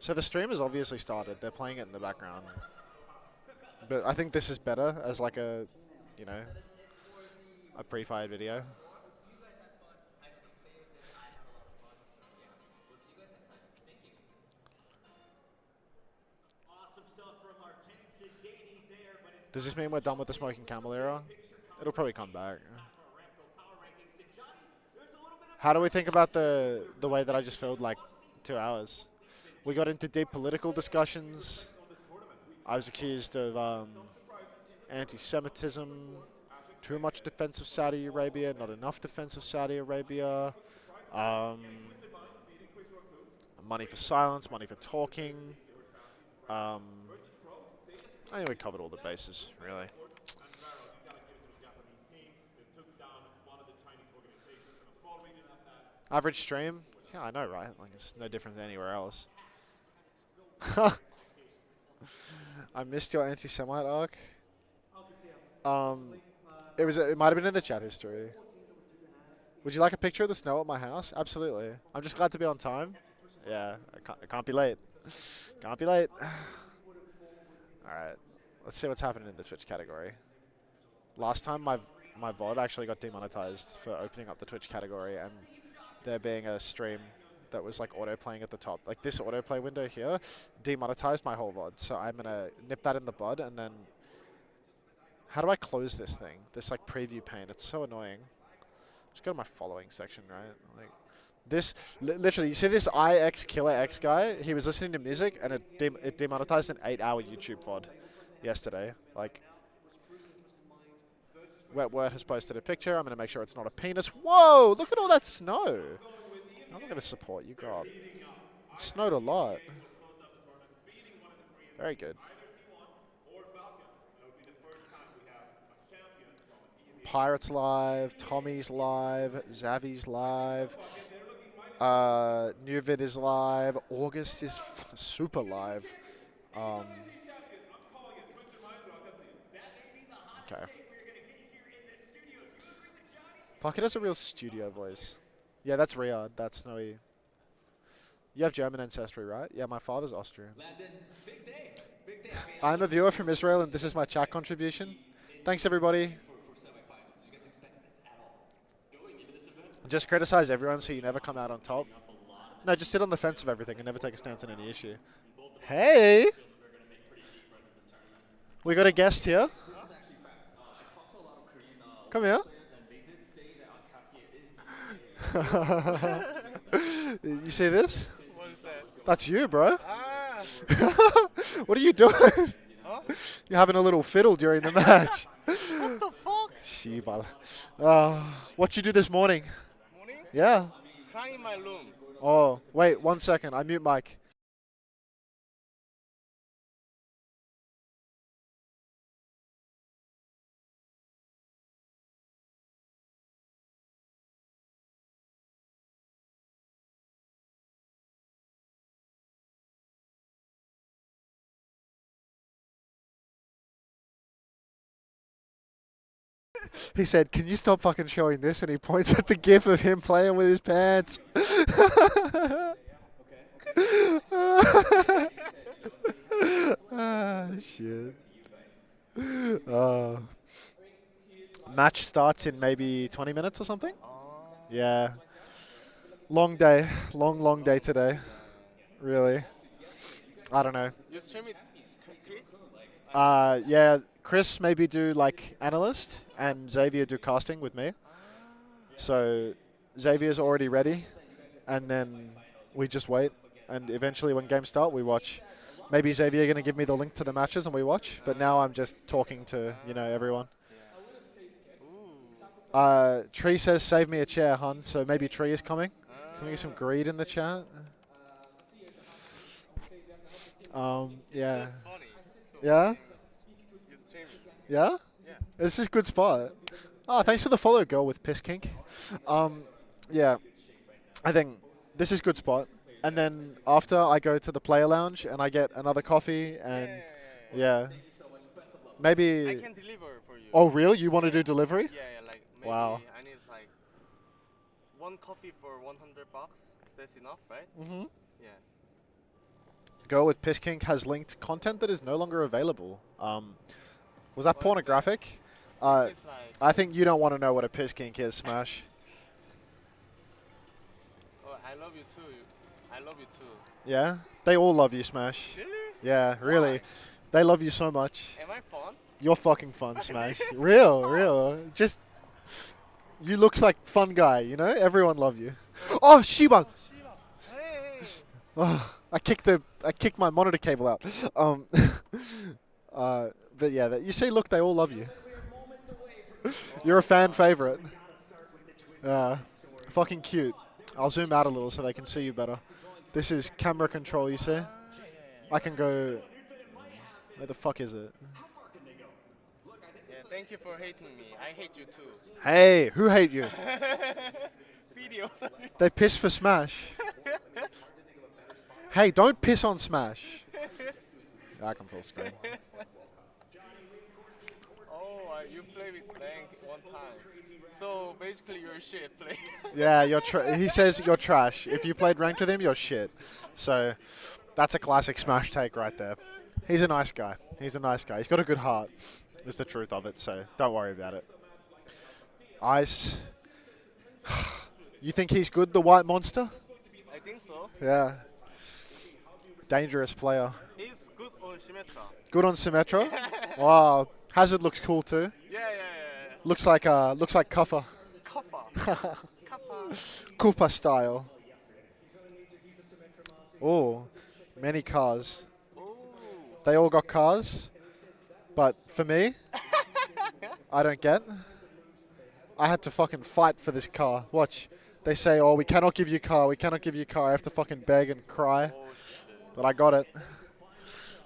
So the stream has obviously started. They're playing it in the background. But I think this is better as like a, you know, a pre-fired video. Does this mean we're done with the Smoking Camel era? It'll probably come back. How do we think about the way that I just filled like 2 hours? We got into deep political discussions. I was accused of anti-Semitism, too much defense of Saudi Arabia, not enough defense of Saudi Arabia, money for silence, money for talking. I think we covered all the bases, really. Average stream? Yeah, I know, right? Like, it's no different than anywhere else. I missed your anti-Semite arc. It might have been in the chat history. Would you like a picture of the snow at my house? Absolutely. I'm just glad to be on time. Yeah, I can't be late. Can't be late. All right, let's see what's happening in the Twitch category. Last time my VOD actually got demonetized for opening up the Twitch category and there being a stream that was like auto-playing at the top. Like this autoplay window here demonetized my whole VOD. So I'm gonna nip that in the bud and then how do I close this thing? This like preview pane, it's so annoying. Just go to my following section, right? Like this, literally, you see this IX Killer X guy? He was listening to music and it demonetized an 8-hour YouTube VOD yesterday. Like, Wet Word has posted a picture. I'm going to make sure it's not a penis. Whoa, look at all that snow. I'm not going to support you, grow up. It snowed a lot. Very good. Pirates live, Tommy's live, Zavi's live, New Vid is live, August is super live. Okay. Pocket has a real studio voice. Yeah, that's Riyadh. That's snowy. You have German ancestry, right? Yeah, my father's Austrian. I'm a viewer from Israel, and this is my chat contribution. Thanks, everybody. Just criticize everyone so you never come out on top. No, just sit on the fence of everything and never take a stance on any issue. Hey! We got a guest here. Come here. You see this? What is that? That's you, bro. Ah! What are you doing? Huh? You're having a little fiddle during the match. What the fuck? Shibala. What you do this morning? Morning? Yeah. Crying in my room. Oh, wait, 1 second. I mute mic. He said, "Can you stop fucking showing this?" And he points at the gif of him playing with his pants. Ah, shit. Match starts in maybe 20 minutes or something? Yeah. Long day. Long day today. Really. I don't know. You stream it, Chris? Yeah, Chris maybe do like analyst and Xavier do casting with me. So Xavier's already ready and then we just wait and eventually when games start we watch. Maybe Xavier going to give me the link to the matches and we watch, but now I'm just talking to, you know, everyone. Tree says save me a chair, hun, so maybe Tree is coming. Can we get some greed in the chat? Yeah. Yeah? Yeah? This is a good spot. Oh, thanks for the follow, girl with piss kink. Yeah, I think this is a good spot. And then after I go to the player lounge and I get another coffee and yeah. Maybe. I can deliver for you. Oh, really? You want to do delivery? Yeah, like maybe Wow. I need like one coffee for $100. That's enough, right? Mm-hmm. Yeah. Girl with Piss Kink has linked content that is no longer available. Was that pornographic? It's like, I think you don't want to know what a piss kink is, Smash. oh, I love you too. I love you too. Yeah? They all love you, Smash. Really? Yeah, really. Why? They love you so much. Am I fun? You're fucking fun, Smash. Real. Just, you looks like fun guy, you know? Everyone love you. Oh, Shiba! Shiva. Hey. Oh, I kicked my monitor cable out. But yeah, you see, look, they all love you. You're a fan favorite. Fucking cute. I'll zoom out a little so they can see you better. This is camera control, you see? I can go... Where the fuck is it? Yeah, thank you for hating me. I hate you too. Hey, who hate you? Videos. They piss for Smash. Hey, don't piss on Smash. I can full screen. Oh, you play with Blank one time. So basically you're shit play. Yeah, he says you're trash. If you played ranked with him, you're shit. So that's a classic Smash take right there. He's a nice guy. He's got a good heart. Is the truth of it. So don't worry about it. Ice. You think he's good, the white monster? I think so. Yeah. Dangerous player. He's good on Symmetra. Good on Symmetra. Wow. Hazard looks cool too. Yeah. Looks like Kuffa. Kaffa. Koopa style. Oh, many cars. Oh. They all got cars, but for me, I don't get. I had to fucking fight for this car. Watch. They say, oh, we cannot give you car. I have to fucking beg and cry. Oh shit. But I got it.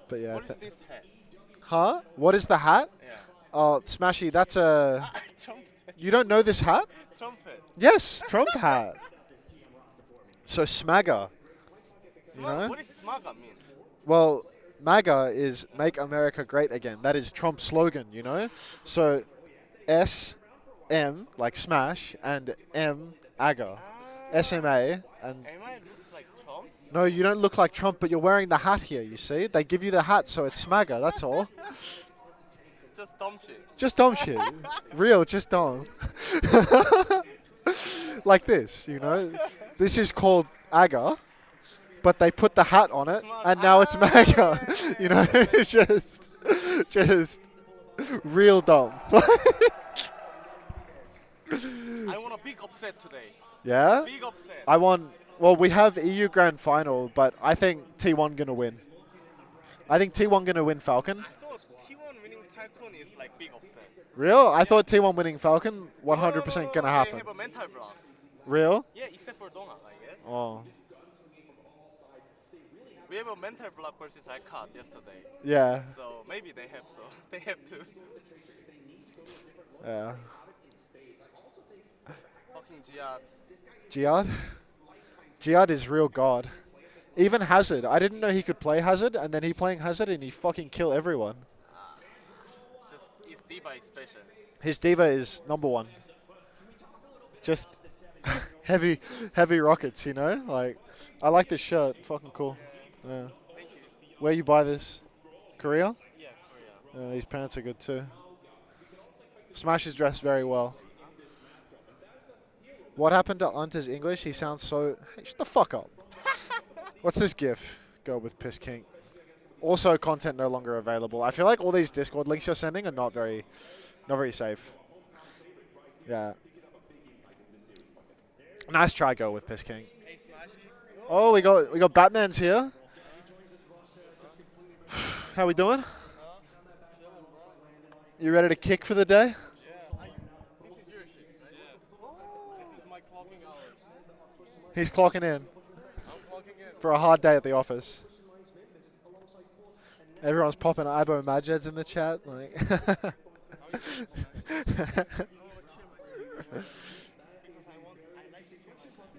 But yeah. What is this hat? Huh? What is the hat? Yeah. Oh, Smashy, that's a... Trumpet. You don't know this hat? Trumpet. Yes, Trump hat. So Smagger. You know? What does SMAGA mean? Well, MAGA is Make America Great Again. That is Trump's slogan, you know? So S, M, like Smash, and M, AGA. SMA, and... Am I looks like Trump? No, you don't look like Trump, but you're wearing the hat here, you see? They give you the hat, so it's SMAGA, that's all. Just dumb shit. Just dumb shit. Real, just dumb. Like this, you know? This is called AGA, but they put the hat on it, and now it's MAGA. You know, it's just real dumb. I want a big upset today. Yeah? Big upset. Well, we have EU Grand Final, but I think T1 going to win. I think T1 going to win Falcon. I thought T1 winning Tycoon is like big upset. Real? I thought T1 winning Falcon, 100% going to They happen. have a mental block. Real? Yeah, except for Donut, I guess. Oh. We have a mental block versus iCard yesterday. Yeah. So maybe they have They have to. Yeah. Fucking Jihad. Jihad? Jihad is real god. Even Hazard. I didn't know he could play Hazard, and then he playing Hazard and he fucking kill everyone. Just his diva is special. His diva is #1. Just heavy rockets, you know? Like, I like this shirt. Fucking cool. Yeah. Thank you. Where you buy this? Korea? Yeah, Korea. These pants are good too. Smash is dressed very well. What happened to Hunter's English? He sounds so... Hey, shut the fuck up. What's this gif? Go with Piss King. Also, content no longer available. I feel like all these Discord links you're sending are not very safe. Yeah. Nice try, go with Piss King. Oh, we got Batman's here. How we doing? You ready to kick for the day? This is your shit, right? Yeah. This is my clocking hours. He's clocking in I'm clocking in. for a hard day at the office. Everyone's popping Ibo Majeds in the chat. Like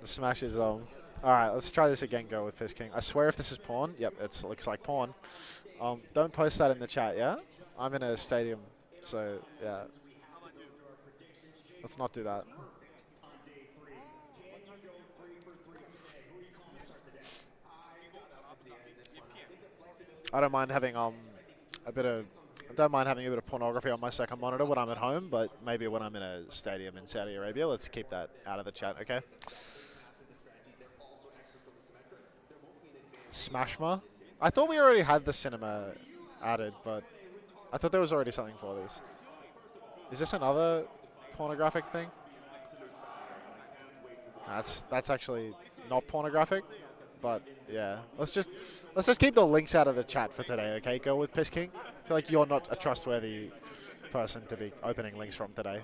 the smash is on. Alright, let's try this again, go with Piss King. I swear if this is porn, yep, it looks like porn. Don't post that in the chat, yeah? I'm in a stadium, so yeah. Let's not do that. I don't mind having a bit of. I don't mind having a bit of pornography on my second monitor when I'm at home, but maybe when I'm in a stadium in Saudi Arabia, let's keep that out of the chat, okay? Smashma? I thought we already had the cinema added, but I thought there was already something for this. Is this another pornographic thing? That's actually not pornographic, but yeah. Let's just keep the links out of the chat for today, okay? Go with Piss King. I feel like you're not a trustworthy person to be opening links from today.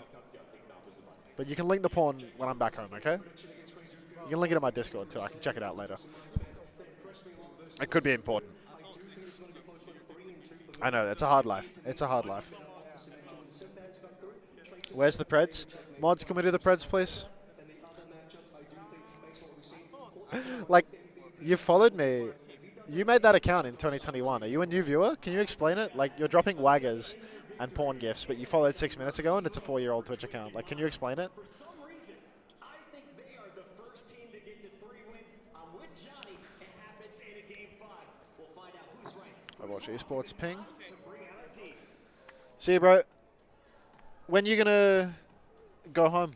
But you can link the porn when I'm back home, okay? You can link it in my Discord too. I can check it out later. It could be important. I know, it's a hard life. It's a hard life. Where's the Preds? Mods, can we do the Preds, please? Like, you followed me. You made that account in 2021. Are you a new viewer? Can you explain it? Like, you're dropping waggers and porn gifs, but you followed 6 minutes ago and it's a 4-year-old Twitch account. Like, can you explain it? Overwatch Esports ping. See you, bro. When you gonna go home?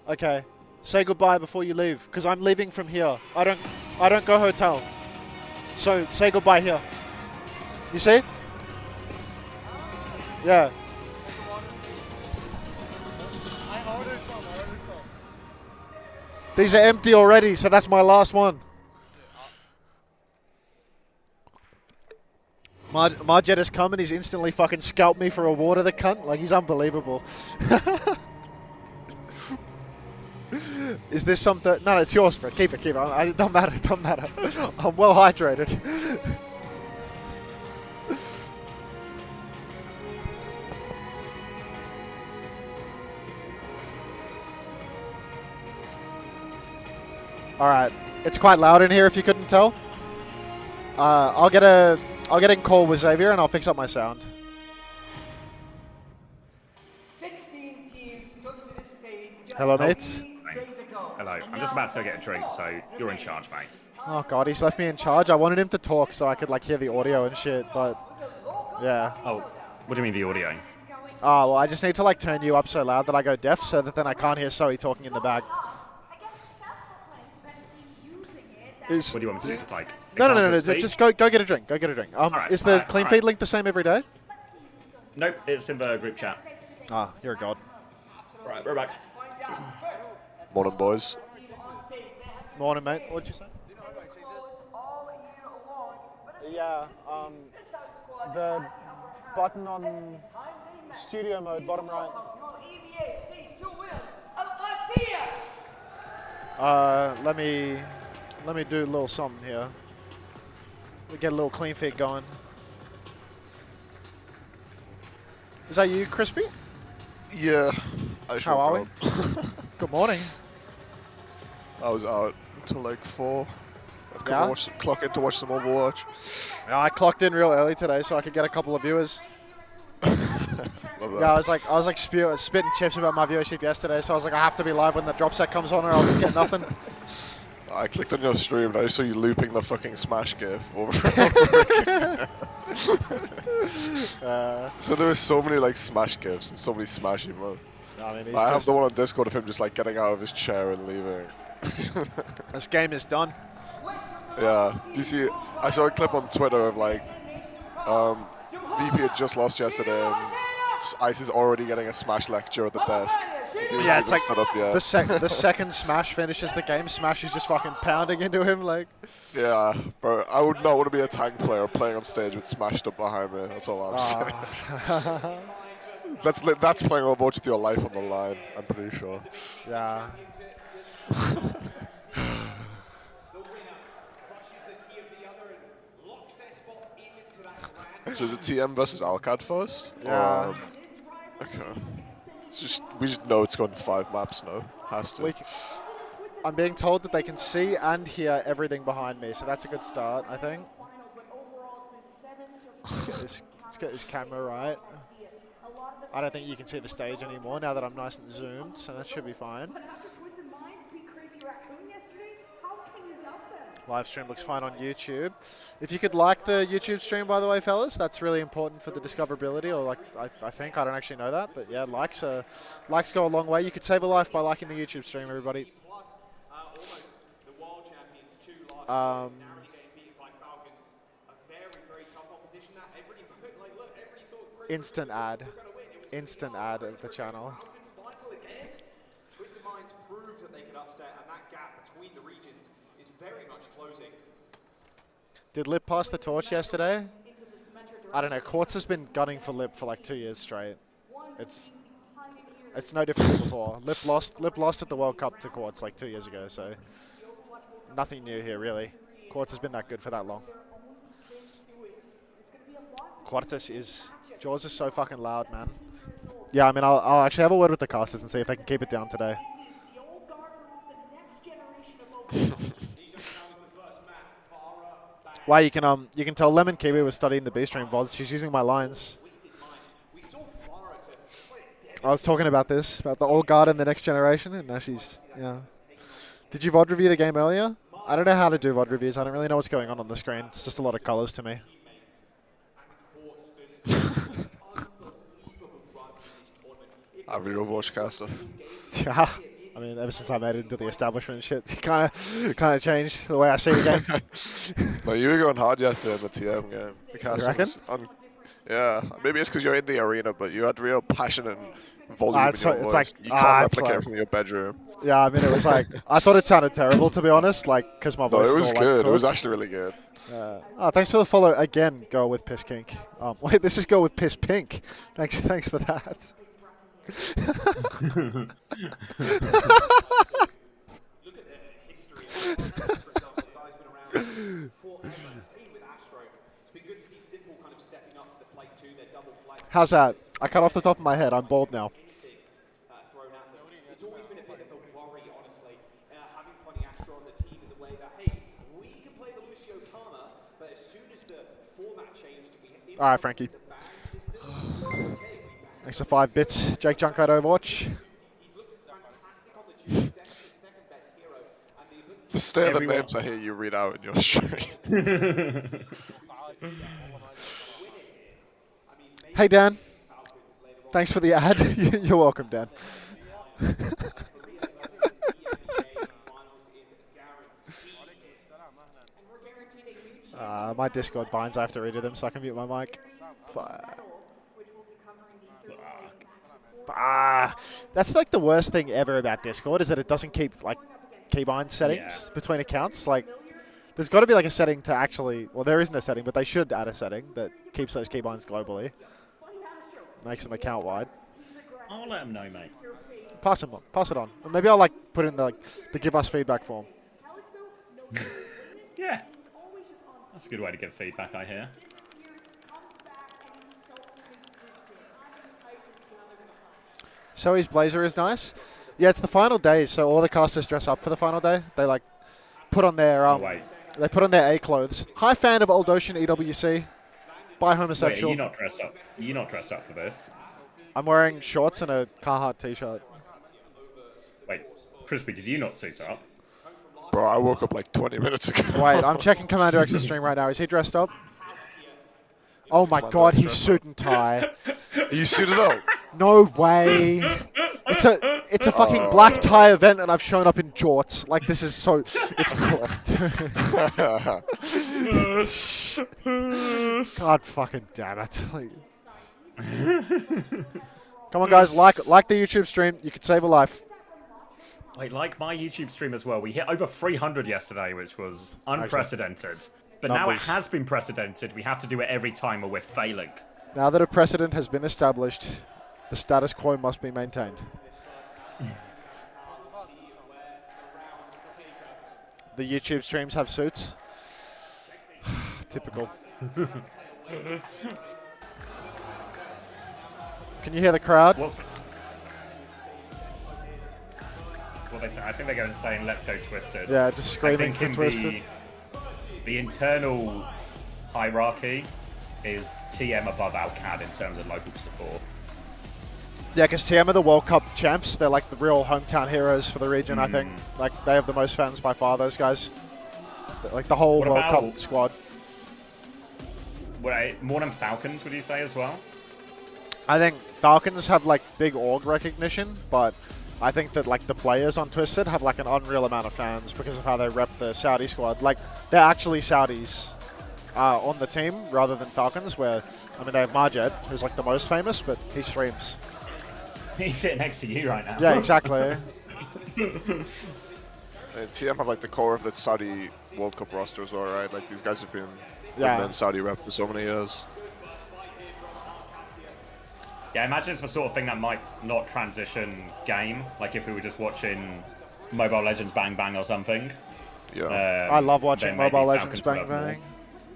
Okay. Say goodbye before you leave, because I'm leaving from here. I don't go hotel. So say goodbye here. You see? Yeah. These are empty already, so that's my last one. Marjet has come and he's instantly fucking scalped me for a water, the cunt. Like, he's unbelievable. Is this something? No, it's yours, bro. Keep it. It don't matter. It don't matter. I'm well hydrated. All right. It's quite loud in here if you couldn't tell. I'll get in call with Xavier and I'll fix up my sound. 16 teams took to the stage. Hello, mates. Hello. I'm just about to go get a drink, so you're in charge, mate. Oh god, he's left me in charge. I wanted him to talk so I could like hear the audio and shit, but yeah. Oh, what do you mean the audio? Oh, well, I just need to like turn you up so loud that I go deaf so that then I can't hear Zoe talking in the back. What do you want me to do? Like, No. Just go get a drink. Go get a drink. Alright, Is the alright, clean alright. feed link the same every day? Nope, it's in the group chat. Ah, you're a god. Right, we're back. Morning, boys. Morning, mate. What'd you say? Yeah, the button on studio mode, bottom right. Let me do a little something here. We get a little clean feed going. Is that you, Crispy? Yeah, I How are we? Good morning. I was out until like 4. I've Yeah? come clock in to watch some Overwatch. Yeah, I clocked in real early today so I could get a couple of viewers. Love that. Yeah, I was like spitting chips about my viewership yesterday, so I was like, I have to be live when the drop set comes on or I'll just get nothing. I clicked on your stream and I saw you looping the fucking Smash gif over and over. So there were so many like Smash gifs and so many Smash emotes. I mean, I have the one on Discord of him just like getting out of his chair and leaving. This game is done. Yeah. Do you see? I saw a clip on Twitter of like VP had just lost yesterday and Ice is already getting a Smash lecture at the desk. Yeah, it's like stood up yet. the second Smash finishes the game, Smash is just fucking pounding into him like. Yeah, bro. I would not want to be a tank player playing on stage with Smashed up behind me. That's all I'm saying. That's playing Overwatch with your life on the line. I'm pretty sure. Yeah. So is it TM versus Alcad first? Yeah. Okay. We just know it's going to 5 maps now. Has to. I'm being told that they can see and hear everything behind me, so that's a good start, I think. Let's get this camera right. I don't think you can see the stage anymore now that I'm nice and zoomed, so that should be fine. Live stream looks fine on YouTube. If you could like the YouTube stream, by the way, fellas, that's really important for the discoverability. Or like, I think I don't actually know that, but yeah, likes go a long way. You could save a life by liking the YouTube stream, everybody. Instant ad of the channel. Twisted Minds proved that they could upset, and that gap between the regions is very much closing. Did Lip pass the torch yesterday? I don't know. Quartz has been gunning for Lip for like 2 years straight. It's no different than before. Lip lost at the World Cup to Quartz like 2 years ago, so nothing new here really. Quartz has been that good for that long. Quartz is... Jaws is so fucking loud, man. Yeah, I mean, I'll actually have a word with the casters and see if they can keep it down today. Wow, you can tell Lemon Kiwi was studying the B stream VODs. She's using my lines. I was talking about this, about the old guard and the next generation, and now she's, yeah. Did you VOD review the game earlier? I don't know how to do VOD reviews. I don't really know what's going on the screen. It's just a lot of colors to me. Average Overwatch caster. Yeah, I mean, ever since I made it into the establishment, shit kind of changed the way I see the game. No, you were going hard yesterday in the TM game. The caster You reckon? Yeah, maybe it's because you're in the arena, but you had real passion and volume in your voice. Like, you can't replicate from your bedroom. Yeah, I mean, it was like, I thought it sounded terrible, to be honest, like, because my voice No, it was all, good. Like, it was actually really good. Oh, thanks for the follow again, Girl with Piss Kink. Wait, this is Girl with Piss Pink. Thanks for that. How's that? I cut off the top of my head. I'm bald now. It's always been a bit of a worry, honestly, having Funny Astro on the team in the way that, hey, we can play the Lucio Karma, but as soon as the format changed, we All right, Frankie. Thanks for 5 bits. Jake Junkrat Overwatch. The stare of names I hear you read out in your stream. Hey, Dan. Thanks for the ad. You're welcome, Dan. My Discord binds. I have to redo them so I can mute my mic. That's like the worst thing ever about Discord is that it doesn't keep like keybind settings between accounts. Like, there's got to be like a setting to actually. Well, there isn't a setting, but they should add a setting that keeps those keybinds globally. Makes them account wide. I'll let them know, mate. Pass it on. Or maybe I'll like put in the give us feedback form. Yeah, that's a good way to give feedback, I hear. So his blazer is nice. Yeah, it's the final day, so all the casters dress up for the final day. They like put on their they put on their A clothes. Hi, fan of Old Ocean EWC. By homosexual. Wait, are you not dressed up? You're not dressed up for this? I'm wearing shorts and a Carhartt t-shirt. Wait, Crispy, did you not suit up? Bro, I woke up like 20 minutes ago. Wait, I'm checking Commander X's stream right now. Is he dressed up? Oh my god, he's suit and tie. Are you suited up? No way. It's a fucking black tie event and I've shown up in jorts. Like, this is so... It's cool. God fucking damn it. Like, come on, guys. Like the YouTube stream. You could save a life. Wait, like my YouTube stream as well. We hit over 300 yesterday, which was unprecedented. But now it has been precedented. We have to do it every time or we're failing. Now that a precedent has been established, the status quo must be maintained. The YouTube streams have suits. Typical. Can you hear the crowd? What they say? I think they're going to say, "Let's go Twisted." Yeah, just screaming for Twisted. The internal hierarchy is TM above Alcad in terms of local support. Yeah, because TM are the World Cup champs. They're like the real hometown heroes for the region, I think. Like, they have the most fans by far, those guys. like the whole What World about- Cup squad. More than Falcons, would you say as well? I think Falcons have like big org recognition, but I think that like the players on Twisted have like an unreal amount of fans because of how they rep the Saudi squad. Like they're actually Saudis on the team rather than Falcons. Where I mean they have Majed, who's like the most famous, but he streams. He's sitting next to you right now. Yeah, exactly. And TM have like the core of the Saudi World Cup roster as well, right? Like these guys have been in Saudi rep for so many years. Yeah, I imagine it's the sort of thing that might not transition game. Like if we were just watching Mobile Legends Bang Bang or something. Yeah. I love watching then maybe Mobile Legends Falcons would Bang have Bang.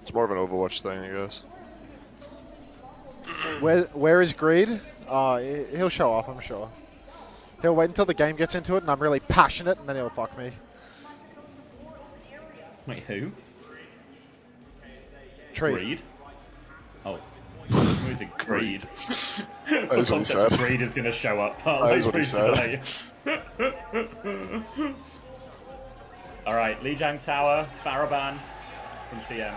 It's more of an Overwatch thing, I guess. Where is Greed? He'll show up, I'm sure. He'll wait until the game gets into it and I'm really passionate and then he'll fuck me. Wait, who? Tree. Greed? Oh. Music Greed. That is what he said. Greed is going to show up. That is what he said. Alright, Lijiang Tower, Farah from TM.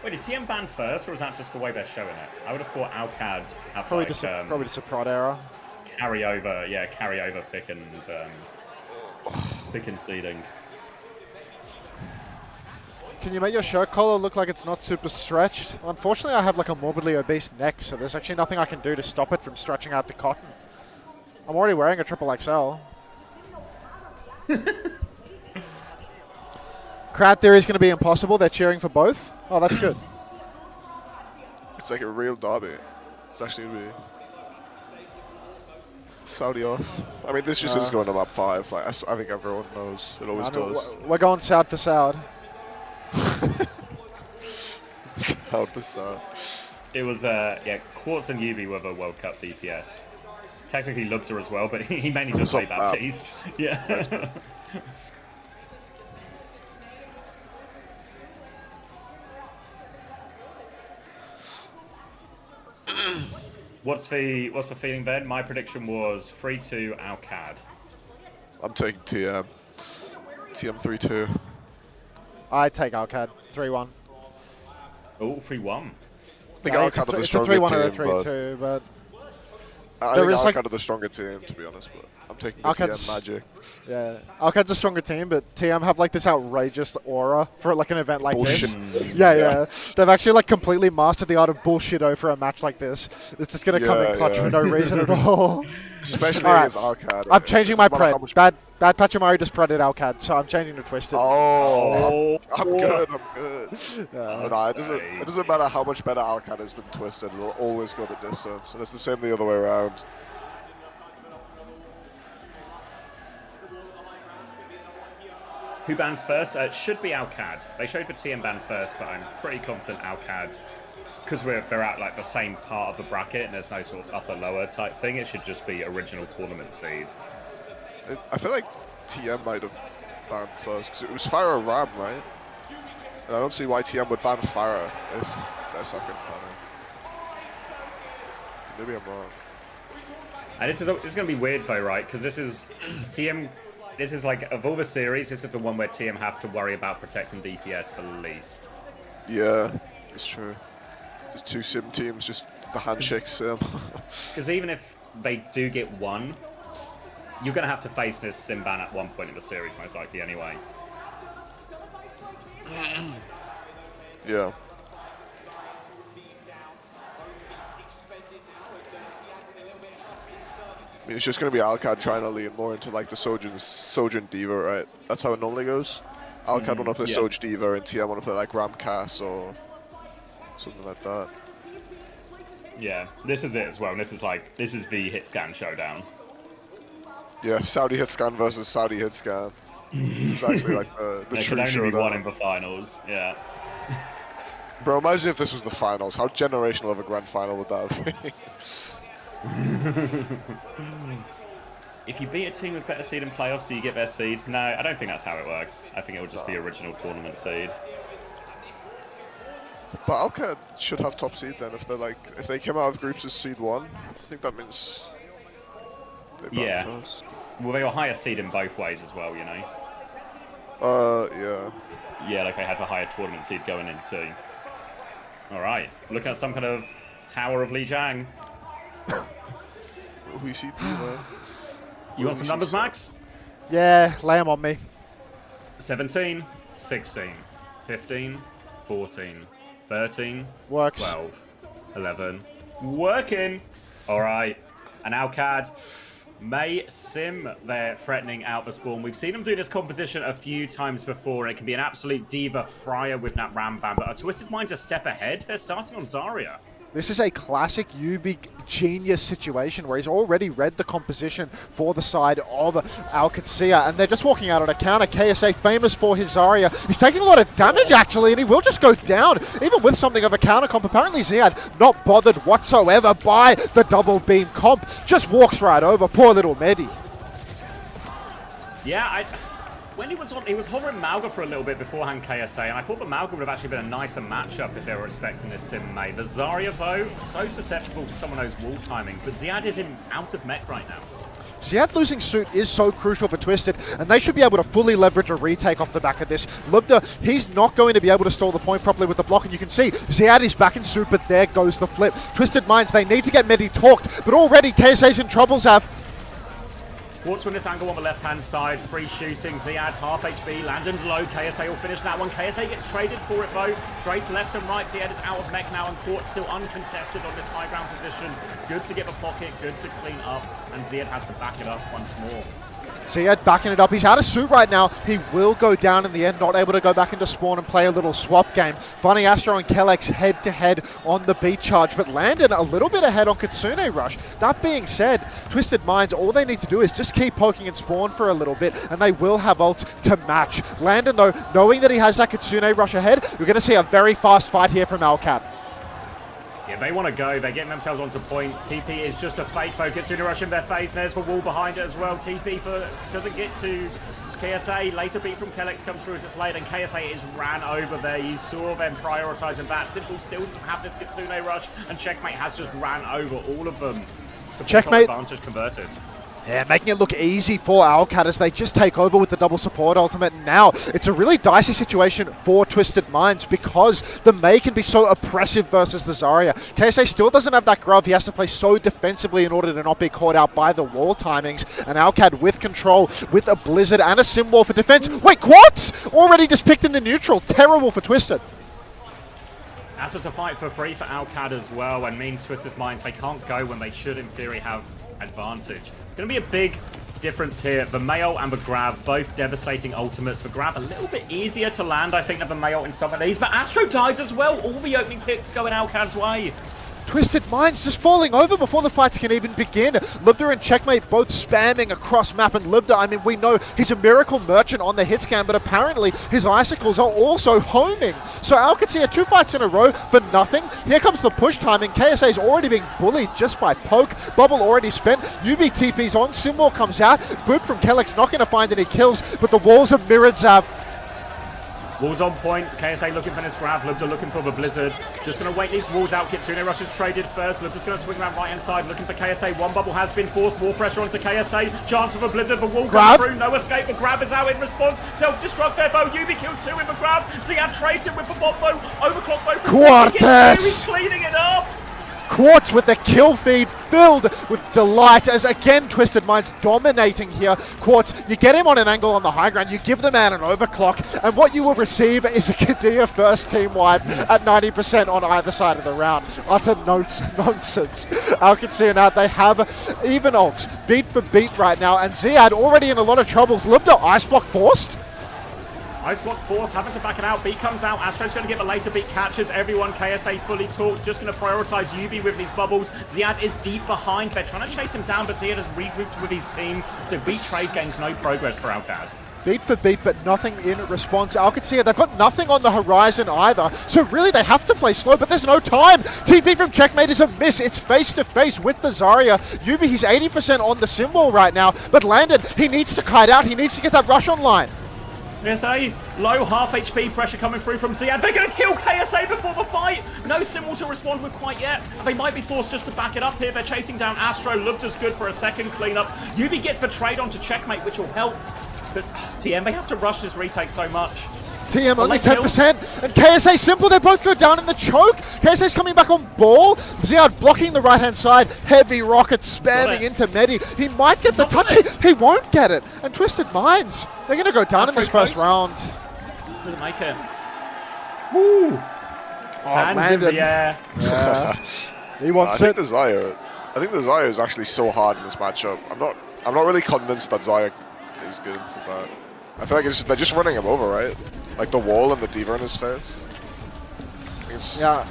Wait, did TM ban first, or was that just the way they're showing it? I would have thought Alcad have Probably like, probably just a prod error. carry over pick and seeding. Can you make your shirt collar look like it's not super stretched? Unfortunately, I have like a morbidly obese neck, so there's actually nothing I can do to stop it from stretching out to cotton. I'm already wearing a triple XL. Crowd theory is going to be impossible. They're cheering for both. Oh, that's good. It's like a real derby. It's actually going to be Saudi off. I mean, this just is going to map 5. Like, I think everyone knows. It always does. We're going Saud for Saud. Saud for Saud. It was, Quartz and Yubi were the World Cup DPS. Technically Lubza as well, but he mainly just played Baptiste. Yeah. What's the feeling then? My prediction was 3-2 Alcad. I'm taking TM. TM 3-2. I take Alcad 3-1. Oh, 3-1. I think Alcad are the stronger team, team, or a 3-2, but I think is, Alcad like- are the stronger team, to be honest. But I'm taking the Alcad's- TM Magic. yeah, Alcad's a stronger team, but TM have like this outrageous aura for like an event like Bullshit. this. Yeah. They've actually like completely mastered the art of bullshito for a match like this. It's just gonna come in clutch for no reason at all. Especially All right. against Alcad. I'm changing my Doesn't matter how pred. much- Bad Pachamari just predded Alcad, so I'm changing to Twisted. Oh, I'm good. Yeah. No, it doesn't matter how much better Alcad is than Twisted. It'll always go the distance, and it's the same the other way around. Who bans first? It should be Alcad. They showed the TM ban first, but I'm pretty confident Alcad, because they're at like the same part of the bracket and there's no sort of upper-lower type thing, it should just be original tournament seed. I feel like TM might have banned first, because it was Farah Ram, right? And I don't see why TM would ban Farah if they're second banning. Maybe I'm wrong. And this is going to be weird though, right? Because this is TM. This is like, of all the series, this is the one where TM have to worry about protecting DPS the least. Yeah, it's true. There's 2 sim teams, just the handshake sim. Because even if they do get one, you're going to have to face this sim ban at one point in the series, most likely anyway. Yeah. I mean, it's just going to be Alcad trying to lean more into like the Sojin Diva, right? That's how it normally goes. Alcad want to play Soj Diva and TM want to play like Ramcas or something like that. Yeah, this is it as well. And this is the hit scan showdown. Yeah, Saudi hit scan versus Saudi hit scan. This is actually like the There true could only be one in showdown. the finals. Yeah. Bro, imagine if this was the finals. How generational of a grand final would that be? If you beat a team with better seed in playoffs, do you get their seed? No, I don't think that's how it works. I think it would just be original tournament seed. But Alcad should have top seed then if they came out of groups as seed 1. I think that means they Yeah. first. Well, they were higher seed in both ways as well, you know. Yeah. Yeah, like they had the higher tournament seed going into. All right, look at some kind of Tower of Lijiang. We see Diva. You want some numbers, Max? Yeah, lay them on me. 17, 16, 15, 14, 13, Works. 12, 11. Working. All right. And Alcad may sim there, threatening out the spawn. We've seen him do this composition a few times before, and it can be an absolute diva fryer with that Ram Bam. But our Twisted Mind's a step ahead. They're starting on Zarya. This is a classic Yubi genius situation where he's already read the composition for the side of Alcatsia, and they're just walking out on a counter. KSA, famous for his Zarya, he's taking a lot of damage actually, and he will just go down, even with something of a counter comp. Apparently Ziad not bothered whatsoever by the double beam comp, just walks right over. Poor little Medi. Yeah, when he was hovering Malga for a little bit beforehand, KSA, and I thought the Malga would have actually been a nicer matchup if they were expecting this sim mate. The Zarya, though, so susceptible to some of those wall timings, but Ziad is out of mech right now. Ziad losing suit is so crucial for Twisted, and they should be able to fully leverage a retake off the back of this. Lubda, he's not going to be able to stall the point properly with the block, and you can see Ziad is back in suit, but there goes the flip. Twisted Minds, they need to get Medi talked, but already KSA's in trouble, Zav. Quartz from this angle on the left-hand side, free shooting, Ziad half HP, Landon's low, KSA will finish that one. KSA gets traded for it though, trades left and right, Ziad is out of mech now, and Quartz still uncontested on this high ground position. Good to get the pocket, good to clean up, and Ziad has to back it up once more. Ziad backing it up. He's out of suit right now. He will go down in the end, not able to go back into spawn and play a little swap game. Funny Astro and Kellex head-to-head on the beat charge, but Landon a little bit ahead on Kitsune Rush. That being said, Twisted Minds, all they need to do is just keep poking and spawn for a little bit, and they will have ult to match. Landon, though, knowing that he has that Kitsune Rush ahead, we're going to see a very fast fight here from Alcad. Yeah, they want to go. They're getting themselves onto point. TP is just a fake focus. Kitsune Rush in their face. There's the wall behind it as well. TP doesn't get to KSA. Later beat from Kellex comes through as it's late, and KSA is ran over there. You saw them prioritizing that. Simple still doesn't have this Kitsune Rush, and Checkmate has just ran over all of them. Support Checkmate advantage converted. Yeah, making it look easy for Alcad as they just take over with the double support ultimate. Now, it's a really dicey situation for Twisted Minds because the Mei can be so oppressive versus the Zarya. KSA still doesn't have that glove. He has to play so defensively in order to not be caught out by the wall timings. And Alcad with control, with a Blizzard and a Sim Wall for defense. Wait, Quartz! Already just picked in the neutral. Terrible for Twisted. Out of the fight for free for Alcad as well, and means Twisted Minds, they can't go when they should, in theory, have advantage. Going to be a big difference here. The Mayo and the Grab, both devastating ultimates. The Grab a little bit easier to land, I think, than the Mayo in some of these, but Astro dies as well. All the opening picks going Alcad's way. Twisted Minds just falling over before the fights can even begin. Lubda and Checkmate both spamming across map, and Lubda, I mean, we know he's a miracle merchant on the hit scan, but apparently his icicles are also homing. So Alcatsia, 2 fights in a row for nothing. Here comes the push timing. KSA is already being bullied just by poke. Bubble already spent. UV TP's on. Symbol comes out. Boop from Kellex, not going to find any kills, but the walls are mirrored, Zav. Walls on point, KSA looking for this grab, Lubda looking for the Blizzard. Just going to wait these walls out, Kitsune Rush is traded first, Lubda's going to swing around right hand side, looking for KSA. One bubble has been forced, more pressure onto KSA. Chance for the Blizzard, the wall comes through, no escape, the grab is out in response. Self-destruct there though, Yubi kills 2 with the grab. Ziad trades it with the bot though, overclock though from Quartz! He's cleaning it up! Quartz with the kill feed filled with delight as again Twisted Minds dominating here. Quartz, you get him on an angle on the high ground, you give the man an overclock, and what you will receive is a Kadia first team wipe at 90% on either side of the round. Utter nonsense. Alcatsia now, they have even ults, beat for beat right now, and Ziad already in a lot of troubles. Lubda ice block forced. Ice block force, having to back it out. B comes out. Astro's going to get the later beat, catches everyone. KSA fully talked, just going to prioritize Yubi with these bubbles. Ziad is deep behind. They're trying to chase him down, but Ziad has regrouped with his team. So beat trade gains no progress for Alcad. Beat for beat, but nothing in response. Alcatsia, they've got nothing on the horizon either. So really, they have to play slow, but there's no time. TP from Checkmate is a miss. It's face-to-face with the Zarya. Yubi, he's 80% on the symbol right now, but Landon, he needs to kite out. He needs to get that rush online. KSA, low half HP pressure coming through from Ziad. They're going to kill KSA before the fight. No symbol to respond with quite yet. They might be forced just to back it up here. They're chasing down Astro. Lubda's good for a second cleanup. Yubi gets the trade onto Checkmate, which will help. But TM, they have to rush this retake so much. TM only 10%, and KSA Simple, they both go down in the choke. KSA's coming back on ball. Ziad blocking the right-hand side. Heavy rocket spamming into Medi. He might get the touch. He won't get it. And Twisted Minds, they're going to go down in this first round. Didn't make it. Woo! Hands in the air. Yeah. He wants it. I think the Xayah is actually so hard in this matchup. I'm not really convinced that Xayah is good into that. I feel like they're just running him over, right? Like the wall and the D.Va in his face.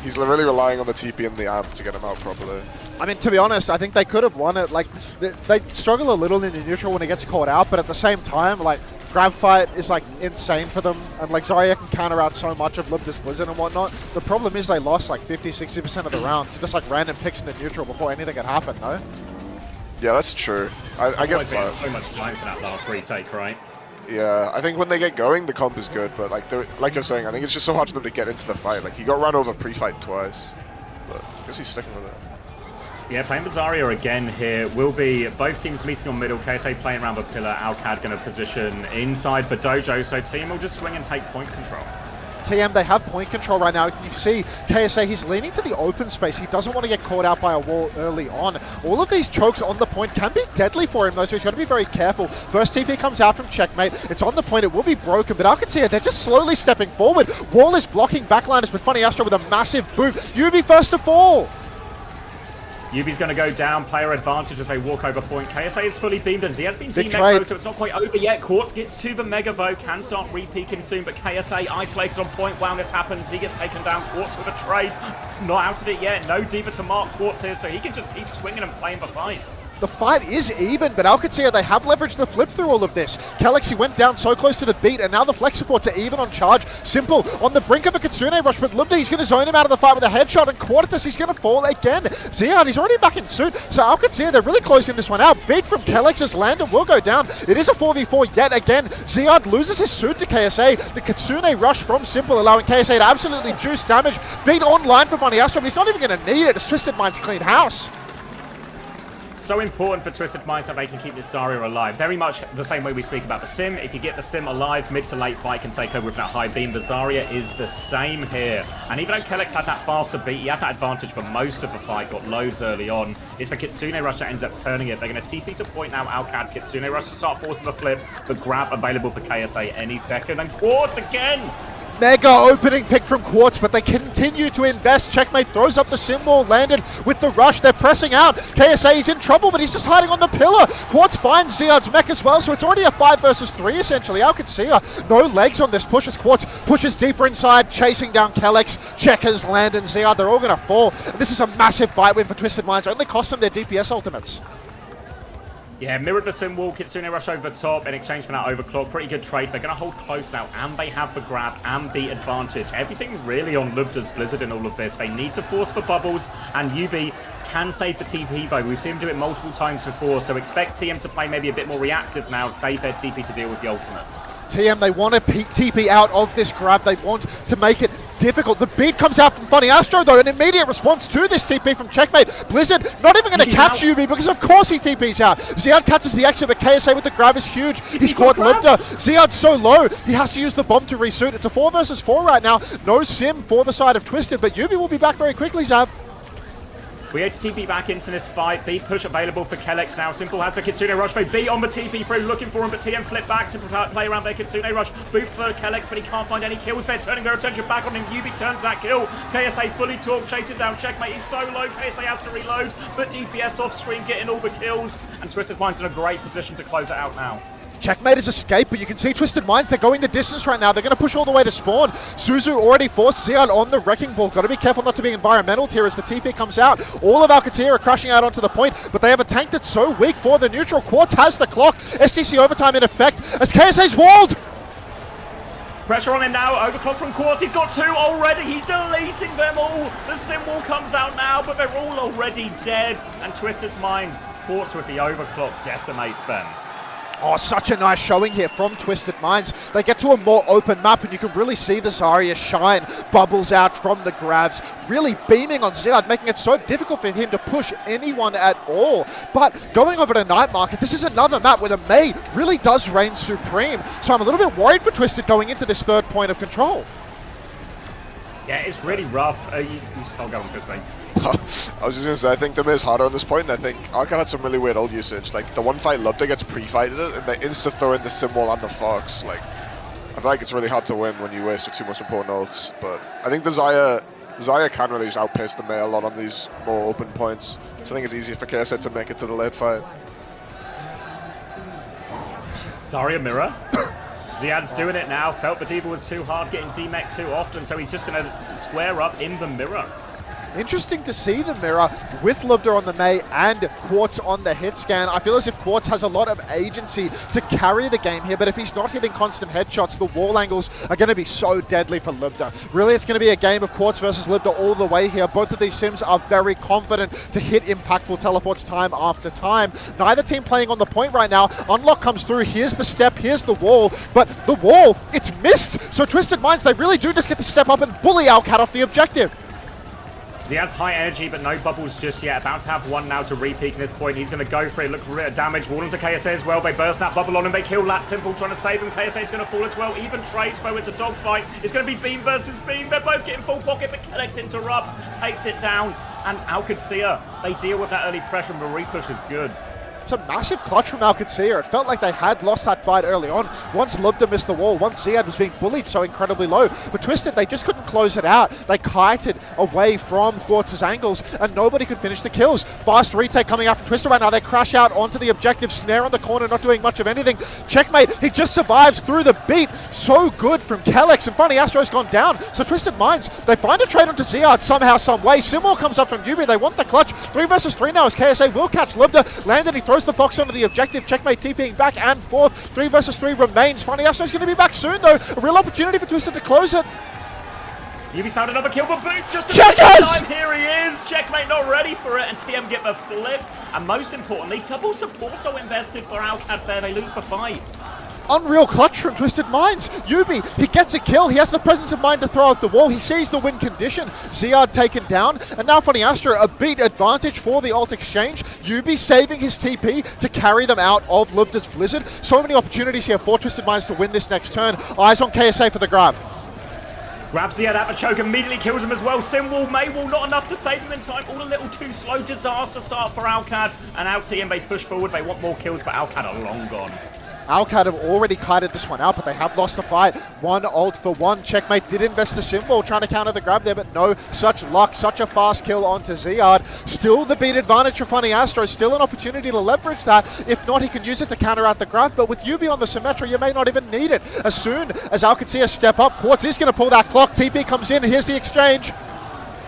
He's really relying on the TP and the amp to get him out properly. I mean, to be honest, I think they could have won it. Like, they struggle a little in the neutral when it gets caught out, but at the same time, like, grab fight is like insane for them, and like Xayah can counter out so much of Libda's Blizzard and whatnot. The problem is they lost like 50-60% of the round to just like random picks in the neutral before anything had happened, no? Yeah, that's true. I guess that. So much time for that last retake, right? Yeah, I think when they get going, the comp is good, but like you're saying, I think it's just so hard for them to get into the fight. Like, he got run over pre-fight twice, but I guess he's sticking with it. Yeah, playing the Zarya again here will be both teams meeting on middle. KSA playing around the pillar. Alcad going to position inside for Dojo, so team will just swing and take point control. TM, they have point control right now. You can see KSA, he's leaning to the open space. He doesn't want to get caught out by a wall early on. All of these chokes on the point can be deadly for him, though, so he's got to be very careful. First TP comes out from Checkmate. It's on the point. It will be broken, but Alcatia, they're just slowly stepping forward. Wall is blocking backliners, but Funny Astro with a massive boot. Yubi first to fall. Yubi's going to go down, player advantage as they walk over point. KSA is fully beamed and he has been demeg, so it's not quite over yet. Quartz gets to the Mega Voe, can start re-peeking soon, but KSA isolated on point while this happens. He gets taken down, Quartz with a trade. Not out of it yet, no D.Va to mark Quartz here, so he can just keep swinging and playing the fight. The fight is even, but Alcatia, they have leveraged the flip through all of this. Kelix, he went down so close to the beat, and now the flex supports are even on charge. Simple on the brink of a Kitsune rush, but Libda, he's going to zone him out of the fight with a headshot, and Quartus, he's going to fall again. Ziad, he's already back in suit, so Alcatia, they're really closing this one out. Beat from Kelix as Landon will go down. It is a 4v4 yet again. Ziad loses his suit to KSA. The Kitsune rush from Simple, allowing KSA to absolutely juice damage. Beat online for Bunny Astro, but he's not even going to need it. It's Twisted Minds clean house. So important for Twisted Minds that they can keep this Zarya alive. Very much the same way we speak about the Sim. If you get the Sim alive, mid to late fight can take over with that high beam. The Zarya is the same here. And even though Kelix had that faster beat, he had that advantage for most of the fight, got loads early on. It's the Kitsune Rush that ends up turning it. They're going to TP to point now, Alcad. Kitsune Rush to start forcing the flip. The grab available for KSA any second. And Quartz again! Mega opening pick from Quartz, but they continue to invest. Checkmate throws up the symbol, landed with the rush. They're pressing out. KSA, he's in trouble, but he's just hiding on the pillar. Quartz finds Ziad's mech as well, so it's already a 5 versus 3 essentially. Alcatia, no legs on this push as Quartz pushes deeper inside, chasing down Kelix. Checkers, Landon, Ziad, they're all going to fall. And this is a massive fight win for Twisted Minds. Only cost them their DPS ultimates. Yeah, mirrored the sim wall, Kitsune rush over top in exchange for that overclock. Pretty good trade. They're going to hold close now, and they have the grab and the advantage. Everything really on Libda's Blizzard in all of this. They need to force the bubbles, and Yubi can save the TP, though. We've seen him do it multiple times before, so expect TM to play maybe a bit more reactive now, save their TP to deal with the ultimates. TM, they want to TP out of this grab. They want to make it difficult. The beat comes out from Funny Astro, though, an immediate response to this TP from Checkmate. Blizzard not even going to catch Yubi because of course he TPs out. Ziad catches the exit, but KSA with the grab is huge. He's caught Libda. Ziad's so low, he has to use the bomb to resuit. It's a 4 versus 4 right now. No sim for the side of Twisted, but Yubi will be back very quickly, Zav. We had TP back into this fight. Beat push available for Kelix now. Simple has the Kitsune Rush. They beat on the TP through, looking for him, but TM flip back to play around their Kitsune Rush. Boot for Kelix, but he can't find any kills. They're turning their attention back on him. Yubi turns that kill. KSA fully talked, chasing down Checkmate. He's so low, KSA has to reload, but DPS off screen getting all the kills. And Twisted Minds in a great position to close it out now. Checkmate has escaped, but you can see Twisted Minds, they're going the distance right now. They're going to push all the way to spawn. Suzu already forced Ziad on the Wrecking Ball. Got to be careful not to be environmental here as the TP comes out. All of Alcatia are crashing out onto the point, but they have a tank that's so weak for the neutral. Quartz has the clock. STC overtime in effect as KSA's walled. Pressure on him now, overclock from Quartz, he's got 2 already, he's deleting them all. The symbol comes out now, but they're all already dead. And Twisted Minds, Quartz with the overclock decimates them. Oh, such a nice showing here from Twisted Minds. They get to a more open map, and you can really see the Zarya shine bubbles out from the grabs, really beaming on Ziad, making it so difficult for him to push anyone at all. But going over to Night Market, this is another map where the Mei really does reign supreme. So I'm a little bit worried for Twisted going into this third point of control. Yeah, it's really rough. I'll go on this, mate. I was just going to say, I think the Mei is harder on this point, and I think Alcan had some really weird ult usage. Like, the one fight Lubda gets pre-fighted it, and they insta-throw in the Symbol and the Fox. Like, I feel like it's really hard to win when you waste your two most important ults. But I think the Zarya can really just outpace the Mei a lot on these more open points. So I think it's easier for KSA to make it to the late fight. Zarya mirror. Ziad's doing it now. Felt the D.Va was too hard, getting D-Mech too often, so he's just going to square up in the mirror. Interesting to see the mirror with Lubda on the Mei and Quartz on the hit scan. I feel as if Quartz has a lot of agency to carry the game here, but if he's not hitting constant headshots, the wall angles are going to be so deadly for Lubda. Really, it's going to be a game of Quartz versus Lubda all the way here. Both of these Sims are very confident to hit impactful teleports time after time. Neither team playing on the point right now. Unlock comes through. Here's the step. Here's the wall. But the wall, it's missed. So Twisted Minds, they really do just get to step up and bully Alcat off the objective. He has high energy, but no bubbles just yet. About to have one now to re-peak in this point. He's going to go for it. Look for damage. Wall onto KSA as well. They burst that bubble on him. They kill Lat Simple, trying to save him. KSA's going to fall as well. Even trades, though. It's a dogfight. It's going to be Beam versus Beam. They're both getting full pocket, but Kellex interrupts, takes it down. And Alcacia, they deal with that early pressure, and the re-push is good. It's a massive clutch from Alcacia. It felt like they had lost that fight early on. Once Lubda missed the wall, once Ziad was being bullied so incredibly low. But Twisted, they just couldn't close it out. They kited away from Quartz's angles, and nobody could finish the kills. Fast retake coming out from Twisted right now. They crash out onto the objective. Snare on the corner, not doing much of anything. Checkmate, he just survives through the beat. So good from Kellex, and Funny Astro's gone down. So Twisted Minds, they find a trade onto Ziad somehow, some way. Simul comes up from Yubi. They want the clutch. 3 versus 3 now as KSA will catch Lubda. Landon, he throws the Fox onto the objective. Checkmate TPing back and forth. 3 versus 3 remains. Funny Astro's going to be back soon though. A real opportunity for Twisted to close it. Yubi's found another kill, but boot just Checkers! time. Here he is. Checkmate not ready for it, and TM get the flip. And most importantly, double support so invested for Alcat there. They lose the fight. Unreal clutch from Twisted Minds. Yubi, he gets a kill. He has the presence of mind to throw out the wall. He sees the win condition. Ziad taken down. And now Funny Astro, a beat advantage for the ult exchange. Yubi saving his TP to carry them out of Lubda's Blizzard. So many opportunities here for Twisted Minds to win this next turn. Eyes on KSA for the grab. Grabs Ziad at the choke, immediately kills him as well. Simwall, Maywall, not enough to save him in time. All a little too slow. Disaster start for Alcad. And out TM, they push forward. They want more kills, but Alcad are long gone. Alcad have already kited this one out, but they have lost the fight. 1 ult for 1. Checkmate did invest the Symbol, trying to counter the grab there, but no such luck. Such a fast kill onto Ziad. Still the beat advantage for Funny Astro. Still an opportunity to leverage that. If not, he can use it to counter out the grab, but with Yubi on the Symmetra, you may not even need it. As soon as Alcacia step up, Quartz is going to pull that clock. TP comes in, here's the exchange.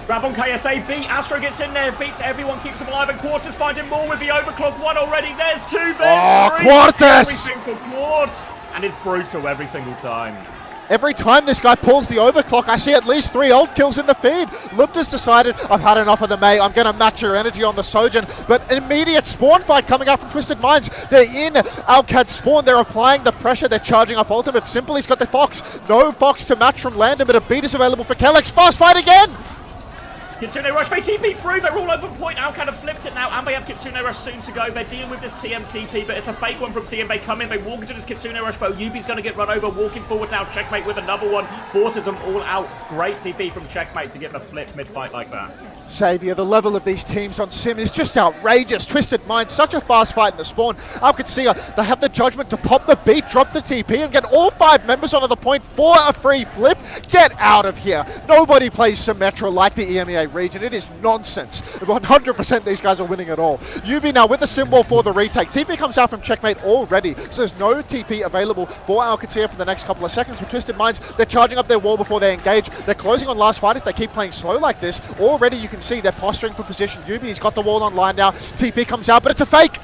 Grab on KSA, beat, Astro gets in there, beats everyone, keeps him alive, and Quartz is finding more with the overclock. 1 already, there's 2, there's 3. Quartz! Everything for Quartz, and it's brutal every single time. Every time this guy pulls the overclock, I see at least 3 ult kills in the feed. Lubda's decided, I've had enough of the Mei. I'm going to match your energy on the Sojourn. But an immediate spawn fight coming out from Twisted Minds. They're in Alcad's spawn. They're applying the pressure. They're charging up ultimate. Simple, he's got the Fox. No Fox to match from Landon, but a beat is available for Kellex. Fast fight again! Kitsune Rush, they TP through, they're all over point. Alcad have flipped it now, and they have Kitsune Rush soon to go. They're dealing with this TM TP, but it's a fake one from TM. They come in, they walk into this Kitsune Rush, but Yubi's going to get run over, walking forward now. Checkmate with another one, forces them all out. Great TP from Checkmate to get the flip mid-fight like that. Xavier, the level of these teams on Sim is just outrageous. Twisted Minds, such a fast fight in the spawn. Alcacia, they have the judgment to pop the beat, drop the TP, and get all 5 members onto the point for a free flip. Get out of here. Nobody plays Symmetra like the EMEA region. It is nonsense. 100% these guys are winning it all. Yubi now with the Symbol for the retake. TP comes out from Checkmate already, so there's no TP available for Alcacia for the next couple of seconds. With Twisted Minds, they're charging up their wall before they engage. They're closing on last fight if they keep playing slow like this. Already you can see they're posturing for position. Yubi's got the wall online now. TP comes out, but it's a fake.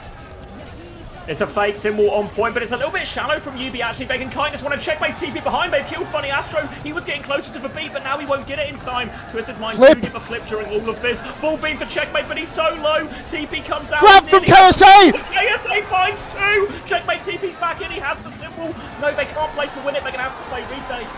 It's a fake symbol on point, but it's a little bit shallow from UB actually. They can kind of just want to checkmate TP behind. They've killed Funny Astro. He was getting closer to the beat, but now he won't get it in time. Twisted Mind do get the flip during all of this. Full beam for checkmate, but he's so low. TP comes out. Grab from KSA! KSA finds 2. Checkmate TP's back in. He has the symbol. No, they can't play to win it. They're going to have to play retake.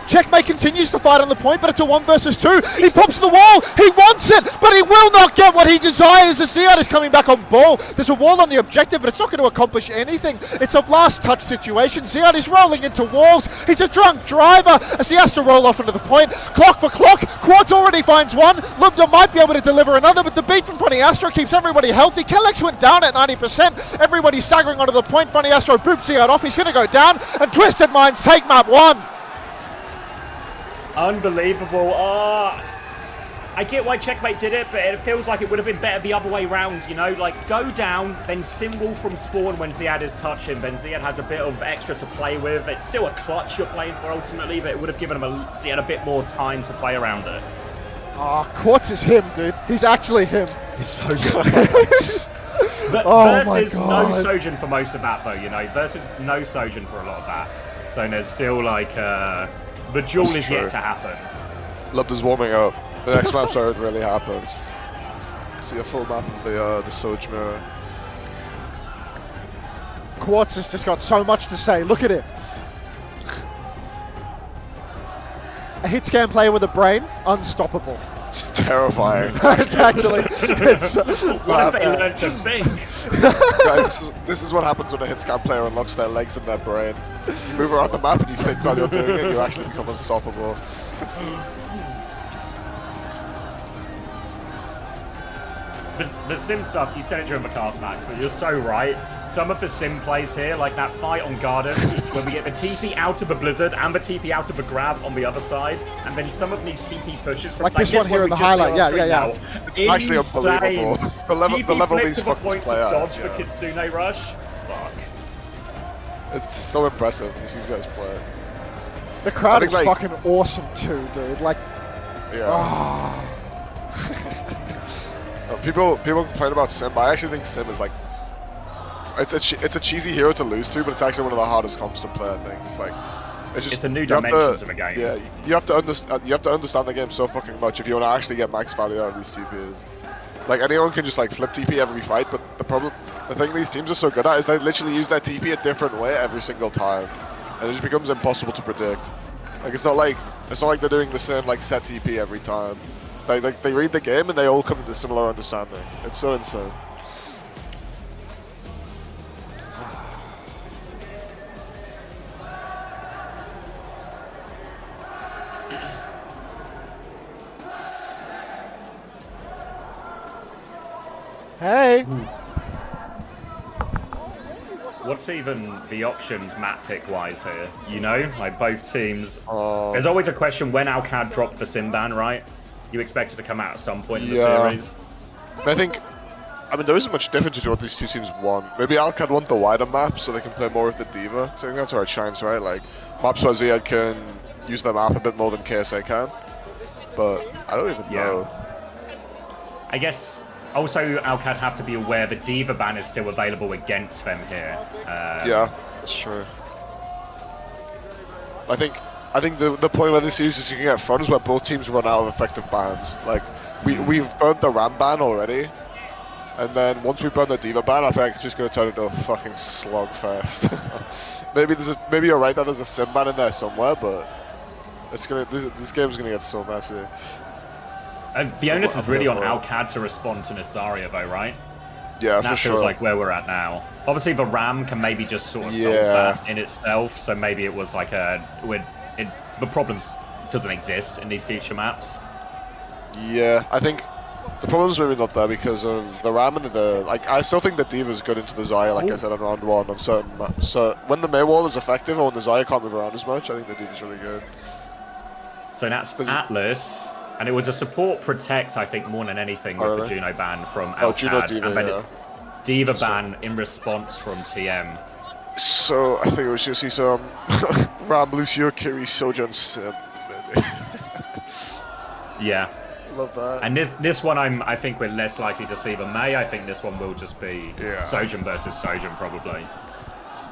Checkmate continues to fight on the point, but it's a 1 versus 2. He pops the wall. He wants it, but he will not get what he desires. As Ziad is coming back on ball. There's a wall on the objective, but it's not going to accomplish anything. It's a last touch situation. Ziad is rolling into walls. He's a drunk driver as he has to roll off into the point. Clock for clock. Quartz already finds one. Lubda might be able to deliver another, but the beat from Funny Astro keeps everybody healthy. Kellex went down at 90%. Everybody's staggering onto the point. Funny Astro boops Ziad off. He's going to go down, and Twisted Minds take map 1. Unbelievable. I get why Checkmate did it, but it feels like it would have been better the other way round, you know? Like, go down, then symbol from spawn when Ziad is touching. Then Ziad has a bit of extra to play with. It's still a clutch you're playing for ultimately, but it would have given him Ziad a bit more time to play around it. Quartz is him, dude. He's actually him. He's so good. But versus no Sojin for most of that, though, you know? Versus no Sojin for a lot of that. So there's still, like, the duel is yet to happen. Lubda's warming up. The next map's where it really happens. See a full map of the Soj mirror. Quartz has just got so much to say. Look at him. A hit scan player with a brain, unstoppable. It's terrifying. It's actually. It's, what if they learn to think? Guys, this is what happens when a hit scan player unlocks their legs and their brain. You move around the map and you think while you're doing it, you actually become unstoppable. The sim stuff, you said it during the cast, Max, but you're so right. Some of the sim plays here, like that fight on Garden, when we get the TP out of the Blizzard and the TP out of the Grab on the other side, and then some of these TP pushes from like this one here in the highlight, yeah. It's actually unbelievable. The level these fuckers play at. Dodge the Kitsune rush. Fuck. It's so impressive when you see these guys play. The crowd is fucking awesome too, dude. Like, yeah. People complain about Sim, but I actually think Sim is like it's a cheesy hero to lose to, but it's actually one of the hardest comps to play. I think it's like it's a new dimension to the game. Yeah, you have to understand the game so fucking much if you want to actually get max value out of these TPs. Like anyone can just like flip TP every fight, but the thing these teams are so good at is they literally use their TP a different way every single time, and it just becomes impossible to predict. Like it's not like they're doing the same like set TP every time. They read the game and they all come to a similar understanding. It's so insane. hey. What's even the options map pick wise here? You know, like both teams. There's always a question when Alcad dropped the sim ban, right? You expect it to come out at some point in the series. I mean, there isn't much difference between what these two teams want. Maybe Alcad want the wider map so they can play more with the Diva. So I think that's where it shines, right? Like, maps where Ziad can use the map a bit more than KSA can. But I don't even know. I guess also Alcad have to be aware the Diva ban is still available against them here. Yeah, that's true. I think the point where this series is you can get fun is where both teams run out of effective bans. Like we've burned the Ram ban already, and then once we burn the Diva ban, I think it's just gonna turn into a fucking slugfest. maybe you're right that there's a sim ban in there somewhere, but this game's gonna get so messy. And the onus is really on Alcad to respond to Nasaria though, right? Yeah, that for sure. feels like where we're at now. Obviously the Ram can maybe just sort of solve that in itself, so maybe it was like the problems doesn't exist in these future maps. Yeah, I think the problem's maybe not there because of the Ram and like I still think the Diva's good into the Xayah, like I said on round 1 on certain maps. So when the May wall is effective or when the Xayah can't move around as much, I think the Diva's really good. So that's Atlas, and it was a support protect, I think, more than anything with the Juno ban from Alcad. Juno Diva, and then Diva ban in response from TM. So I think we should see some Ram, Lucio, Kiri, Sojourn, Sim, maybe. Yeah. Love that. And this one, I think we're less likely to see than May. I think this one will just be Sojin versus Sojin, probably.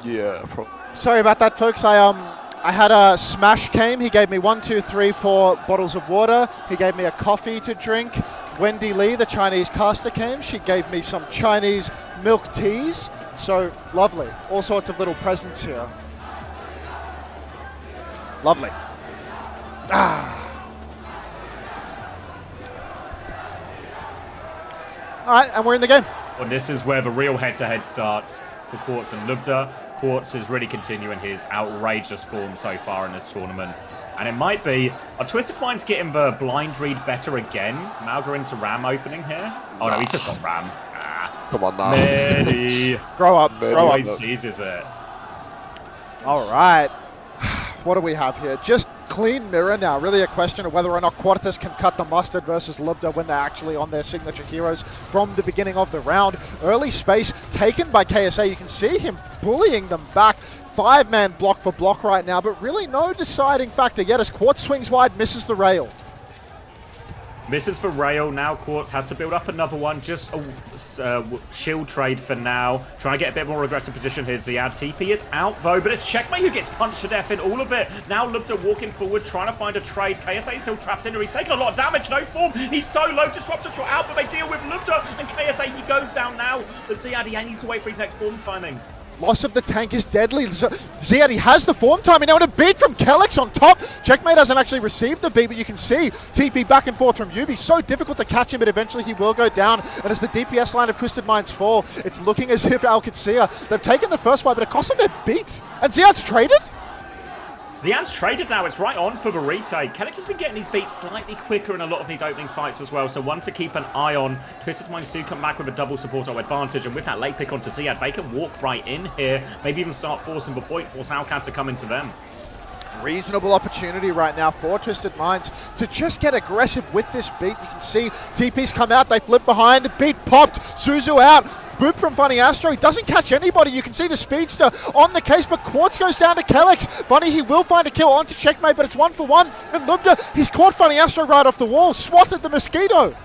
Yeah. Sorry about that, folks. I had a Smash came. He gave me 1, 2, 3, 4 bottles of water. He gave me a coffee to drink. Wendy Lee, the Chinese caster, came. She gave me some Chinese milk teas. So lovely. All sorts of little presents here. Lovely. All right, and we're in the game. Well, this is where the real head-to-head starts for Quartz and Lubda. Quartz is really continuing his outrageous form so far in this tournament. And it might be... Are Twisted Minds getting the blind read better again? Malga into Ram opening here? Oh, no, he's just got Ram. Come on now. Medi. Grow up. Grow up. He seizes it. All right. What do we have here? Just clean mirror now. Really a question of whether or not Quartus can cut the mustard versus Lubda when they're actually on their signature heroes from the beginning of the round. Early space taken by KSA. You can see him bullying them back. 5-man block for block right now, but really no deciding factor yet as Quartz swings wide, misses the rail. Misses for rail. Now Quartz has to build up another one. Just a shield trade for now. Trying to get a bit more aggressive position here. Ziad TP is out though, but it's Checkmate who gets punched to death in all of it. Now Lubda walking forward, trying to find a trade. KSA is still trapped in there. He's taking a lot of damage. No form. He's so low. Disruptor out, but they deal with Lubda and KSA. He goes down now. But Ziad, he needs to wait for his next form timing. Loss of the tank is deadly. Ziad, he has the form timing now, and a beat from Kellex on top. Checkmate hasn't actually received the beat, but you can see TP back and forth from Yubi. So difficult to catch him, but eventually he will go down. And as the DPS line of Twisted Minds fall, it's looking as if Alcatzia, they've taken the first fight, but it cost them their beat. And Ziad's traded? Ziad's traded now. It's right on for the retake. Kellex has been getting these beats slightly quicker in a lot of these opening fights as well, so one to keep an eye on. Twisted Minds do come back with a double supporter advantage, and with that late pick onto Ziad, they can walk right in here, maybe even start forcing the point, force Alcad to come into them. Reasonable opportunity right now for Twisted Minds to just get aggressive with this beat. You can see TP's come out, they flip behind, the beat popped, Suzu out. Boop from Funny Astro. He doesn't catch anybody. You can see the speedster on the case, but Quartz goes down to Kellex. Funny, he will find a kill onto Checkmate, but it's 1 for 1. And Lubda, he's caught Funny Astro right off the wall, swatted the mosquito.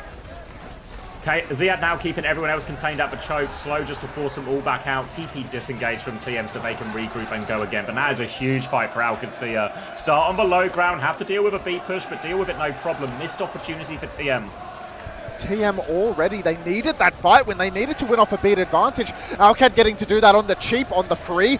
Okay, Ziad now keeping everyone else contained at the choke. Slow just to force them all back out. TP disengaged from TM so they can regroup and go again. But that is a huge fight for Alcatzia. Start on the low ground, have to deal with a beat push, but deal with it no problem. Missed opportunity for TM. TM already, they needed that fight when they needed to win off a beat advantage. Alcad getting to do that on the cheap, on the free,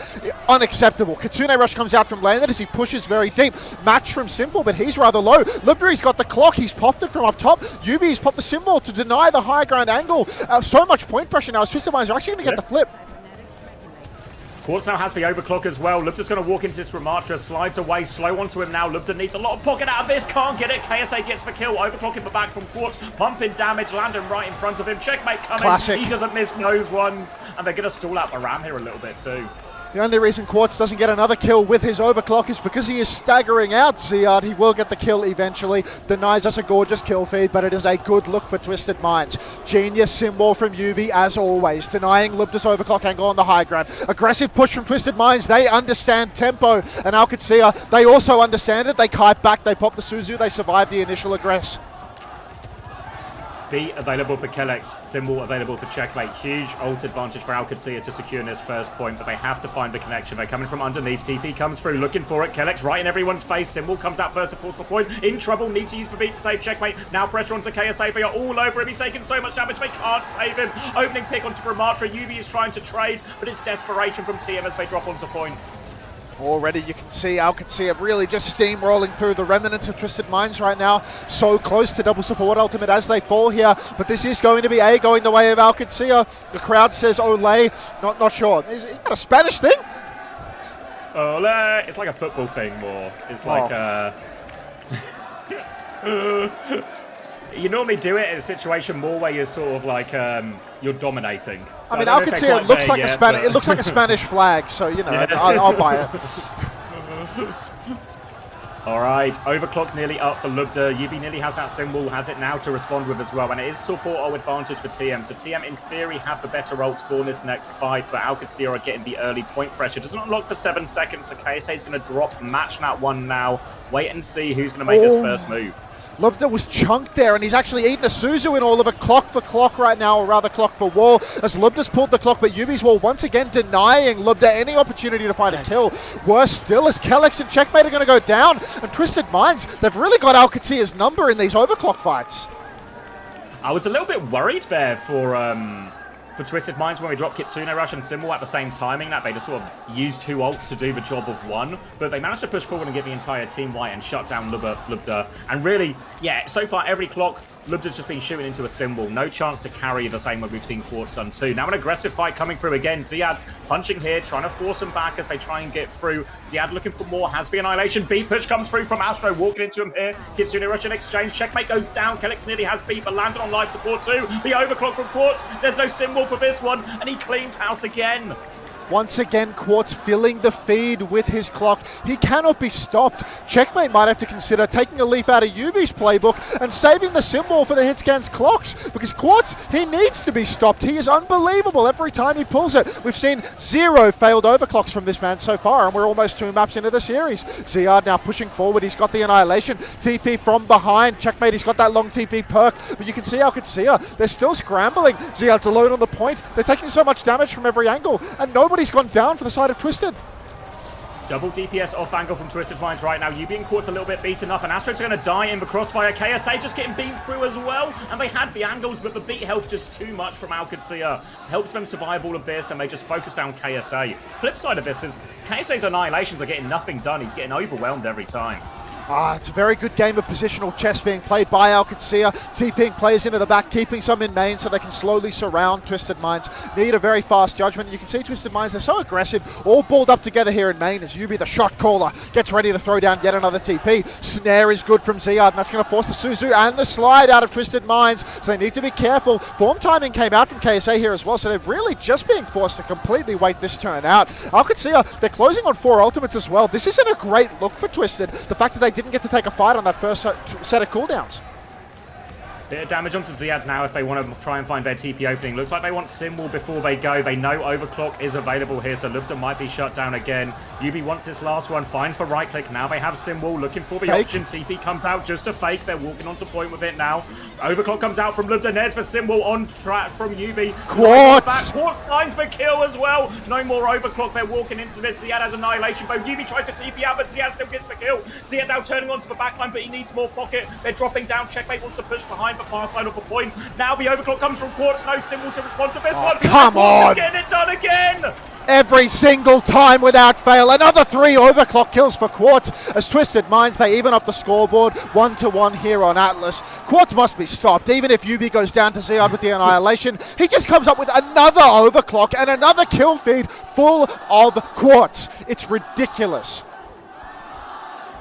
unacceptable. Kitsune Rush comes out from Landed as he pushes very deep. Match from Simple, but he's rather low. Libdary's got the clock, he's popped it from up top. Yubi's popped the symbol to deny the high ground angle. So much point pressure now, Twisted Minds are actually going to get the flip. Quartz now has the overclock as well. Lubda's going to walk into this Ramatra, slides away, slow onto him now. Lubda needs a lot of pocket out of this, can't get it. KSA gets the kill, overclocking the back from Quartz, pumping damage, landing right in front of him. Checkmate coming, Classic. He doesn't miss nose ones, and they're going to stall out the Ram here a little bit too. The only reason Quartz doesn't get another kill with his overclock is because he is staggering out Ziad. He will get the kill eventually. Denies us a gorgeous kill feed, but it is a good look for Twisted Minds. Genius symbol from Yubi, as always, denying Lubda's overclock angle on the high ground. Aggressive push from Twisted Minds. They understand tempo, and Alcatzia, they also understand it. They kite back, they pop the Suzu, they survive the initial aggress. Beat available for Kellex, symbol available for Checkmate. Huge ult advantage for Alcatzia to secure this first point, but they have to find the connection. They're coming from underneath. TP comes through, looking for it. Kellex right in everyone's face. Symbol comes out first to force the point. In trouble, needs to use the beat to save Checkmate. Now pressure onto KSA. They are all over him. He's taking so much damage, they can't save him. Opening pick onto Ramatra. Yubi is trying to trade, but it's desperation from TM as they drop onto point. Already you can see Alcatzia really just steamrolling through the remnants of Twisted Minds right now. So close to double support ultimate as they fall here. But this is going to be going the way of Alcatzia. The says Olay. Not sure. Is it a Spanish thing? Olay. It's like a football thing more. It's like you normally do it in a situation more where you're sort of like you're dominating. So I mean, Alcatzia looks like it looks like a Spanish flag, so you know, yeah. I'll buy it. All right, overclock nearly up for Lubda. Yubi nearly has that symbol, has it now to respond with as well, and it is support ult advantage for TM. So TM in theory have the better ults for this next fight, but Alcatzia are getting the early point pressure. Does not unlock for 7 seconds, so KSA is going to drop match that one now. Wait and see who's going to make his first move. Lubda was chunked there, and he's actually eaten a Suzu in all of it. Clock for clock right now, or rather clock for wall, as Lubda's pulled the clock, but Yubi's wall once again denying Lubda any opportunity to find a kill. Worse still, as Kellex and Checkmate are going to go down, and Twisted Minds, they've really got Alcatea's number in these overclock fights. I was a little bit worried there for Twisted Minds when we dropped Kitsune Rush and Symbol at the same timing, that they just sort of used 2 ults to do the job of 1. But they managed to push forward and get the entire team white and shut down Lubda. And really, yeah, so far every clock, Lubda's just been shooting into a Symbol. No chance to carry the same way we've seen Quartz done too. Now an aggressive fight coming through again. Ziad punching here, trying to force him back as they try and get through. Ziad looking for more, has the Annihilation. Beat push comes through from Astro, walking into him here. Kitsune Rush in exchange. Checkmate goes down. Kellex nearly has beat, but landed on life support too. The overclock from Quartz. There's no Symbol for this one, and he cleans house again. Once again, Quartz filling the feed with his clock. He cannot be stopped. Checkmate might have to consider taking a leaf out of Yuvi's playbook and saving the Symbol for the hitscan's clocks, because Quartz, he needs to be stopped. He is unbelievable every time he pulls it. We've seen 0 failed overclocks from this man so far, and we're almost 2 maps into the series. Ziad now pushing forward. He's got the Annihilation. TP from behind. Checkmate, he's got that long TP perk, but you can see Alcatsia, they're still scrambling. Ziad's alone on the point. They're taking so much damage from every angle, and nobody's gone down for the side of Twisted. Double DPS off angle from Twisted Minds right now. Yubi and Quartz a little bit beaten up, and Astro's going to die in the crossfire. KSA just getting beaten through as well, and they had the angles, but the beat health just too much from Alcatsia. Helps them survive all of this, and they just focus down KSA. Flip side of this is KSA's Annihilations are getting nothing done. He's getting overwhelmed every time. It's a very good game of positional chess being played by Alcatsia, TPing players into the back, keeping some in main so they can slowly surround Twisted Minds. Need a very fast judgment. You can see Twisted Minds, they're so aggressive, all balled up together here in main as Yubi, the shot caller, gets ready to throw down yet another TP. Snare is good from Ziad, and that's going to force the Suzu and the slide out of Twisted Minds, so they need to be careful. Form timing came out from KSA here as well, so they're really just being forced to completely wait this turn out. Alcatsia, they're closing on 4 ultimates as well. This isn't a great look for Twisted. The fact that they didn't get to take a fight on that first set of cooldowns. Bit of damage onto Ziad now if they want to try and find their TP opening. Looks like they want Symbol before they go. They know Overclock is available here, so Lubda might be shut down again. Yubi wants this last one, finds the right click. Now they have Symbol looking for the option. TP comes out just a fake. They're walking onto point with it now. Overclock comes out from Lubda. There's for Symbol on track from Yubi. Quartz! Quartz finds the kill as well. No more Overclock. They're walking into this. Ziad has Annihilation bow. Yubi tries to TP out, but Ziad still gets the kill. Ziad now turning onto the backline, but he needs more pocket. They're dropping down. Checkmate wants to push behind the far side of the point. Now the Overclock comes from Quartz. No Symbol to respond to this one. Come on! Getting it done again! Every single time without fail. Another 3 overclock kills for Quartz as Twisted Minds, they even up the scoreboard 1-1 here on Atlas. Quartz must be stopped. Even if Yubi goes down to Ziad with the Annihilation, he just comes up with another overclock and another kill feed full of Quartz. It's ridiculous.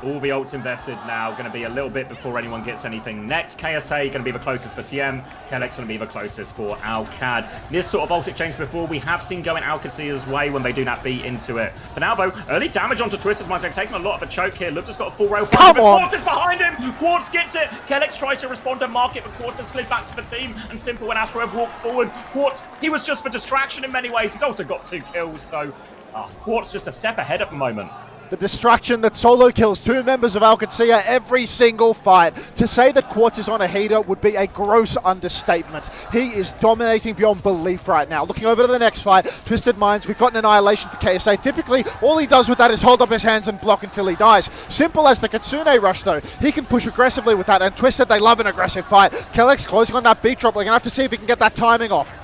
All the ults invested now. Going to be a little bit before anyone gets anything next. KSA going to be the closest for TM. Kellex going to be the closest for Alcad. This sort of ult exchange before we have seen going Alcacia's way when they do not beat into it. For now, though, early damage onto Twisted Minds. They're taking a lot of a choke here. Lubda's got a full rail. Come on! Quartz is behind him. Quartz gets it. Kellex tries to respond and mark it, but Quartz has slid back to the team. And Simple and Astro have walked forward. Quartz, he was just for distraction in many ways. He's also got 2 kills, so Quartz just a step ahead at the moment. The distraction that solo kills 2 members of Alcatsia every single fight. To say that Quartz is on a heater would be a gross understatement. He is dominating beyond belief right now. Looking over to the next fight, Twisted Minds, we've got an Annihilation for KSA. Typically, all he does with that is hold up his hands and block until he dies. Simple as the Kitsune Rush though. He can push aggressively with that, and Twisted, they love an aggressive fight. Kellex closing on that beat drop. They're going to have to see if he can get that timing off.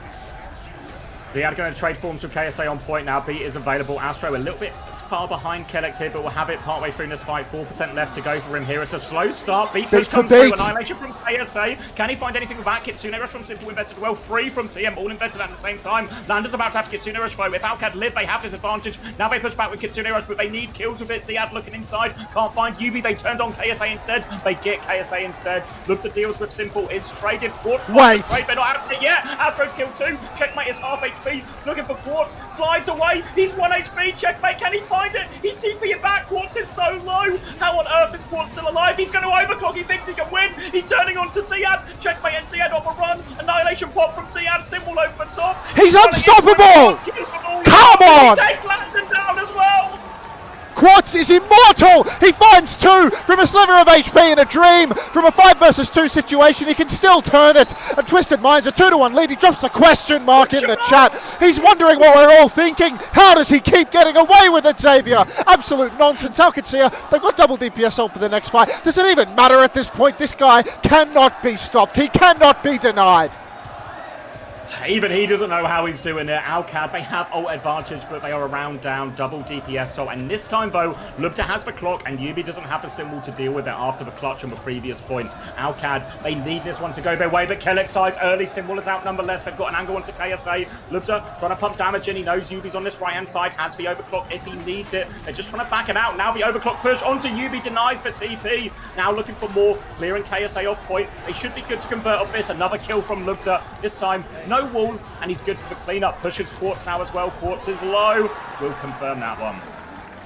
Ziad going to trade forms with KSA on point now. Beat is available. Astro a little bit far behind Kellex here, but we'll have it partway through in this fight. 4% left to go for him here. It's a slow start. Beat push comes through. Annihilation from KSA. Can he find anything with that? Kitsune Rush from Simple invested well. 3 from TM, all invested at the same time. Lander's about to have Kitsune Rush though. If Alcad live, they have this advantage. Now they push back with Kitsune Rush, but they need kills with it. Ziad looking inside. Can't find Yubi. They turned on KSA instead. They get KSA instead. Lubda deals with Simple. It's traded. Quartz. Wait. They're not out of it yet. Astro's killed 2. Checkmate is half HP. Looking for Quartz, slides away, he's 1 HP, Checkmate, can he find it? He's TPing back, Quartz is so low. How on earth is Quartz still alive? He's going to overclock, he thinks he can win. He's turning on to Ziad, Checkmate and Ziad off a run. Annihilation pop from Ziad, Symbol over the top. He's unstoppable! Come on! He takes Landon down as well. Quartz is immortal. He finds 2 from a sliver of HP in a dream. From a 5 versus 2 situation, he can still turn it. And Twisted Minds a 2-1 lead. He drops a question mark in the chat. He's wondering what we're all thinking. How does he keep getting away with it, Xavier? Absolute nonsense. Alcancia, they've got double DPS ult for the next fight. Does it even matter at this point? This guy cannot be stopped. He cannot be denied. Even he doesn't know how he's doing it. Alcad, they have ult advantage, but they are a round down, double DPS. So, and this time, though, Lubta has the clock, and Yubi doesn't have the symbol to deal with it after the clutch on the previous point. Alcad, they need this one to go their way, but Kellex dies early. Symbol is outnumbered less. They've got an angle onto KSA. Lubta trying to pump damage in. He knows Yubi's on this right-hand side, has the overclock if he needs it. They're just trying to back him out. Now the overclock push onto Yubi denies for TP. Now looking for more, clearing KSA off point. They should be good to convert off this. Another kill from Lubta. This time, no wall, and he's good for the cleanup. Pushes Quartz now as well. Quartz is low. We'll confirm that one.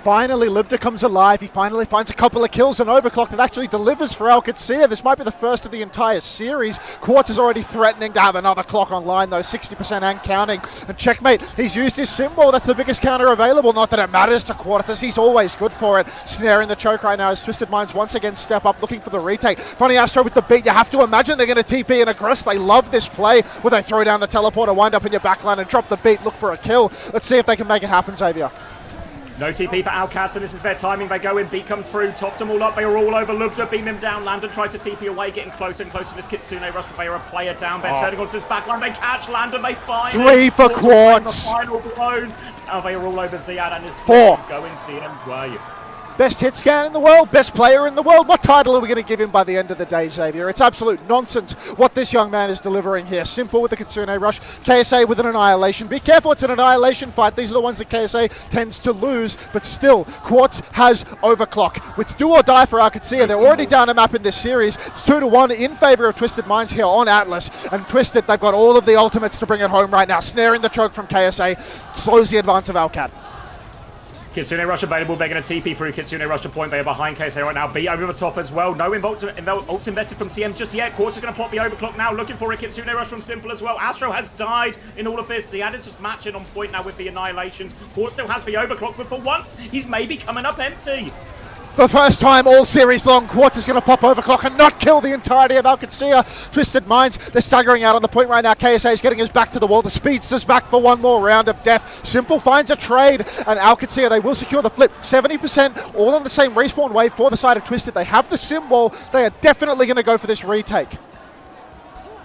Finally, Lubta comes alive. He finally finds a couple of kills and overclock that actually delivers for Alcacia. This might be the first of the entire series. Quartz is already threatening to have another clock online, though, 60% and counting. And checkmate, he's used his symbol. That's the biggest counter available. Not that it matters to Quartz. He's always good for it. Snaring the choke right now as Twisted Minds once again step up, looking for the retake. Funny Astro with the beat. You have to imagine they're going to TP and aggress. They love this play where they throw down the teleporter, wind up in your backline and drop the beat, look for a kill. Let's see if they can make it happen, Xavier. No TP for Alcad, so this is their timing. They go in, beat comes through, tops them all up. They are all over Lubta, beam him down. Landon tries to TP away, getting closer and closer to this Kitsune rush, but they are a player down. They're turning onto this backline. They catch Landon, they find 3 for Quartz. The final blows. Now they are all over Ziad and his 4. Going TM's way. Best hit scan in the world, best player in the world. What title are we going to give him by the end of the day, Xavier? It's absolute nonsense what this young man is delivering here. Simple with the Kitsune rush, KSA with an annihilation. Be careful, it's an annihilation fight. These are the ones that KSA tends to lose, but still, Quartz has overclock. It's do or die for Alcacia. They're already down a map in this series. It's 2-1 in favor of Twisted Minds here on Atlas. And Twisted, they've got all of the ultimates to bring it home right now. Snaring the choke from KSA slows the advance of Alcad. Kitsune Rush available. They're going to TP through Kitsune Rush to point. They are behind KSA right now. B over the top as well. No ults invested from TM just yet. Quartz is going to pop the overclock now. Looking for a Kitsune Rush from Simple as well. Astro has died in all of this. Ziad is just matching on point now with the annihilations. Quartz still has the overclock, but for once, he's maybe coming up empty. The first time all series long, Quartz is going to pop overclock and not kill the entirety of Alcacia. Twisted Minds, they're staggering out on the point right now. KSA is getting his back to the wall. The Speedster's back for one more round of death. Simple finds a trade, and Alcacia, they will secure the flip. 70%, all on the same respawn wave for the side of Twisted. They have the symbol. They are definitely going to go for this retake.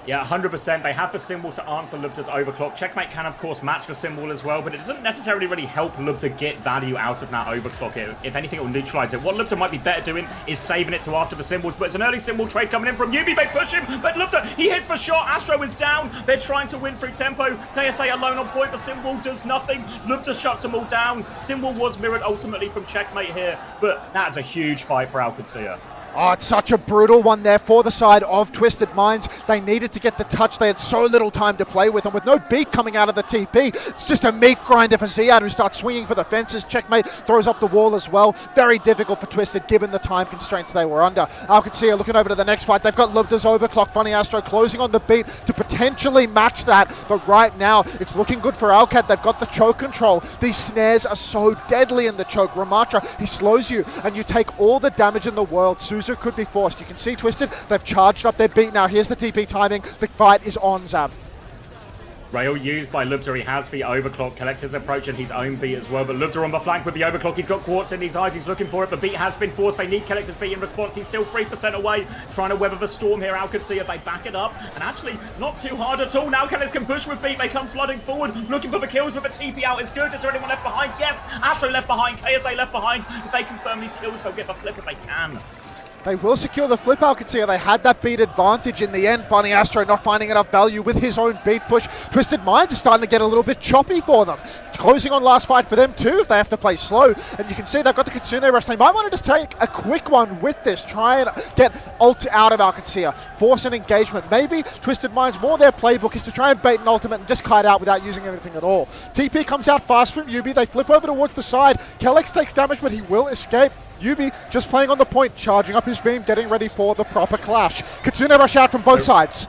Yeah, 100%. They have the symbol to answer Lubta's overclock. Checkmate can, of course, match the symbol as well, but it doesn't necessarily really help Lubta get value out of that overclock. If anything, it will neutralize it. What Lubta might be better doing is saving it to after the symbols, but it's an early symbol trade coming in from Yubi. They push him, but Lubta, he hits the shot. Astro is down. They're trying to win through tempo. KSA alone on point. The symbol does nothing. Lubta shuts them all down. Symbol was mirrored ultimately from Checkmate here, but that's a huge fight for Alcacia. Oh, it's such a brutal one there for the side of Twisted Minds. They needed to get the touch. They had so little time to play with, and with no beat coming out of the TP, it's just a meat grinder for Ziad, who starts swinging for the fences. Checkmate throws up the wall as well. Very difficult for Twisted, given the time constraints they were under. Alcacia looking over to the next fight. They've got Lubta's overclock. Funny Astro closing on the beat to potentially match that, but right now, it's looking good for Alcad. They've got the choke control. These snares are so deadly in the choke. Ramatra, he slows you, and you take all the damage in the world. Suzu could be forced. You can see Twisted, they've charged up their beat now. Here's the TP timing. The fight is on, Zab. Rail used by Lubta. He has the overclock. Collects his approach and his own beat as well. But Lubta on the flank with the overclock. He's got Quartz in his eyes. He's looking for it. The beat has been forced. They need Collect's beat in response. He's still 3% away. Trying to weather the storm here. Alcacia, they back it up. And actually, not too hard at all. Now Collect's can push with beat. They come flooding forward. Looking for the kills with the TP out is good. Is there anyone left behind? Yes. Astro left behind. KSA left behind. If they confirm these kills, they'll get the flip if they can. They will secure the flip, Alcacia. They had that beat advantage in the end. Funny Astro not finding enough value with his own beat push. Twisted Minds is starting to get a little bit choppy for them. Closing on last fight for them too if they have to play slow. And you can see they've got the Kitsune rush. They might want to just take a quick one with this. Try and get ult out of Alcacia. Force an engagement. Maybe Twisted Minds, more their playbook is to try and bait an ultimate and just kite out without using anything at all. TP comes out fast from Yubi. They flip over towards the side. Kellex takes damage, but he will escape. Yubi just playing on the point, charging up his beam, getting ready for the proper clash. Kitsune rush out from both sides.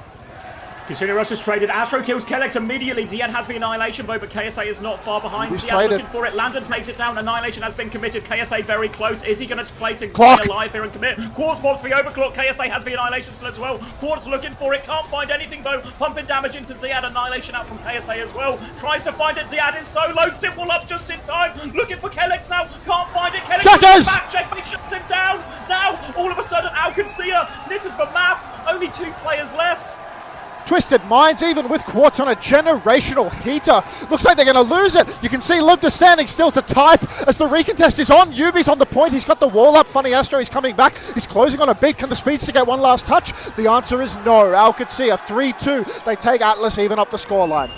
Kasuna Rush has traded. Astro kills Kellex immediately. Ziad has the Annihilation though, but KSA is not far behind. He's Ziad traded. looking for it. Landon takes it down. Annihilation has been committed. KSA very close. Is he going to play to Clock. stay alive here and commit? Quartz pops the overclock. KSA has the Annihilation still as well. Quartz looking for it. Can't find anything though. Pumping damage into Ziad. Annihilation out from KSA as well. Tries to find it. Ziad is so low. Simple up just in time. Looking for Kellex now. Can't find it. Kellex Checkers! back. Checkmate shuts him down. Now, all of a sudden, Alcancia. This is the map. Only 2 players left. Twisted Minds, even with Quartz on a generational heater. Looks like they're going to lose it. You can see Libda standing still to type as the recontest is on. Yubi's on the point. He's got the wall up. Funny Astro, he's coming back. He's closing on a beat. Can the Speedster get one last touch? The answer is no. Alcancia 3-2. They take Atlas even up the scoreline.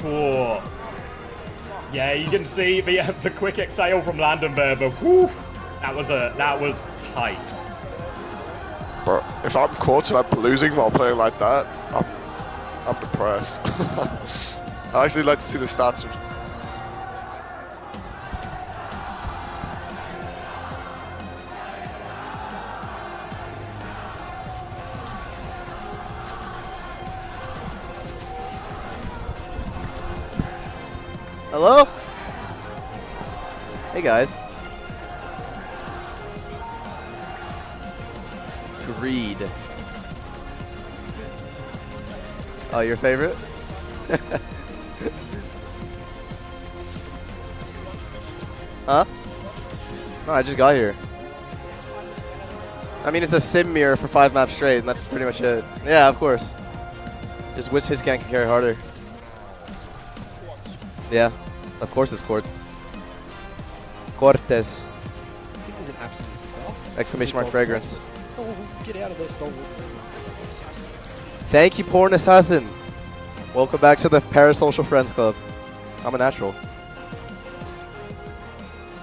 Oh. Yeah, you can see the quick exhale from Landon there, but whew, that was tight. But if I'm caught and I'm losing while playing like that, I'm depressed. I actually like to see the stats. Hello? Hey guys. Greed. Oh, your favorite? Huh? No, I just got here. I mean, it's a sim mirror for 5 maps straight, and that's pretty much it. Yeah, of course. Just wish his gang could carry harder. Yeah, of course it's Quartz. Cortes! This is an absolute disaster. Exclamation mark fragrance. Oh, get out of this. Oh. Thank you, Porn Assassin. Welcome back to the Parasocial Friends Club. I'm a natural.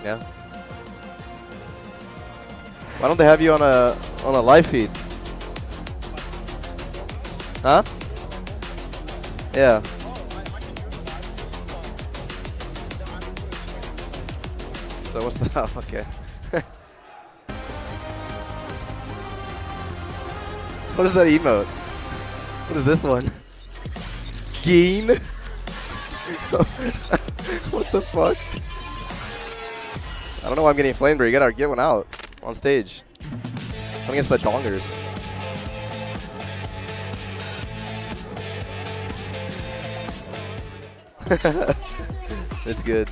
Yeah. Why don't they have you on a live feed? Huh? Yeah. So what's the okay? What is that emote? What is this one? Geen? What the fuck? I don't know why I'm getting flamed, but you gotta get one out on stage. I'm against the dongers. It's good.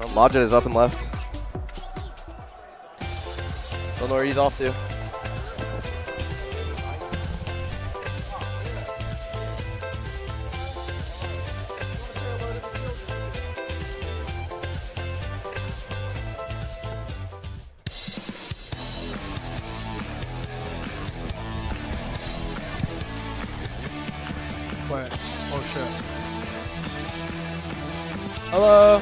Oh, Modjet is up and left. Don't know where he's off to. Wait. Oh shit. Hello.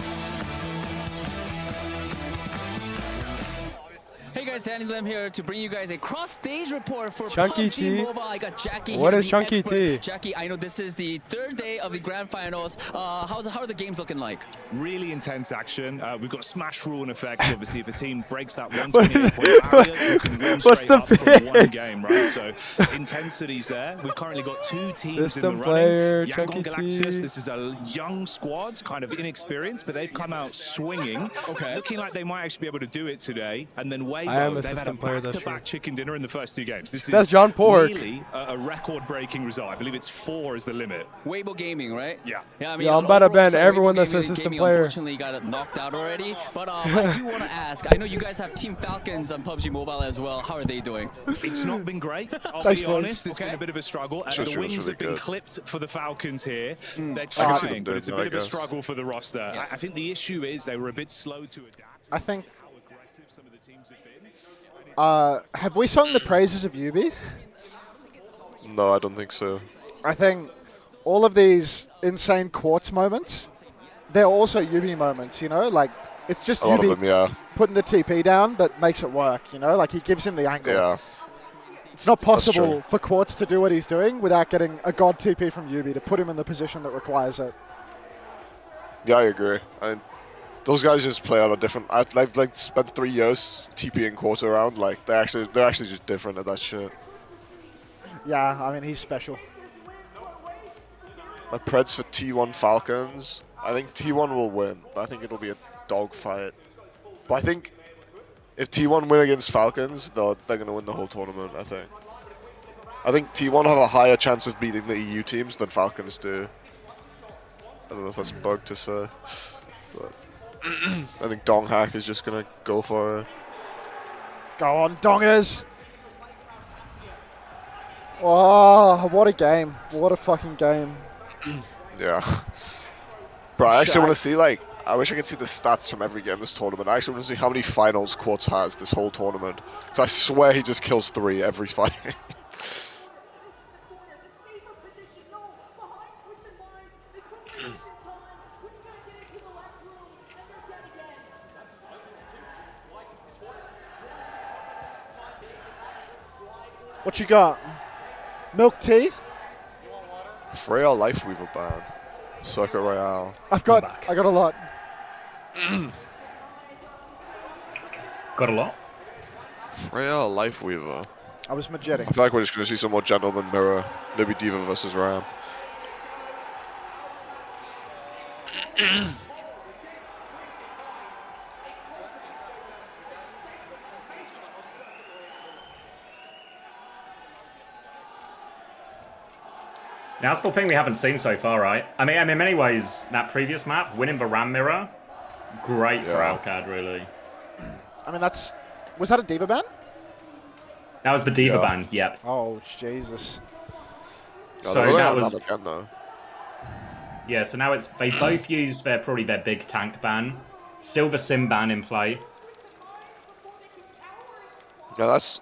Hey guys, Danny Lim here to bring you guys a cross-stage report for Chunky PUBG T. Mobile. I got Jackie What here, is the Chunky expert. T? Jackie, I know this is the 3rd day of the grand finals. How are the games looking like? Really intense action. We've got smash rule in effect. Obviously, if a team breaks that 128-point barrier, you can win What's straight the up from pick? one game, right? So intensity's there. We've currently got 2 teams System in the player, running. Chunky Yangon T. Galacticus, this is a young squad, kind of inexperienced, but they've come out swinging. Okay. Looking like they might actually be able to do it today. And then I am Weibo, a they've had a system player this back-to-back year. chicken dinner in the first 2 games. This That's is John Pork. really a record-breaking result. I believe it's 4 is the limit. Weibo Gaming, right? Yeah. Yeah, I mean, Yeah, I'm about to overall, ban so everyone Weibo that's a Gaming system Gaming player. Unfortunately, got knocked out already. But I do want to ask. I know you guys have Team Falcons on PUBG Mobile as well. How are they doing? It's not been great, I'll Thanks, be boys. honest. It's been a bit of a struggle. Sure, The sure, it's wings really have been good. clipped for the Falcons here. They're can see trying, them but it's a doing bit that, of a I guess. struggle for the roster. I think the issue is they were a bit slow to adapt. I think. How aggressive some of the teams have been. Have we sung the praises of Yubi? No, I don't think so. I think all of these insane Quartz moments, they're also Yubi moments, you know? Like, it's just A lot Yubi of them, yeah. putting the TP down that makes it work, you know? Like, he gives him the angle. Yeah. It's not That's possible true. for Quartz to do what he's doing without getting a god TP from Yubi to put him in the position that requires it. Yeah, I agree. Those guys just play on a different. I've like spent 3 years TPing quarter around. Like they're actually just different at that shit. Yeah, I mean, he's special. My Preds for T1 Falcons. I think T1 will win, but I think it'll be a dogfight. But I think if T1 win against Falcons, they're going to win the whole tournament, I think. I think T1 have a higher chance of beating the EU teams than Falcons do. I don't know if that's a bug to say, but I think Donghack is just going to go for it. Go on, Dongers! Oh, what a game. What a fucking game. Yeah. Bro, I actually want to see, like, I wish I could see the stats from every game this tournament. I actually want to see how many finals Quartz has this whole tournament. So I swear he just kills 3 every fight. What you got? Milk tea? Freya Lifeweaver ban. Circuit Royale. I got a lot. Got a lot? Freya Lifeweaver. I was majetting. I feel like we're just going to see some more Gentleman Mirror. Maybe Diva versus Ram. Now, that's the thing we haven't seen so far, right? I mean, in many ways, that previous map, winning the Ram Mirror, great for Alcad, really. I mean, was that a Diva ban? That was the Diva ban, yep. Oh, Jesus. So that was... Yeah, so now they both used probably their big tank ban. Still the Sim ban in play. Yeah, that's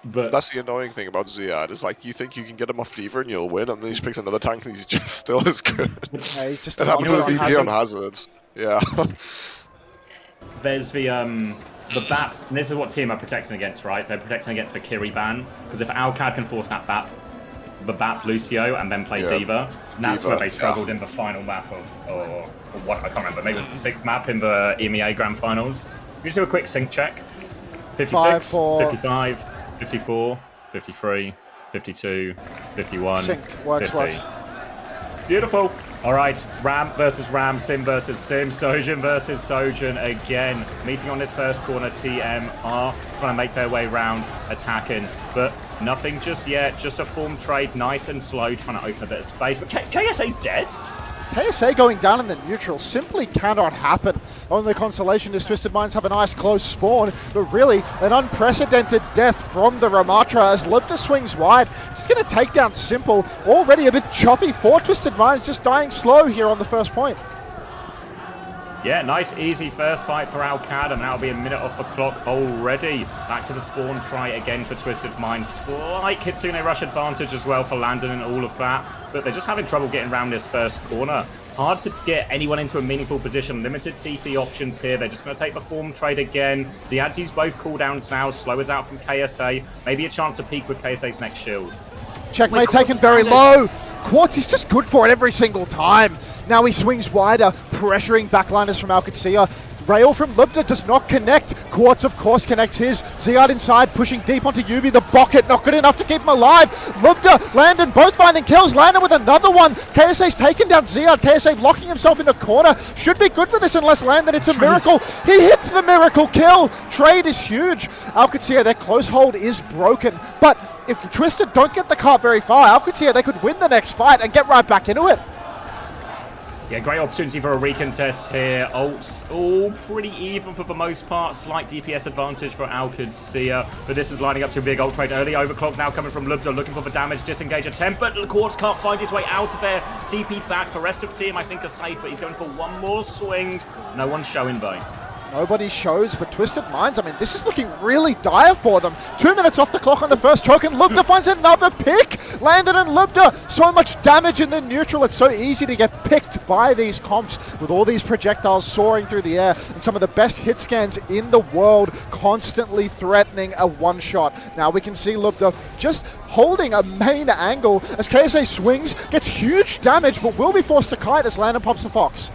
the annoying thing about Ziad, is like you think you can get him off Diva and you'll win, and then he picks another tank and he's just still as good. Yeah, he's just it happens with VP on Hazard. Yeah. There's the BAP, and this is what team are protecting against, right? They're protecting against the Kiri ban, because if Alcad can force that the BAP Lucio and then play Diva, and that's where they struggled in the final map or what, I can't remember, maybe it was the 6th map in the EMEA Grand Finals. We just do a quick sync check. 56, 55, 54, 53, 52, 51, Synced. Works, 50. works. Beautiful. All right, Ram versus Ram, Sim versus Sim, Sojin versus Sojin again. Meeting on this first corner, TM are trying to make their way round, attacking, but nothing just yet. Just a form trade, nice and slow, trying to open a bit of space. But KSA's dead. KSA going down in the neutral simply cannot happen. Only consolation is Twisted Minds have a nice close spawn, but really an unprecedented death from the Ramatra as Lipta swings wide. It's going to take down Simple. Already a bit choppy for Twisted Minds, just dying slow here on the first point. Yeah, nice easy first fight for Alcad, and that'll be a minute off the clock already. Back to the spawn, try again for Twisted Minds. Slight Kitsune rush advantage as well for Landon and all of that, but they're just having trouble getting around this first corner. Hard to get anyone into a meaningful position. Limited TP options here. They're just going to take the form trade again. Ziad's used both cooldowns now. Slow is out from KSA. Maybe a chance to peak with KSA's next shield. Checkmate taken very low. Quartz is just good for it every single time. Now he swings wider, pressuring backliners from Alcatsia. Rail from Lubda does not connect. Quartz, of course, connects his. Ziad inside, pushing deep onto Yubi. The bucket, not good enough to keep him alive. Lubda, Landon, both finding kills. Landon with another one. KSA's taken down Ziad. KSA locking himself in a corner. Should be good for this unless Landon, it's a miracle. He hits the miracle kill. Trade is huge. Alcatsia, their close hold is broken. But if Twisted don't get the cart very far, Alcatsia, they could win the next fight and get right back into it. Yeah, great opportunity for a recontest here. Ults all pretty even for the most part. Slight DPS advantage for Alcatsia, but this is lining up to a big ult trade early. Overclock now coming from Lubda, looking for the damage, disengage attempt, but Quartz can't find his way out of there. TP back. The rest of the team, I think, are safe, but he's going for one more swing. No one's showing, though. Nobody shows, but Twisted Minds, I mean, this is looking really dire for them. 2 minutes off the clock on the first token. Lubda finds another pick. Landon and Lubda, so much damage in the neutral. It's so easy to get picked by these comps with all these projectiles soaring through the air and some of the best hit scans in the world constantly threatening a one-shot. Now we can see Lubda just holding a main angle as KSA swings, gets huge damage, but will be forced to kite as Landon pops the Fox.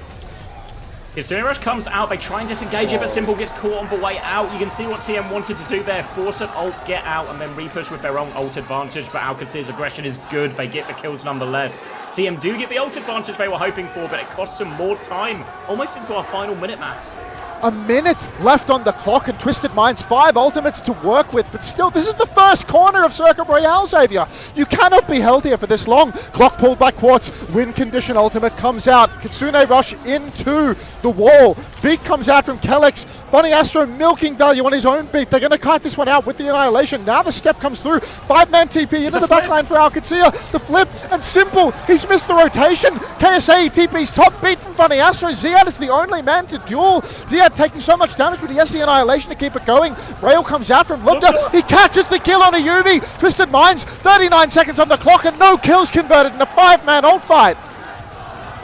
Kitsune Rush comes out, they try and disengage it, but Simple gets caught on the way out. You can see what TM wanted to do there, force an ult, get out, and then repush with their own ult advantage, but Alcacere's aggression is good, they get the kills nonetheless. TM do get the ult advantage they were hoping for, but it costs them more time, almost into our final minute, Max. A minute left on the clock and Twisted Minds 5 ultimates to work with, but still, this is the first corner of Circuit Royale, Xavier. You cannot be held here for this long. Clock pulled by Quartz, win condition ultimate comes out. Kitsune Rush into the wall. Beat comes out from Kellex. Bonnie Astro milking value on his own beat. They're going to kite this one out with the Annihilation. Now the step comes through. 5-man TP into the backline for Alcacere. The flip and Simple. He's missed the rotation. KSA TP's top beat from Bonnie Astro. Ziad is the only man to duel. Ziad taking so much damage, but he has the Annihilation to keep it going. Rail comes out from Lubda. He catches the kill on a Yubi. Twisted Minds, 39 seconds on the clock and no kills converted in a 5-man ult fight.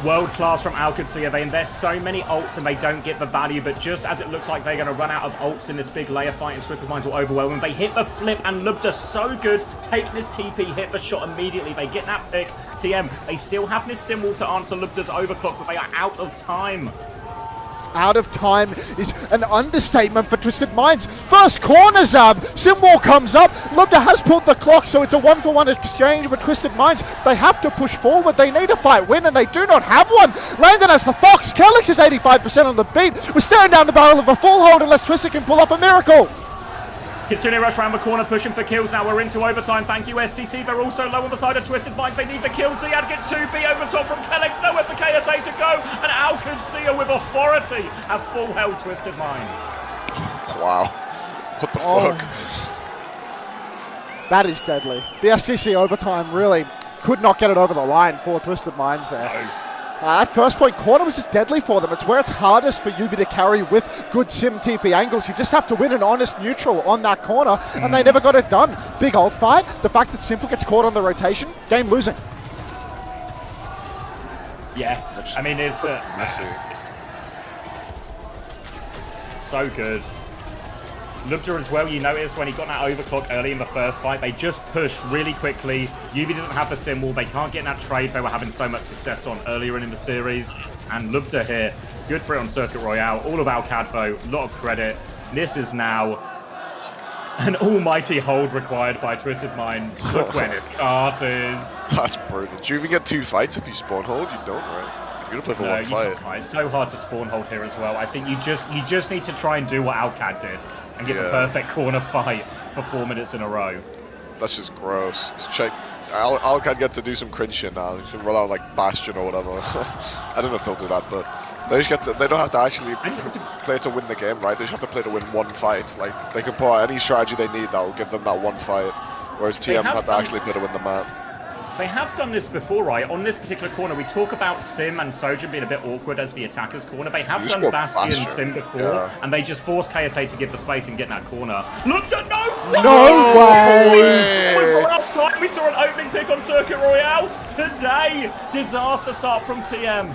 World class from Alcaceere. They invest so many ults and they don't get the value, but just as it looks like they're going to run out of ults in this big layer fight and Twisted Minds will overwhelm them, they hit the flip and Lubda so good, taking his TP, hit the shot immediately. They get that pick. TM, they still have this symbol to answer Lubda's overclock, but they are out of time. Out of time is an understatement for Twisted Minds. First corner, Zab. Symbol comes up. Lubda has pulled the clock, so it's a 1-for-1 exchange with Twisted Minds. They have to push forward. They need a fight win, and they do not have one. Langdon has the Fox. Kellex is 85% on the beat. We're staring down the barrel of a full hold unless Twisted can pull off a miracle. Kitsune Rush round the corner, pushing for kills. Now we're into overtime. Thank you, STC. They're also low on the side of Twisted Minds. They need the kill. Ziad gets 2B over top from Kellex. Nowhere for KSA to go. And Alcaceere with authority have full held Twisted Minds. Wow. What the fuck? That is deadly. The STC overtime really could not get it over the line for Twisted Minds there. No. That first point corner was just deadly for them. It's where it's hardest for Yubi to carry with good sim TP angles. You just have to win an honest neutral on that corner, and they never got it done. Big ult fight. The fact that Simple gets caught on the rotation, game losing. Yeah, I mean, it's messy. So good. Lubda as well, you notice when he got that overclock early in the first fight, they just push really quickly. Yubi doesn't have the symbol, they can't get in that trade they were having so much success on earlier in the series. And Lubda here, good for it on Circuit Royale. All about Cadvo, a lot of credit. This is now an almighty hold required by Twisted Minds. Look when his cart is. That's brutal. Do you even get 2 fights if you spawn hold? You don't, right? You're gonna play for 1 fight. Can't. It's so hard to spawn hold here as well. I think you just need to try and do what Alcad did and get the perfect corner fight for 4 minutes in a row. That's just gross. Just check. Alcad gets to do some cringe shit now. They should roll out like Bastion or whatever. I don't know if they'll do that, but they just get to, they don't have to actually play to win the game, right? They just have to play to win 1 fight. Like they can pull out any strategy they need that will give them that 1 fight. Whereas TM have to actually play to win the map. They have done this before, right? On this particular corner, we talk about Sim and Sojourn being a bit awkward as the attacker's corner. They have done Bastion and Sim before, and they just force KSA to give the space and get in that corner. Look to No way! Last time we saw an opening pick on Circuit Royale. Today, disaster start from TM.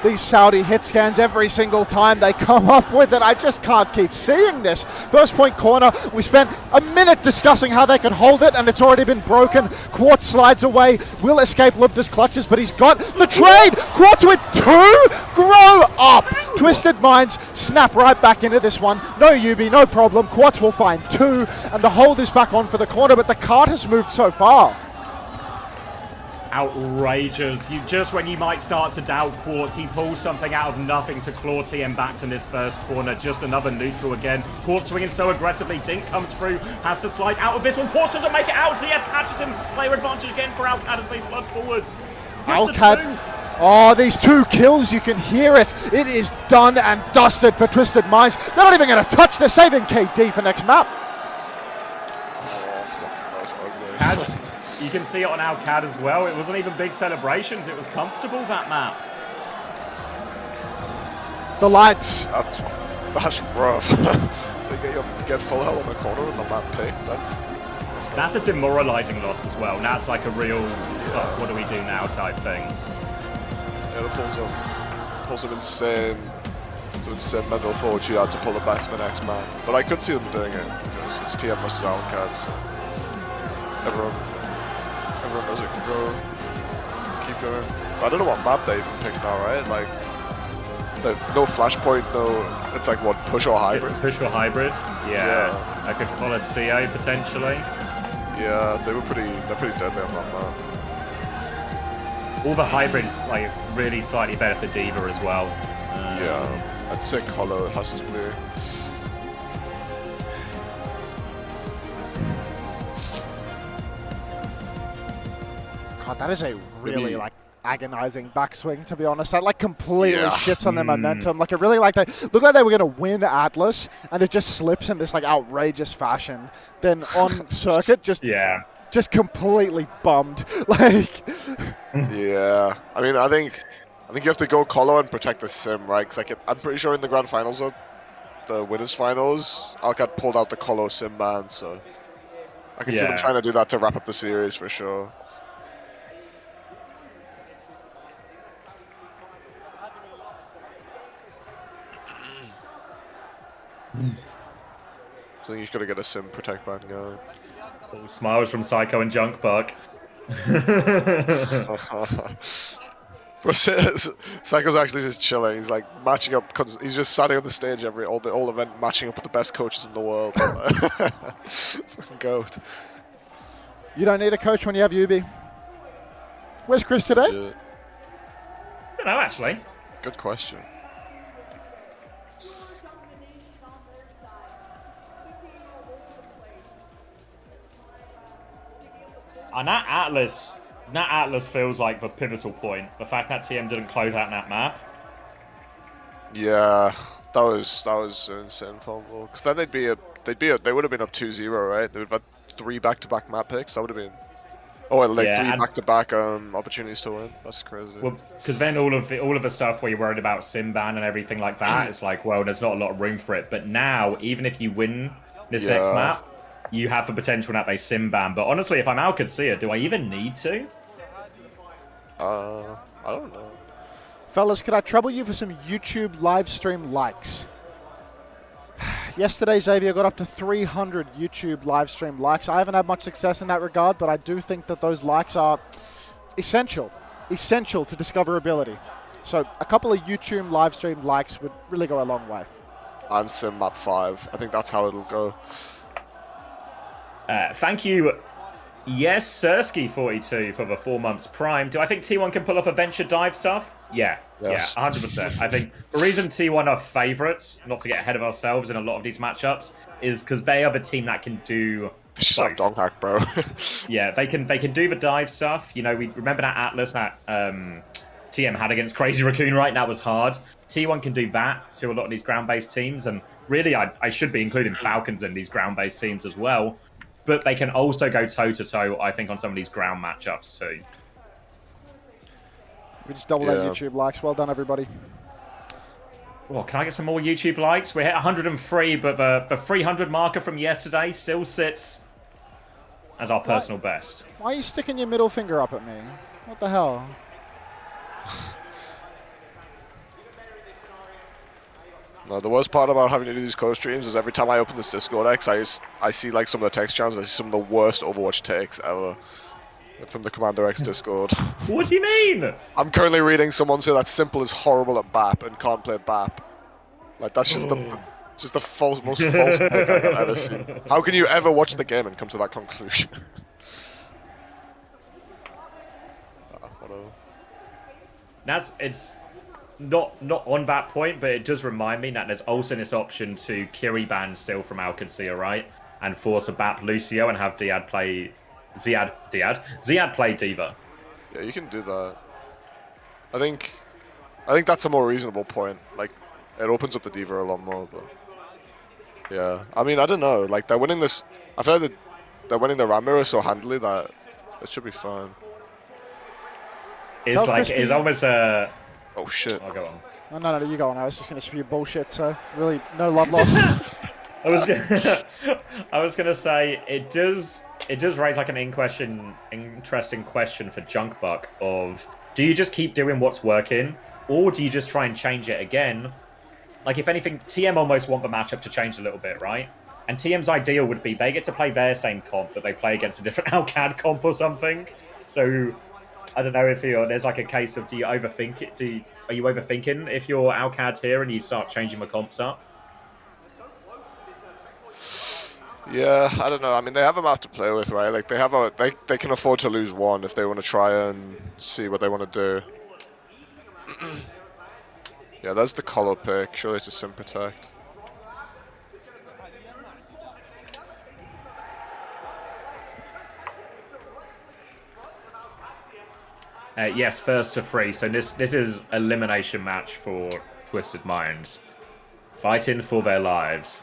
These Saudi hit scans every single time they come up with it. I just can't keep seeing this. First point corner, we spent a minute discussing how they could hold it, and it's already been broken. Quartz slides away, will escape Lubda's clutches, but he's got the trade. Quartz with 2? Grow up! Twisted Minds snap right back into this one. No Yubi, no problem. Quartz will find 2, and the hold is back on for the corner, but the cart has moved so far. Outrageous. Just when you might start to doubt Quartz, he pulls something out of nothing to claw TM back to this first corner. Just another neutral again. Quartz swinging so aggressively. Dink comes through, has to slide out of this one. Quartz doesn't make it out. Ziad catches him. Player advantage again for Alcad as they flood forward. Alcad. Oh, these 2 kills, you can hear it. It is done and dusted for Twisted Minds. They're not even going to touch. They're saving KD for next map. That was ugly. You can see it on Alcad as well. It wasn't even big celebrations. It was comfortable, that map. The lights. That's rough. They get full hell on the corner and the map pick. That's a demoralizing loss as well. Now it's like a real, what do we do now type thing. Yeah, that pulls them insane. So insane mental fortitude to pull it back to the next map. But I could see them doing it because it's TM versus Alcad. So everyone knows it can go. Keep going. I don't know what map they even picked now, right? Like, No flashpoint, no. It's like what, push or hybrid? Push or hybrid? Yeah. I could call a CO potentially. Yeah, they're pretty deadly on that map. All the hybrids like really slightly better for D.Va as well. Yeah, I'd say Color has to be. God, that is a really like agonizing backswing, to be honest. That like completely shits on their momentum. Like it really like they look like they were gonna win Atlas, and it just slips in this like outrageous fashion. Then on circuit, just completely bummed. Like Yeah, I mean, I think you have to go Colo and protect the sim, right? Because like I'm pretty sure in the grand finals, the winners finals, Alcad pulled out the Colo sim ban, so I can see them trying to do that to wrap up the series for sure. So I think you've got to get a sim protect ban going. All smiles from Psycho and Junkbuck. Bro, Psycho's actually just chilling. He's like matching up. He's just standing on the stage all event, matching up with the best coaches in the world. Fucking goat. you don't need a coach when you have Yubi. Where's Chris today? I don't know actually. Good question. And that Atlas feels like the pivotal point. The fact that TM didn't close out that map. Yeah, that was an insane fumble. Because then they would have been up 2-0, right? They would have had 3 back-to-back map picks. That would have been 3 back-to-back opportunities to win. That's crazy. Well, because then all of the stuff where you're worried about Simban and everything like that, it's like, well, there's not a lot of room for it. But now, even if you win this next map, you have the potential that they Simban. But honestly, if I'm Alcacia, do I even need to? I don't know. Fellas, could I trouble you for some YouTube live stream likes? Yesterday, Xavier got up to 300 YouTube live stream likes. I haven't had much success in that regard, but I do think that those likes are essential to discoverability. So a couple of YouTube live stream likes would really go a long way. And sim map 5. I think that's how it'll go. Thank you, yes, Sersky42 for the 4 months prime. Do I think T1 can pull off a venture dive stuff? Yeah, yes. 100%. I think the reason T1 are favourites, not to get ahead of ourselves in a lot of these matchups, is because they are the team that can do both. Dong hack, bro. Yeah, they can do the dive stuff. You know, we remember that Atlas that TM had against Crazy Raccoon, right? That was hard. T1 can do that to a lot of these ground-based teams, and really I should be including Falcons in these ground-based teams as well. But they can also go toe-to-toe, I think, on some of these ground matchups too. We just doubled that YouTube likes. Well done, everybody. Well, can I get some more YouTube likes? We hit 103, but the 300 marker from yesterday still sits as our personal best. Why are you sticking your middle finger up at me? What the hell? No, the worst part about having to do these co-streams is every time I open this Discord X, I see like some of the text channels, I see some of the worst Overwatch takes ever from the Commander X Discord. What do you mean? I'm currently reading someone say that Simple is horrible at BAP and can't play BAP. Like that's just the false, most false take I've ever seen. How can you ever watch the game and come to that conclusion? Whatever. It's not on that point, but it does remind me that there's also this option to Kiri ban still from Alcacia, right? And force a BAP Lucio and have Ziad play D.Va. Yeah, you can do that. I think that's a more reasonable point. Like, it opens up the D.Va a lot more, but yeah. I mean, I don't know. Like, they're winning this. I've heard that they're winning the Ram mirror so handily that it should be fine. It's almost a. Oh shit! I'll go on. Oh, no, you go on. I was just going to spew bullshit, so really no love lost. I was gonna say it does raise like an interesting question for Junkbuck of, do you just keep doing what's working, or do you just try and change it again? Like, if anything, TM almost want the matchup to change a little bit, right? And TM's ideal would be they get to play their same comp, but they play against a different Alcad comp or something. So I don't know if there's like a case of do you overthink it? Are you overthinking if you're Alcad here and you start changing the comps up? Yeah, I don't know. I mean, they have a map to play with, right? Like they can afford to lose one if they want to try and see what they want to do. Yeah, that's the color pick. Surely it's a sim protect. Yes, first to 3. So this is elimination match for Twisted Minds, fighting for their lives.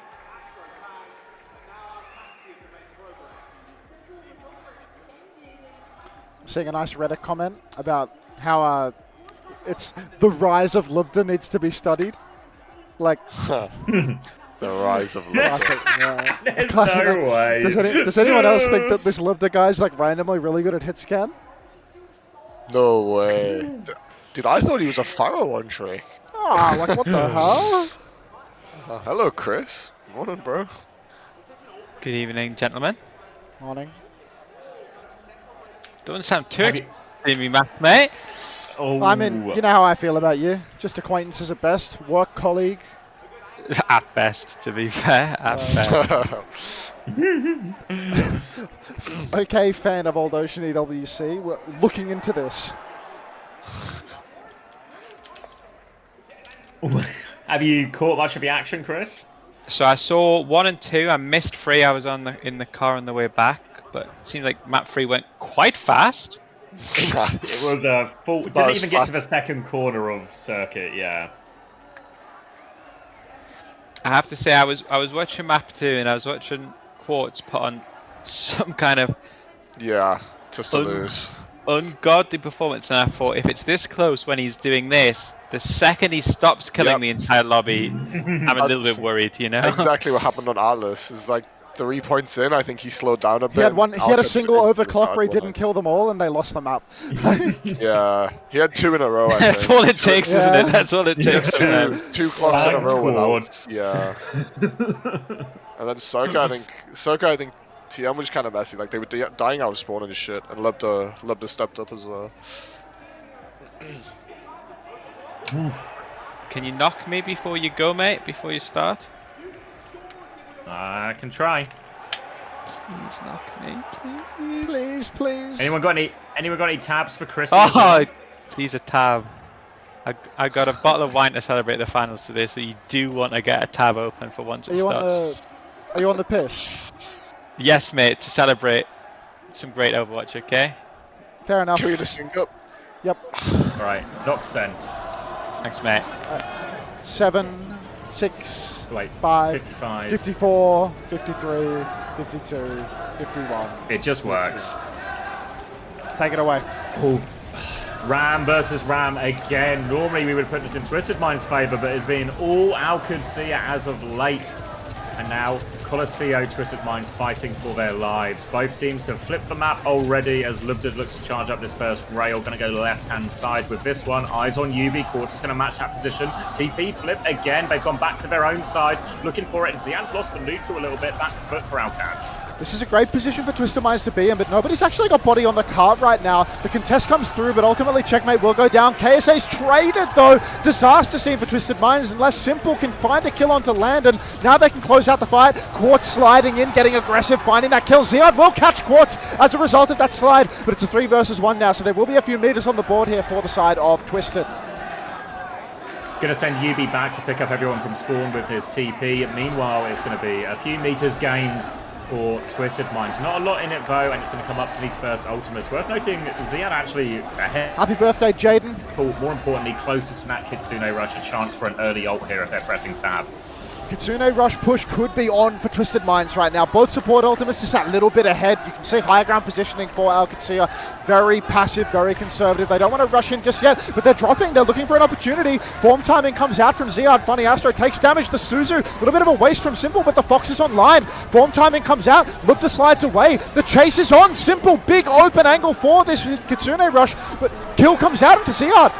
I'm seeing a nice Reddit comment about how it's the rise of Lubda needs to be studied. Like the rise of Lubda. Yeah. There's no way. Does anyone else think that this Lubda guy's like randomly really good at hit scan? No way. Dude, I thought he was a Pharaoh one trick. Ah, like what the hell? Hello, Chris. Morning, bro. Good evening, gentlemen. Morning. Don't sound too excited to me, mate. Oh. I mean, you know how I feel about you. Just acquaintances at best, work colleague. At best, to be fair. At best. Okay, fan of Old Ocean EWC. We're looking into this. Have you caught much of the action, Chris? So I saw 1 and 2. I missed 3. I was in the car on the way back, but it seemed like map 3 went quite fast. It was a full. Didn't even get to the second corner of circuit. Yeah. I have to say, I was watching map 2 and I was watching Quartz put on some kind of just to lose. Ungodly performance, and I thought if it's this close when he's doing this, the second he stops killing the entire lobby, I'm a little bit worried, you know. Exactly what happened on Atlas is like 3 points in, I think he slowed down a bit. He had a single overclock where he didn't kill them all, and they lost the map. Yeah, he had 2 in a row. I think. That's all it takes, isn't it? That's all it takes. Two clocks in a row without. Yeah. And then Soka, I think TM was kind of messy. Like they were dying out of spawn and shit, and Lubda stepped up as well. Can you knock me before you go, mate? Before you start? I can try. Please knock me, please. Please. Anyone got any tabs for Chris? Oh, please a tab. I got a bottle of wine to celebrate the finals today, so you do want to get a tab open for once it starts. Are you on the piss? Yes, mate, to celebrate some great Overwatch, okay? Fair enough. Can we just sync up? Yep. Alright, knock sent. Thanks, mate. 7, 6, Wait, 5, 55. 54, 53, 52, 51. It just works. Take it away. Oh. Ram versus Ram again. Normally we would put this in Twisted Mind's favour, but it's been all Alcadzia as of late. And now Colosseo, Twisted Minds fighting for their lives. Both teams have flipped the map already as Lubda looks to charge up this first rail. Going to go left-hand side with this one. Eyes on UV. Quartz is going to match that position. TP flip again. They've gone back to their own side, looking for it. And Zian's lost the neutral a little bit. Back foot for Alcad. This is a great position for Twisted Minds to be in, but nobody's actually got body on the cart right now. The contest comes through, but ultimately Checkmate will go down. KSA's traded, though. Disaster scene for Twisted Minds, unless Simple can find a kill onto land, and now they can close out the fight. Quartz sliding in, getting aggressive, finding that kill. Ziad will catch Quartz as a result of that slide, but it's a 3 versus 1 now, so there will be a few meters on the board here for the side of Twisted. Going to send UB back to pick up everyone from spawn with his TP. Meanwhile, it's going to be a few meters gained for Twisted Minds. Not a lot in it though, and it's going to come up to these first ultimates. Worth noting, Ziad actually ahead. Happy birthday, Jaden. More importantly, closest to that Kitsune Rush, a chance for an early ult here if they're pressing tab. Kitsune Rush push could be on for Twisted Minds right now. Both support ultimates just that little bit ahead. You can see higher ground positioning for Alcadzia. Very passive, very conservative. They don't want to rush in just yet, but they're dropping. They're looking for an opportunity. Form timing comes out from Ziad. Funny Astro takes damage. The Suzu, a little bit of a waste from Simple, but the Fox is online. Form timing comes out. Lubda slides away. The chase is on. Simple, big open angle for this Kitsune Rush, but kill comes out to Ziad.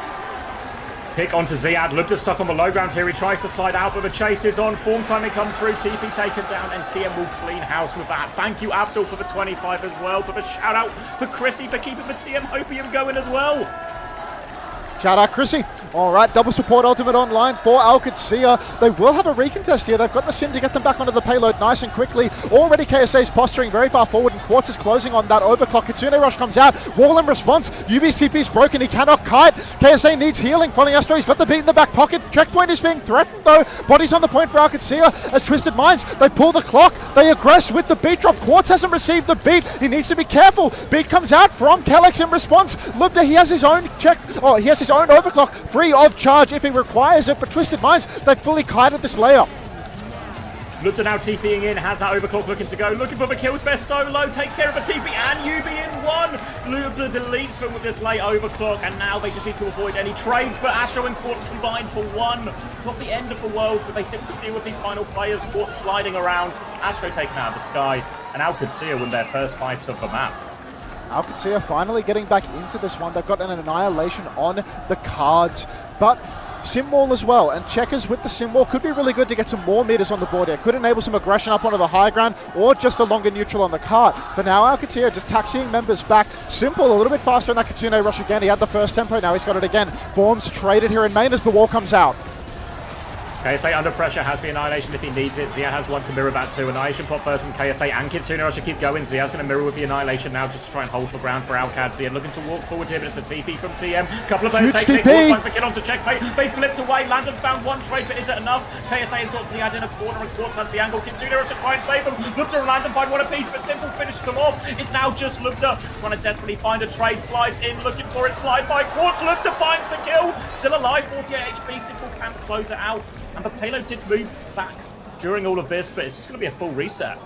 Pick onto Ziad. Lubda stuck on the low ground here. He tries to slide out, but the chase is on. Form timing comes through. TP taken down, and TM will clean house with that. Thank you, Abdul, for the 25 as well. For the shout out for Chrissy for keeping the TM Hopium going as well. Shout out Chrissy. All right, double support ultimate online for Alcatzia. They will have a recontest here. They've got the sim to get them back onto the payload nice and quickly. Already KSA's posturing very far forward, and Quartz is closing on that overclock. Kitsune Rush comes out. Wall in response. UB's TP is broken. He cannot kite. KSA needs healing. Funny Astro, he's got the beat in the back pocket. Checkpoint is being threatened though. Bodies on the point for Alcatzia as Twisted Minds. They pull the clock. They aggress with the beat drop. Quartz hasn't received the beat. He needs to be careful. Beat comes out from Kellex in response. Lubda, he has his own he has his own overclock free of charge if he requires it, but Twisted Minds, they've fully kited this layer. Lubda now TPing in, has that overclock looking to go, looking for the kills there, solo, takes care of the TP, and UB in one. Lubda deletes them with this late overclock, and now they just need to avoid any trades, but Astro and Quartz combined for one. Not the end of the world, but they seem to deal with these final players. Quartz sliding around, Astro taken out of the sky, and Alcatzia win their first fight of the map. Alcatzia finally getting back into this one. They've got an annihilation on the cards, but sim wall as well, and Checkers with the sim wall could be really good to get some more meters on the board here. Could enable some aggression up onto the high ground, or just a longer neutral on the cart. For now, Alcatzia just taxiing members back. Simple, a little bit faster in that Kitsune Rush again. He had the first tempo, now he's got it again. Forms traded here in main as the wall comes out. KSA under pressure, has the Annihilation if he needs it. Zia has one to mirror that too. Annihilation pop first from KSA, and Kitsune Rush should keep going. Zia's going to mirror with the Annihilation now just to try and hold the ground for Alcad. Zia looking to walk forward here, but it's a TP from TM. Couple of players taking it, finds the kill onto Checkmate. They flipped away, Landon's found one trade, but is it enough? KSA has got Ziad in a corner, and Quartz has the angle. Kitsune Rush to try and save them. Lubda and Landon find one apiece, but Simple finishes them off. It's now just Lubda trying to desperately find a trade, slides in, looking for it, slide by Quartz. Lubda finds the kill, still alive, 48 HP. Simple can't close it out. And the payload did move back during all of this, but it's just going to be a full reset.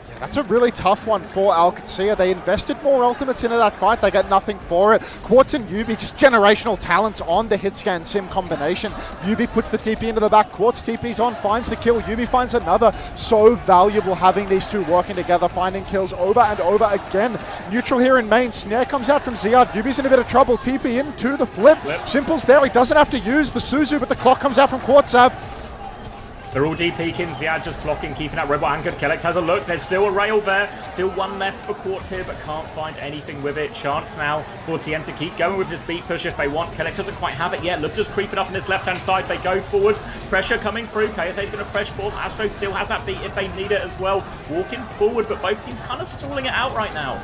Yeah, that's a really tough one for Alcatzia. They invested more ultimates into that fight. They got nothing for it. Quartz and Yubi, just generational talents on the hit scan sim combination. Yubi puts the TP into the back. Quartz TP's on, finds the kill. Yubi finds another. So valuable having these two working together, finding kills over and over again. Neutral here in main. Snare comes out from Ziad. Yubi's in a bit of trouble. TP into the flip. Simple's there. He doesn't have to use the Suzu, but the clock comes out from Quartzav. They're all DPing, Ziad just blocking, keeping that robot anchored. Kellex has a look, there's still a rail there. Still one left for Quartz here, but can't find anything with it. Chance now for TM to keep going with this beat push if they want. Kellex doesn't quite have it yet. Look, just creeping up on this left-hand side. They go forward. Pressure coming through. KSA's going to press forward. Astro still has that beat if they need it as well. Walking forward, but both teams kind of stalling it out right now.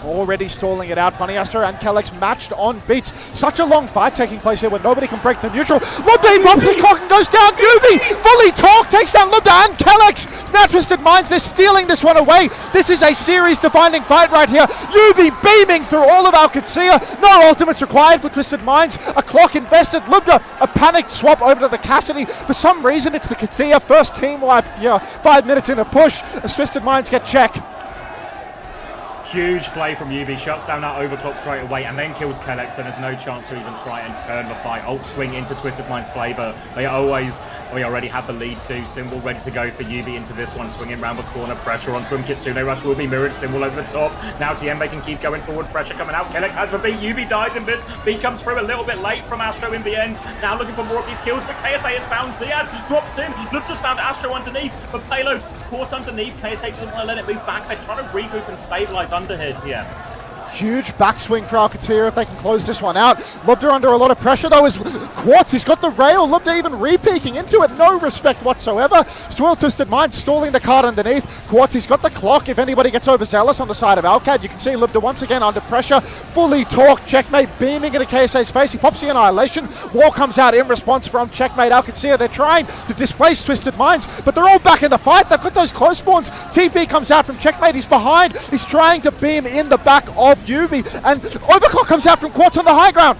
Already stalling it out. Funny Astro and Kellex matched on beats. Such a long fight taking place here where nobody can break the neutral. Lubda pops the clock and goes down. Yubi fully talk, takes down Lubda and Kellex. Now Twisted Minds, they're stealing this one away. This is a series defining fight right here. Yubi beaming through all of Alcatzia. No ultimates required for Twisted Minds. A clock invested. Lubda, a panicked swap over to the Cassidy. For some reason, it's the Katia first team wipe. Yeah, 5 minutes in a push as Twisted Minds get check. Huge play from UB, shuts down that overclock straight away and then kills Kellex, and there's no chance to even try and turn the fight. Ult swing into Twisted Mind's flavor. We already have the lead too. Symbol ready to go for UB into this one, swinging around the corner, pressure onto him. Kitsune Rush will be mirrored, Symbol over the top. Now TM, they can keep going forward, pressure coming out. Kellex has the beat, UB dies in this. Beat comes through a little bit late from Astro in the end. Now looking for more of these kills, but KSA has found Ziad, drops in. Lubda's found Astro underneath, but payload caught underneath. KSA doesn't want to let it move back. They're trying to regroup and stabilize under here, TM. Huge backswing for Alcatzia if they can close this one out. Lubda under a lot of pressure though as Quartz, he's got the rail. Lubda even re-peeking into it, no respect whatsoever. Still Twisted Mind stalling the card underneath. Quartz, he's got the clock if anybody gets overzealous on the side of Alcad. You can see Lubda once again under pressure, fully torqued. Checkmate beaming into KSA's face. He pops the Annihilation. Wall comes out in response from Checkmate. Alcatzia, they're trying to displace Twisted Minds, but they're all back in the fight. They've got those close spawns. TP comes out from Checkmate. He's behind. He's trying to beam in the back of Yubi, and Overclock comes out from Quartz on the high ground.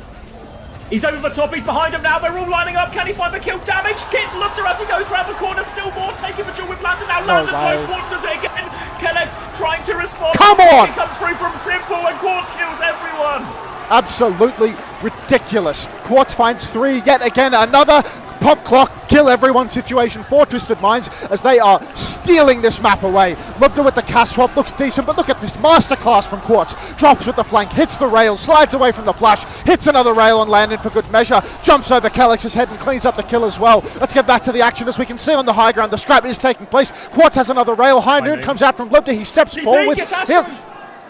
He's over the top, he's behind him now, they're all lining up. Can he find the kill? Damage, Kits Lubda as he goes around the corner, still more, taking the duel with Landon. Now Landon's home, Quartz does it again. Kellex trying to respond. Come on! He comes through from Grimpool and Quartz kills everyone. Absolutely ridiculous. Quartz finds 3 yet again, another pop clock, kill everyone situation for Twisted Minds as they are stealing this map away. Lubda with the cast swap looks decent, but look at this masterclass from Quartz. Drops with the flank, hits the rail, slides away from the flash, hits another rail on Landon for good measure, jumps over Calix's head and cleans up the kill as well. Let's get back to the action. As we can see on the high ground, the scrap is taking place. Quartz has another rail. High Noon comes out from Lubda. He steps forward.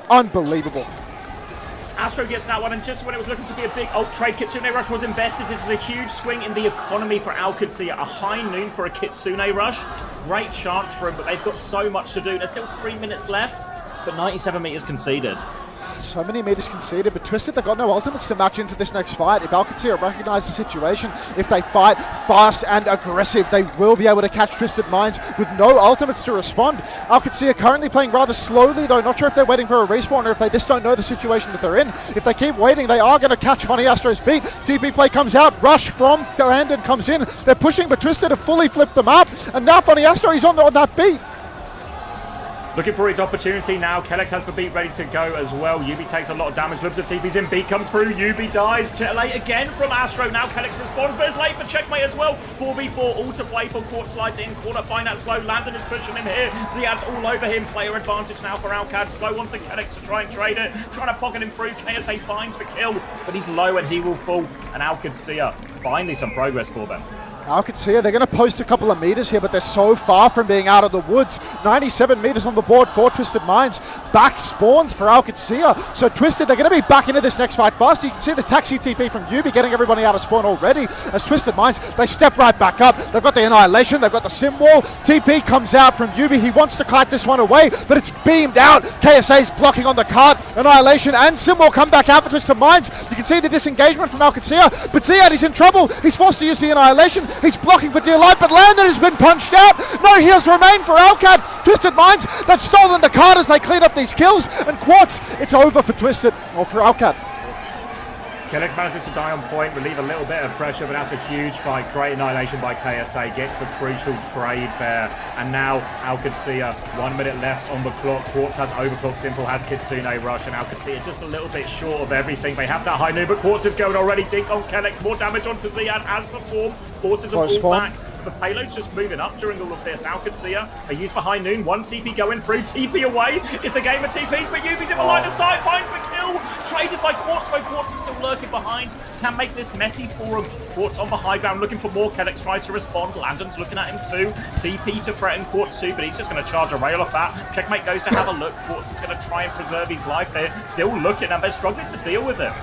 Unbelievable. Astro gets that one, and just when it was looking to be a big ult trade, Kitsune Rush was invested. This is a huge swing in the economy for Alcadzia. A High Noon for a Kitsune Rush. Great chance for him, but they've got so much to do. There's still 3 minutes left, but 97 meters conceded. So many meters conceded, but Twisted, they've got no ultimates to match into this next fight. If Alcadzia recognize the situation, if they fight fast and aggressive, they will be able to catch Twisted Minds with no ultimates to respond. Alcadzia currently playing rather slowly, though. Not sure if they're waiting for a respawn or if they just don't know the situation that they're in. If they keep waiting, they are going to catch Funny Astro's beat. TP play comes out, rush from Landon comes in. They're pushing, but Twisted have fully flipped them up, and now Funny Astro is on that beat. Looking for his opportunity now. Kellex has the beat ready to go as well. Yubi takes a lot of damage. Lubza TP's in. Beat come through. Yubi dies. Late again from Astro. Now Kellex responds, but it's late for checkmate as well. 4v4 all to play for. Quartz slides in. Corner find that slow. Landon is pushing him here. Ziad's all over him. Player advantage now for Alcad. Slow onto Kellex to try and trade it. Trying to pocket him through. KSA finds the kill, but he's low and he will fall. And Alcadzia finally some progress for them. Alcadzia, they're going to post a couple of meters here, but they're so far from being out of the woods. 97 meters on the board for Twisted Minds. Back spawns for Alcadzia. So Twisted, they're going to be back into this next fight fast. You can see the taxi TP from Yubi getting everybody out of spawn already. As Twisted Minds, they step right back up. They've got the Annihilation, they've got the Sim Wall. TP comes out from Yubi. He wants to kite this one away, but it's beamed out. KSA's blocking on the cart. Annihilation and Sim Wall come back out for Twisted Minds. You can see the disengagement from Alcadzia, but Ziad, he's in trouble. He's forced to use the Annihilation. He's blocking for dear life, but Landon has been punched out. No heals remain for Alcad. Twisted Minds, they've stolen the card as they clean up these kills. And Quartz, it's over for Twisted, or for Alcad. Kellex manages to die on point, relieve a little bit of pressure, but that's a huge fight. Great annihilation by KSA, gets the crucial trade there. And now Alcadzia, 1 minute left on the clock. Quartz has overclock, Simple has Kitsune Rush, and Alcadzia just a little bit short of everything. They have that high noon, but Quartz is going already. Dink on Kellex, more damage onto Ziad as the form. Forces them all back. The payload's just moving up during all of this. Alcadzia, they use for high noon. One TP going through, TP away. It's a game of TPs, but Yubi's in the line of sight, finds the kill. Traded by Quartz, though Quartz is still lurking behind. Can make this messy for him. Quartz on the high ground, looking for more. Kellex tries to respond. Landon's looking at him too. TP to threaten Quartz too, but he's just going to charge a rail off that. Checkmate goes to have a look. Quartz is going to try and preserve his life there. Still looking, and they're struggling to deal with him.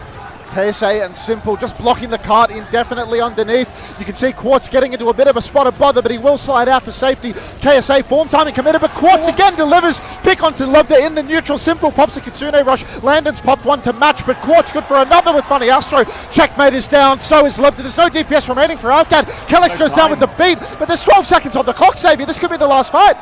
KSA and Simple just blocking the cart indefinitely underneath. You can see Quartz getting into a bit of a spot of bother, but he will slide out to safety. KSA form timing committed, but Quartz again delivers. Pick onto Lubda in the neutral. Simple pops a Kitsune Rush. Landon's popped one to match, but Quartz good for another with Funny Astro. Checkmate is down, so is Lubda. There's no DPS remaining for Alcad. Kellex goes down with the beat, but there's 12 seconds on the clock, Xavier. This could be the last fight.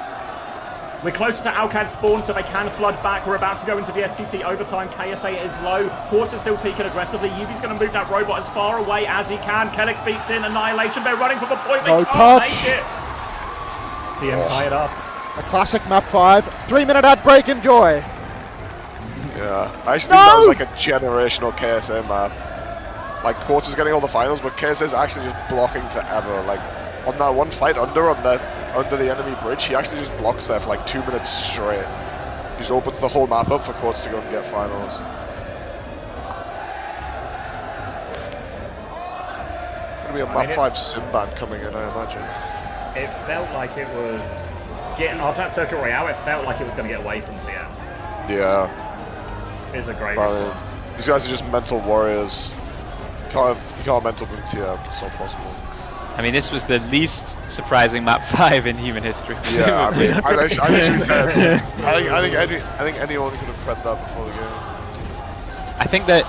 We're close to Alcad's spawn, so they can flood back. We're about to go into the STC overtime. KSA is low. Quartz is still peeking aggressively. Yubi's going to move that robot as far away as he can. Kellex beats in. Annihilation. They're running for the point. They can't make it. TM tie it up. A classic map 5. 3-minute ad break. Enjoy. Yeah, I actually think that was like a generational KSA map. Like, Quartz is getting all the finals, but KSA is actually just blocking forever. Like, on that one fight under the enemy bridge, he actually just blocks there for like 2 minutes straight. He just opens the whole map up for Quartz to go and get finals. Gonna be a map 5 sim ban coming in, I imagine. It felt like it was getting after that circuit royale. It felt like it was going to get away from TM. Yeah. It's a great response. These guys are just mental warriors. You can't mental boom TM. It's not possible. I mean, this was the least surprising map 5 in human history. Yeah, I mean, I literally said, I think anyone could have read that before the game. I think that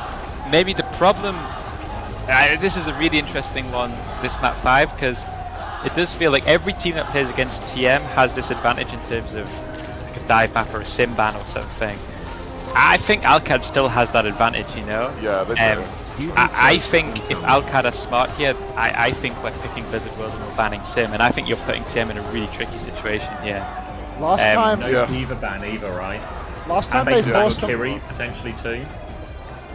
maybe the problem, this is a really interesting one, this map 5, because it does feel like every team that plays against TM has this advantage in terms of like a dive map or a sim ban or something. I think Alcad still has that advantage, you know? Yeah, they do. I think if Alcad are smart here, I think we're picking Blizzard World and we're banning Sim, and I think you're putting TM in a really tricky situation here. Last time, no Diva ban either, right? Last time they forced them. Kiri potentially too.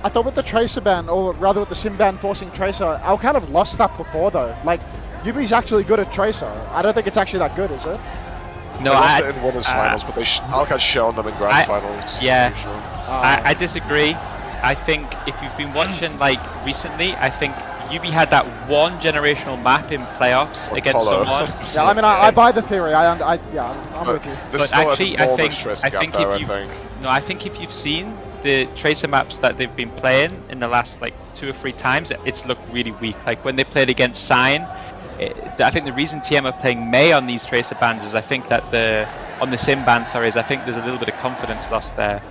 I thought with the Tracer ban, or rather with the Sim ban forcing Tracer, Alcad have lost that before though. Like, Yubi's actually good at Tracer. I don't think it's actually that good, is it? No, they lost it in winners finals, but Alcad's shown them in grand finals. Yeah, Usually. I disagree. I think if you've been watching like recently, I think Yubi had that one generational map in playoffs against someone. Yeah, I mean, I buy the theory. I'm with you. But actually, I think if you've seen the Tracer maps that they've been playing in the last like 2 or 3 times, it's looked really weak. Like when they played against Sign, I think the reason TM are playing Mei on these Tracer bans is I think that on the Sim ban, is I think there's a little bit of confidence lost there.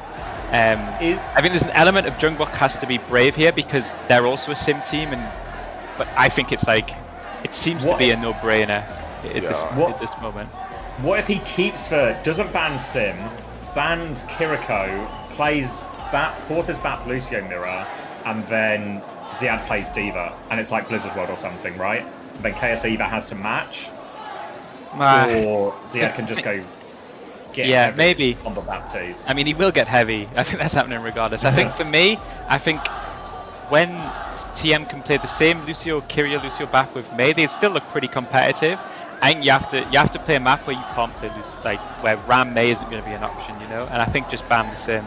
I think there's an element of Jungkook has to be brave here because they're also a Sim team, but I think it's like it seems to be a no-brainer at this moment. What if he doesn't ban Sim, bans Kiriko, forces back Lucio Mirror, and then Ziad plays Diva, and it's like Blizzard World or something, right? And then KS either has to match, or Ziad can just go. Maybe on the Baptiste. I mean, he will get heavy. I think that's happening regardless. I think for me, when TM can play the same Kyria Lucio back with Mei, they'd still look pretty competitive. I think you have to play a map where you can't play Lucio, like where Ram Mei isn't going to be an option, you know. And I think just ban the sim.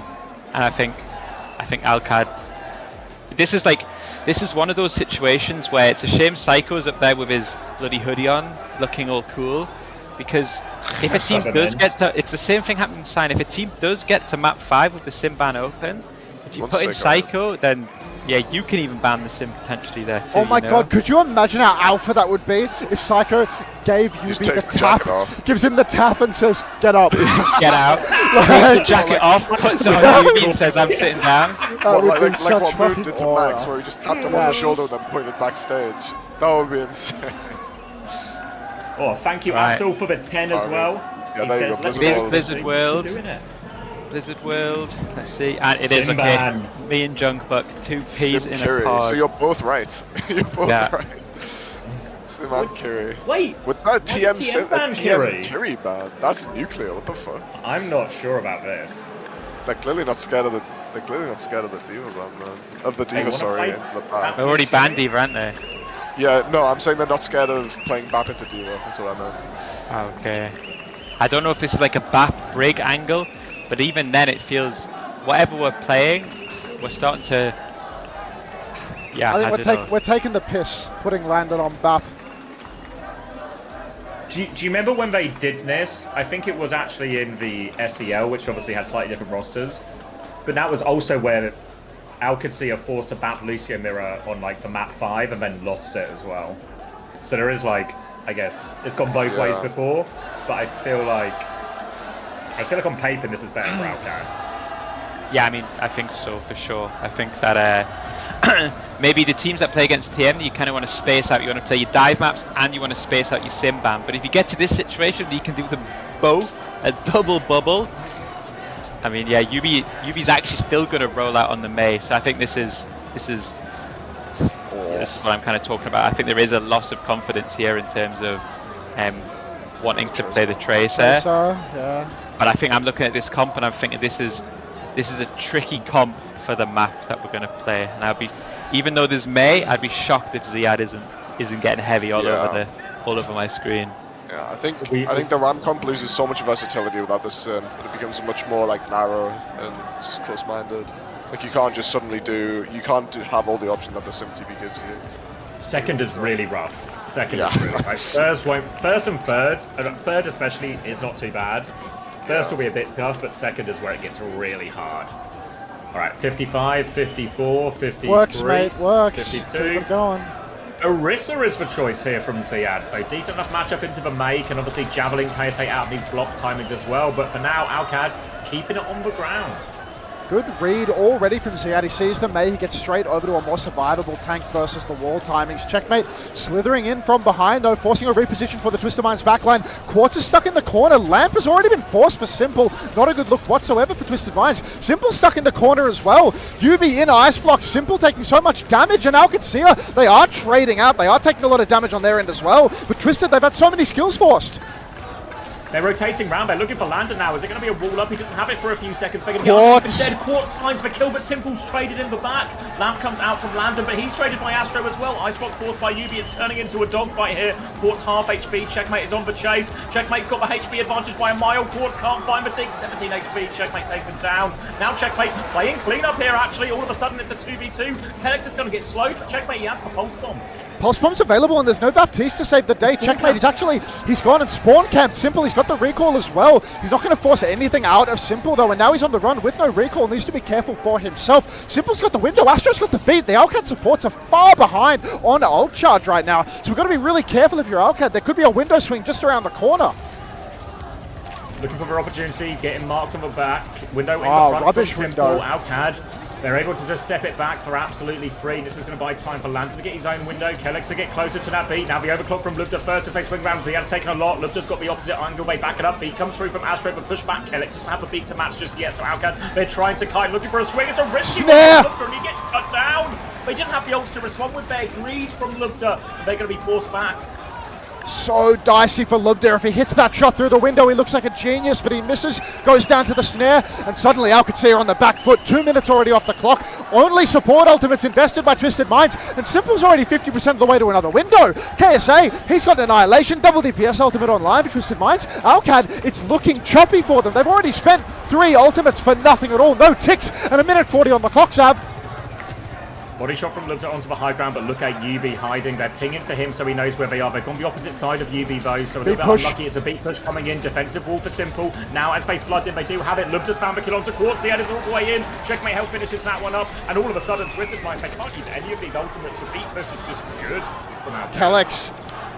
And I think Alcad. This is one of those situations where it's a shame Psycho's up there with his bloody hoodie on, looking all cool. Because if a team does get to, it's the same thing happening in Sign. If a team does get to map 5 with the sim ban open, if you put in Psycho, then yeah, you can even ban the sim potentially there too. Oh my god, could you imagine how alpha that would be if Psycho gave Yubi the tap, gives him the tap and says, "Get up, get out," takes the jacket off, puts it on Yubi and says, "I'm sitting down." Like what Moon did to Max, where he just tapped him on the shoulder and then pointed backstage. That would be insane. Oh, thank you, Abdul, for the 10 as well. Yeah, he says, Blizzard World. Blizzard World. Let's see. And it is okay. Me and Jungkook, 2 P's in a pod. So you're both right. You're both right. Sim and Kiri. Wait. With that TM ban Kiri ban, that's nuclear. What the fuck? I'm not sure about this. They're clearly not scared of the. They're clearly not scared of the Diva ban, man. Of the Diva, sorry, into the ban. They've already banned Diva, aren't they? Yeah, no, I'm saying they're not scared of playing BAP into Diva, that's what I meant. Okay. I don't know if this is like a BAP break angle, but even then it feels, whatever we're playing, we're starting to... Yeah, I think we're taking the piss, putting Landon on BAP. Do you remember when they did this? I think it was actually in the SEL, which obviously has slightly different rosters, but that was also where Alcad are forced to BAP Lucio Mirror on like the map 5 and then lost it as well. So there is like, I guess, it's gone both ways before, but I feel like on paper this is better for Alcad. Yeah, I mean, I think so for sure. I think that maybe the teams that play against TM, you kind of want to space out. You want to play your dive maps and you want to space out your sim ban. But if you get to this situation, you can do them both, a double bubble. I mean, yeah, Yubi's actually still going to roll out on the Mei, so I think this is what I'm kind of talking about. I think there is a loss of confidence here in terms of wanting to play the Tracer. Yeah. But I think I'm looking at this comp and I'm thinking this is a tricky comp for the map that we're going to play. And even though there's Mei, I'd be shocked if Ziad isn't getting heavy all over my screen. Yeah, I think the Ram comp loses so much versatility without the sim, and it becomes much more like narrow and just close-minded. Like you can't just suddenly have all the options that the sim TB gives you. Second is really rough. Second is really rough. First and third especially is not too bad. First will be a bit tough, but second is where it gets really hard. All right, 55, 54, 53, works, mate, works. 52. Keep it going. Orisa is the choice here from Ziad, so decent enough matchup into the Mei, can obviously Javelin KSA out these block timings as well, but for now, Alcad keeping it on the ground. Good read already from Ziad. He sees the Mei. He gets straight over to a more survivable tank versus the wall timings. Checkmate slithering in from behind, though, forcing a reposition for the Twisted Minds backline. Quartz is stuck in the corner. Lamp has already been forced for Simple. Not a good look whatsoever for Twisted Minds. Simple stuck in the corner as well. Yubi in ice block. Simple taking so much damage, and Alcad, they are trading out. They are taking a lot of damage on their end as well. But Twisted, they've had so many skills forced. They're rotating round. They're looking for Landon now. Is it going to be a wall up? He doesn't have it for a few seconds. They're going to be dead. Quartz finds the kill, but Simple's traded in the back. Lamp comes out from Landon, but he's traded by Astro as well. Ice block forced by Yubi. It's turning into a dogfight here. Quartz half HP. Checkmate is on the chase. Checkmate got the HP advantage by a mile. Quartz can't find the dig. 17 HP. Checkmate takes him down. Now Checkmate playing clean up here, actually. All of a sudden, it's a 2v2. Kellex is going to get slowed. Checkmate, he has the pulse bomb. Pulse bomb's available and there's no Baptiste to save the day. Checkmate, he's gone and spawn camped Simple. He's got the recall as well. He's not going to force anything out of Simple though, and now he's on the run with no recall. Needs to be careful for himself. Simple's got the window, Astro's got the beat. The Alcad supports are far behind on ult charge right now, so we've got to be really careful if you're Alcad. There could be a window swing just around the corner. Looking for their opportunity, getting marked on the back. Window in the front. Rubbish Simple. window. Alcad. They're able to just step it back for absolutely free. This is going to buy time for Landon to get his own window. Kellex to get closer to that beat. Now the overclock from Lubda first if they swing round. Ziad's taken a lot. Lubda's got the opposite angle. They back it up. Beat comes through from Astro, but push back. Kellex doesn't have the beat to match just yet. So Alcad, they're trying to kite, looking for a swing. It's a risky snare. Lubda, and he gets cut down. They didn't have the ults to respond with their greed from Lubda. They're going to be forced back. So dicey for Lubda. If he hits that shot through the window, he looks like a genius, but he misses, goes down to the snare, and suddenly Alcacer on the back foot. 2 minutes already off the clock. Only support ultimates invested by Twisted Minds, and Simple's already 50% of the way to another window. KSA, he's got Annihilation, double DPS ultimate online for Twisted Minds. Alcad, it's looking choppy for them. They've already spent 3 ultimates for nothing at all. No ticks, and a minute 40 on the clock, Sav. Body shot from Lubda onto the high ground, but look at Yubi hiding. They're pinging for him so he knows where they are. They've gone the opposite side of Yubi though, so a little bit unlucky. It's a beat push coming in. Defensive wall for Simple. Now as they flood in, they do have it. Lubda's found the kill onto Quartz. He had his all the way in. Checkmate help finishes that one up, and all of a sudden, Twisted Minds, they can't use any of these ultimates. The beat push is just good from out. Kellex,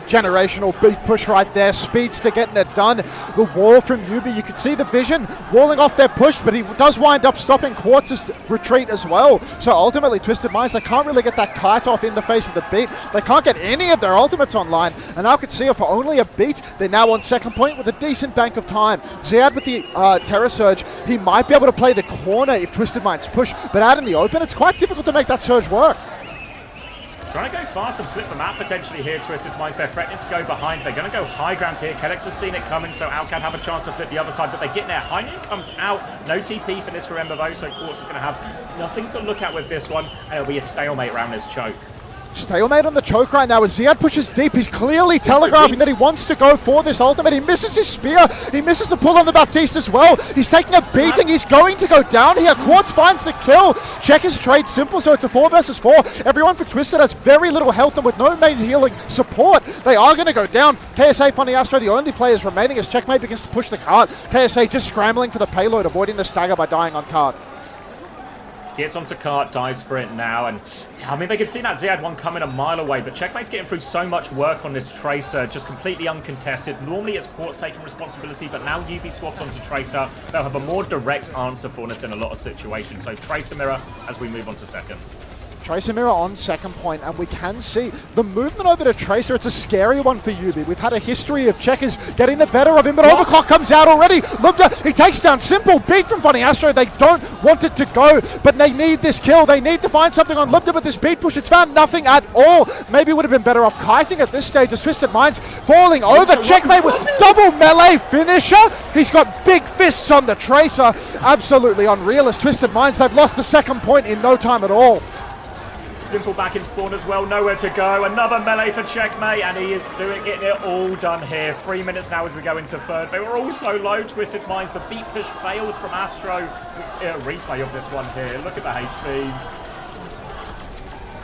generational beat push right there. Speedster getting it done. The wall from Yubi, you can see the vision walling off their push, but he does wind up stopping Quartz's retreat as well. So ultimately, Twisted Minds, they can't really get that kite off in the face of the beat. They can't get any of their ultimates online, and now can see for only a beat. They're now on second point with a decent bank of time. Ziad with the Terror Surge, he might be able to play the corner if Twisted Minds push, but out in the open, it's quite difficult to make that surge work. Trying to go fast and flip the map potentially here, Twisted Minds. They're threatening to go behind. They're going to go high ground here. Kellex has seen it coming, so Alcad have a chance to flip the other side, but they get there. High noon comes out. No TP for this, remember, though, so Quartz is going to have nothing to look at with this one, and it'll be a stalemate around this choke. Stalemate on the choke right now as Ziad pushes deep. He's clearly telegraphing that he wants to go for this ultimate. He misses his spear. He misses the pull on the Baptiste as well. He's taking a beating. He's going to go down here. Quartz finds the kill. Checkers trade Simple, so it's a 4 versus 4. Everyone for Twisted has very little health, and with no main healing support, they are going to go down. KSA, Funny Astro, the only players remaining as Checkmate begins to push the cart. KSA just scrambling for the payload, avoiding the stagger by dying on cart. Gets onto cart, dies for it now, and I mean, they could see that Ziad one coming a mile away, but Checkmate's getting through so much work on this Tracer, just completely uncontested. Normally it's Quartz taking responsibility, but now Yubi swapped onto Tracer. They'll have a more direct answer for us in a lot of situations. So Tracer Mirror as we move on to second. Tracer Mirror on second point, and we can see the movement over to Tracer. It's a scary one for Yubi. We've had a history of Checkers getting the better of him, but Overclock comes out already. Lubda, he takes down Simple. Beat from Funny Astro. They don't want it to go, but they need this kill. They need to find something on Lubda with this beat push. It's found nothing at all. Maybe would have been better off kiting at this stage as Twisted Minds falling over. Checkmate with double melee finisher. He's got big fists on the Tracer. Absolutely unreal as Twisted Minds. They've lost the second point in no time at all. Simple back in spawn as well, nowhere to go. Another melee for Checkmate, and he is getting it all done here. 3 minutes now as we go into third. They were all so low, Twisted Minds. The beat push fails from Astro. Replay of this one here. Look at the HPs.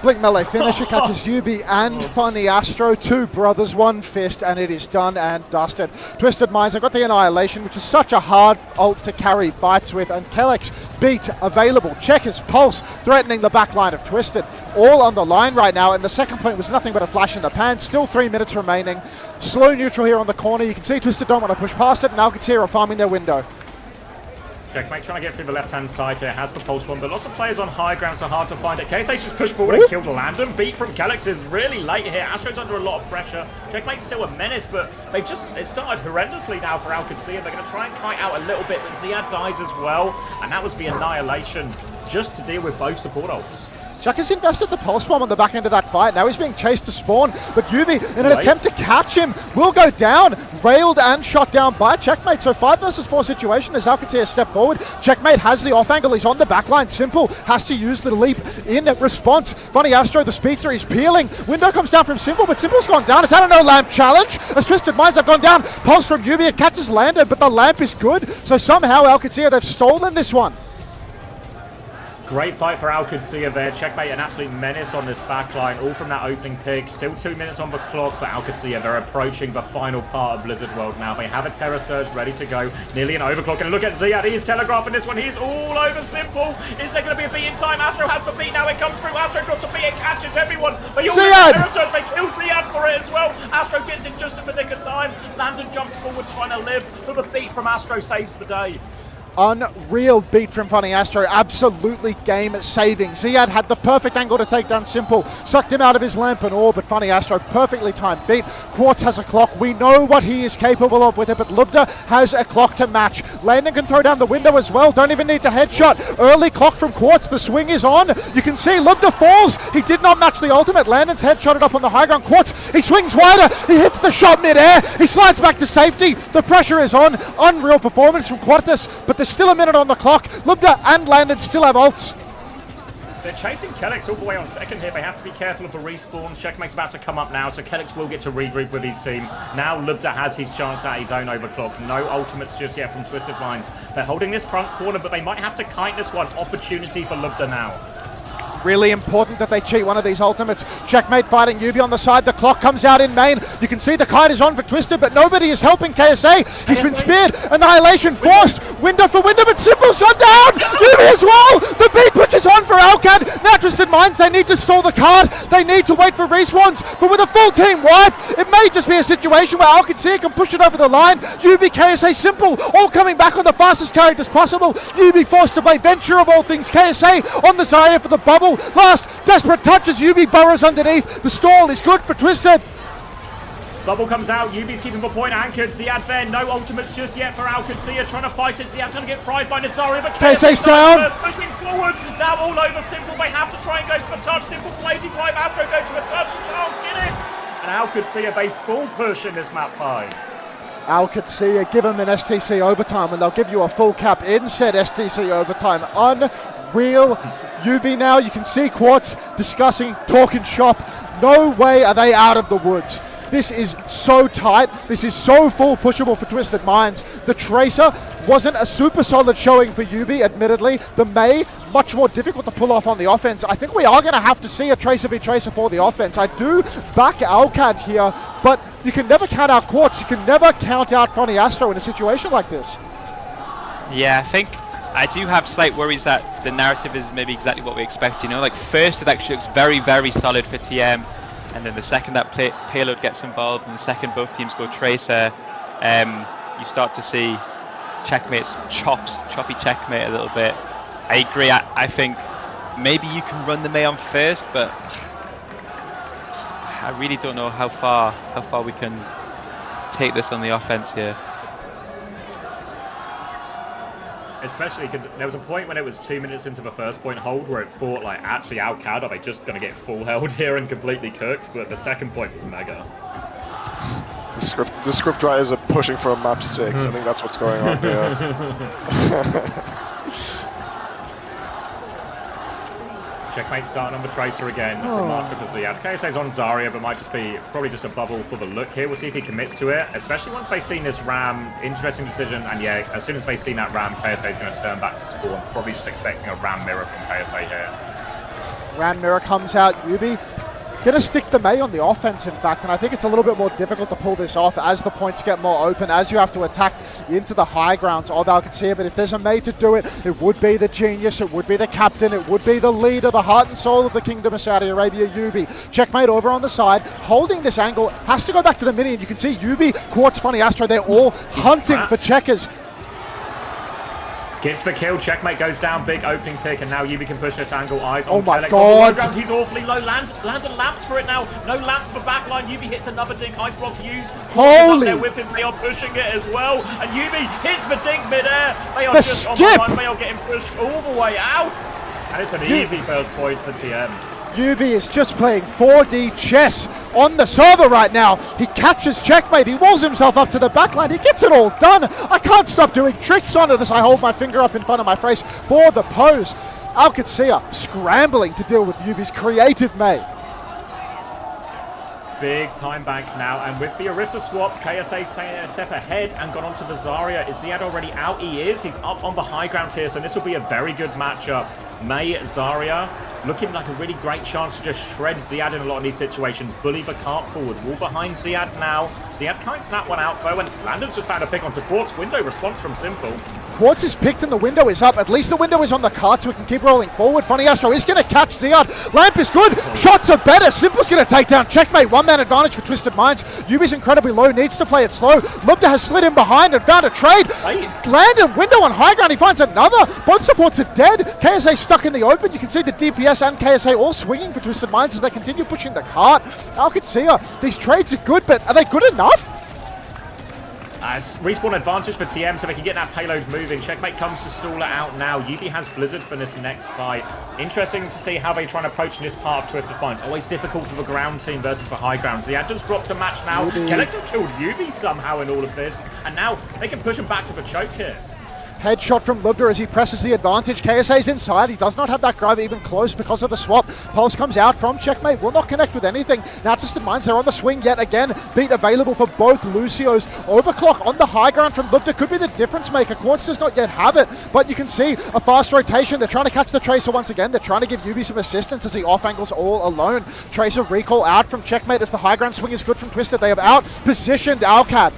Blink melee finisher catches Yubi and Funny Astro. 2 brothers, 1 fist, and it is done and dusted. Twisted Minds have got the Annihilation, which is such a hard ult to carry bites with, and Kellex beat available. Checkers Pulse threatening the back line of Twisted. All on the line right now, and the second point was nothing but a flash in the pan. Still 3 minutes remaining. Slow neutral here on the corner. You can see Twisted don't want to push past it, and Alcacer are farming their window. Checkmate trying to get through the left-hand side here, has the pulse bomb, but lots of players on high ground, so hard to find it. KSH just pushed forward and killed Landon. Beat from Kellex is really late here. Astro's under a lot of pressure. Checkmate's still a menace, but it started horrendously now for Alcacer. They're going to try and kite out a little bit, but Ziad dies as well, and that was the Annihilation just to deal with both support ults. Jack has invested the pulse bomb on the back end of that fight. Now he's being chased to spawn, but Yubi, in an attempt to catch him, will go down, railed and shot down by Checkmate. So 5 versus 4 situation as Alcatia step forward. Checkmate has the off angle, he's on the back line. Simple has to use the leap in response. Funny Astro, the speedster, he's peeling. Window comes down from Simple, but Simple's gone down. It's had a no lamp challenge as Twisted Minds have gone down. Pulse from Yubi, it catches Landon, but the lamp is good. So somehow Alcatia, they've stolen this one. Great fight for Alcatia there. Checkmate, an absolute menace on this backline, all from that opening pick. Still 2 minutes on the clock, but Alcatia, they're approaching the final part of Blizzard World now. They have a Terror Surge ready to go. Nearly an overclock. And look at Ziad, he's telegraphing this one. He's all over Simple. Is there going to be a beat in time? Astro has the beat now. It comes through. Astro drops a beat. It catches everyone. But you'll Terror Surge. They kill Ziad for it as well. Astro gets in just in the nick of time. Landon jumps forward trying to live. But the beat from Astro saves the day. Unreal beat from Funny Astro, absolutely game saving. Ziad had the perfect angle to take down Simple, sucked him out of his lamp and all, but Funny Astro perfectly timed beat. Quartz has a clock, we know what he is capable of with it, but Lubda has a clock to match. Landon can throw down the window as well, don't even need to headshot. Early clock from Quartz, the swing is on. You can see Lubda falls, he did not match the ultimate. Landon's headshotted up on the high ground. Quartz, he swings wider, he hits the shot mid-air, he slides back to safety. The pressure is on, unreal performance from Quartz, but there's still a minute on the clock. Lubda and Landon still have ults. They're chasing Kellex all the way on second here. They have to be careful of the respawns. Checkmate's about to come up now, so Kellex will get to regroup with his team. Now Lubda has his chance at his own overclock. No ultimates just yet from Twisted Minds. They're holding this front corner, but they might have to kite this one. Opportunity for Lubda now. Really important that they cheat one of these ultimates. Checkmate fighting Yubi on the side. The clock comes out in main. You can see the kite is on for Twisted, but nobody is helping KSA. He's been speared. Annihilation forced. Window for window, but Simple's gone down. Yubi as well. The beat pushes on for Alcad. Now Twisted Minds, they need to stall the card. They need to wait for respawns, but with a full team wipe, it may just be a situation where Alcad can push it over the line. Yubi, KSA, Simple, all coming back on the fastest characters possible. Yubi forced to play Venture of all things. KSA on the Zarya for the bubble. Last desperate touches, Yubi burrows underneath. The stall is good for Twisted. Bubble comes out, Yubi's keeping the point anchored. Ziad there, no ultimates just yet for Alcatia, trying to fight it. Ziad's going to get fried by Nasaria, but KSA's down. Pushing forward, now all over Simple. They have to try and go for the touch. Simple plays his life, Astro goes for the touch, he can't get it. And Alcatia, they full push in this map 5. Alcatia, give them an STC overtime, and they'll give you a full cap in said STC overtime. Unreal. Yubi now, you can see Quartz discussing, talking shop. No way are they out of the woods. This is so tight. This is so full pushable for Twisted Minds. The Tracer wasn't a super solid showing for Yubi, admittedly. The Mei, much more difficult to pull off on the offense. I think we are going to have to see a Tracer v Tracer for the offense. I do back Alcad here, but you can never count out Quartz. You can never count out Funny Astro in a situation like this. Yeah, I think I do have slight worries that the narrative is maybe exactly what we expect, you know? Like, first it actually looks very, very solid for TM, and then the second that payload gets involved, and the second both teams go Tracer, you start to see Checkmate's choppy Checkmate a little bit. I agree, I think maybe you can run the Mei on first, but I really don't know how far we can take this on the offense here. Especially because there was a point when it was 2 minutes into the first point hold where it thought, like, actually Alcad, are they just going to get full held here and completely cooked? But the second point was mega. The script writers are pushing for a map 6. I think that's what's going on here. Checkmate starting on the Tracer again. Remarkable for Ziad. KSA's on Zarya, but might just be probably just a bubble for the look here. We'll see if he commits to it, especially once they've seen this Ram. Interesting decision, and yeah, as soon as they've seen that Ram, KSA's going to turn back to spawn. Probably just expecting a Ram mirror from KSA here. Ram mirror comes out, Yubi. Going to stick the Mei on the offense, in fact, and I think it's a little bit more difficult to pull this off as the points get more open, as you have to attack into the high grounds of Alcatia. But if there's a Mei to do it, it would be the genius, it would be the captain, it would be the leader, the heart and soul of the Kingdom of Saudi Arabia, Yubi. Checkmate over on the side, holding this angle, has to go back to the mini, and you can see Yubi, Quartz, Funny Astro, they're all hunting for checkers. Gets the kill, Checkmate goes down, big opening pick, and now Yubi can push this angle. Eyes on Oh my Felix. God. On the low ground, he's awfully low. Landon lamps for it now. No lamp for backline. Yubi hits another dink. Ice block used. Holy. Up there with him. They are pushing it as well. And Yubi hits the dink mid-air. They are The just skip. on the run. They are getting pushed all the way out. And it's an easy first point for TM. Yubi is just playing 4D chess on the server right now. He catches checkmate. He walls himself up to the backline. He gets it all done. I can't stop doing tricks onto this. I hold my finger up in front of my face for the pose. Alcacia scrambling to deal with Yubi's creative mate. Big time bank now, and with the Orisa swap, KSA's taken a step ahead and gone on to the Zarya. Is Ziad already out? He is. He's up on the high ground here, so this will be a very good matchup. May Zarya looking like a really great chance to just shred Ziad in a lot of these situations. Bully the cart forward. Wall behind Ziad now. Ziad can't snap one out though, and Landon's just found a pick onto Quartz. Window response from Simple. Quartz is picked and the window is up. At least the window is on the cart so we can keep rolling forward. Funny Astro is going to catch Ziad. Lamp is good. Shots are better. Simple's going to take down checkmate. One-man advantage for Twisted Minds. Yubi's incredibly low. Needs to play it slow. Lubda has slid in behind and found a trade. Landon, window on high ground. He finds another. Both supports are dead. KSA stuck in the open. You can see the DPS and KSA all swinging for Twisted Minds as they continue pushing the cart. Alcacia, these trades are good, but are they good enough? Respawn advantage for TM so they can get that payload moving. Checkmate comes to stall it out now. Yubi has Blizzard for this next fight. Interesting to see how they try and approach this part of Twisted Minds. Always difficult for the ground team versus the high ground. Ziad just drops a match now. Kellex has killed Yubi somehow in all of this. And now they can push him back to the choke here. Headshot from Lubda as he presses the advantage. KSA's inside. He does not have that grab even close because of the swap. Pulse comes out from checkmate. Will not connect with anything. Now Twisted Minds, they're on the swing yet again. Beat available for both Lucios. Overclock on the high ground from Lubda could be the difference maker. Quartz does not yet have it, but you can see a fast rotation. They're trying to catch the Tracer once again. They're trying to give Yubi some assistance as he off angles all alone. Tracer recall out from checkmate as the high ground swing is good from Twisted. They have out positioned Alcad.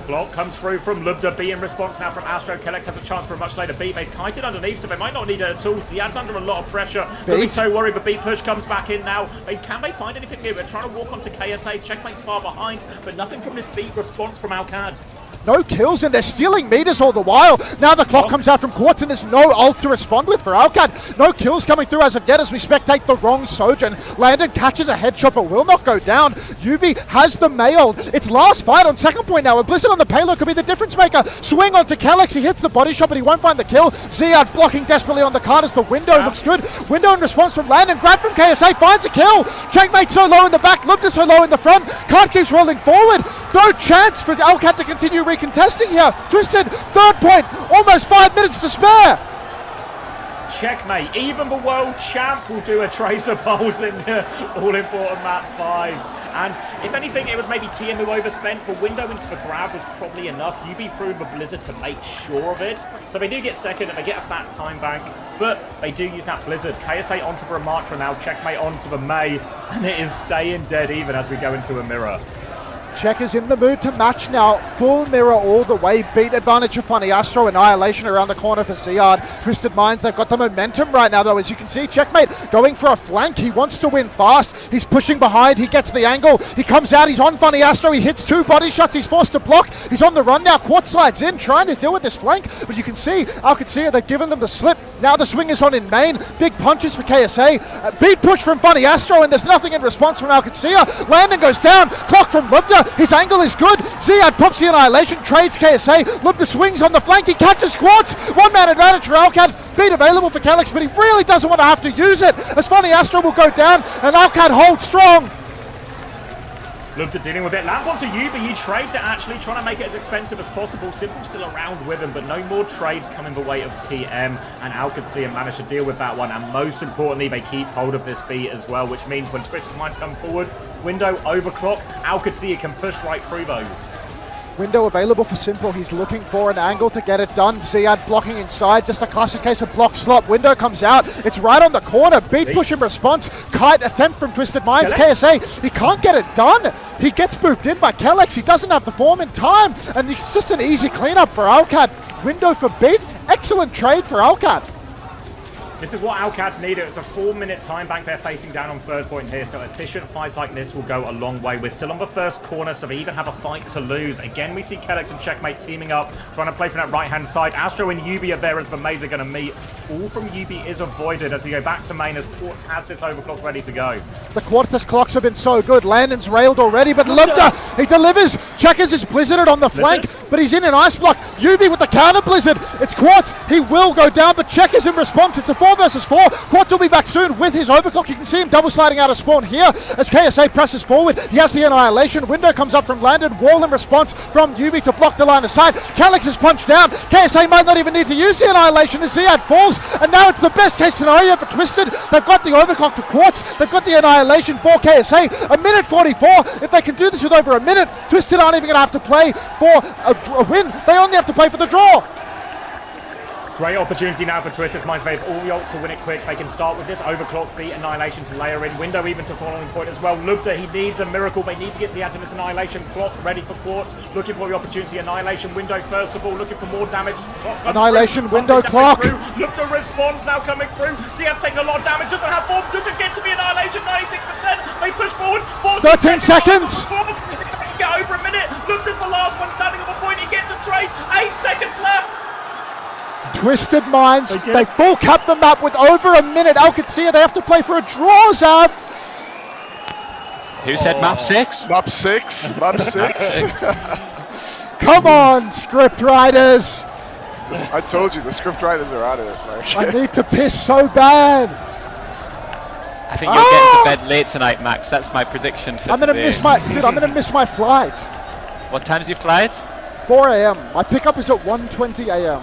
Block comes through from Lubda. B in response now from Astro. Kellex has a chance for a much later beat. They've kited underneath, so they might not need it at all. Ziad's under a lot of pressure. Don't be so worried. The beat push comes back in now. Can they find anything here? They're trying to walk onto KSA. Checkmate's far behind, but nothing from this beat response from Alcad. No kills, and they're stealing meters all the while. Now the clock comes out from Quartz, and there's no ult to respond with for Alcad. No kills coming through as of yet as we spectate the wrong Sojourn. Landon catches a headshot, but will not go down. Yubi has the mail. It's last fight on second point now. A Blizzard on the payload could be the difference maker. Swing onto Kellex. He hits the body shot, but he won't find the kill. Ziad blocking desperately on the card as the window looks good. Window in response from Landon. Grab from KSA. Finds a kill. Checkmate so low in the back. Lubda so low in the front. Card keeps rolling forward. No chance for Alcad to continue recontesting here. Twisted, third point, almost 5 minutes to spare. Checkmate, even the world champ will do a Tracer pulse in the all-important map 5. And if anything, it was maybe TM who overspent. The window into the grab was probably enough. Yubi threw the Blizzard to make sure of it. So they do get second and they get a fat time bank. But they do use that Blizzard. KSA onto the Ramatra now, Checkmate onto the May. And it is staying dead even as we go into a mirror. Checkers in the mood to match now. Full mirror all the way. Beat advantage of Funny Astro. Annihilation around the corner for Ziad. Twisted Minds, they've got the momentum right now though. As you can see, Checkmate going for a flank. He wants to win fast. He's pushing behind. He gets the angle. He comes out. He's on Funny Astro. He hits 2 body shots. He's forced to block. He's on the run now. Quartz slides in, trying to deal with this flank. But you can see, Alcacia, they've given them the slip. Now the swing is on in main. Big punches for KSA. Beat push from Funny Astro, and there's nothing in response from Alcacia. Landon goes down. Clock from Lubda. His angle is good. Ziad pops the Annihilation, trades KSA. Lubda swings on the flank. He catches Quartz. One-man advantage for Alcad. Beat available for Kellex, but he really doesn't want to have to use it as Funny Astro will go down and Alcad holds strong. Lubda dealing with it. Lamp onto Yubi. He trades it actually, trying to make it as expensive as possible. Simple still around with him, but no more trades coming the way of TM. And Alcacia managed to deal with that one. And most importantly, they keep hold of this beat as well, which means when Twisted Minds come forward, window overclock, Alcacia can push right through those. Window available for Simple. He's looking for an angle to get it done. Ziad blocking inside. Just a classic case of block slop. Window comes out. It's right on the corner. Beat push in response. Kite attempt from Twisted Minds. KSA, he can't get it done. He gets booped in by Kellex. He doesn't have the form in time. And it's just an easy cleanup for Alcad. Window for beat. Excellent trade for Alcad. This is what Alcad needed. It's a 4-minute time bank they're facing down on third point here, so efficient fights like this will go a long way. We're still on the first corner, so they even have a fight to lose. Again, we see Kellex and Checkmate teaming up, trying to play from that right-hand side. Astro and Yubi are there as the Maze are going to meet. All from Yubi is avoided as we go back to main as Quartz has this overclock ready to go. The Quartz clocks have been so good. Landon's railed already, but Lubda, he delivers. Checkers is blizzarded on the flank, but he's in an ice block. Yubi with the counter blizzard. It's Quartz. He will go down, but Checkers in response. It's a 4 4 versus 4. Quartz will be back soon with his overclock. You can see him double sliding out of spawn here as KSA presses forward. He has the annihilation. Window comes up from Landon. Wall in response from Yubi to block the line of sight. Calyx is punched down. KSA might not even need to use the annihilation as Ziad falls. And now it's the best case scenario for Twisted. They've got the overclock for Quartz. They've got the annihilation for KSA. A minute 44. If they can do this with over a minute, Twisted aren't even going to have to play for a win. They only have to play for the draw. Great opportunity now for Twisted Minds. They have all the ults to win it quick. They can start with this overclock, the annihilation to layer in. Window even to following point as well. Lubda, he needs a miracle. They need to get the this annihilation clock ready for Quartz. Looking for the opportunity. Annihilation window first of all. Looking for more damage. Annihilation window clock. Lubda responds now coming through. Ziad's taking a lot of damage. Doesn't have form. Doesn't get to the annihilation. 96%. They push forward. 13 seconds. Get over a minute. Lubda's the last one standing on the point. He gets a trade. 8 seconds left. Twisted Minds, they full cap the map with over a minute. Alcacia, they have to play for a draw, Zav. Who said map 6? Map 6. Map 6. Come on, script writers. I told you, the script writers are at it. Like. I need to piss so bad. I think you're getting to bed late tonight, Max. That's my prediction for I'm gonna miss my flight. What time's your flight? 4 a.m. My pickup is at 1:20 a.m.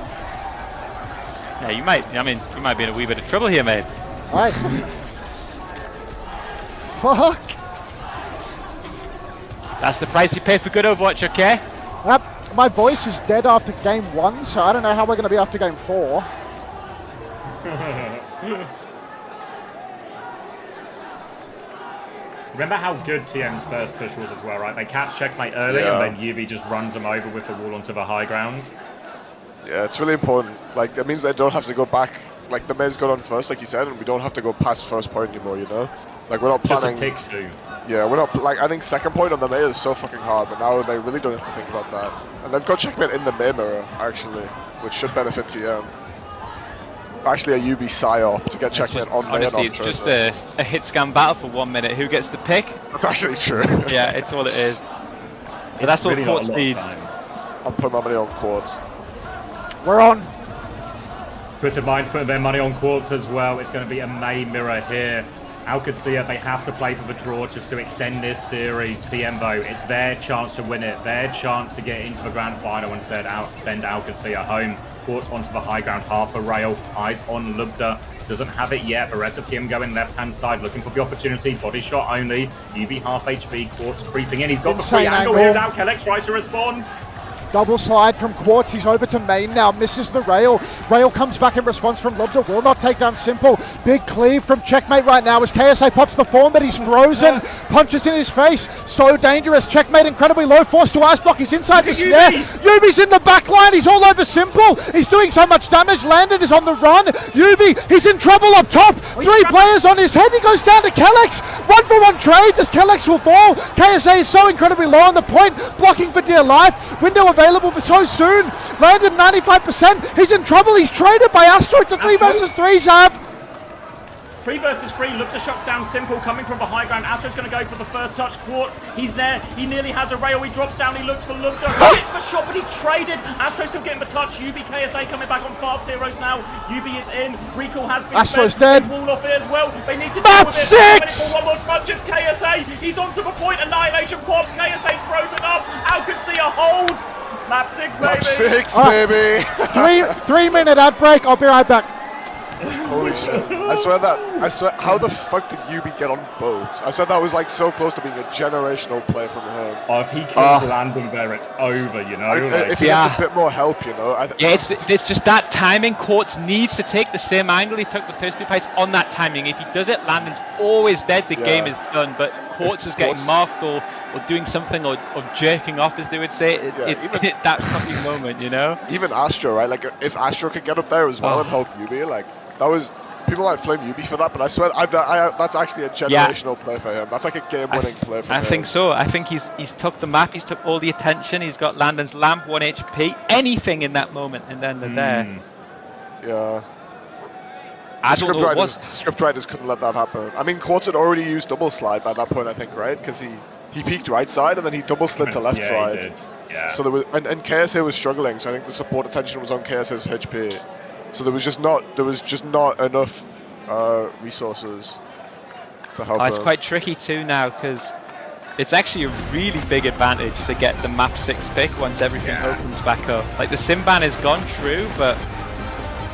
Yeah, you might be in a wee bit of trouble here, mate. Right. Fuck. That's the price you pay for good Overwatch, okay? Yep. My voice is dead after game 1, so I don't know how we're going to be after game 4. Remember how good TM's first push was as well, right? They catch checkmate early and then Yubi just runs them over with the wall onto the high ground. Yeah, it's really important. Like, that means they don't have to go back. Like, the maze got on first, like you said, and we don't have to go past first point anymore, you know? Like, we're not planning... Just a tick too. Yeah, we're not... Like, I think second point on the maze is so fucking hard, but now they really don't have to think about that. And they've got checkmate in the May mirror, actually, which should benefit TM. Actually, a UB psyop to get checkmate on May. Honestly, it's just a hit scan battle for 1 minute. Who gets the pick? That's actually true. Yeah, it's all it is. But that's really what Quartz needs. I'm putting my money on Quartz. We're on. Twisted Minds putting their money on Quartz as well. It's going to be a May mirror here. Alcacia, they have to play for the draw just to extend this series. TM though, it's their chance to win it, their chance to get into the grand final and send Alcacia home. Quartz onto the high ground, half a rail, eyes on Lubda. Doesn't have it yet. The rest of TM going left-hand side, looking for the opportunity. Body shot only. UB half HP. Quartz creeping in. He's got the free angle here now. Kellex tries to respond. Double slide from Quartz, he's over to main now, misses the rail. Rail comes back in response from Lubda, will not take down Simple. Big cleave from checkmate right now as KSA pops the form, but he's frozen. Punches in his face, so dangerous. Checkmate incredibly low, forced to ice block, he's inside the snare. Yubi's in the back line, he's all over Simple. He's doing so much damage, Landon is on the run. Yubi, he's in trouble up top. 3 players on his head, he goes down to Kellex. 1-for-1 trades as Kellex will fall. KSA is so incredibly low on the point, blocking for dear life. Window available for so soon. Landed 95%. He's in trouble. He's traded by Astro. It's a 3 versus 3, Zav. 3 versus 3. Lubda shuts down Simple coming from the high ground. Astro's going to go for the first touch. Quartz, he's there. He nearly has a rail. He drops down. He looks for Lubda. Hits the shot, but he's traded. Astro's still getting the touch. UB KSA coming back on fast heroes now. UB is in. Recall has been Astro's spent. dead. Wall off it as well. They need to Map deal with it. 6! One more touch. It's KSA. He's onto the point. Annihilation pop. KSA's frozen up. Alcacia hold. Map 6, baby. Map 6, baby. 3-minute ad break. I'll be right back. Holy shit. I swear, how the fuck did UB get on boats? I swear that was like so close to being a generational play from him. Oh, if he kills Landon there, it's over, you know? If he gets a bit more help, you know? It's just that timing. Quartz needs to take the same angle he took the first 2 fights on that timing. If he does it, Landon's always dead. The game is done. But Quartz is getting marked or doing something or jerking off, as they would say, even that fucking moment, you know? Even Astro, right? Like, if Astro could get up there as well and help UB, like, that was... People might flame UB for that, but I swear that's actually a generational play for him. That's like a game-winning play for him. I think so. I think he's took the map, he's took all the attention, he's got Landon's lamp, 1 HP, anything in that moment, and then they're there. Yeah. Scriptwriters couldn't let that happen. I mean, Quartz had already used double slide by that point, I think, right? Because he peeked right side and then he double slid to left side. He did. Yeah. So there was, and KSA was struggling, so I think the support attention was on KSA's HP. So there was just not enough resources to help. It's quite tricky too now because it's actually a really big advantage to get the map 6 pick once everything opens back up. Like the sim ban is gone, true, but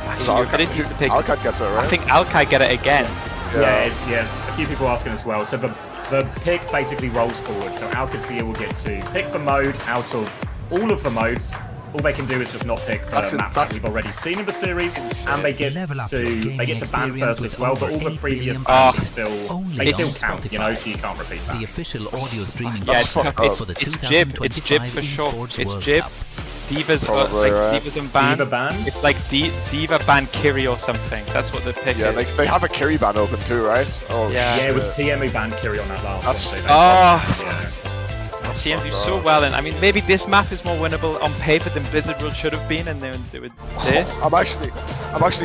actually your ability to pick. Alcad gets it, right? I think Alcad get it again. Yeah, a few people asking as well. So the pick basically rolls forward. So Alcacia will get to pick the mode out of all of the modes. All they can do is just not pick the maps that we've already seen in the series, and they get to ban first as well. But all the previous bans still count, you know, so you can't repeat that. The official audio streaming it's Jib. It's Jib for sure. It's Jib. Diva's Diva's unbanned. Diva ban? It's like Diva ban Kiri or something. That's what the pick is. Yeah, they have a Kiri ban open too, right? Oh yeah. Yeah, it was TM who banned Kiri on that last one. Yeah. TM do so well, and I mean maybe this map is more winnable on paper than Blizzard World should have been, and then with this. I'm actually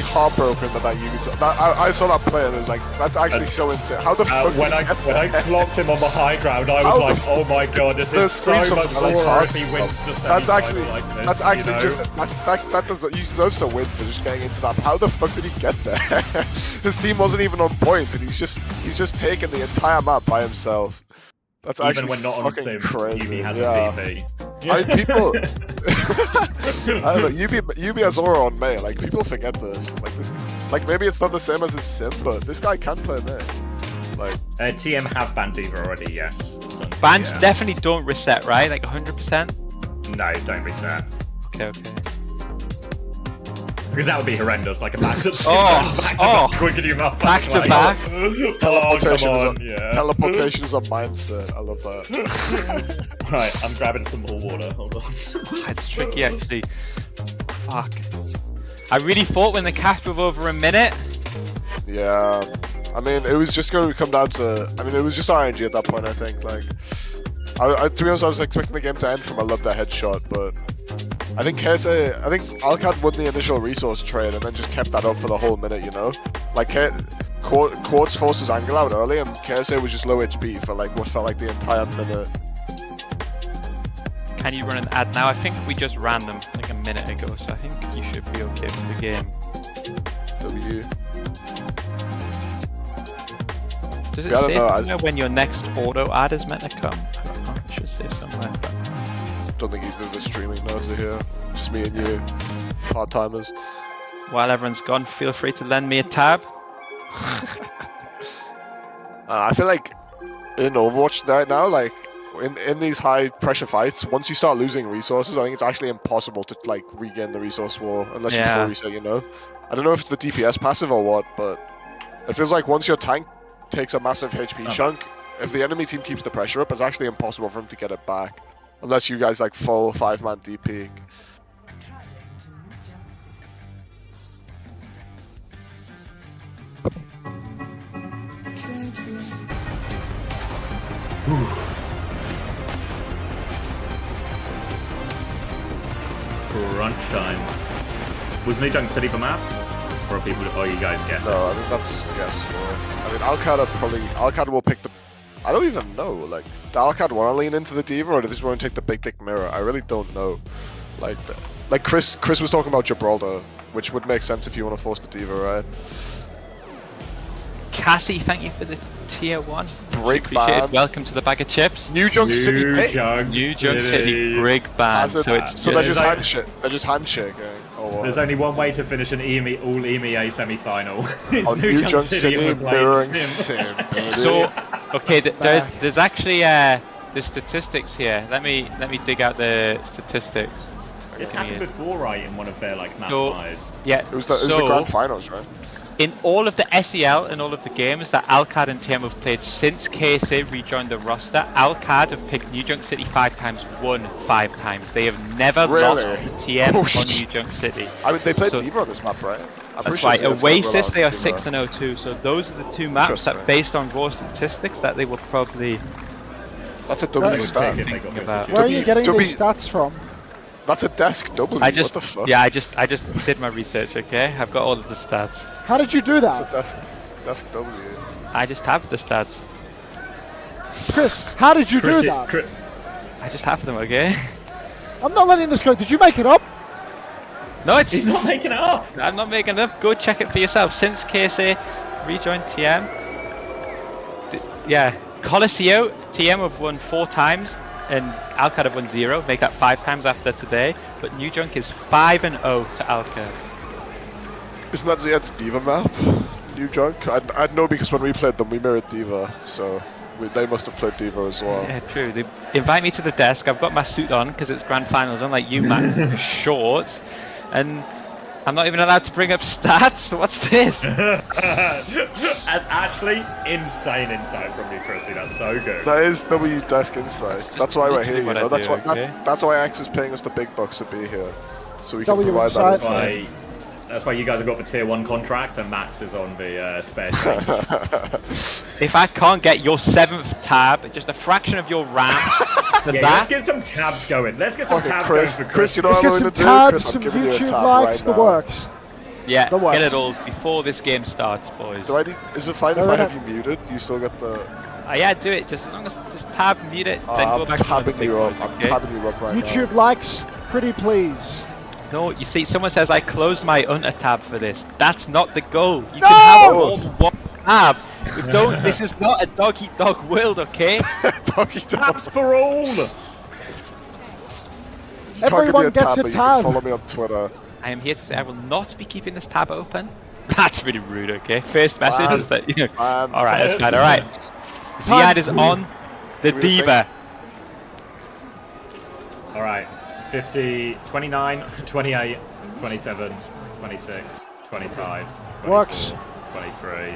heartbroken that Yubi. I saw that play and it was like, that's actually so insane. How the fuck? When I clocked him on the high ground, I was like, oh my god, this is so much more if he wins just That's actually just he deserves to win for just getting into that. How the fuck did he get there? His team wasn't even on point, and he's just taken the entire map by himself. That's even actually when not on fucking sim, crazy. Yubi has Yeah. a TP. I mean, people. I don't know. Yubi has aura on May. Like people forget this. Like this. Like maybe it's not the same as his sim, but this guy can play May. Like TM have banned Diva already. Yes. Bans definitely don't reset, right? Like 100%. No, don't reset. Okay. Because that would be horrendous, like a match that's quick as you mouth. Back to back. Teleportation is a mindset. I love that. Right, I'm grabbing some more water. Hold on. It's tricky actually. Fuck. I really thought when the cap was over a minute. Yeah. I mean, it was just going to come down to. I mean, it was just RNG at that point. I think. Like, to be honest, I was expecting the game to end from a love that headshot, but. I think Alcad won the initial resource trade and then just kept that up for the whole minute, you know? Like, Quartz forced his angle out early and KSA was just low HP for like what felt like the entire minute. Can you run an ad now? I think we just ran them like a minute ago, so I think you should be okay for the game. W. Does it say when your next auto ad is meant to come? I don't know, it should say somewhere. But... Don't think either of the streaming nerds are here. Just me and you, part-timers. While everyone's gone, feel free to lend me a tab. I feel like in Overwatch right now, like in these high-pressure fights, once you start losing resources, I think it's actually impossible to like regain the resource war unless you full reset. You know, I don't know if it's the DPS passive or what, but it feels like once your tank takes a massive HP chunk, if the enemy team keeps the pressure up, it's actually impossible for them to get it back. Unless you guys like full 5-man DP. Crunch time. Was New Junk City the map? Or are people? Oh, you guys guess? No, I think that's guess for. I mean, Alcad will pick the. I don't even know. Like, does Alcad want to lean into the Diva, or does he want to take the big dick mirror? I really don't know. Like Chris was talking about Gibraltar, which would make sense if you want to force the Diva, right? Cassie, thank you for the tier 1. Break ban. Welcome to the bag of chips. New Junk City. New Junk City break ban. So they're just handshaking. Oh, there's only one way to finish an all EMEA semi-final. It's New Junk City mirroring sim. So, okay, there's actually the statistics here. Let me dig out the statistics. It's happened before, right? In one of their like map fives. Yeah. It was the grand finals, right? In all of the SEL and all of the games that Alcad and TM have played since KSA rejoined the roster, Alcad have picked New Junk City 5 times, won 5 times. They have never lost to TM on New Junk City. I mean, they played Diva on this map, right? That's right. Oasis, they are 6-0 too. So those are the 2 maps that, based on raw statistics, that they will probably. That's a W stat. Where are you getting these stats from? That's a desk W. What the fuck? Yeah, I just did my research. Okay, I've got all of the stats. How did you do that? It's a desk W. I just have the stats. Chris, how did you do that? I just have them. Okay. I'm not letting this go. Did you make it up? No, it's He's not making it up. I'm not making it up. Go check it for yourself. Since KSA rejoined TM, yeah, Coliseo, TM have won 4 times, and Alcad have won 0. Make that 5 times after today. But New Junk is 5-0 to Alcad. Isn't that Ziad's Diva map? New Junk? I'd know because when we played them, we mirrored Diva, so they must have played Diva as well. Yeah, true. They invite me to the desk. I've got my suit on because it's grand finals, unlike you, Matt. Shorts. And I'm not even allowed to bring up stats. What's this? That's actually insane insight from you, Chrissy. That's so good. That is W desk insight. That's why we're here. You know? That's okay? that's why Axe is paying us the big bucks to be here, so we can W provide that insight. insight. That's why you guys have got the tier 1 contract and Max is on the spare change. If I can't get your 7th tab, just a fraction of your RAM, for Yeah, that. let's get some tabs going. Let's get some Okay, tabs Chris, going for Chris, you know Let's what get I'm some going to do? tabs, Chris, I'm some giving you a YouTube tab likes, right the now. works. Yeah, The works. get it all before this game starts, boys. Do is it fine if I have you muted? Do you still get the... Yeah, do it. Just as long as just tab, mute it, then go I'm back to the tabbing you boys, up. I'm okay? tabbing you up right now. YouTube likes, pretty please. No, you see, someone says I closed my Unter tab for this. That's not the goal. You No! can have more than 1 tab. We don't. This is not a dog-eat-dog world, okay? Doggy dog. tabs for all. Everyone gets a but you tab. can follow me on Twitter. I am here to say I will not be keeping this tab open. That's really rude, okay? First message is that, you know. Alright, that's fine, alright. Ziad is on the Diva. Alright, 50, 29, 28, 27, 26, 25, 24, Works. 23.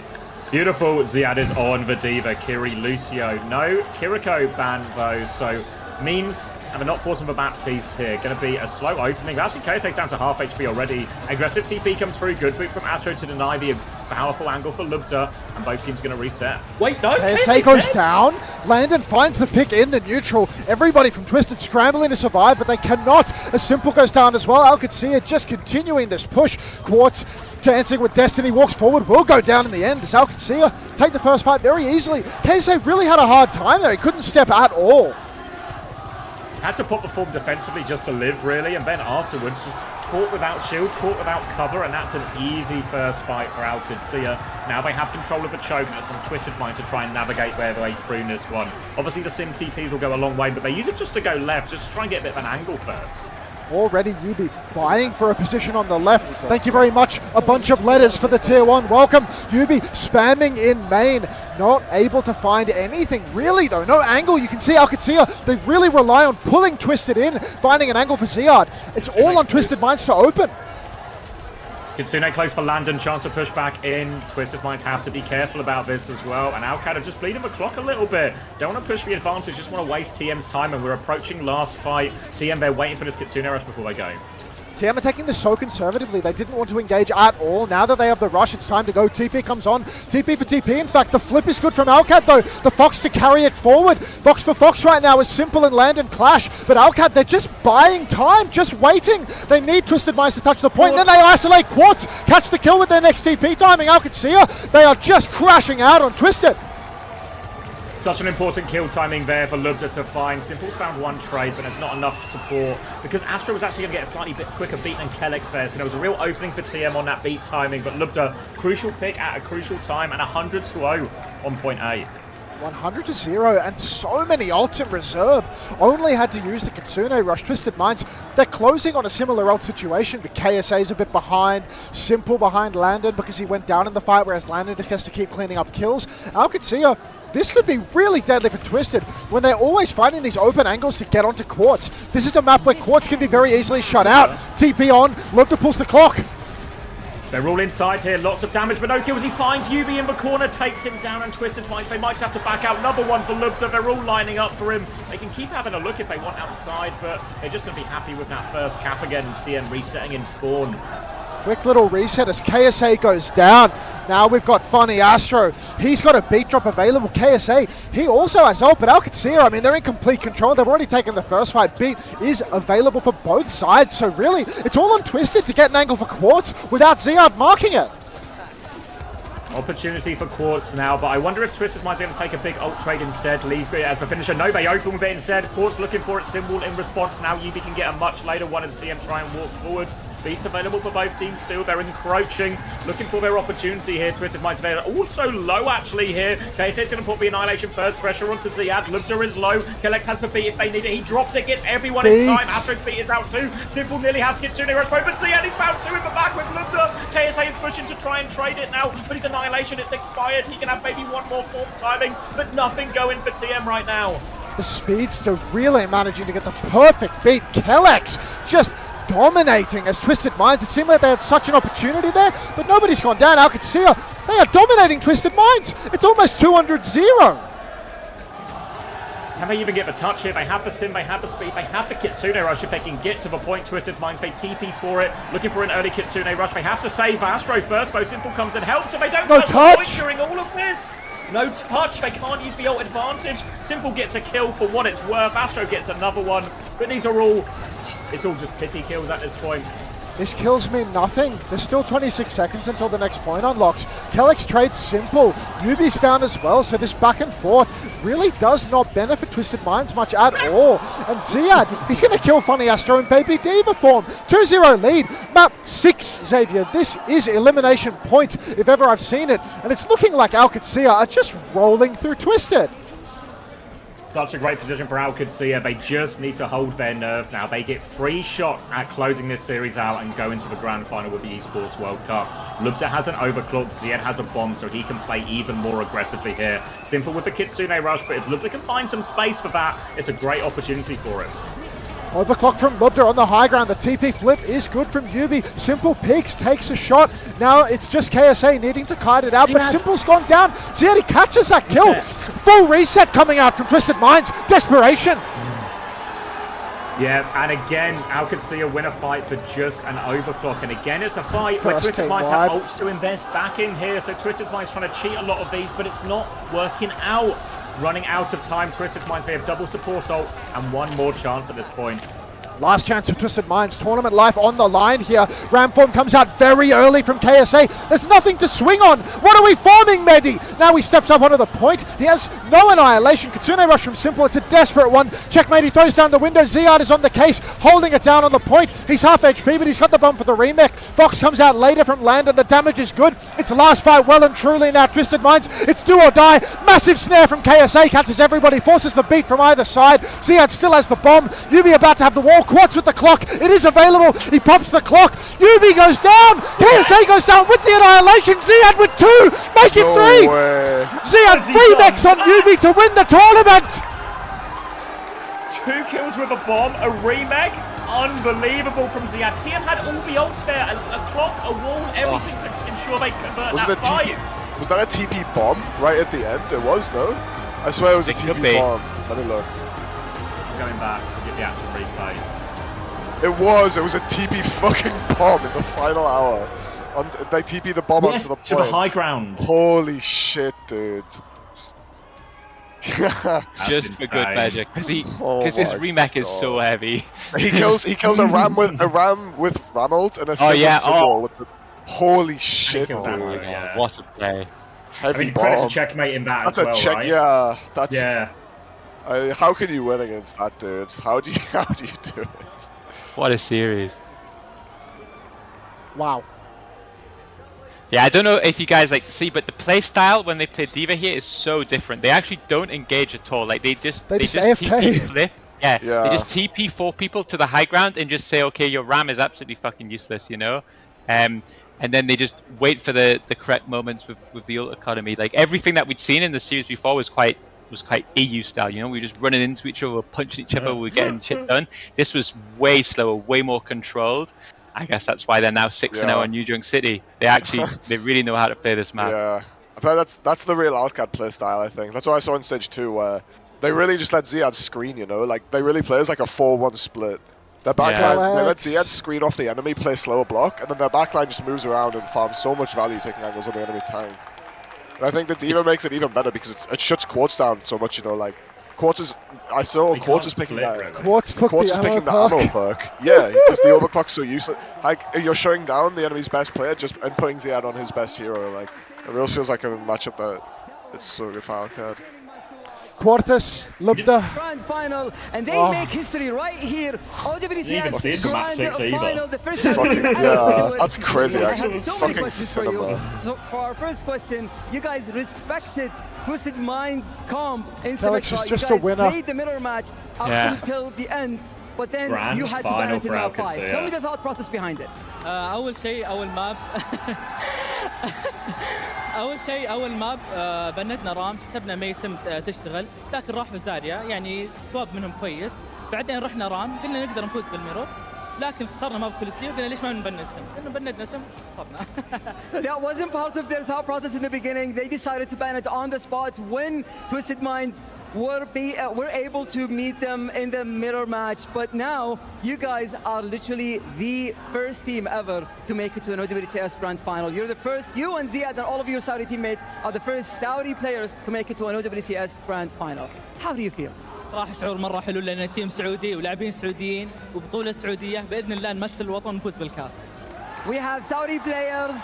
Beautiful, Ziad is on the Diva. Kiri, Lucio. No Kiriko ban though, so means, and they're not forcing the Baptiste here. Going to be a slow opening. Actually, KSA's down to half HP already. Aggressive TP comes through. Good boot from Astro to deny the powerful angle for Lubta. And both teams going to reset. Wait, no. KSA goes down. Landon finds the pick in the neutral. Everybody from Twisted scrambling to survive, but they cannot. A Simple goes down as well. Alcadzia just continuing this push. Quartz dancing with Destiny, walks forward, will go down in the end. This Alcadzia take the first fight very easily. KSA really had a hard time there. He couldn't step at all. Had to put the form defensively just to live, really, and then afterwards just caught without shield, caught without cover, and that's an easy first fight for Alcadzia. Now they have control of the choke, and it's on Twisted Mind to try and navigate their way through this one. Obviously, the Sim TPs will go a long way, but they use it just to go left, just to try and get a bit of an angle first. Already Yubi vying for a position on the left. Thank you very much. A bunch of letters for the tier 1. Welcome. Yubi spamming in main. Not able to find anything really though. No angle. You can see Alcadzia. They really rely on pulling Twisted in, finding an angle for Ziad. It's all on Twisted Minds to open. Kitsune close for Landon, chance to push back in. Twisted Minds have to be careful about this as well. And Alcad are just bleeding the clock a little bit. Don't want to push the advantage, just want to waste TM's time. And we're approaching last fight. TM, they're waiting for this Kitsune rush before they go. TM are taking this so conservatively. They didn't want to engage at all. Now that they have the rush, it's time to go. TP comes on. TP for TP. In fact, the flip is good from Alcad, though. The Fox to carry it forward. Fox for Fox right now is Simple and Landon clash. But Alcad, they're just buying time, just waiting. They need Twisted Minds to touch the point. Then they isolate Quartz. Catch the kill with their next TP timing. Alcadzia, they are just crashing out on Twisted. Such an important kill timing there for Lubta to find. Simple's found one trade, but there's not enough support because Astro was actually going to get a slightly bit quicker beat than Kellex there. So there was a real opening for TM on that beat timing, but Lubta, crucial pick at a crucial time and 100-0 on point A. 100-0 and so many ults in reserve. Only had to use the Kitsune rush. Twisted Minds, they're closing on a similar ult situation, but KSA's a bit behind. Simple behind Landon because he went down in the fight, whereas Landon just has to keep cleaning up kills. Alcadzia, this could be really deadly for Twisted when they're always finding these open angles to get onto Quartz. This is a map where Quartz can be very easily shut out. TP on, Lubta pulls the clock. They're all inside here, lots of damage, but no kills. He finds Yubi in the corner, takes him down, and Twisted Minds, they might just have to back out. Another one for Lubta, they're all lining up for him. They can keep having a look if they want outside, but they're just going to be happy with that first cap again, TM resetting in spawn. Quick little reset as KSA goes down. Now we've got Funny Astro. He's got a beat drop available. KSA, he also has ult, but Alcadzia, I mean, they're in complete control. They've already taken the first fight. Beat is available for both sides. So really, it's all on Twisted to get an angle for Quartz without Ziad marking it. Opportunity for Quartz now, but I wonder if Twisted Minds are going to take a big ult trade instead, leave it as the finisher. No, they open with it instead. Quartz looking for it, Symbol in response. Now Yubi can get a much later one as TM try and walk forward. Beats available for both teams still. They're encroaching, looking for their opportunity here. Twisted Minds, they're also low actually here. KSA is going to put the Annihilation first. Pressure onto Ziad. Lubda is low. Kelex has the beat if they need it. He drops it, gets everyone in time. Astro's beat is out too. Simple nearly has Kitsune Rush point, but Ziad is found two in the back with Lubda. KSA is pushing to try and trade it now, but his Annihilation, it's expired. He can have maybe one more form timing, but nothing going for TM right now. The Speedster really managing to get the perfect beat. Kelex just dominating as Twisted Minds. It seemed like they had such an opportunity there, but nobody's gone down. Alcacia, they are dominating Twisted Minds. It's almost 200-0. Can they even get the touch here? They have the sim, they have the speed, they have the Kitsune Rush if they can get to the point. Twisted Minds, they TP for it, looking for an early Kitsune Rush. They have to save Astro first, though. Simple comes and helps, and they don't touch the point during all of this. No touch, they can't use the ult advantage. Simple gets a kill for what it's worth. Astro gets another one, but these are all, it's all just pity kills at this point. This kills mean nothing. There's still 26 seconds until the next point unlocks. Kelex trades Simple. Yubi's down as well, so this back and forth really does not benefit Twisted Minds much at all. And Ziad, he's going to kill Funny Astro in Baby Diva form. 2-0 lead. Map 6, Xavier. This is elimination point, if ever I've seen it. And it's looking like Alcacia are just rolling through Twisted. Such a great position for Alcacia. They just need to hold their nerve now. They get 3 shots at closing this series out and go into the grand final with the Esports World Cup. Lubda has an overclock. Ziad has a bomb, so he can play even more aggressively here. Simple with the Kitsune Rush, but if Lubda can find some space for that, it's a great opportunity for him. Overclock from Lubda on the high ground. The TP flip is good from Yubi. Simple peeks, takes a shot. Now it's just KSA needing to kite it out, but Simple's gone down. Ziad catches that kill. Full reset coming out from Twisted Minds. Desperation. Yeah, and again, Alcacia win a fight for just an overclock. And again, it's a fight where Twisted Minds have ults to invest back in here. So Twisted Minds trying to cheat a lot of these, but it's not working out. Running out of time, Twisted Minds, they have double support ult and one more chance at this point. Last chance for Twisted Minds. Tournament life on the line here. Ramform comes out very early from KSA. There's nothing to swing on. What are we forming, Medi? Now he steps up onto the point. He has no Annihilation. Kitsune Rush from Simple. It's a desperate one. Checkmate, he throws down the window. Ziad is on the case, holding it down on the point. He's half HP, but he's got the bump for the remake. Fox comes out later from land, and the damage is good. It's a last fight well and truly now. Twisted Minds, it's do or die. Massive snare from KSA. Catches everybody. Forces the beat from either side. Ziad still has the bomb. Yubi about to have the wall. Quartz with the clock. It is available. He pops the clock. Yubi goes down. KSA goes down with the Annihilation. Ziad with 2. Make it 3. Ziad remix on Yubi to win the tournament. 2 kills with a bomb, a remake. Unbelievable from Ziad. TM had all the ults there. A clock, a wall, everything to ensure they convert that fight. Was that a TP bomb right at the end? It was, no? I swear it was a TP bomb. Let me look. I'm going back. I'll get the actual replay. It was a TP fucking bomb in the final hour. They TP the bomb onto the point. To the high ground. Holy shit, dude. Just for good measure, because his remake is so heavy. He kills a ram with ram ult and a symbol with the holy shit, dude. Yeah. What a play. Heavy bomb. Credit to checkmate in that that's as well, check, right? Yeah, that's yeah. How can you win against that, dude? How do you do it? What a series. Wow. Yeah, I don't know if you guys see, but the play style when they play D.Va here is so different. They actually don't engage at all. Like they just AFK. TP flip. Yeah, they just TP 4 people to the high ground and just say, okay, your ram is absolutely fucking useless, you know. And then they just wait for the correct moments with the ult economy. Like everything that we'd seen in the series before was quite EU style, you know. We were just running into each other, punching each other, we were getting shit done. This was way slower, way more controlled. I guess that's why they're now 6-0 on New Junk City. They really know how to play this map. Yeah, I think that's the real Alcad play style. I think that's what I saw in stage 2, where they really just let Ziad screen. You know, like they really play as like a 4-1 split. Their backline, they let Ziad screen off the enemy, play slower block, and then their backline just moves around and farms so much value taking angles on the enemy tank. And I think the D.Va makes it even better because it shuts Quartz down so much. You know, like Quartz is. I saw Quartz is picking that. Quartz is picking the ammo perk. Yeah, because the overclock's so useless. Like you're shutting down the enemy's best player and putting Ziad on his best hero. Like it really feels like a matchup that it's so good for Alcad. Quartus, Lubda. Grand final, and they Oh. make history right here. OWCS Didn't even see map Grand 6 either. final, the first time Fucking, they've ever to do it. that's crazy, I actually. have so many Fucking questions for you. cinema. So for our first question, you guys respected Twisted Minds comp in Felix Symmetra. is just You a guys winner. played the mirror match up Yeah. until the end, but then Grand you had to ban final it in for map 5. Alcatraz, Tell yeah. me the thought process behind it. اول شيء اول ماب اول ماب بندنا رام حسبنا ميسم تشتغل لكن راح في زاريا يعني سواب منهم كويس بعدين رحنا رام قلنا نقدر نفوز بالميرور لكن خسرنا ماب كوليسيو قلنا ليش ما نبند سم لانه بندنا سم خسرنا So that wasn't part of their thought process in the beginning. They decided to ban it on the spot when Twisted Minds were able to meet them in the mirror match. But now you guys are literally the first team ever to make it to an OWCS Grand Final. You're the first, you and Ziad and all of your Saudi teammates are the first Saudi players to make it to an OWCS Grand Final. How do you feel? صراحة شعور مرة حلو لأن تيم سعودي ولاعبين سعوديين وبطولة سعودية بإذن الله نمثل الوطن ونفوز بالكاس. We have Saudi players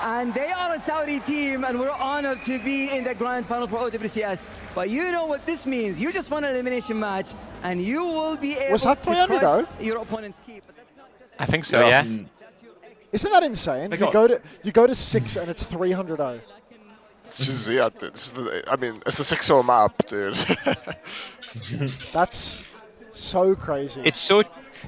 and they are a Saudi team and we're honored to be in the grand final for OWCS. But you know what this means. You just won an elimination match and you will be able Was that to 300 crush though? your opponent's key. But that's not just I think so, yeah. Isn't that insane? You go to 6 and it's 300-0. It's just, yeah, dude, this is the, I mean, it's the 6-0 map, dude. That's so crazy. It's so,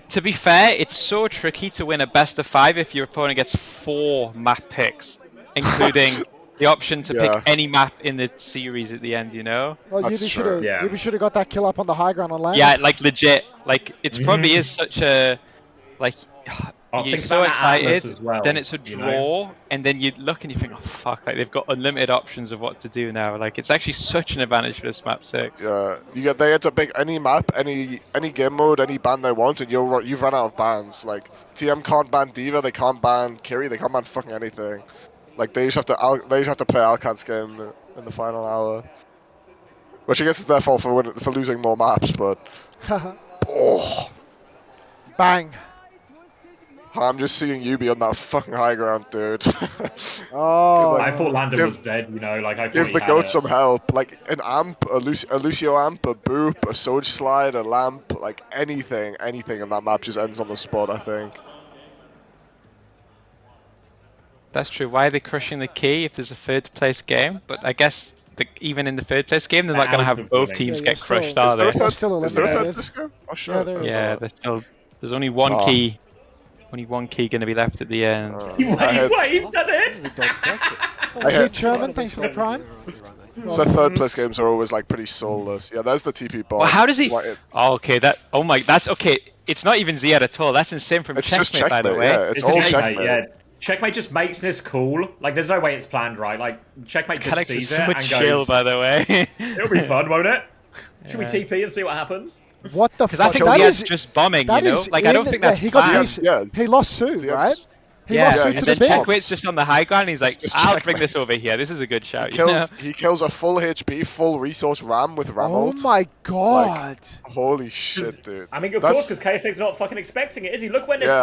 to be fair, it's so tricky to win a best of 5 if your opponent gets 4 map picks, including the option to pick any map in the series at the end, you know? Well, you should have got that kill up on the high ground on land. Yeah, like legit. Like, it probably is such a, like, you're think so about that excited, Atlas as well, then it's a you draw, know? and then you look and you think, oh fuck, like they've got unlimited options of what to do now. Like, it's actually such an advantage for this map 6. Yeah, they had to pick any map, any game mode, any ban they want, and you've run out of bans. Like TM can't ban D.Va, they can't ban Kiri, they can't ban fucking anything. Like they just have to play Alcat's game in the final hour, which I guess is their fault for losing more maps. But oh, bang! I'm just seeing you be on that fucking high ground, dude. Oh, I thought Landon was dead, you know, like I thought give he the had goat it. some help, like an amp, a Lucio amp, a boop, a Soj slide, a lamp, like anything in that map just ends on the spot, I think. That's true. Why are they crushing the key if there's a 3rd place game? But I guess even in the 3rd place game, they're not going to have both teams get crushed, are they? Is there a 3rd place game? Oh, sure. Yeah, there is. Yeah, there's only one key. Only one key going to be left at the end. Wait, you've done it! See, Sherman, thanks for the prime. So 3rd place games are always like pretty soulless. Yeah, there's the TP ball. Well, how does he? Oh, okay, that's okay. It's not even Ziad at all. That's insane from Checkmate, by the way. Yeah, it's all Checkmate. Yeah. Checkmate just makes this cool. Like, there's no way it's planned right. Like, Checkmate just Alex is sees so it much and chill, goes, by the way. It'll be fun, won't it? Should we TP and see what happens? What the Because I fuck? think That Ziad's is- just bombing, you that know? is Like, I don't think that's he got planned. decent. He lost Sue, right? He Yeah, lost Sue and to then the bin. Checkmate's just on the high ground and he's like, just I'll Checkmate. bring this over here. This is a good shout. You know? He kills a full HP, full resource ram with ram Oh ult. my god! Holy shit, dude. I mean, of course, because KSA's not fucking expecting it, is he? Look when it's Yeah,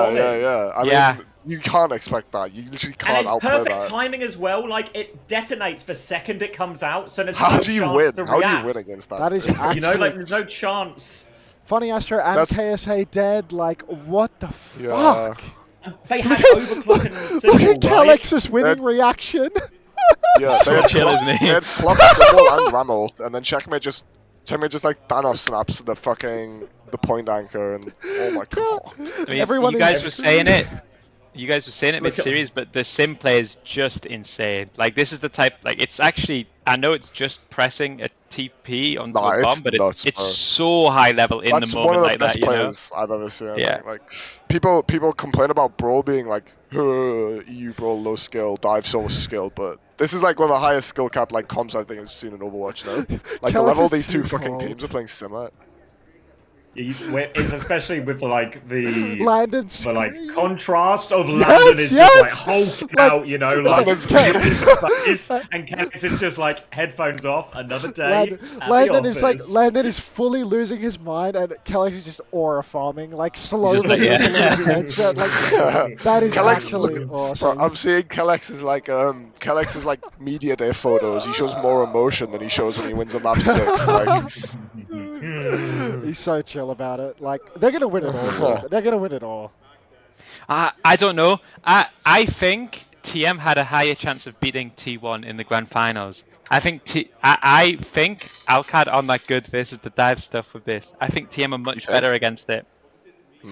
bombing. I mean, you can't expect that. You literally can't And it's outplay perfect that. timing as well. Like, it detonates the second it comes out, so there's How no do you chance win? to How do you react. win against that? That is dude? actually... You know, like, there's no chance. Funny Astro and KSA dead. Like, what the Yeah. fuck? They had overclock and Look at symbol, right? Calix's winning reaction. Yeah, they had chill, isn't he? They had flop symbol and ram ult, and then Checkmate just like Thanos snaps the point anchor, and oh my god. I mean, Everyone you guys is were saying it. You guys were saying it mid-series, but the sim play is just insane. Like, this is the type, like, it's actually, I know it's just pressing a TP onto a bomb, but nuts, it's bro. so high level in That's the one moment of the like best that, you know? players I've ever seen. Yeah. Like people complain about Brawl being like EU Brawl low skill, dive so much skill, but this is like one of the highest skill cap like comps I think I've seen in Overwatch now. Like the Calix level is these two too fucking cold. teams are playing sim at. It's especially with like the Landon's contrast of Landon Yes, is yes! just like hulking Like- out, you know, like- like face, and Kellex is just like headphones off, another day. Landon is like Landon is fully losing his mind, and Kellex is just aura farming, like slowly. like, yeah. headset, like, that is Kellex actually Bro, awesome. I'm seeing Kellex is like media day photos. He shows more emotion than he shows when he wins a map 6. Like, He's so chill about it. Like, they're gonna win it all. They're gonna win it all. I don't know. I think TM had a higher chance of beating T1 in the grand finals. I think I think Alcad on that good versus the dive stuff with this. I think TM are much better against it. I'm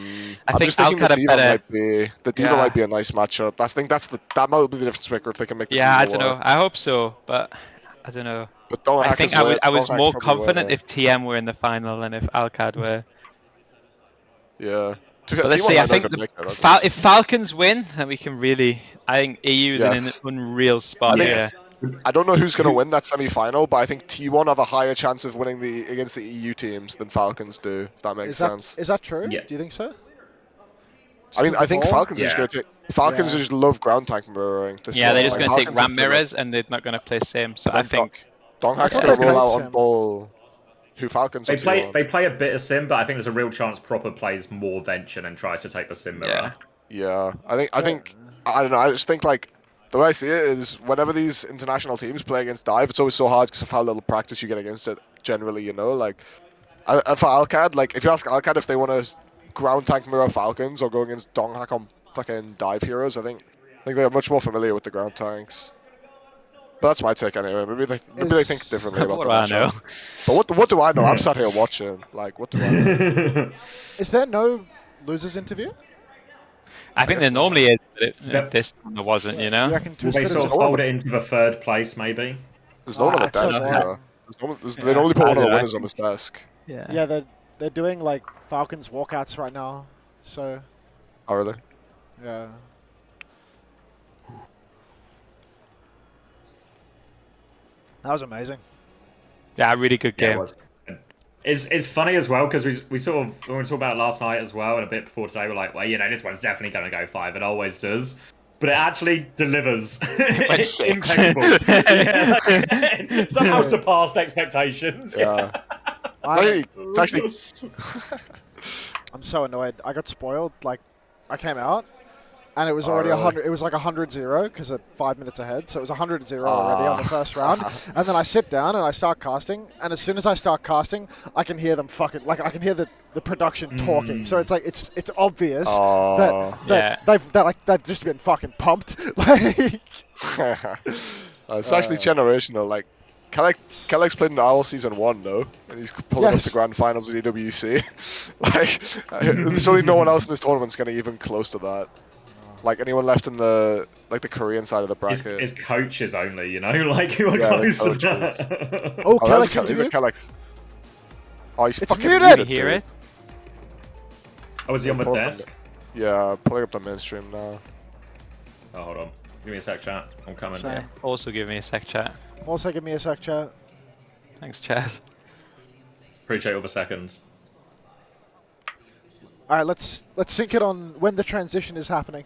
think just thinking Alcad the are Diva better. might be a nice matchup. I think that might be the difference maker if they can make the Yeah, I Diva don't know. work. I hope so, but I don't know. But don't I hack think is I way- was don't hack's more probably confident way- if TM were in the final than if Alcad were. Yeah. But let's T1 see. might I not think gonna make it, if Falcons win, then we can really. I think EU is Yes. in an unreal spot here. I don't know who's going to win that semi-final, but I think T1 have a higher chance of winning against the EU teams than Falcons do. If that makes sense. Is that true? Yeah. Do you think so? I mean, I think ball? Falcons are just going to take. Falcons Yeah. just love ground tank mirroring. Yeah, they're just Like, going to take Falcons are ramp good at- mirrors and they're not going to play sim. So I think. Donghack's I going thought to roll they out played on sim. ball. Who Falcons They are play T1. they play a bit of sim, but I think there's a real chance Proper plays more Venture and tries to take the sim mirror. Yeah, I think I don't know. I just think like the way I see it is whenever these international teams play against dive, it's always so hard because of how little practice you get against it. Generally, you know, like for Alcad, like if you ask Alcad if they want to ground tank mirror Falcons or go against Donghack on fucking dive heroes, I think they're much more familiar with the ground tanks. But that's my take anyway. Maybe they think differently about What the do I matchup. know? But what do I know? I'm sat here watching. Like, what do I know? Is there no losers interview? I think there normally is, but Yep. this time there wasn't. You know. You reckon Will they Twisted sort is of fold it into the third place, maybe? There's no one on the that's so desk boring. either. They normally put one of the I winners on this desk. Yeah. Yeah, they're doing like Falcons walkouts right now. So Oh, really? yeah. That was amazing. Yeah, really good Yeah, game. it was. It's funny as well because we sort of when we talked about it last night as well and a bit before today we're like, well, you know, this one's definitely going to go 5. It always does. But it actually delivers. went It's 6. impeccable. Yeah. Somehow surpassed expectations. Yeah. It's actually. I'm so annoyed. I got spoiled. Like, I came out, and it was already really? 100. It was like 100-0 because at 5 minutes ahead. So it was 100-0 already on the first round. And then I sit down and I start casting. And as soon as I start casting, I can hear them fucking like I can hear the production talking. So it's like it's obvious that they've just been fucking pumped. Like, It's actually generational. Like, Kellex played in Owl Season 1, though, and he's pulling up Yes. to Grand Finals in EWC. There's only no one else in this tournament's going to even close to that. Like, anyone left in the Korean side of the bracket. His coaches only, you know, like who are Yeah, close to coaches. that. oh, that's Kellex Is it Kellex? Oh, he's It's fucking muted! You hear dude. it? Oh, is he on the Pull up desk? Yeah, pulling up the mainstream now. Oh, hold on. Give me a sec, chat. I'm coming. Sorry. Yeah. Also, give me a sec, chat. Also, give me a sec, chat. Thanks, chat. Appreciate all the seconds. All right, let's sync it on when the transition is happening.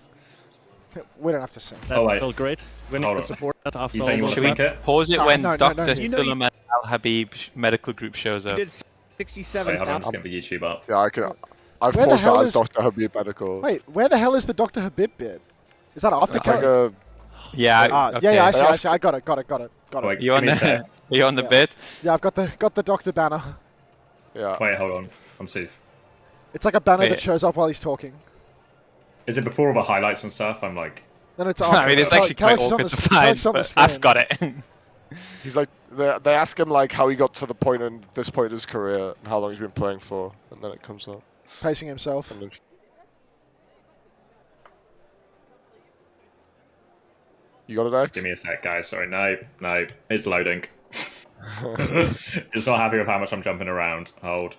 We don't have to sync. Oh, wait. felt great. Winning Hold the on. support that after You all saying you those want to sync steps. it? Pause it No, when no, no, Dr. no. Suleiman Al Habib medical group shows up. Did Wait, 67 hold on. I'm just going to YouTube up. Yeah, I've Where the paused hell that as is- Dr. Habib Medical. Wait, where the hell is the Dr. Habib bit? Is that after It's like Kellex? Yeah. Yeah, okay. I see. I got it. Wait, You on give me a the? sec. Are you on the Yeah. bit? Yeah, I've got the Doctor banner. Yeah. Wait, hold on. I'm Sooth. It's like a banner Wait. that shows up while he's talking. Is it before all the highlights and stuff? I'm like, Then it's after. I mean, it's actually Kellex quite is on awkward the to sc- find, Kellex is on the but I've screen. got it. He's like, they ask him like how he got to the point in this point in his career and how long he's been playing for, and then it comes up. Pacing himself. And then- You got it, X? give me a sec, guys. Sorry, no, it's loading. It's not happy with how much I'm jumping around. Hold.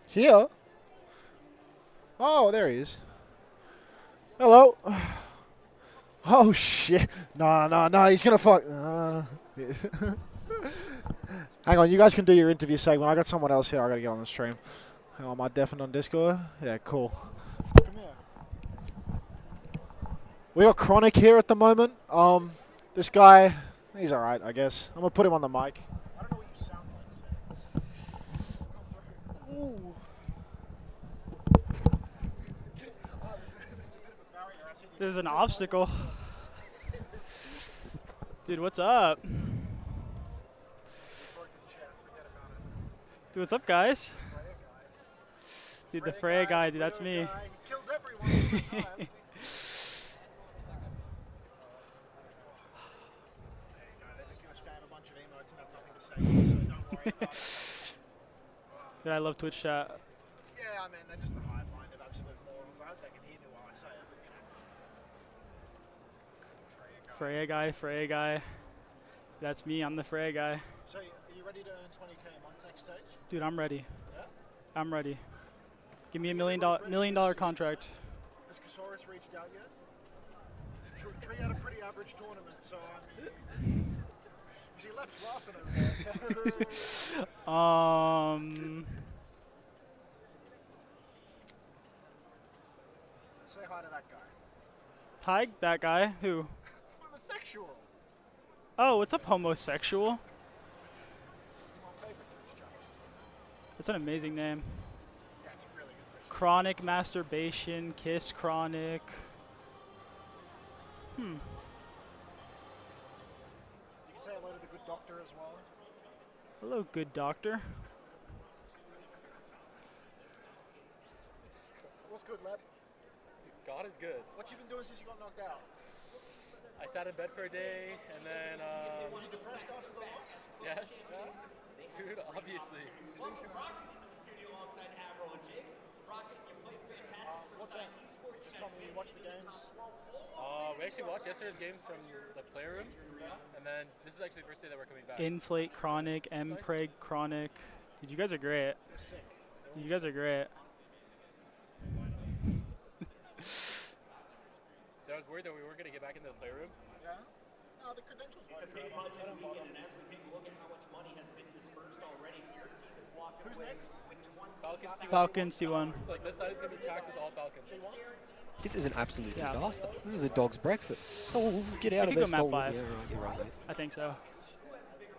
Here? Oh, there he is. Hello. Oh, shit. No, he's gonna fuck. Hang on, you guys can do your interview segment. I got someone else here. I gotta get on the stream. Hang on, am I deafened on Discord? Yeah, cool. Come here. We got Chronic here at the moment. This guy, he's all right, I guess. I'm gonna put him on the mic. I don't know what you sound like. Ooh. There's an obstacle. Dude, what's up? Dude, what's up, guys? Dude, the Freya guy, dude, that's me. He kills everyone all the time. They're just going to spam a bunch of emotes and have nothing to say, so don't worry about it. Dude, I love Twitch chat. Yeah, I mean, they're just the hive-minded absolute morons. I hope they can hear me while I say it. Freya guy. That's me, I'm the Freya guy. So, are you ready to earn 20k a month next stage? Dude, I'm ready. Yeah? I'm ready. Give me $1 million contract. Has Casaurus reached out yet? Tree had a pretty average tournament, so he left laughing over there. Say hi to that guy. Hi, that guy. Who? Homosexual. Oh, what's up, homosexual? He's my favorite Twitch channel. That's an amazing name. Yeah, it's a really good Twitch channel. Chronic masturbation, kiss chronic. You can say hello to the good doctor as well. Hello, good doctor. What's good, lad? God is good. What you been doing since you got knocked out? I sat in bed for a day, and then Were you depressed after the loss? yes, Yeah? dude, obviously. What then? Just tell me you watch the games. We actually watched yesterday's games from the playroom, and then this is actually the first day that we're coming back. Inflate chronic, Mpreg chronic. Dude, you guys are great. They're sick. You guys are great. I was worried that we weren't going to get back into the playroom. Yeah? No, the credentials It's a big budget indeed, and as we take a look at how much money has been dispersed already, your team is walking Who's away next? with Falcons D1. So like this side is going to be packed with all Falcons. This is an absolute disaster. This is a dog's breakfast. Oh, get out I of could there, go map Stolen. 5. Yeah, right, you're right, mate. I think so. I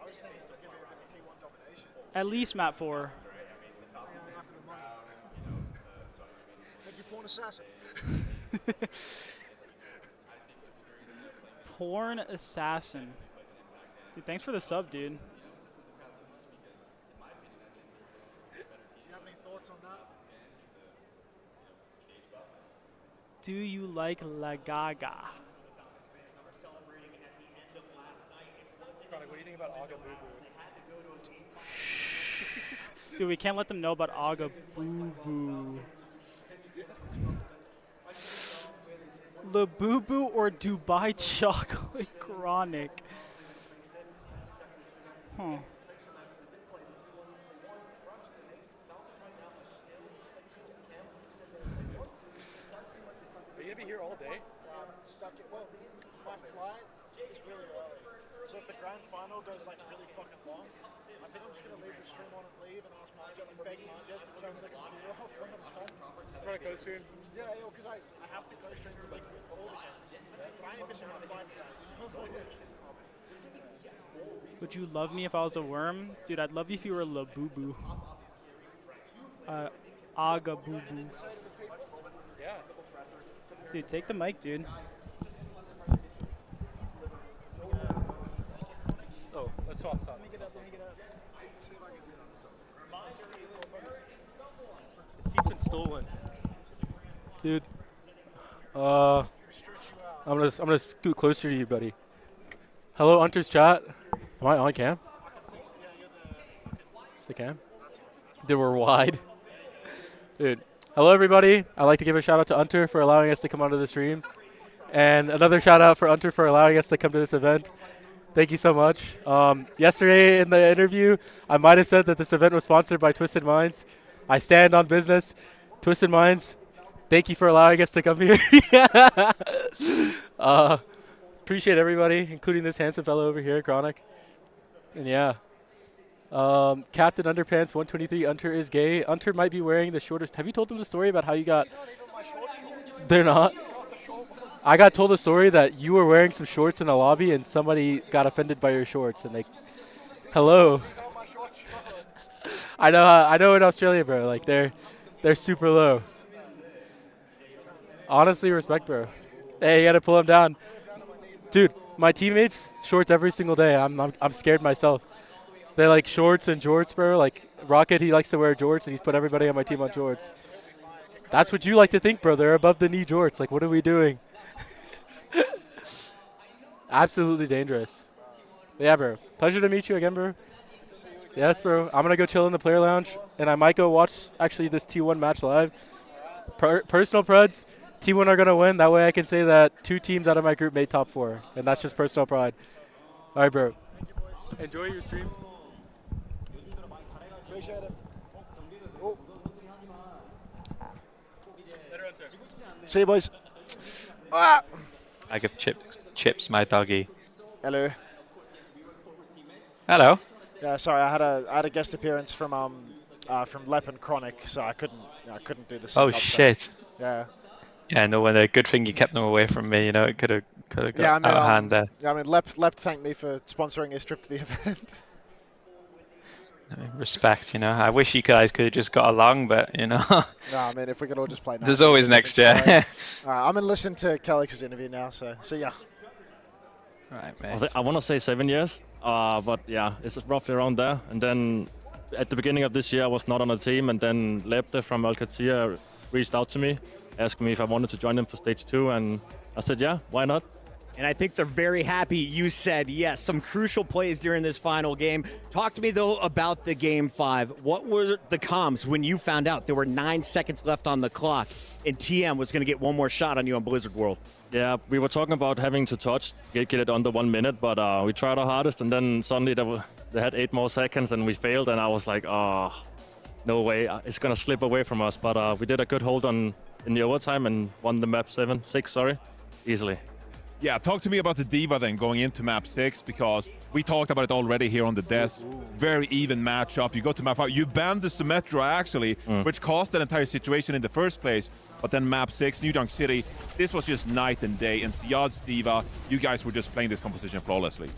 was thinking it was going to be a bit of T1 domination. At least map 4. Thank you, porn assassin. Porn assassin. Dude, thanks for the sub, dude. Do you have any thoughts on that? Do you like La Gaga? Chronic, what do you think about Aga Boo Boo? Dude, we can't let them know about Aga Boo Boo. La Boo Boo or Dubai Chocolate Chronic? Huh. Are you going to be here all day? Stuck it. Well, my flight is really early. So if the grand final goes like really fucking long, I think I'm just going to leave the stream on and leave and ask Marja and beg Marja to turn the computer off when I'm done. Just run a co-stream? Yeah, because I have to co-stream for like all the games. But I ain't missing on a flight for that. Would you love me if I was a worm? Dude, I'd love you if you were La Boo Boo. Aga Boo Boo. Yeah. Dude, take the mic, dude. Oh, let's swap sides. The seat's been stolen. Dude. I'm gonna scoot closer to you, buddy. Hello, Hunter's chat. Am I on cam? It's the cam? Dude, we're wide. Dude. Hello, everybody. I'd like to give a shout out to Hunter for allowing us to come onto the stream. And another shout out for Hunter for allowing us to come to this event. Thank you so much. Yesterday in the interview, I might have said that this event was sponsored by Twisted Minds. I stand on business. Twisted Minds, thank you for allowing us to come here. Appreciate everybody, including this handsome fellow over here, Chronic. And yeah. Captain Underpants 123 Unter is gay. Unter might be wearing the shortest. Have you told them the story about how you got? They're not. I got told a story that you were wearing some shorts in a lobby and somebody got offended by your shorts and they. Hello. I know in Australia, bro. Like they're super low. Honestly, respect, bro. Hey, you gotta pull them down, dude. My teammates shorts every single day. I'm scared myself. They like shorts and jorts, bro. Like Rocket, he likes to wear jorts, and he's put everybody on my team on jorts. That's what you like to think, bro. They're above the knee jorts. Like, what are we doing? Absolutely dangerous. But yeah, bro. Pleasure to meet you again, bro. Yes, bro. I'm gonna go chill in the player lounge, and I might go watch actually this T1 match live. Personal prods. T1 are gonna win. That way, I can say that 2 teams out of my group made top 4, and that's just personal pride. All right, bro. Enjoy your stream. Appreciate it. See you, boys. Ah! I give Chips my doggy. Hello. Hello. Yeah, sorry, I had a guest appearance from Lep and Chronic, so I couldn't do this. Oh shit. Yeah. Yeah, no wonder. Good thing you kept them away from me. You know, it could have got out of hand there. Yeah, I mean, Lep thanked me for sponsoring his trip to the event. I mean, respect, you know. I wish you guys could have just got along, but you know. No, I mean, if we could all just play. There's always next year. Alright, I'm gonna listen to Kelix's interview now. So yeah. Right, mate. I want to say 7 years, but yeah, it's roughly around there. And then at the beginning of this year, I was not on a team, and then Lepte from Alcatia reached out to me, asking me if I wanted to join them for stage 2, and I said, yeah, why not? And I think they're very happy you said yes. Some crucial plays during this final game. Talk to me, though, about the Game 5. What were the comms when you found out there were 9 seconds left on the clock and TM was going to get one more shot on you on Blizzard World? Yeah, we were talking about having to get it under 1 minute, but we tried our hardest, and then suddenly they had 8 more seconds, and we failed, and I was like, oh, no way, it's going to slip away from us. But we did a good hold in the overtime and won the map 6, easily. Yeah, talk to me about the D.Va then going into map 6, because we talked about it already here on the desk. Very even matchup. You go to map 5. You banned the Symmetra actually, which caused that entire situation in the first place. But then map 6, New Dunk City, this was just night and day. And Ziad's D.Va, you guys were just playing this composition flawlessly.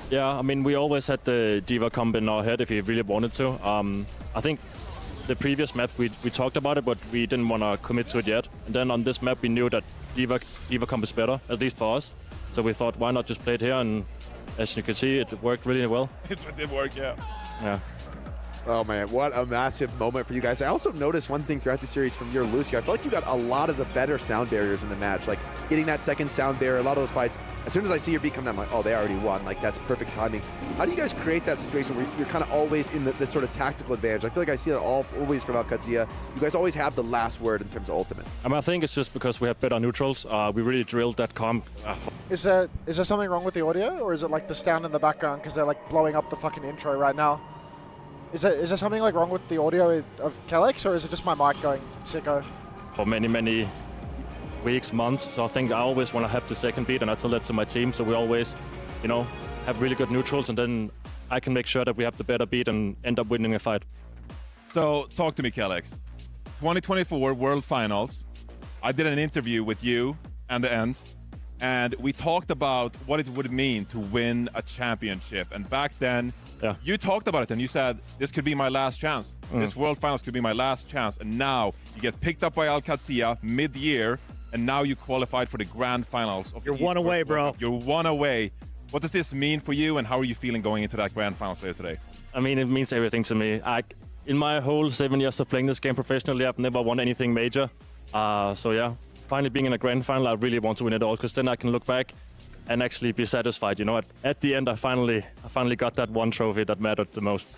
Yeah, I mean, we always had the D.Va comp in our head if we really wanted to. I think the previous map, we talked about it, but we didn't want to commit to it yet. And then on this map, we knew that D.Va comp is better, at least for us. So we thought, why not just play it here? And as you can see, it worked really well. It did work, yeah. Yeah. Oh man, what a massive moment for you guys. I also noticed one thing throughout the series from your Lucio. I feel like you got a lot of the better sound barriers in the match, like getting that second sound barrier, a lot of those fights. As soon as I see your beat come down, I'm like, oh, they already won. Like, that's perfect timing. How do you guys create that situation where you're kind of always in the sort of tactical advantage? I feel like I see that always from Alcatia. You guys always have the last word in terms of ultimate. I mean, I think it's just because we have better neutrals. We really drilled that comp. Is there something wrong with the audio, or is it like the sound in the background because they're like blowing up the fucking intro right now? Is there something like wrong with the audio of Kelix, or is it just my mic going sicko? For many weeks, months, so I think I always want to have the second beat, and I tell that to my team, so we always, you know, have really good neutrals, and then I can make sure that we have the better beat and end up winning a fight. So, talk to me, Kelix. 2024 World Finals. I did an interview with you and the Ents, and we talked about what it would mean to win a championship. And back then, you talked about it and you said, this could be my last chance. This World Finals could be my last chance. And now you get picked up by Alcatia mid-year, and now you qualified for the Grand Finals. You're one away, bro. You're one away. What does this mean for you, and how are you feeling going into that Grand Finals later today? I mean, it means everything to me. In my whole 7 years of playing this game professionally, I've never won anything major. So yeah, finally being in a Grand Final, I really want to win it all, because then I can look back and actually be satisfied. You know, at the end, I finally got that one trophy that mattered the most.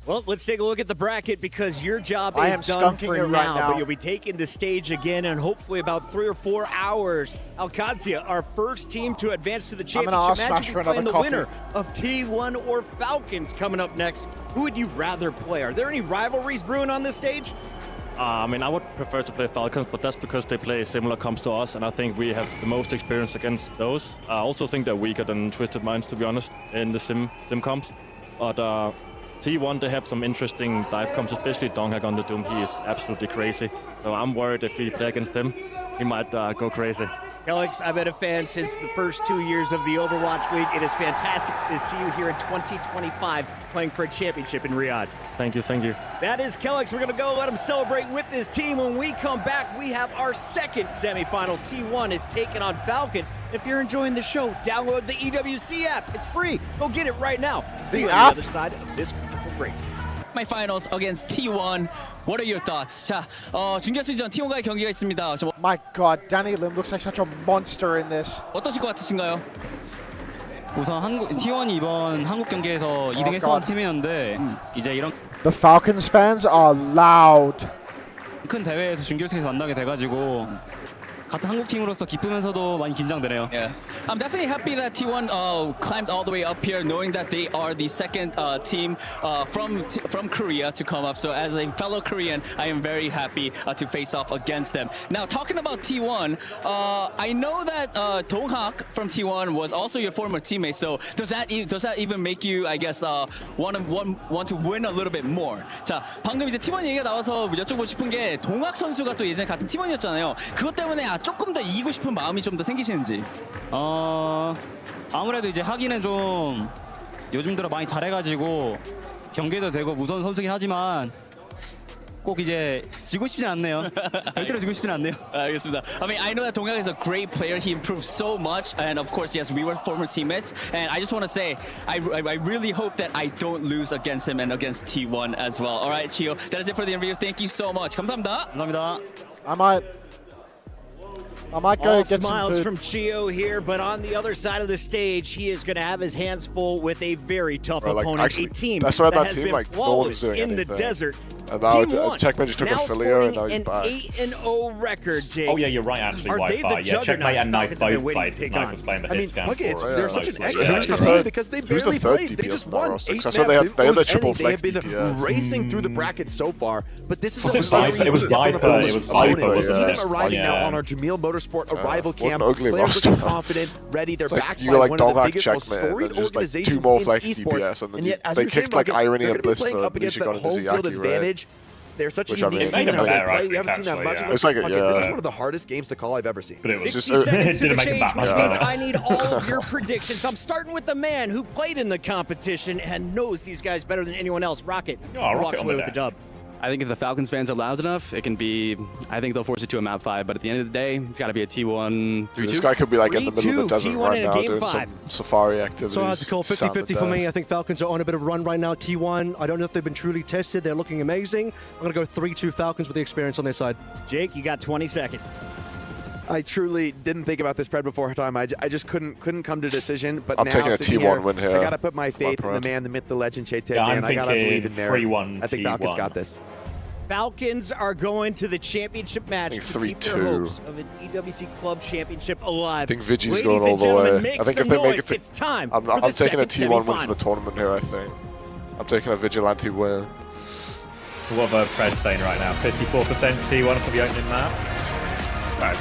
Well, let's take a look at the bracket, because your job is done for now, but you'll be taking the stage again in hopefully about 3 or 4 hours. Alcatia, our first team to advance to the championship match, will be playing the winner of T1 or Falcons coming up next. Who would you rather play? Are there any rivalries brewing on this stage? I mean, I would prefer to play Falcons, but that's because they play similar comps to us, and I think we have the most experience against those. I also think they're weaker than Twisted Minds, to be honest, in the sim comps. But T1, they have some interesting dive comps, especially Donghak on the Doom. He is absolutely crazy. So I'm worried if we play against him, he might go crazy. Alex, I've been a fan since the first 2 years of the Overwatch League. It is fantastic to see you here in 2025 playing for a championship in Riyadh. Thank you, thank you. That is Kellex. We're going to go let him celebrate with this team. When we come back, we have our second semifinal. T1 is taking on Falcons. If you're enjoying the show, download the EWC app. It's free. Go get it right now. See you on the other side of this commercial break. My finals against T1. What are your thoughts? 자, 준결승전 T1과의 경기가 있습니다. My God, Danny Lim looks like such a monster in this. 어떠실 것 같으신가요? 우선 T1이 이번 한국 경기에서 2등했던 팀이었는데 이제 이런 The Falcons fans are loud. 큰 대회에서 준결승에서 만나게 돼가지고 같은 한국 팀으로서 기쁘면서도 많이 긴장되네요. Yeah, I'm definitely happy that T1 climbed all the way up here, knowing that they are the second team from Korea to come up. So as a fellow Korean, I am very happy to face off against them. Now, talking about T1, I know that Donghak from T1 was also your former teammate. So does that even make you, I guess, want to win a little bit more? 자, 방금 이제 T1 얘기가 나와서 여쭤보고 싶은 게 동학 선수가 또 예전에 같은 T1이었잖아요. 그것 때문에 조금 더 이기고 싶은 마음이 좀 더 생기시는지. 아무래도 이제 하기는 좀 요즘 들어 많이 잘해가지고 경기도 되고 무서운 선수긴 하지만 꼭 이제 지고 싶진 않네요. 절대로 지고 싶진 않네요. 알겠습니다. I mean, I know that Donghak is a great player. He improved so much, and of course, yes, we were former teammates. And I just want to say, I really hope that I don't lose against him and against T1 as well. All right, Chio, that is it for the interview. Thank you so much. 감사합니다. 감사합니다. I might go All get some smiles food. from Chio here, but on the other side of the stage, he is going to have his hands full with a very tough opponent, actually, a team that's why that has team, been like, no one's flawless doing in the anything. desert. And now Team 1 Checkmate just took now a Philio and now sporting he's an back. 8-0 record, Jake. Oh yeah, you're right actually, Are they Wi-Fi. the Yeah, Checkmate and Knife Falcons have been both waiting played. to take Knife on? was playing the I mean, hit scan look, they're such an Who's expert team because they barely played. They just won 8 I saw they had the triple They flex have been DPS. racing through the bracket so far, but this is Was a it very Viper? It was different Viper. approach. It was Viper, We see wasn't them it? arriving now Yeah. on our Jameel Motorsport arrival what an camp. ugly Players roster. looking confident, ready. They're It's like backed you by got, like, one of the Donghak, biggest, most Checkmate, storied and just, like, organizations 2 more in flex esports. DPS, and then And yet, as they you're saying, kicked, like, Market, Irony they're and going to be playing Blissful, up and against that Michigan and home field Ziyaki, right? advantage. They're such Which, a I mean, unique it made team in them how they better, play. I We haven't seen that think, much. actually, yeah. It's like a- Market, This is yeah. one of the hardest games to call I've ever seen. But it was 60 just seconds to didn't the make it change, back which much means better. I need all of your predictions. I'm starting with the man who played in the competition and knows these guys better than anyone else. Rocket walks away with the dub. I think if the Falcons fans are loud enough, it can be. I think they'll force it to a map 5. But at the end of the day, it's got to be a T1 3-2. Dude, this guy could be like in the middle of the desert T1 right in a now game doing 5. some safari activities. So hard to call, sat on the 50-50 for me. desk. I think Falcons are on a bit of a run right now. T1, I don't know if they've been truly tested. They're looking amazing. I'm going to go 3-2 Falcons with the experience on their side. Jake, you got 20 seconds. I truly didn't think about this spread before time. I just couldn't come to a decision. But I'm now, taking a sitting T1 win here. I got to put my It's my faith in the pride. man, the myth, the legend, Chey Yeah, I'm man. I got to thinking believe in Mary. 3-1 I think Falcons T1. got this. Falcons are going to the championship match I to think keep their 3-2. hopes of an EWC Club Championship alive. I think Vigi's Ladies going all and the gentlemen, way. make I think some if they make noise. it to, It's time I'm for the taking a second T1 win for semifinal. the tournament here, I think. I'm taking a Vigilante win. What are Fred saying right now? 54% T1 for the opening map. Right.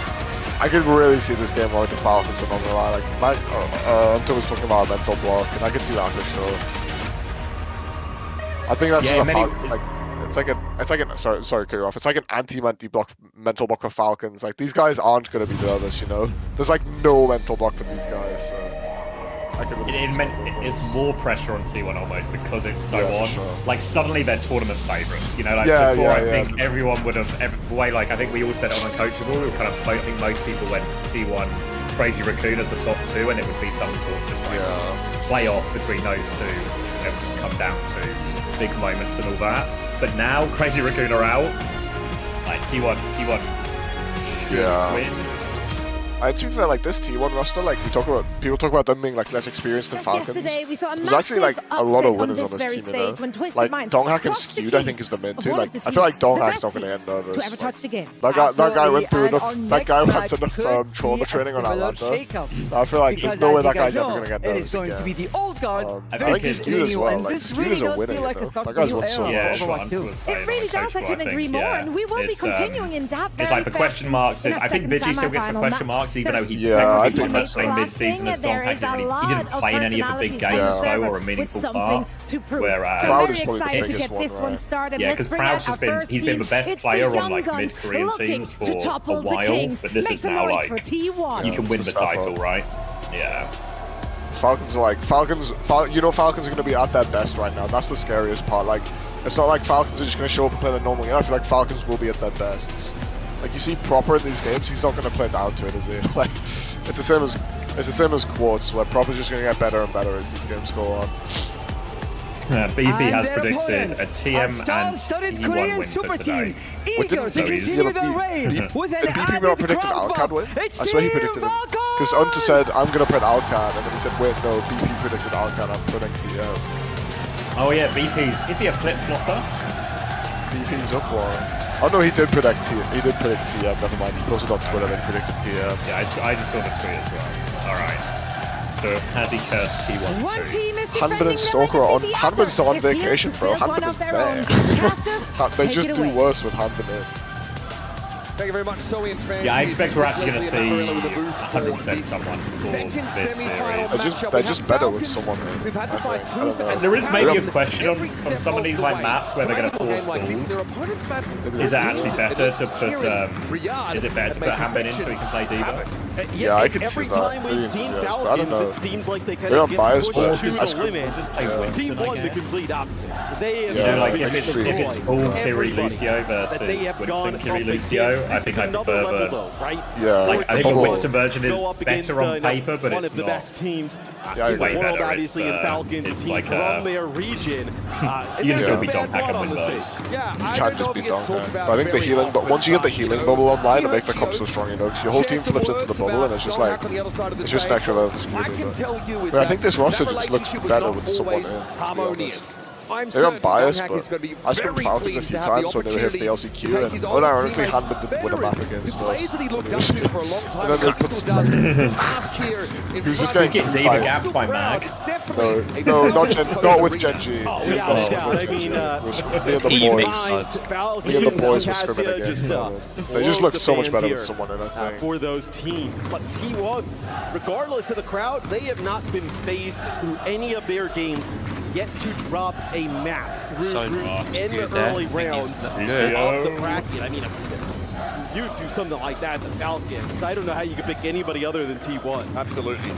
I could really see this game going to Falcons, I'm not gonna lie. Like, Hunter was talking about a mental block, and I can see that for sure. I think that's Yeah, just a many- it's like a sorry, cut you off. It's like an mental block for Falcons. Like, these guys aren't gonna be nervous, you know. There's like no mental block for these guys, so I could really see It's more pressure on T1 almost because it's so Yeah, for on. sure. Like suddenly they're tournament favourites. You know, like Yeah, before yeah, I yeah. think everyone would have like I think we all said it on Uncoachable. We were kind of I think most people went T1 Crazy Raccoon as the top 2, and it would be some sort of just like playoff between those two. And it would just come down to big moments and all that. But now Crazy Raccoon are out. Like T1 should Yeah. win. To be fair, like this T1 roster, like people talk about them being like less experienced than Falcons. We saw There's actually like a lot of winners on this team, you know. Like Donghack and Skewed, I think is the mid too. Like I feel like Donghack's not gonna get nervous. That guy went through enough. That guy had enough trauma training on Atlanta. I feel like there's no way that guy's ever gonna get nervous again. I think Skewed as well. Like Skewed is a winner, you know. That guy's won so much. It really does. I couldn't agree more, and we will be continuing in that. It's like the question marks. I think Vigi still gets the question marks, even though he I technically won that same mid-season as Donghack. He didn't play in any of the big games though, or a meaningful part. Whereas I'm very excited to get this one started. Yeah, because Proud's he's been the best player on like mid-Korean teams for a while, but this is now like you can win the title, right? Yeah. Falcons are like Falcons are going to be at their best right now. That's the scariest part. Like, it's not like Falcons are just going to show up and play their normal game. I feel like Falcons will be at their best. Like, you see Proper in these games, he's not going to play down to it, is he? Like, it's the same as Quartz, where Proper's just going to get better and better as these games go on. Yeah, BP has predicted a TM and T1 win for today. Did BP not predict an Alcad win? I swear he predicted him. Because Unter said, I'm going to predict Alcad, and then he said, wait, no, BP predicted Alcad, I'm predicting TM. Oh yeah, is he a flip-flopper? BP's up one. Oh no, he did predict TM, never mind, he posted on Twitter that he predicted TM. Yeah, I just saw the tweet as well. Alright. So has he cursed T1 too? Hanbin and Stalker are on. Hanbin's still on vacation, bro. Hanbin is there. They just do worse with Hanbin in. Thank you very much, Zoe and fans. Yeah, I expect we're actually going to see 100% someone for this series. They're just better with someone in. We've had to find and there is maybe a question on some of these like maps where they're going to force ball. Is it actually better to put Hanbin in so he can play Diva? Yeah, I can see that. But I don't know. They're unbiased, but just play Winston, I guess. Like if it's all Kiri Lucio versus Winston Kiri Lucio, I think I prefer the like I think the Winston version is better on paper, but it's not way better. It's like a you can still be Donghack and win those. You can't just be Donghack. But I think the healing, but once you get the healing bubble online, it makes the comp so strong, you know, because your whole team flips into the bubble, and it's just like it's just an extra level of screwed. But I think this roster just looks better with someone in, to be honest. They're unbiased, but I scrimmed Falcons a few times when they were here for the LCQ, and unironically Hanbin didn't win a map against us. And then they put he was just getting gapped by Mag. No, not with Gen G. I mean, me and the boys were scrimming against them. They just looked so much better with someone in, I think. For those teams. But T1, regardless of the crowd, they have not been phased through any of their games yet to drop a map through groups in the early rounds of the bracket. I mean, you do something like that, the Falcons, I don't know how you could pick anybody other than T1. Absolutely.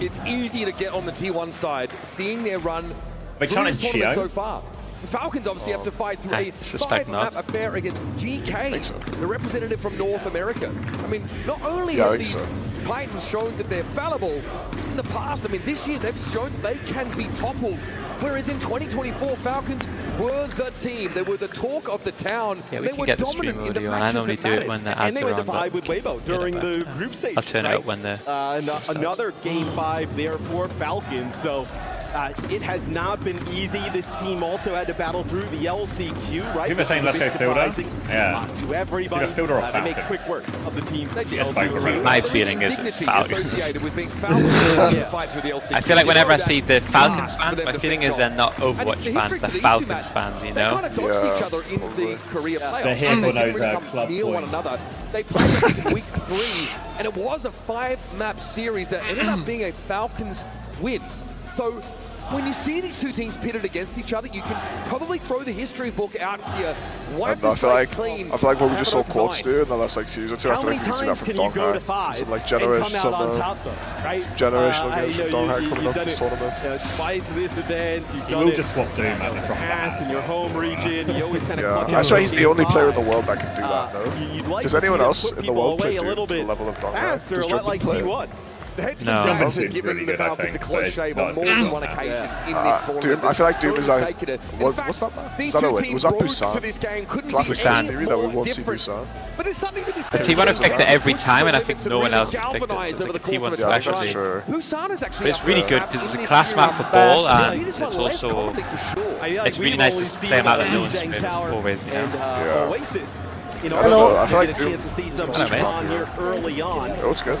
It's easy to get on the T1 side, seeing their run through this tournament so far. The Falcons obviously have to fight through a 5-map affair against GK, the representative from North America. I mean, not only have these Titans shown that they're fallible in the past, I mean, this year they've shown that they can be toppled. Whereas in 2024, Falcons were the team. They were the talk of the town. Yeah, they were dominant in the matches I normally do it when the ads are on. And they went to 5 with Weibo during the group stage. I'll turn it up when the another game 5 there for Falcons. So it has not been easy. This team also had to battle through the LCQ, right? I think they're saying let's go Fielder. Yeah. To everybody, Fielder or Falcons. They make quick work of the teams. My feeling is it's Falcons. I feel like whenever I see the Falcons fans, my feeling is they're not Overwatch fans, they're Falcons fans, you know? They kind of dodged each other in the Korea playoffs. They're here for those club near one another. They played in week 3, and it was a 5-map series that ended up being a Falcons win. So when you see these two teams pitted against each other, you can probably throw the history book out here. Wipe the slate clean. I feel like what we just saw Quartz do in the last series or two, I feel like we can see that from Donghack. Some like generational games from Donghack coming up this tournament. Twice this event, you've done will just swap Doom at the past in your home region. You always kind of I swear he's the only player in the world that can do that, though. Does anyone else in the world play Doom to the level of Donghack? Faster, like T1. The headsman challenge has given the Falcons a close shave on more than one occasion in this tournament. Doom, I feel like Doom is like... What's that? These Was that two a teams was that rose to Busan? this game couldn't Classic be Fast any theory that we more won't see different. Busan. But there's something to The T1 have picked it every time, and I think no one else has picked it. So it's like a T1 specialty. Busan is actually But it's really good because it's a class map for ball, and it's also it's really nice to play a map that no one's been before, basically. Oasis. I don't know. I feel like get a chance to see some fun here early on. Oh, it's good.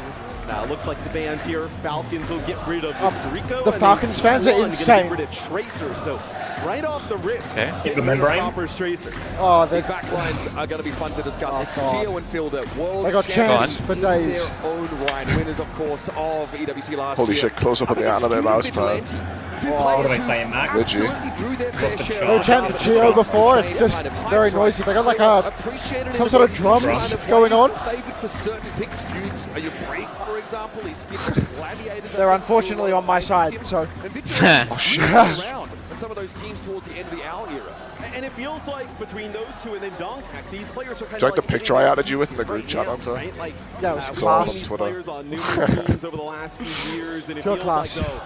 Looks like the bands here. Falcons will get rid of Rico. The Falcons fans are insane. Get rid of Tracer, so right off the rip, Keep the membrane. Tracer. Oh, these backlines are going to be fun to discuss. Geo and Fielder, world they got chance for days. Their own right, winners, of course, of EWC last Holy year. shit, close up on the anime mouse, man. What am I saying, Mac? They chanted Geo before, it's just very noisy. They got like some sort of drums going on. They're unfortunately on my side, so. Oh shit. And some of those teams towards the end of the OWL era. And it feels like between those two and then Donkhack, these players are kind Do you of like the picture I added you with in the group chat, Hunter? right? Like, yeah, it was we've class. seen these players on numerous teams over the last few years, and it Pure feels class. like though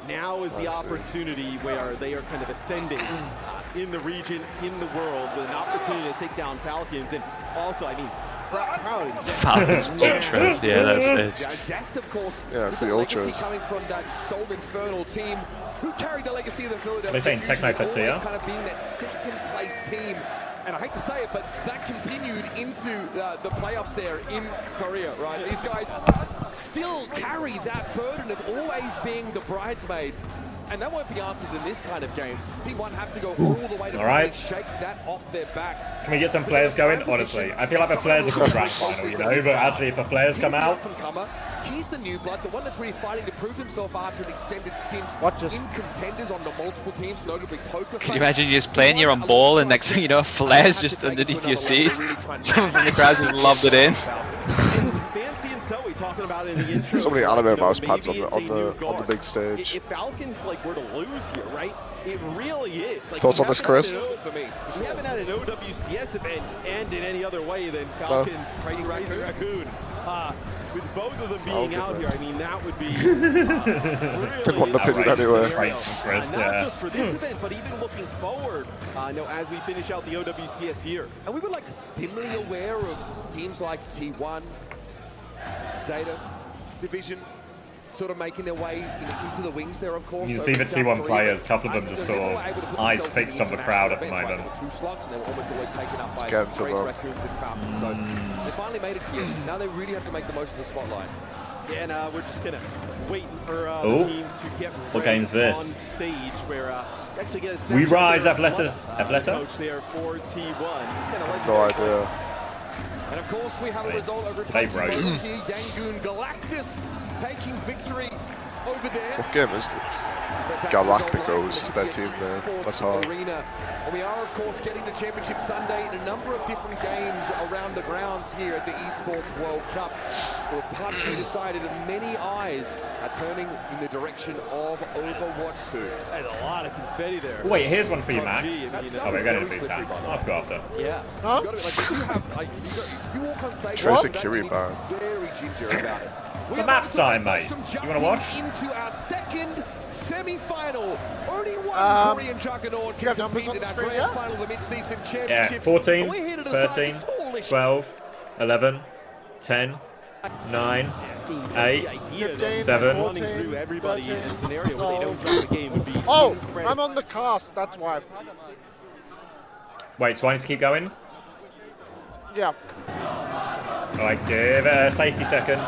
now is the opportunity where they are kind of ascending in the region, in the world, with an opportunity to take down Falcons, and also, I mean, proud of Falcons Ultras, yeah, that's it. Zest, of course, yeah, it's the legacy Ultras. coming from that Soul Infernal team who carried the legacy of the Philadelphia. They're saying Techno Fusion, Patia. always kind of being that second place team. And I hate to say it, but that continued into the playoffs there in Korea, right? These guys still carry that burden of always being the bridesmaid. And that won't be answered in this kind of game. T1 have to go all the way to finally shake that off their back. Can we get some flares going? Honestly, I feel like the flares are for the grand final, you know, but actually if the flares come out... He's the new blood, the one that's really fighting to prove himself after an extended stint in contenders on the multiple teams, notably poker. Can you imagine you just playing, you're on ball, and next thing you know, flares just underneath your seat. Someone from the crowd just lobbed it in. Fancy and Zoe talking about it in the intro. So many anime mouse pads on the big stage. If Falcons were to lose here, right? It really is. Like, thoughts on this, Chris? We haven't had an OWCS event end in any other way than Falcons Crazy Raccoon. With both of them being out here, I mean, that would be Didn't want to put it anywhere. Not just for this event, but even looking forward, as we finish out the OWCS year. And we were like dimly aware of teams like T1, Zeta, Division, sort of making their way into the wings there, of course. You can see the T1 players, a couple of them just sort of eyes fixed on the crowd at the moment. Let's get into them. So they finally made it here. Now they really have to make the most of the spotlight. Yeah, and we're just gonna wait for the teams to get what game's this? on stage where actually get a We rise, Athleta. Coach there for T1. No idea. And of course, we have a result over Dangoon Galactus taking victory over there. What game is this? Galacticos is that team there. That's hard. Arena. And we are, of course, getting to Championship Sunday in a number of different games around the grounds here at the Esports World Cup. Well, PUBG decided that many eyes are turning in the direction of Overwatch 2. There's a lot of confetti there. Wait, here's one for you, Max. Oh, we're going to do that. Let's go after. Yeah. Huh? You walk on stage. Tracer Kiribati. Very ginger about it. The map's starting, mate. You want to watch? Into our second semi-final. Only one Korean juggernaut can compete in our grand final of the mid-season championship. Yeah, 14, 13, 12, 11, 10, 9, 8, 7. 13, oh, I'm on the cast, that's why. Wait, so I need to keep going? Yeah. Alright, give it a safety second.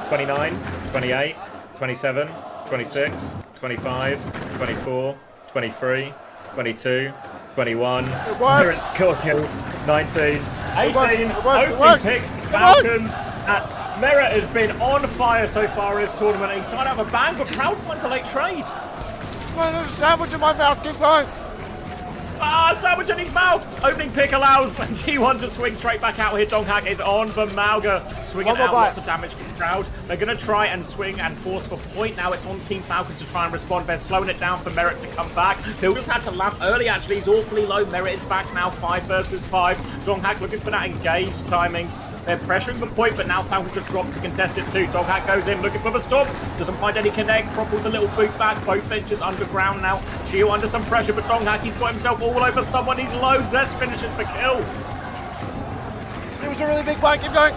29, 28, 27, 26, 25, 24, 23, 22, 21. Clearance score kill. 19, 18. Opening pick. Falcons. Merit has been on fire so far in this tournament. He's started out with a bang, but Proudfind the late trade. Sandwich in my mouth, keep going. Sandwich in his mouth! Opening pick allows T1 to swing straight back out here. Donghack is on for Mauga. Swinging out lots of damage from the crowd. They're going to try and swing and force for point. Now it's on Team Falcons to try and respond. They're slowing it down for Merit to come back. Builders had to lamp early, actually. He's awfully low. Merit is back now, 5 versus 5. Donghack looking for that engaged timing. They're pressuring the point, but now Falcons have dropped to contest it too. Doghack goes in, looking for the stop. Doesn't find any connect. Proper with a little boot back. Both benches underground now. Chio under some pressure, but Doghack, he's got himself all over someone. He's low. Zest finishes the kill. It was a really big fight. Keep going.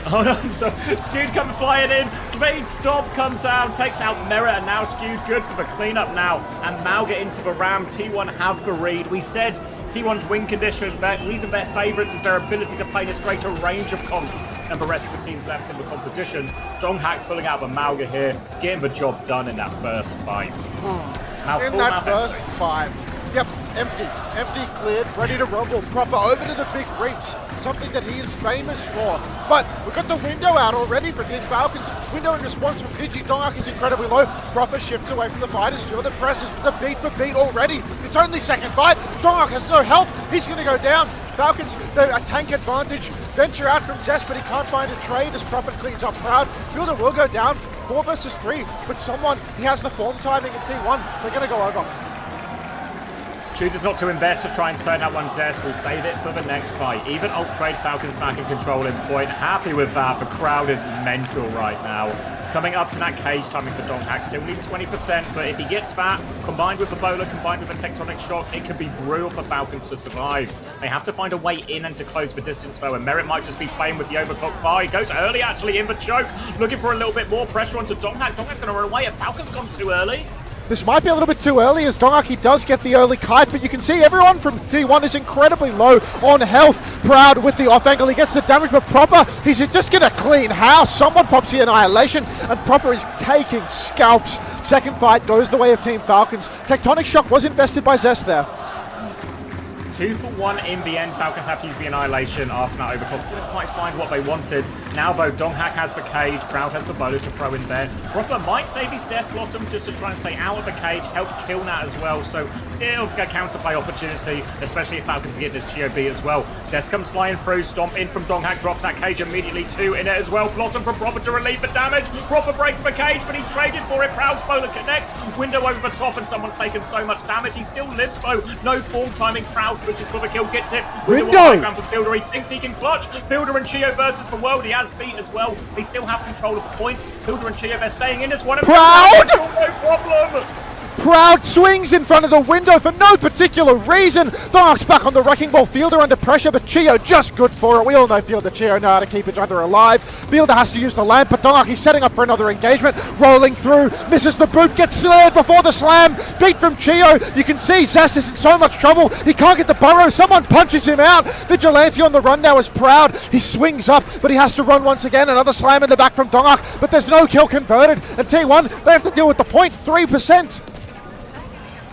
Oh no, so Skewed comes flying in, Speed Stop comes out, takes out Merit, and now Skewed good for the cleanup now. And Mal get into the Ram, T1 have the read. We said T1's win condition, the reason they're favourites is their ability to play in a greater range of comps than the rest of the teams left in the composition. Donghack pulling out the Malga here, getting the job done in that first fight. In that first fight. Yep, empty, cleared, ready to rumble, proper over to the big reaps, something that he is famous for. But we've got the window out already for Team Falcons. Window in response from Pidgey. Donghack is incredibly low. Proper shifts away from the fighters. Feel the presses with the beat for beat already. It's only second fight. Donghack has no help. He's going to go down. Falcons, a tank advantage. Venture out from Zest, but he can't find a trade as Prophet cleans up Proud. Fielder will go down. 4 versus 3. But someone, he has the form timing in T1. They're going to go over. Chooses not to invest to try and turn that one Zest. We'll save it for the next fight. Even ult trade, Falcons back in control in point. Happy with that. The crowd is mental right now. Coming up to that cage timing for Donghack. Still needs 20%, but if he gets that, combined with the bowler, combined with a tectonic shock, it could be brutal for Falcons to survive. They have to find a way in and to close the distance though, and Merit might just be playing with the overclock fire. He goes early actually in the choke, looking for a little bit more pressure onto Donghack. Donghack's going to run away, and Falcons gone too early. This might be a little bit too early as Donghack does get the early kite, but you can see everyone from T1 is incredibly low on health. Proud with the off angle, he gets the damage, but Proper, he's just going to clean house. Someone pops the Annihilation, and Proper is taking scalps. Second fight goes the way of Team Falcons. Tectonic Shock was invested by Zest there. 2 for 1 in the end. Falcons have to use the Annihilation after that overclock. Didn't quite find what they wanted. Now though, Donghack has the cage. Proud has the bowler to throw in there. Proper might save his Death Blossom just to try and stay out of the cage, help kill Nat as well. So it'll get counterplay opportunity, especially if Falcons can get this GOB as well. Zest comes flying through, stomp in from Donghack, drops that cage immediately. 2 in it as well. Blossom from Proper to relieve the damage. Proper breaks the cage, but he's traded for it. Proud's bowler connects. Window over the top, and someone's taken so much damage. He still lives though. No form timing. Proud pushes for the kill, gets it. Window! For Fielder, he thinks he can clutch. Fielder and Chio versus the world. He has beat as well. They still have control of the point. Fielder and Chio, they're staying in this one. Proud! No problem. Proud swings in front of the window for no particular reason. Donghack's back on the wrecking ball. Fielder under pressure, but Chio just good for it. We all know Fielder Chio know how to keep each other alive. Fielder has to use the lamp, but Donghack is setting up for another engagement. Rolling through, misses the boot, gets snared before the slam. Beat from Chio. You can see Zest is in so much trouble. He can't get the burrow. Someone punches him out. Vigilante on the run now is Proud. He swings up, but he has to run once again. Another slam in the back from Donghack, but there's no kill converted. And T1, they have to deal with the point. 3%.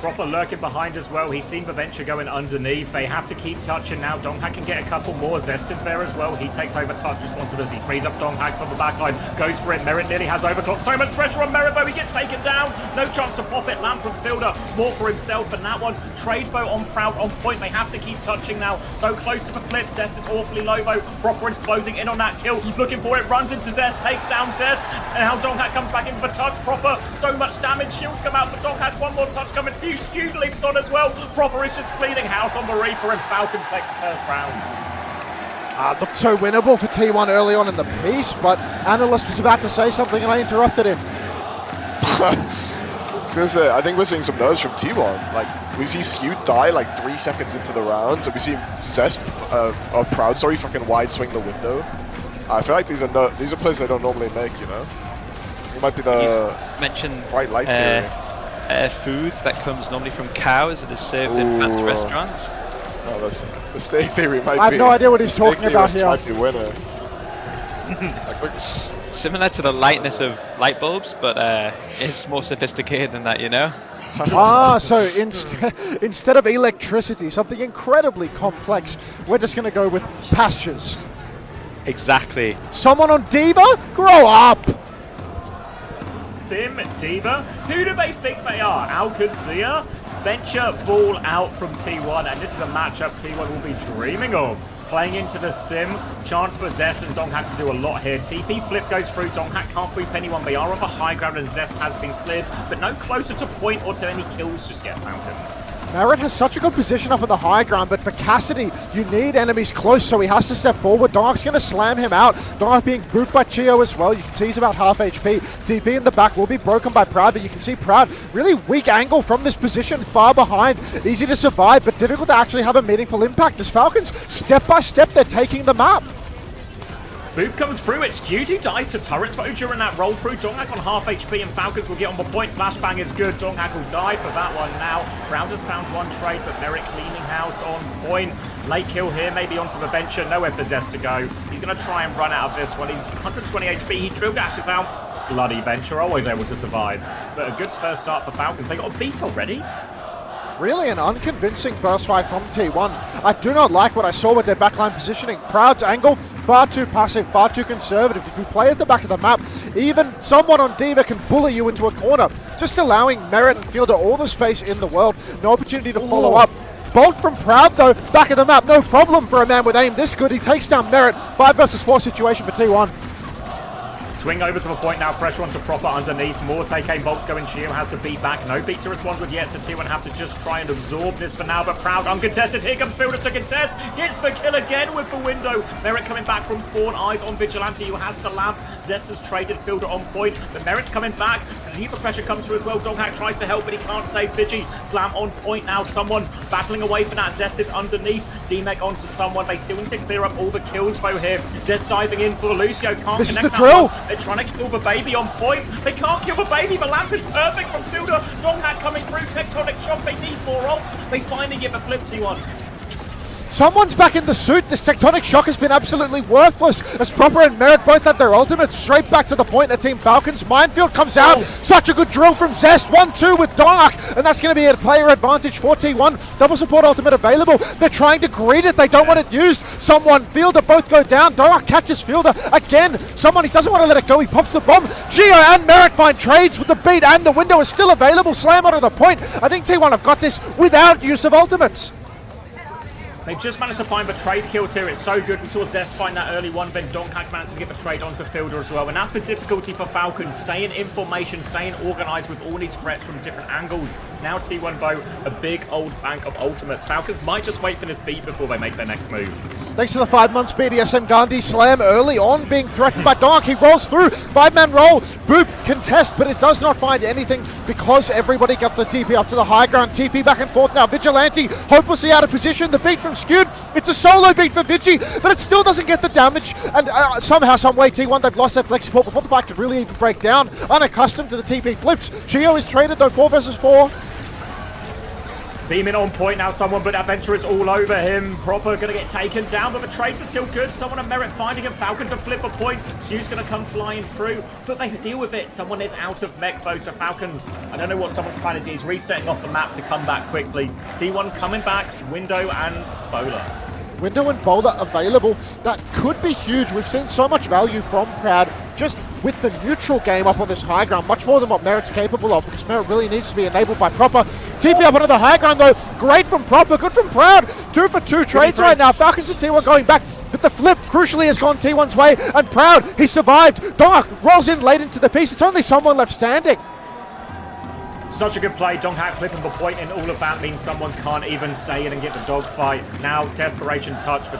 Proper lurking behind as well. He's seen the Venture going underneath. They have to keep touching now. Donghack can get a couple more. Zest is there as well. He takes over touch responsibility. Frees up Donghack from the backline. Goes for it. Merit nearly has overclocked. So much pressure on Merit though. He gets taken down. No chance to pop it. Lamp from Fielder. More for himself. And that one. Trade though on Proud on point. They have to keep touching now. So close to the flip. Zest is awfully low though. Proper is closing in on that kill. Looking for it. Runs into Zest. Takes down Zest. And now Donghack comes back in for touch. Proper. So much damage. Shields come out for Donghack. One more touch coming. Skewed leaps on as well. Proper is just cleaning house on the Reaper, and Falcons take the first round. Looked so winnable for T1 early on in the piece, but Analyst was about to say something and I interrupted him. I think we're seeing some nerves from T1. Like, we see Skewed die like 3 seconds into the round, and we see Zest, Proud, fucking wide swing the window. I feel like these are plays they don't normally make, you know? It might be the bright light theory. Food that comes normally from cows that is served in fancy restaurants. Oh, that's the steak theory might be. I have no idea what he's talking about here. Might be winner. Similar to the lightness of light bulbs, but it's more sophisticated than that, you know? So instead of electricity, something incredibly complex, we're just going to go with pastures. Exactly. Someone on Diva? Grow up! Diva, who do they think they are? Alcazia? Venture ball out from T1, and this is a matchup T1 will be dreaming of. Playing into the sim, chance for Zest and Donghack to do a lot here. TP flip goes through, Donghack can't sweep anyone. They are on the high ground and Zest has been cleared, but no closer to point or to any kills just yet, Falcons. Merit has such a good position up on the high ground, but for Cassidy, you need enemies close, so he has to step forward. Dark's going to slam him out. Dark being booped by Chio as well. You can see he's about half HP. TP in the back will be broken by Proud, but you can see Proud, really weak angle from this position, far behind. Easy to survive, but difficult to actually have a meaningful impact as Falcons, step by step, they're taking the map. Boop comes through, it's Skewed who dies to Turret's Foe during that roll through. Donghak on half HP and Falcons will get on the point. Flashbang is good, Donghak will die for that one now. Proud has found one trade, but Merrick cleaning house on point. Late kill here, maybe onto the Venture, nowhere for Zest to go. He's going to try and run out of this one. He's 120 HP, he drill dashes out. Bloody Venture, always able to survive. But a good first start for Falcons, they got a beat already. Really an unconvincing burst fight from T1. I do not like what I saw with their backline positioning. Proud's angle, far too passive, far too conservative. If you play at the back of the map, even someone on D.Va can bully you into a corner. Just allowing Merit and Fielder all the space in the world. No opportunity to follow up. Bolt from Proud though, back of the map, no problem for a man with aim this good. He takes down Merit, 5 versus 4 situation for T1. Swing over to the point now, pressure onto Proper underneath. More take-aim bolts going, Shio has to beat back. No beat to respond with yet, so T1 have to just try and absorb this for now, but Proud uncontested. Here comes Fielder to contest, gets the kill again with the window. Merrick coming back from spawn, eyes on Vigilante who has to lamp. Zest has traded Fielder on point, but Merrick's coming back. The pressure comes through as well. Donghak tries to help, but he can't save Vigi. Slam on point now, someone battling away for that. Zest is underneath, D-Mech onto someone. They still need to clear up all the kills though here. Zest diving in for Lucio, can't this connect is the drill. They're trying to kill the baby on point. They can't kill the baby. The lamp is perfect from Fielder. Donghak coming through. Tectonic Shock. They need more ults. They finally get the flip T1. Someone's back in the suit. This Tectonic Shock has been absolutely worthless as Proper and Merit both have their ultimates straight back to the point of Team Falcons. Minefield comes out. Such a good drill from Zest. 1-2 with Dark, and that's going to be a player advantage for T1. Double support ultimate available. They're trying to greet it. They don't want it used. Someone, Fielder, both go down. Dark catches Fielder again. Someone, he doesn't want to let it go. He pops the bomb. Geo and Merit find trades with the beat, and the window is still available. Slam onto the point. I think T1 have got this without use of ultimates. They've just managed to find the trade kills here. It's so good. We saw Zest find that early one. Then Donghak managed to get the trade onto Fielder as well. And that's the difficulty for Falcons. Staying in formation, staying organised with all these threats from different angles. Now T1 Bow, a big old bank of ultimates. Falcons might just wait for this beat before they make their next move. Thanks to the 5 months BDSM Gandhi slam early on, being threatened by Dark. He rolls through. 5-man roll. Boop contest, but it does not find anything because everybody got the TP up to the high ground. TP back and forth now. Vigilante hopelessly out of position. The beat from Skewed. It's a solo beat for Vigi, but it still doesn't get the damage. And somehow, some way, T1, they've lost their flex support before the fight could really even break down. Unaccustomed to the TP flips. Geo is traded though, 4 versus 4. Beaming on point now, someone, but Adventure is all over him. Proper going to get taken down, but the trades are still good. Someone of Merit finding him. Falcon to flip a point. Hugh's going to come flying through, but they deal with it. Someone is out of mech though, so Falcons, I don't know what someone's plan is. He's resetting off the map to come back quickly. T1 coming back, Window and Bowler. Window and Boulder available. That could be huge. We've seen so much value from Proud just with the neutral game up on this high ground, much more than what Merit's capable of, because Merit really needs to be enabled by Proper. TP up onto the high ground though, great from Proper, good from Proud. 2 for 2 trades right now. Falcons and T1 going back, but the flip crucially has gone T1's way, and Proud, he survived. Dark rolls in late into the piece. It's only someone left standing. Such a good play. Donghak flipping the point, and all of that means someone can't even stay in and get the dogfight. Now, desperation touch for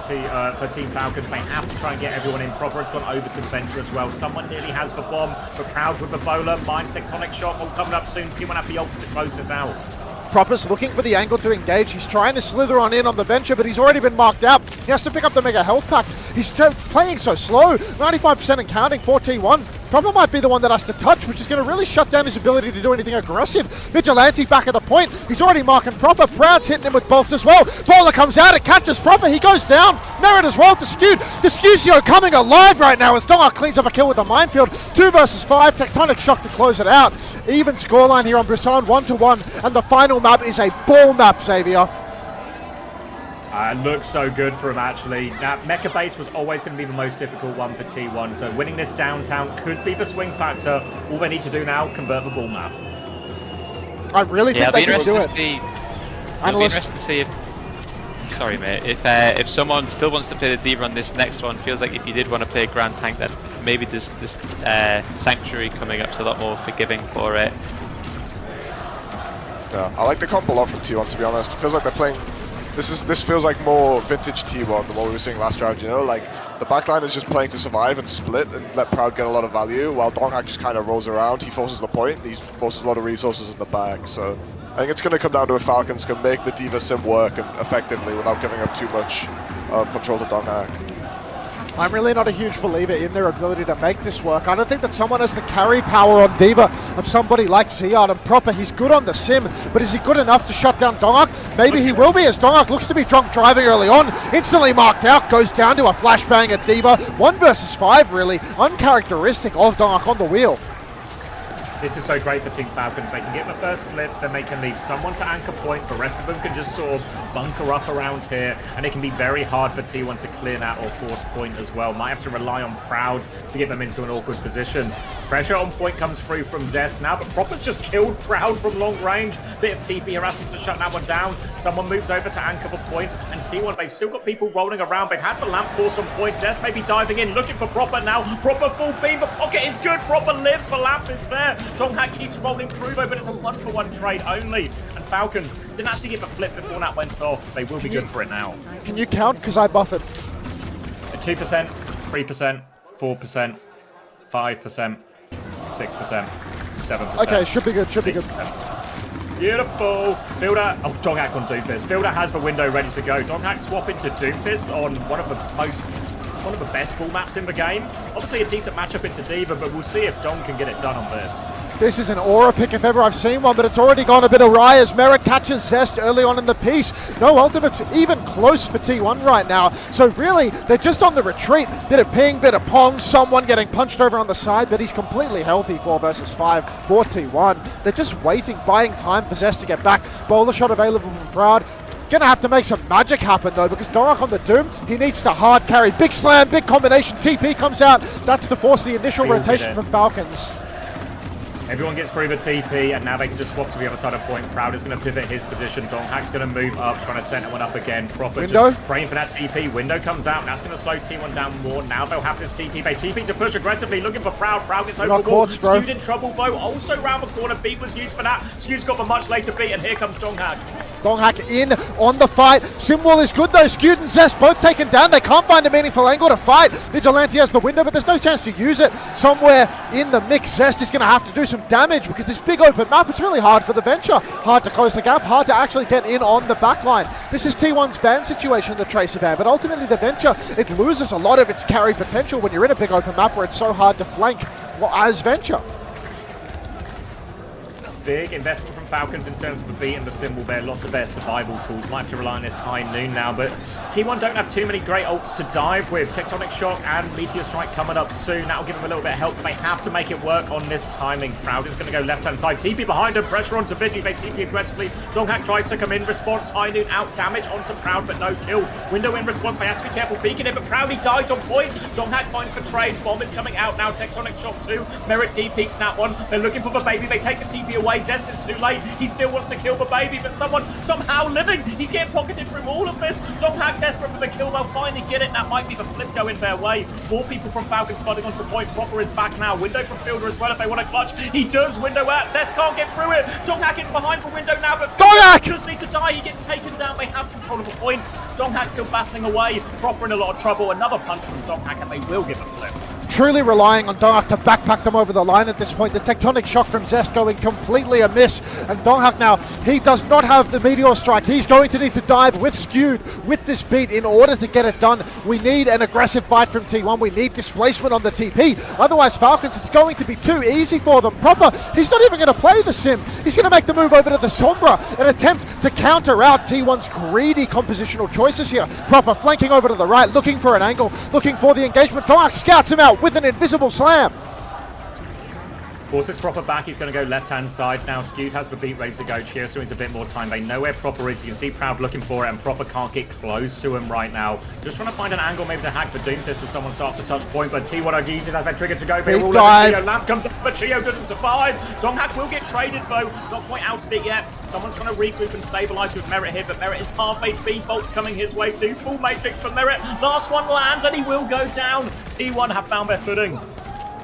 Team Falcons. They have to try and get everyone in. Proper has gone over to the Venture as well. Someone nearly has the bomb, but Proud with the bowler. Mine Tectonic Shock all coming up soon. T1 have the opposite closest out. Proper's looking for the angle to engage. He's trying to slither on in on the Venture, but he's already been marked out. He has to pick up the Mega Health Pack. He's playing so slow. 95% and counting for T1. Proper might be the one that has to touch, which is going to really shut down his ability to do anything aggressive. Vigilante back at the point. He's already marking Proper. Proud's hitting him with bolts as well. Bowler comes out. It catches Proper. He goes down. Merit as well to Skewed. Discusio coming alive right now as Donghak cleans up a kill with the Minefield. 2 versus 5. Tectonic Shock to close it out. Even scoreline here on Brisson, 1-1. And the final map is a ball map, Xavier. Looks so good for him, actually. Now, Mecha Base was always going to be the most difficult one for T1, so winning this downtown could be the swing factor. All they need to do now, convert the ball map. I really think they can do it. It'll be interesting to see if... Sorry, mate. If someone still wants to play the D-Run on this next one, feels like if you did want to play Grand Tank, then maybe this Sanctuary coming up's a lot more forgiving for it. Yeah, I like the comp a lot from T1, to be honest. It feels like they're playing... This feels like more vintage T1 than what we were seeing last round, you know? Like, the backline is just playing to survive and split and let Proud get a lot of value, while Donghak just kind of rolls around. He forces the point, he forces a lot of resources in the back, so... I think it's going to come down to if Falcons can make the D.Va sim work effectively without giving up too much control to Donghak. I'm really not a huge believer in their ability to make this work. I don't think that someone has the carry power on D.Va of somebody like Ziyad and Proper. He's good on the sim, but is he good enough to shut down Donghak? Maybe he will be, as Donghak looks to be drunk driving early on. Instantly marked out, goes down to a flashbang at D.Va. 1 versus 5, really. Uncharacteristic of Donghak on the wheel. This is so great for Team Falcons. They can get the first flip, then they can leave someone to anchor point. The rest of them can just sort of bunker up around here, and it can be very hard for T1 to clear that or force point as well. Might have to rely on Proud to get them into an awkward position. Pressure on point comes through from Zest now, but Proper's just killed Proud from long range. Bit of TP harassment to shut that one down. Someone moves over to anchor the point, and T1, they've still got people rolling around. They've had the lamp force on point. Zest may be diving in, looking for Proper now. Proper full beam, the pocket is good. Proper lives, the lamp is there. Donghak keeps rolling through though, but it's a 1-for-1 trade only. And Falcons didn't actually get the flip before that went off. They will be good for it now. Can you count? Because I buff it. 2%, 3%, 4%, 5%, 6%, 7%. Okay, should be good, should be good. Beautiful. Fielder, oh, Donghak's on Doomfist. Fielder has the window ready to go. Donghak swapping to Doomfist on one of the best ball maps in the game. Obviously a decent matchup into D.Va, but we'll see if Dong can get it done on this. This is an aura pick if ever I've seen one, but it's already gone a bit awry as Merritt catches Zest early on in the piece. No ultimates even close for T1 right now. So really, they're just on the retreat. Bit of ping, bit of pong, someone getting punched over on the side, but he's completely healthy. 4 versus 5 for T1. They're just waiting, buying time for Zest to get back. Bowler shot available from Proud. Gonna have to make some magic happen though, because Donghak on the Doom, he needs to hard carry. Big slam, big combination, TP comes out. That's the force, the initial rotation from Falcons. Everyone gets through the TP, and now they can just swap to the other side of point. Proud is going to pivot his position. Donghak's going to move up, trying to center one up again. Proper Window. Just praying for that TP. Window comes out, and that's going to slow T1 down more. Now they'll have this TP. They TP to push aggressively, looking for Proud. Proud gets over the wall. Skewed in trouble, though. Also round the corner. Beat was used for that. Skewed's got the much later beat, and here comes Donghak. Donghak in on the fight. Simwall is good though. Skewed and Zest both taken down. They can't find a meaningful angle to fight. Vigilante has the window, but there's no chance to use it. Somewhere in the mix, Zest is going to have to do some damage because this big open map is really hard for the Venture. Hard to close the gap, hard to actually get in on the backline. This is T1's ban situation, the Tracer ban, but ultimately the Venture, it loses a lot of its carry potential when you're in a big open map where it's so hard to flank as Venture. Big investment from Falcons in terms of the beat and the symbol there. Lots of their survival tools. Might have to rely on this high noon now, but T1 don't have too many great ults to dive with. Tectonic Shock and Meteor Strike coming up soon. That'll give them a little bit of help, but they have to make it work on this timing. Proud is going to go left-hand side. TP behind him. Pressure onto Vigi. They TP aggressively. Donghak tries to come in response. High noon out. Damage onto Proud, but no kill. Window in response. They have to be careful peeking it, but Proudly dies on point. Donghak finds the trade. Bomb is coming out now. Tectonic Shock 2. Merritt D-peaks that one. They're looking for the baby. They take the TP away. Zest is too late. He still wants to kill the baby, but someone somehow living. He's getting pocketed through all of this. Donghak desperate for the kill. They'll finally get it. That might be the flip going their way. More people from Falcons fighting onto point. Proper is back now. Window from Fielder as well if they want to clutch. He does. Window out. Zest can't get through it. Donghak is behind the window now, but Donghak just needs to die. He gets taken down. They have control of the point. Donghak still battling away. Proper in a lot of trouble. Another punch from Donghak, and they will get the flip. Truly relying on Donghak to backpack them over the line at this point. The Tectonic Shock from Zest going completely amiss. And Donghak now, he does not have the Meteor Strike. He's going to need to dive with Skewed, with this beat in order to get it done. We need an aggressive fight from T1. We need displacement on the TP. Otherwise, Falcons, it's going to be too easy for them. Proper, he's not even going to play the sim. He's going to make the move over to the Sombra and attempt to counter out T1's greedy compositional choices here. Proper flanking over to the right, looking for an angle, looking for the engagement. Donghak scouts him out with an invisible slam. Forces Proper back. He's going to go left-hand side now. Skewed has the beat ready to go. Cheer still needs a bit more time. They know where Proper is. You can see Proud looking for it, and Proper can't get close to him right now. Just trying to find an angle maybe to hack the Doomfist as someone starts to touch point, but T1 uses that trigger to go. Big dive. Lamp comes up, but Chio doesn't survive. Donghak will get traded though. Not quite out of it yet. Someone's trying to regroup and stabilize with Merritt here, but Merritt is half HP. Bolt's coming his way too. Full Matrix for Merritt. Last one lands, and he will go down. T1 have found their footing.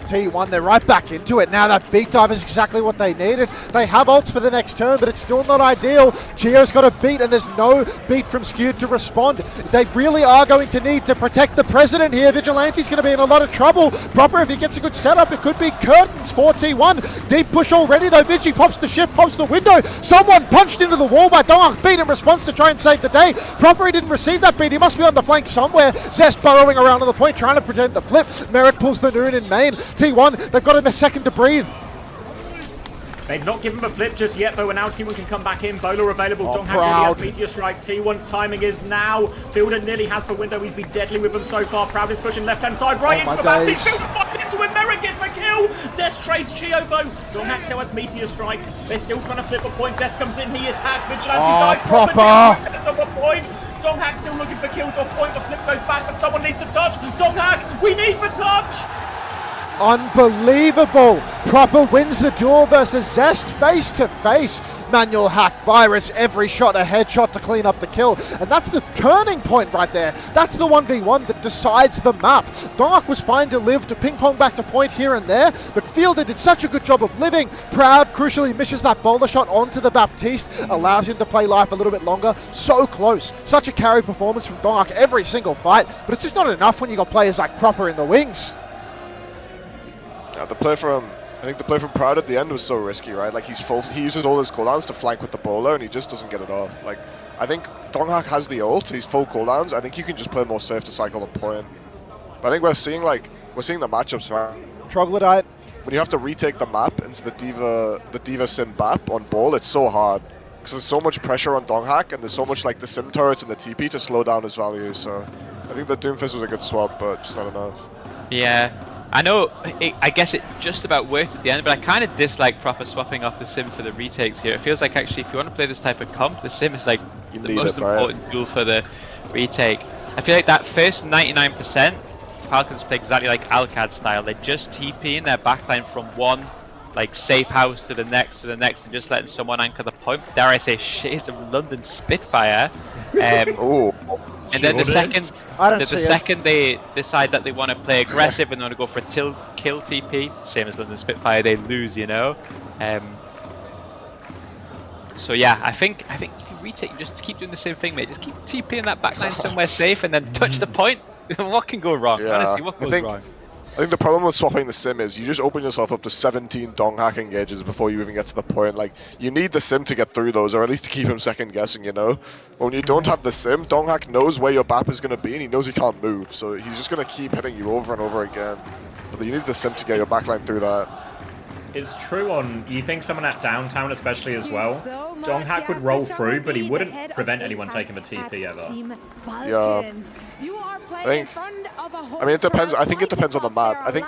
T1, they're right back into it. Now that beat dive is exactly what they needed. They have ults for the next turn, but it's still not ideal. Gio's got a beat, and there's no beat from Skewed to respond. They really are going to need to protect the president here. Vigilante's going to be in a lot of trouble. Proper, if he gets a good setup, it could be curtains for T1. Deep push already, though. Vigi pops the shift, pops the window. Someone punched into the wall by Dong. Beat in response to try and save the day. Proper, he didn't receive that beat. He must be on the flank somewhere. Zest burrowing around on the point, trying to prevent the flip. Merrick pulls the Noon in main. T1, they've got him a second to breathe. They've not given him a flip just yet, though, and now T1 can come back in. Bowler available. Donghack nearly has Meteor Strike. T1's timing is now. Fielder nearly has for window. He's been deadly with them so far. Proud is pushing left-hand side, right into the back. Fielder fights into him. Merrick gets the kill. Zest trades Gio, though. Donghack still has Meteor Strike. They're still trying to flip a point. Zest comes in. He is hacked. Vigilante dies. Proper test of a point. Donghack still looking for kills off point. The flip goes back, but someone needs to touch. Donghack, we need the touch. Unbelievable. Proper wins the duel versus Zest face to face. Manual hack virus, every shot a headshot to clean up the kill. And that's the turning point right there. That's the 1v1 that decides the map. Dark was fine to live, to ping pong back to point here and there, but Fielder did such a good job of living. Proud crucially misses that boulder shot onto the Baptiste, allows him to play life a little bit longer. So close. Such a carry performance from Dark every single fight, but it's just not enough when you got players like Proper in the wings. Yeah, I think the play from Proud at the end was so risky, right? Like he uses all his cooldowns to flank with the bowler, and he just doesn't get it off. Like I think Donghack has the ult, he's full cooldowns. I think you can just play more safe to cycle the point. But I think we're seeing the matchups, right? Troglodyte. When you have to retake the map into the Diva Sim BAP on ball, it's so hard because there's so much pressure on Donghack, and there's so much like the Sim turrets and the TP to slow down his value. So I think the Doomfist was a good swap, but just not enough. Yeah. I know, I guess it just about worked at the end, but I kind of dislike Proper swapping off the Sim for the retakes here. It feels like actually if you want to play this type of comp, the Sim is like the most important tool for the retake. I feel like that first 99%, Falcons play exactly like Alcad style. They just TP in their backline from one like safe house to the next, and just letting someone anchor the point. Dare I say, shades of London Spitfire. And then the second they decide that they want to play aggressive and they want to go for a kill TP, same as London Spitfire, they lose, you know. So yeah, I think if you retake, just keep doing the same thing, mate. Just keep TPing that backline somewhere safe, and then touch the point. What can go wrong? Yeah. Honestly, what goes wrong? I think the problem with swapping the Sim is you just open yourself up to 17 Donghack engages before you even get to the point. Like, you need the Sim to get through those, or at least to keep him second guessing, you know? When you don't have the Sim, Donghack knows where your BAP is going to be, and he knows he can't move, so he's just going to keep hitting you over and over again. But you need the Sim to get your backline through that. It's true on, you think someone at downtown especially as well, Donghack would roll through, but he wouldn't prevent anyone taking the TP ever. Yeah. I mean, it depends. I think it depends on the map. I think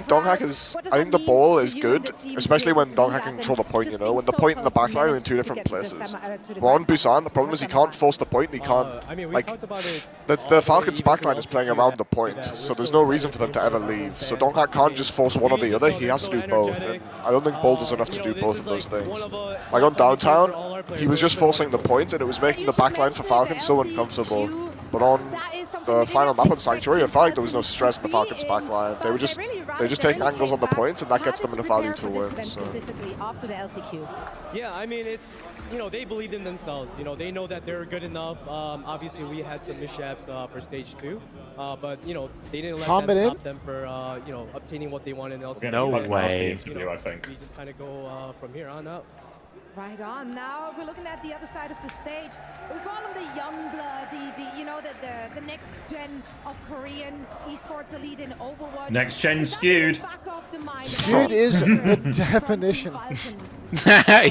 Donghack is. I think the ball is good, especially when Donghack can control the point. You know, when the point and the backline are in two different places. One Busan, the problem is he can't force the point. And he can't like the Falcons' backline is playing around the point, so there's no reason for them to ever leave. So Donghack can't just force one or the other. He has to do both. And I don't think Bold is enough to do both of those things. Like on downtown, he was just forcing the point, and it was making the backline for Falcons so uncomfortable. But on the final map on Sanctuary, I felt like there was no stress in the Falcons' backline. They were just taking angles on the points, and that gets them in a value to win. So. Yeah, I mean, it's, you know, they believed in themselves. You know, they know that they're good enough. Obviously, we had some mishaps for stage 2, but you know, they didn't let them stop them for you know, obtaining what they wanted in LCQ. No way. I think we just kind of go from here on out. Right on. Now, if we're looking at the other side of the stage, we call them the young blood, you know, the next gen of Korean esports elite in Overwatch. Next gen Skewed. Skewed is the definition.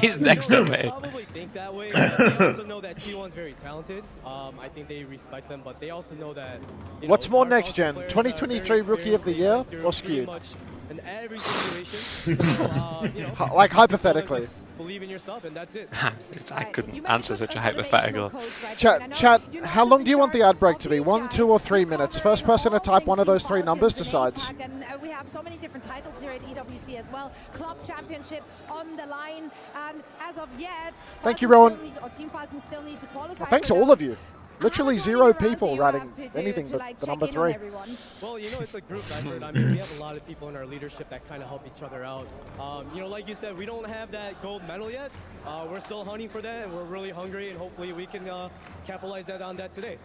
He's next to me. Probably think that way. They also know that T1's very talented. I think they respect them, but they also know that. What's more next gen? 2023 Rookie of the Year or Skewed? In every situation, so, you know, like hypothetically. Believe in yourself, and that's it. I couldn't answer such a hypothetical. Chat, how long do you want the ad break to be? 1, 2, or 3 minutes? First person to type one of those 3 numbers decides. And we have so many different titles here at EWC as well. Club Championship on the line, and as of yet, thank you, Rowan. Team Falcons still need to qualify. Well, thanks to all of you. Literally 0 people writing anything but the number 3. Well, you know, it's a group effort. I mean, we have a lot of people in our leadership that kind of help each other out. You know, like you said, we don't have that gold medal yet. We're still hunting for that, and we're really hungry, and hopefully we can capitalize on that today.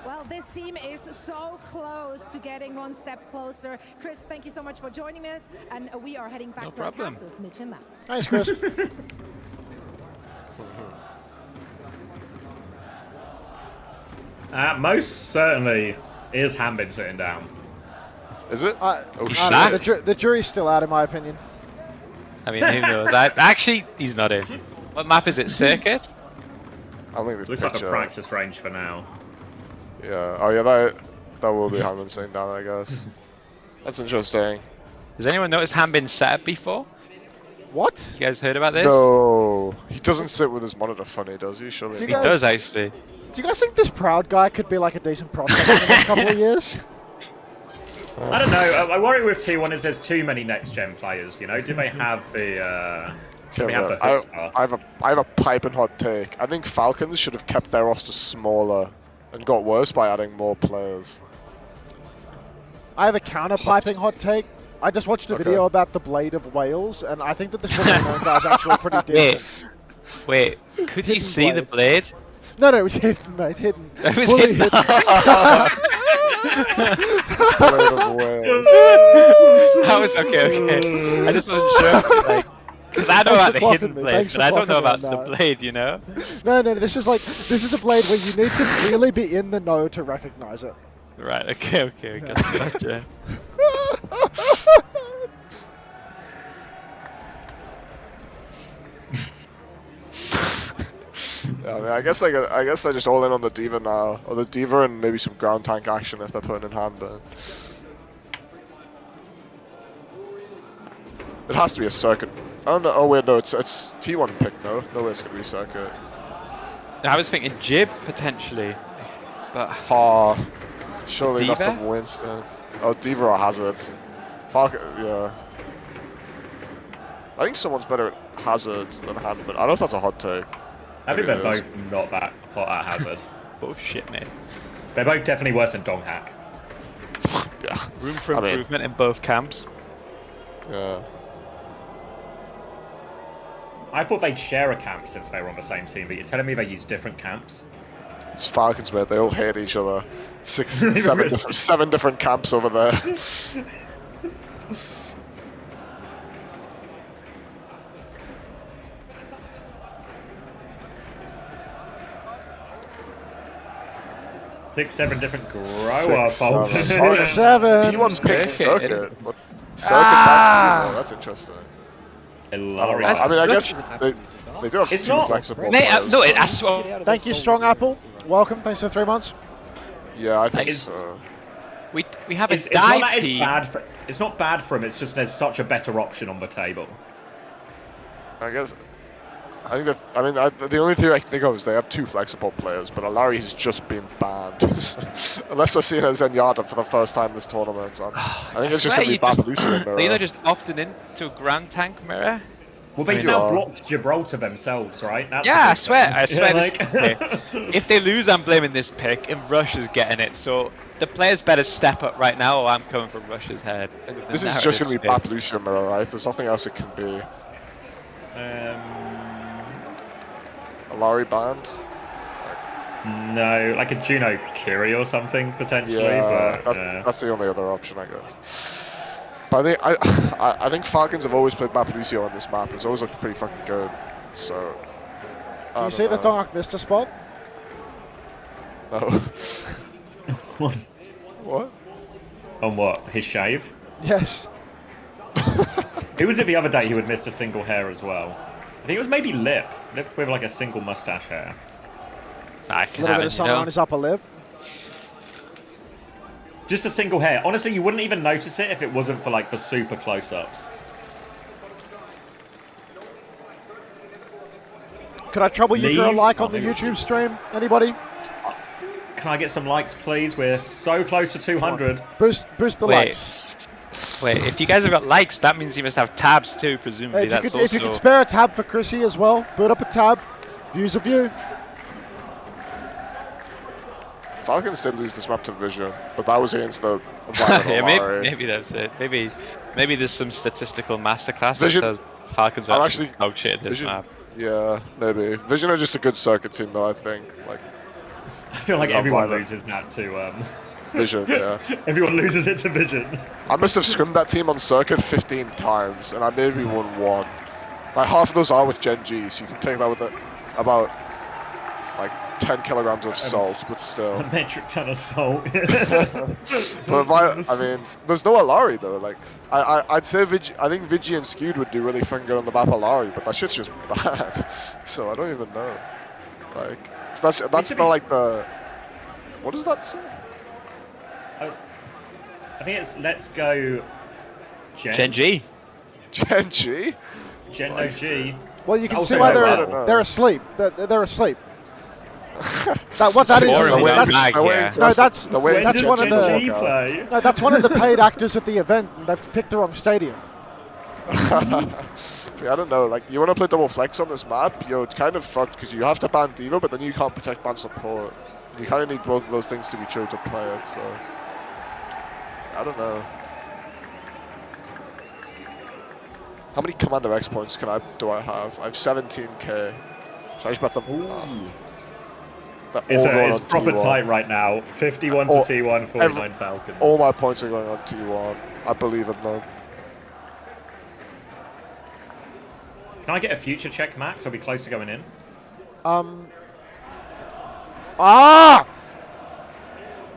Well, this team is so close to getting one step closer. Chris, thank you so much for joining us, and we are heading back to our castles, Mitch and Matt. Thanks, Chris. Most certainly is Hanbin sitting down. Is it? The jury's still out, in my opinion. I mean, who knows? Actually, he's not in. What map is it? Circuit? I think looks like a practice range for now. Yeah. Oh yeah, that will be Hanbin sitting down, I guess. That's interesting. Has anyone noticed Hanbin set up before? What? You guys heard about this? No, he doesn't sit with his monitor funny, does he? Surely. He does actually. Do you guys think this Proud guy could be like a decent prospect in the next couple of years? I don't know. I worry with T1 is there's too many next-gen players. You know, do they have the? I have a piping hot take. I think Falcons should have kept their roster smaller and got worse by adding more players. I have a counter-piping hot take. I just watched a video about the Blade of Wales, and I think that this one guy's actually pretty decent. Wait, could you see the blade? No, it was hidden, mate. Hidden. It was fully hidden. Blade of Wales. That was okay. I just wasn't sure, like, because I know about the hidden blade, but I don't know about the blade. You know? No. This is a blade where you need to really be in the know to recognize it. Right. Okay. Gotcha. Yeah, I mean, I guess they're just all in on the D.Va now, or the D.Va and maybe some ground tank action if they're putting in Hanbin. It has to be a circuit. I don't know. Oh wait, no, it's T1 pick. No way it's gonna be circuit. I was thinking Jib potentially, but surely not some Winston. Oh, D.Va or Hazard. Falcon, yeah. I think someone's better at Hazard than Hanbin. I don't know if that's a hot take. I think they're both not that hot at Hazard. Bullshit, mate. They're both definitely worse than Donghack. Yeah. Room for improvement in both camps. Yeah. I thought they'd share a camp since they were on the same team, but you're telling me they use different camps? It's Falcons, mate. They all hate each other. 7 different camps over there. 6-7 different grower faults. 6-7. T1 picked circuit. That's interesting. I mean, I guess they do have two flexible players. No, that's what. Thank you, Strong Apple. Welcome. Thanks for 3 months. Yeah, I think so. We have a it's not that it's bad for. It's not bad for him. It's just there's such a better option on the table. I guess. I think that. I mean, the only theory I can think of is they have 2 flexible players, but Alari has just been banned. Unless we're seeing a Zenyatta for the first time this tournament, I think it's just going to be Babalusi and Mirror. They're just opting into a Grand Tank Mirror. Well, they've now blocked Gibraltar themselves, right? That's I swear. Yeah, if they lose, I'm blaming this pick, and Rush is getting it. So the players better step up right now, or I'm coming for Rush's head. This is just going to be Babalusi and Mirror, right? There's nothing else it can be. Alari banned? No, like a Juno Kiri or something potentially. Yeah, but, that's the only other option, I guess. But I think Falcons have always played Babalusi on this map. It's always looked pretty fucking good. So. Do you see the Donghack missed a spot? No. What? On what? His shave? Yes. Who was it the other day who had missed a single hair as well? I think it was maybe Lip. Lip with like a single mustache hair. I A little bit of sun on his upper lip. Just a single hair. Honestly, you wouldn't even notice it if it wasn't for like the super close-ups. Could I trouble you for a like on the YouTube stream? Anybody? Can I get some likes, please? We're so close to 200. Boost the likes. Wait, if you guys have got likes, that means you must have tabs too, presumably. If you could spare a tab for Chrissy as well, boot up a tab. View's a view. Falcons did lose this map to Vision, but that was against the environmental yeah, maybe that's it. Maybe there's some statistical masterclass that says Falcons are actually dog shit at this map. Yeah, maybe. Vision are just a good circuit team, though. I think. Like, I feel like everyone loses now to Vision. Yeah. Everyone loses it to Vision. I must have scrimmed that team on circuit 15 times, and I maybe won 1. Like half of those are with Gen G, so you can take that with about like 10 kilograms of salt, but still. A metric ton of salt. But I mean, there's no Alari though. Like, I'd say I think Vigi and Skewed would do really fucking good on the map Alari, but that shit's just bad. So I don't even know. Like, so that's not like the. What does that say? I think it's let's go. Gen G. Gen G. Gen no G. Well, you can see why they're asleep. They're asleep. What that is? That's one of the paid actors at the event. They've picked the wrong stadium. I don't know. Like, you want to play double flex on this map, you're kind of fucked because you have to ban D.Va, but then you can't protect ban support. You kind of need both of those things to be true to play it. So I don't know. How many Commander X points do I have? I have 17k. So I just bet them. It's proper tight right now. 51 to T1, 49 Falcons. All my points are going on T1. I believe in them. Can I get a future check, Max? Are we close to going in?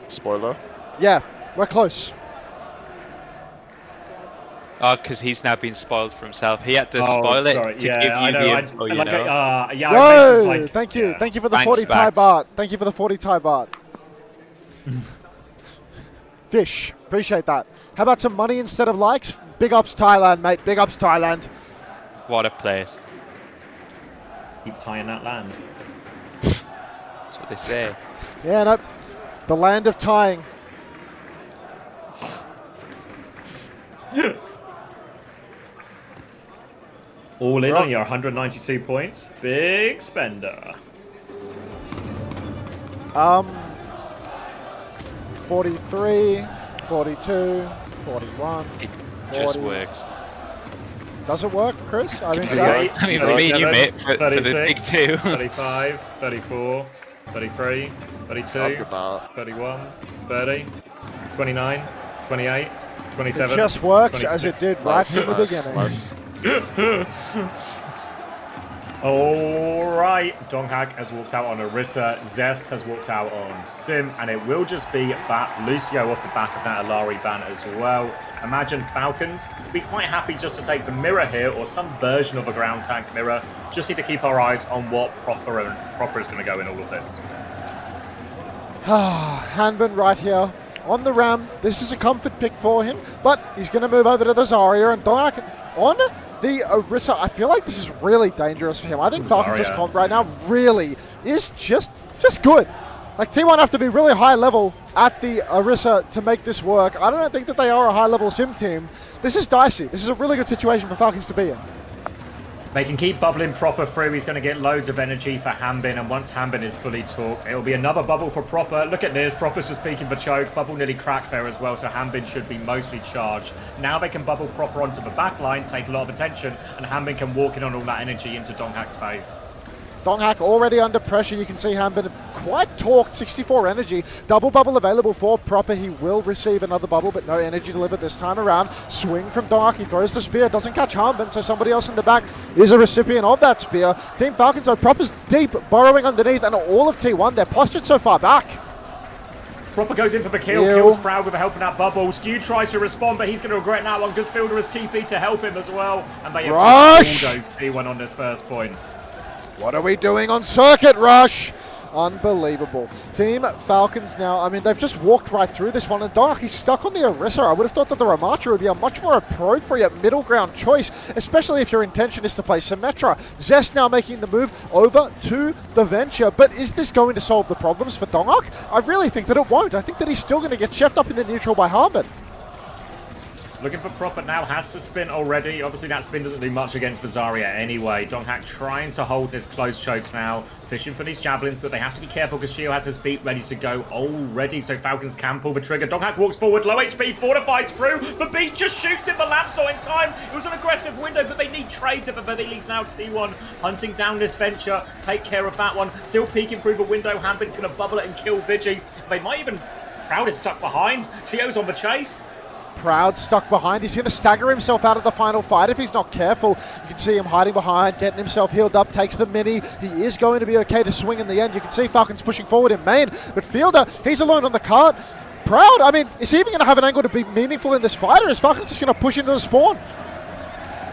Spoiler. Yeah, we're close. Oh, because he's now been spoiled for himself. He had to spoil it to give you the info, you know. Whoa! Thank you for the 40 Thai baht. Thank you for the 40 Thai baht. Fish, appreciate that. How about some money instead of likes? Big ups Thailand, mate. Big ups Thailand. What a place. Keep tying that land. That's what they say. Yeah, no. The land of tying. All in on your 192 points. Big spender. 43, 42, 41. It 40. just works. Does it work, Chris? I mean, for me and you, mate, for the big two. 35, 34, 33, 32, 31, 30, 29, 28, 27. It just works 26. as it did right in the beginning. Alright, Donghak has walked out on Orisa, Zest has walked out on Sim, and it will just be Lucio off the back of that Alari ban as well. Imagine Falcons would be quite happy just to take the mirror here, or some version of a ground tank mirror. Just need to keep our eyes on what proper is going to go in all of this. Hanbin right here on the Ram. This is a comfort pick for him, but he's going to move over to the Zarya, and Donghak on the Orisa. I feel like this is really dangerous for him. I think Falcons' comp right now really is just good. Like, T1 have to be really high level at the Orisa to make this work. I don't think that they are a high level sim team. This is dicey. This is a really good situation for Falcons to be in. They can keep bubbling Proper through. He's going to get loads of energy for Hanbin, and once Hanbin is fully talked, it'll be another bubble for Proper. Look at this. Proper's just peeking for choke. Bubble nearly cracked there as well, so Hanbin should be mostly charged. Now they can bubble Proper onto the back line, take a lot of attention, and Hanbin can walk in on all that energy into Donghak's face. Donghak already under pressure. You can see Hanbin quite talked, 64 energy. Double bubble available for Proper. He will receive another bubble, but no energy delivered this time around. Swing from Donghak. He throws the spear, doesn't catch Hanbin, so somebody else in the back is a recipient of that spear. Team Falcons, though, Proper's deep, burrowing underneath, and all of T1, they're postured so far back. Proper goes in for the kill. Kills Proud with a helping that bubble. Skew tries to respond, but he's going to regret that one because Fielder has TP to help him as well. And they have bulldozed T1 on this first point. What are we doing on circuit, Rush? Unbelievable. Team Falcons now, I mean, they've just walked right through this one, and Donghak, he's stuck on the Orisa. I would have thought that the Ramattra would be a much more appropriate middle ground choice, especially if your intention is to play Symmetra. Zest now making the move over to the Venture, but is this going to solve the problems for Donghak? I really think that it won't. I think that he's still going to get chefed up in the neutral by Hanbin. Looking for Proper now, has to spin already. Obviously that spin doesn't do much against Vazaria anyway. Donghak trying to hold this close choke now. Fishing for these javelins, but they have to be careful because Shio has his beat ready to go already. So Falcons can pull the trigger. Donghak walks forward, low HP, fortified through. The beat just shoots it, the lap's not in time. It was an aggressive window, but they need trades at the very least now. T1 hunting down this venture. Take care of that one. Still peeking through the window. Hambin's going to bubble it and kill Vigi. They might even... Proud is stuck behind. Chio's on the chase. Proud stuck behind. He's going to stagger himself out of the final fight if he's not careful. You can see him hiding behind, getting himself healed up, takes the mini. He is going to be okay to swing in the end. You can see Falcons pushing forward in main, but Fielder, he's alone on the cart. Proud, I mean, is he even going to have an angle to be meaningful in this fight, or is Falcons just going to push into the spawn?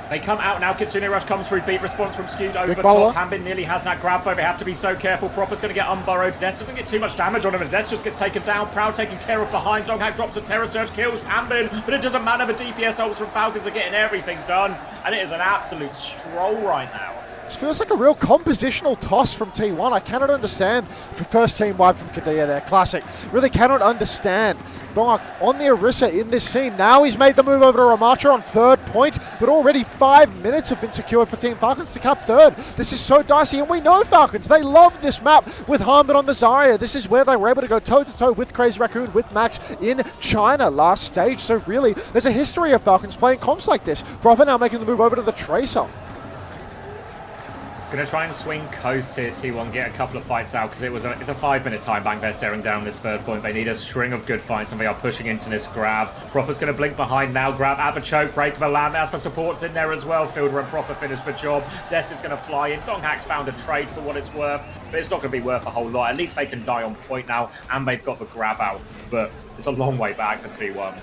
They come out now. Kitsune Rush comes through. Beat response from Skewed over top. Hambin nearly has that grab, though. They have to be so careful. Proper's going to get unburrowed. Zest doesn't get too much damage on him, and Zest just gets taken down. Proud taken care of behind. Donghak drops a Terror Surge, kills Hambin, but it doesn't matter. The DPS ults from Falcons are getting everything done, and it is an absolute stroll right now. This feels like a real compositional toss from T1. I cannot understand. For first team wipe from Kadia there, classic. Really cannot understand. Donghak on the Orisa in this scene. Now he's made the move over to Ramatra on third point, but already 5 minutes have been secured for Team Falcons to cap third. This is so dicey, and we know Falcons. They love this map with Hambin on the Zarya. This is where they were able to go toe-to-toe with Crazy Raccoon, with Max in China last stage. So really, there's a history of Falcons playing comps like this. Proper now making the move over to the Tracer. Going to try and swing coast here, T1, get a couple of fights out, because it's a 5-minute time bank. They're staring down this third point. They need a string of good fights, and they are pushing into this grab. Proper's going to blink behind now, grab at the choke, break the land. As for supports in there as well. Fielder and Proper finish the job. Zest is going to fly in. Donghak's found a trade for what it's worth, but it's not going to be worth a whole lot. At least they can die on point now, and they've got the grab out, but it's a long way back for T1.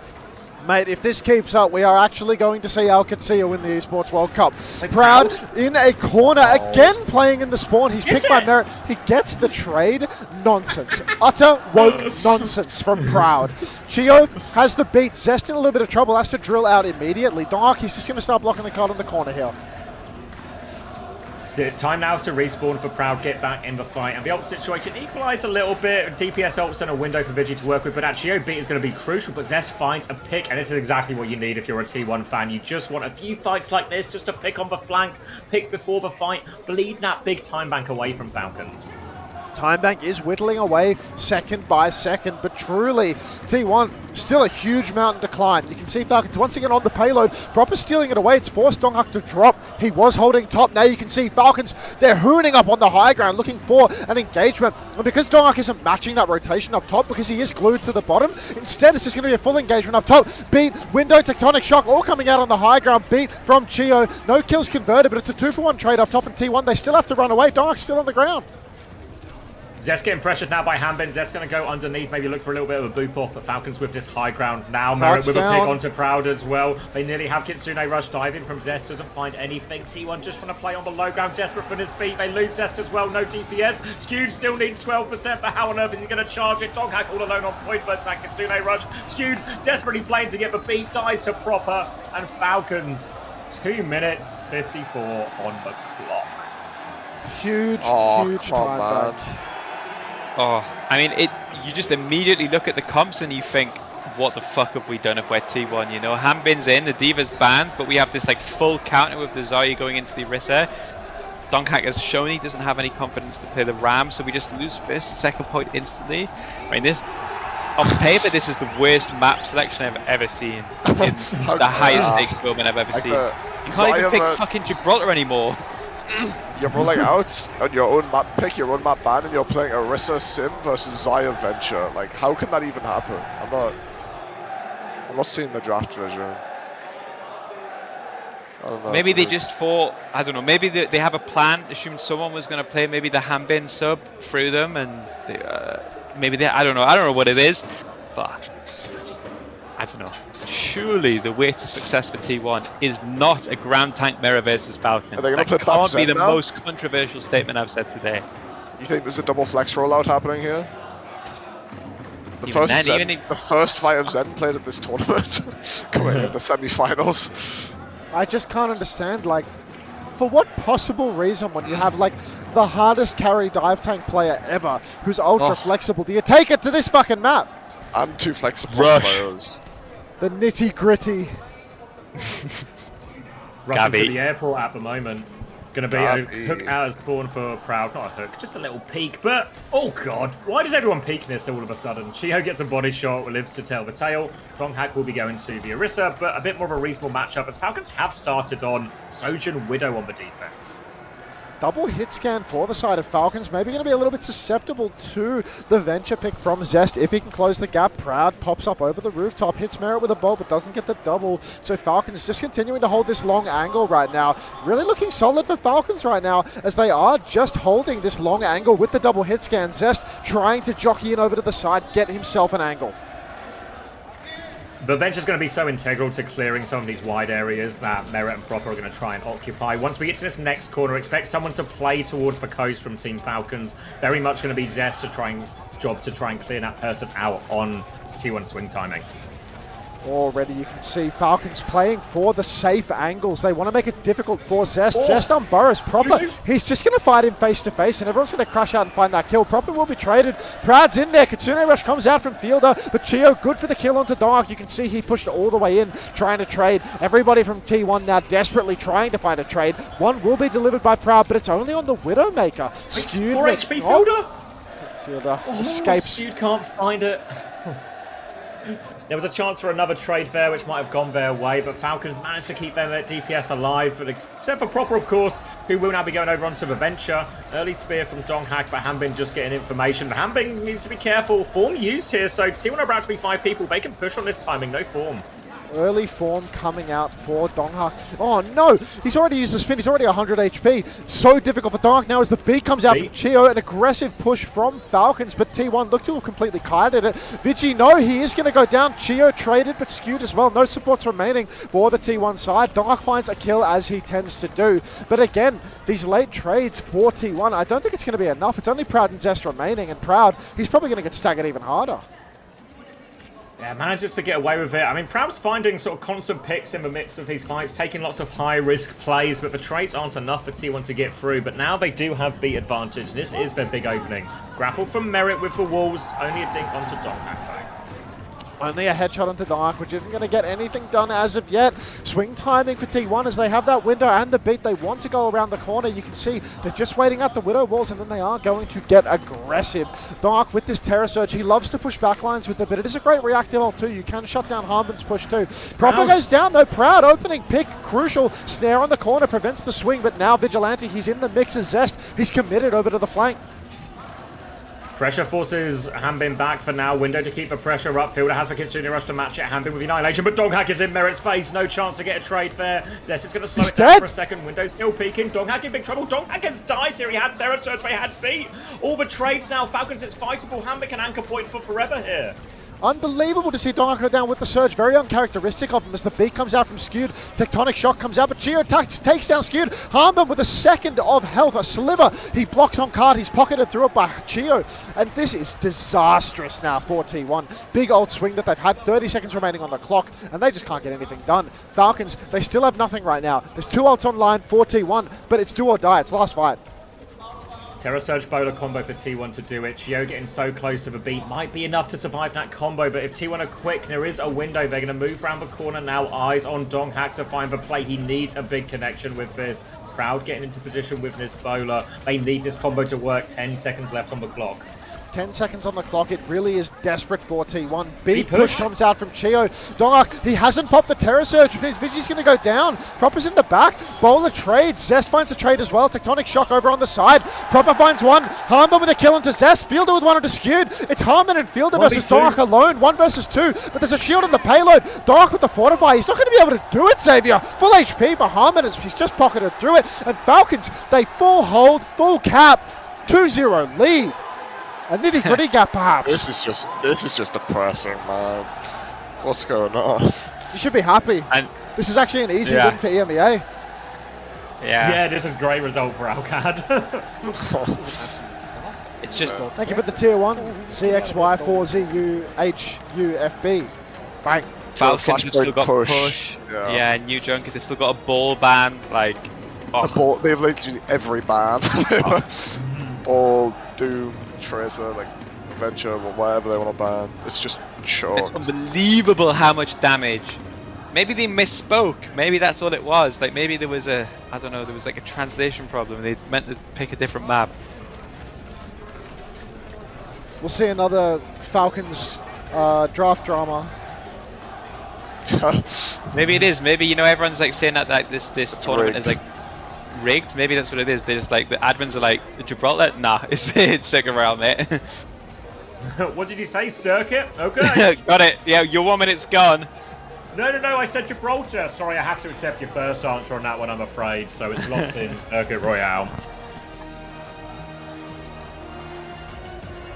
Mate, if this keeps up, we are actually going to see Alcatia win the Esports World Cup. Proud in a corner, again playing in the spawn. He's picked by Merit. He gets the trade. Nonsense. Utter woke nonsense from Proud. Chio has the beat. Zest in a little bit of trouble. Has to drill out immediately. Dark, he's just going to start blocking the card in the corner here. Time now to respawn for Proud, get back in the fight, and the ult situation equalised a little bit. DPS ults and a window for Vigi to work with, but actually beat is going to be crucial, but Zest finds a pick, and this is exactly what you need if you're a T1 fan. You just want a few fights like this, just to pick on the flank, pick before the fight, bleed that big time bank away from Falcons. Time bank is whittling away second by second, but truly, T1 still a huge mountain to climb. You can see Falcons once again on the payload. Proper stealing it away. It's forced Donghak to drop. He was holding top. Now you can see Falcons, they're hooning up on the high ground, looking for an engagement. And because Donghak isn't matching that rotation up top, because he is glued to the bottom, instead it's just going to be a full engagement up top. Beat, window, tectonic shock, all coming out on the high ground. Beat from Chio. No kills converted, but it's a 2-for-1 trade up top, and T1, they still have to run away. Donghak's still on the ground. Zest getting pressured now by Hambin. Zest going to go underneath, maybe look for a little bit of a boop off, but Falcons with this high ground now. Merit with a pick onto Proud as well. They nearly have Kitsune Rush diving from Zest, doesn't find anything. T1 just trying to play on the low ground, desperate for this beat. They lose Zest as well, no DPS. Skewed still needs 12%, but how on earth is he going to charge it? Donghak all alone on point versus that Kitsune Rush. Skewed desperately playing to get the beat, dies to Proper, and Falcons 2 minutes 54 on the clock. Huge time back. Oh, I mean, you just immediately look at the comps and you think, what the fuck have we done if we're T1, you know? Hambin's in, the Diva's banned, but we have this like full counter with the Zarya going into the Orisa. Donghak has shown he doesn't have any confidence to play the Ram, so we just lose first, second point instantly. I mean, this, on paper, this is the worst map selection I've ever seen. In the highest stakes moment I've ever seen. You can't even pick fucking Gibraltar anymore. You're rolling out on your own map pick, your own map ban, and you're playing Orisa Sim versus Zarya Venture. Like, how can that even happen? I'm not seeing the draft vision. I don't know. Maybe they just thought, I don't know, maybe they have a plan, assumed someone was going to play maybe the Hambin sub through them, and I don't know what it is, but I don't know. Surely the way to success for T1 is not a ground tank mirror versus Falcon. That can't be the most controversial statement I've said today. You think there's a double flex rollout happening here? The first fight of Zen played at this tournament, going into semi-finals. I just can't understand, like, for what possible reason, when you have like the hardest carry dive tank player ever, who's ultra flexible, do you take it to this fucking map? I'm too flexible players. The nitty gritty. Rushing to the airport at the moment. Going to be a hook out of spawn for Proud. Not a hook, just a little peek. But, oh god, why does everyone peek this all of a sudden? Chiho gets a body shot, lives to tell the tale. Donghak will be going to the Orisa, but a bit more of a reasonable matchup as Falcons have started on Sojin Widow on the defense. Double hit scan for the side of Falcons. Maybe going to be a little bit susceptible to the venture pick from Zest. If he can close the gap, Proud pops up over the rooftop, hits Merit with a bolt, but doesn't get the double. So Falcons just continuing to hold this long angle right now. Really looking solid for Falcons right now, as they are just holding this long angle with the double hit scan. Zest trying to jockey in over to the side, get himself an angle. The venture is going to be so integral to clearing some of these wide areas that Merit and Proper are going to try and occupy. Once we get to this next corner, expect someone to play towards the coast from Team Falcons. Very much going to be Zest to try and clear that person out on T1 swing timing. Already you can see Falcons playing for the safe angles. They want to make it difficult for Zest. Zest on Burris. Proper, he's just going to fight him face to face, and everyone's going to crash out and find that kill. Proper will be traded. Proud's in there. Kitsune Rush comes out from Fielder, but Chio good for the kill onto Dark. You can see he pushed all the way in, trying to trade. Everybody from T1 now desperately trying to find a trade. One will be delivered by Proud, but it's only on the Widowmaker. Skewed 4 HP Fielder? Fielder escapes. Skewed can't find it. There was a chance for another trade there, which might have gone their way, but Falcons managed to keep them at DPS alive, except for Proper, of course, who will now be going over onto the venture. Early spear from Donghak, but Hanbin just getting information. Hanbin needs to be careful. Form used here, so T1 are about to be 5 people. They can push on this timing, no form. Early form coming out for Donghak. Oh no, he's already used the spin, he's already 100 HP. So difficult for Donghak now as the beat comes out from Chio. An aggressive push from Falcons, but T1 look to have completely kited it. Vigi, no, he is going to go down. Chio traded, but skewed as well. No supports remaining for the T1 side. Donghak finds a kill as he tends to do. But again, these late trades for T1, I don't think it's going to be enough. It's only Proud and Zest remaining, and Proud, he's probably going to get staggered even harder. Yeah, manages to get away with it. I mean, Proud's finding sort of constant picks in the midst of these fights, taking lots of high-risk plays, but the trades aren't enough for T1 to get through. But now they do have beat advantage. This is their big opening. Grapple from Merit with the walls, only a dink onto Donghak. Only a headshot onto Dark, which isn't going to get anything done as of yet. Swing timing for T1 as they have that window and the beat. They want to go around the corner. You can see they're just waiting out the Widow walls, and then they are going to get aggressive. Dark with this Terror Surge, he loves to push backlines with it, but it is a great reactive ult too. You can shut down Harbin's push too. Proper goes down though. Proud opening pick, crucial. Snare on the corner prevents the swing, but now Vigilante, he's in the mix as Zest. He's committed over to the flank. Pressure forces Hanbin back for now. Window to keep the pressure up. Fielder has the Kitsune Rush to match it. Hanbin with Annihilation, but Donghak is in Merit's face. No chance to get a trade there. Zest is going to slow it down for a second. Window still peeking. Donghak in big trouble. Donghak has died here. He had Terror Surge. They had beat. All the trades now. Falcons, it's fightable. Hanbin can anchor point for forever here. Unbelievable to see Donghak go down with the surge. Very uncharacteristic of him as the beat comes out from Skewed. Tectonic Shock comes out, but Chio takes down Skewed. Harbin with a second of health. A sliver. He blocks on card. He's pocketed through it by Chio. And this is disastrous now for T1. Big old swing that they've had. 30 seconds remaining on the clock, and they just can't get anything done. Falcons, they still have nothing right now. There's 2 ults online for T1, but it's do or die. It's last fight. Terror Surge Bowler combo for T1 to do it. Chio getting so close to the beat might be enough to survive that combo, but if T1 are quick, there is a window. They're going to move around the corner now. Eyes on Donghak to find the play. He needs a big connection with this. Proud getting into position with this bowler. They need this combo to work. 10 seconds left on the clock. 10 seconds on the clock. It really is desperate for T1. Big push comes out from Chio. Donghak, he hasn't popped the Terror Surge. Vigi's going to go down. Proper's in the back. Bowler trades. Zest finds a trade as well. Tectonic Shock over on the side. Proper finds one. Harmon with a kill onto Zest. Fielder with one onto Skewed. It's Harmon and Fielder versus Donghak alone. 1 versus 2. But there's a shield on the payload. Donghak with the Fortify. He's not going to be able to do it, Xavier. Full HP for Harmon. He's just pocketed through it. And Falcons, they full hold, full cap. 2-0 lead. A nitty-gritty gap, perhaps. This is just depressing, man. What's going on? You should be happy. And this is actually an easy win for EMEA. Yeah, this is a great result for Alcad. It's just. Thank you for the tier 1. CXY4ZUHUFB. Bang. Falcons have still got push. Yeah, New Junket, they've still got a ball ban. Like, they have literally every ban. Ball, Doom, Tracer, like Venture, or whatever they want to ban. It's just short. It's unbelievable how much damage maybe they misspoke. Maybe that's all it was. Like maybe there was a, I don't know, there was like a translation problem. They meant to pick a different map. We'll see another Falcons draft drama. Maybe it is. Maybe, you know, everyone's like saying that like this tournament rigged. is like rigged. Maybe that's what it is. They just like the admins are like Gibraltar. Nah, it's Circuit Royale, mate. What did you say? Circuit? Okay. Got it. Yeah, your 1 minute's gone. No, I said Gibraltar. Sorry, I have to accept your first answer on that one, I'm afraid. So it's locked in Circuit Royale.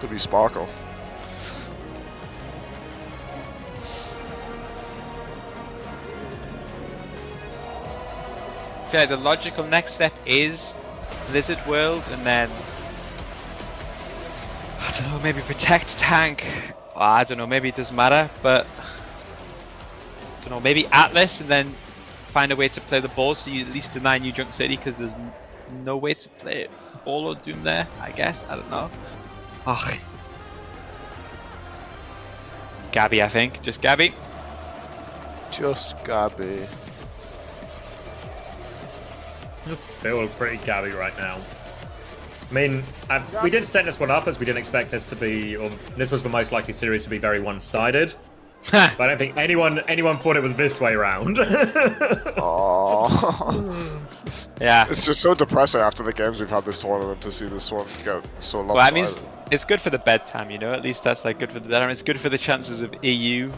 To be Sparkle. Yeah, the logical next step is Blizzard World, and then I don't know, maybe protect tank. Well, I don't know, maybe it doesn't matter, but I don't know, maybe Atlas, and then find a way to play the ball so you at least deny New Junk City because there's no way to play ball or Doom there. I guess I don't know. Oh. Gabby, I think, just Gabby. Just Gabby. Just feel pretty Gabby right now. I mean, we did set this one up as we didn't expect this to be, or this was the most likely series to be very one-sided. But I don't think anyone thought it was this way around. Yeah. It's just so depressing after the games we've had this tournament to see this one go so long. Well, I mean, it's good for the bedtime, you know. At least that's like good for the bedtime. It's good for the chances of EU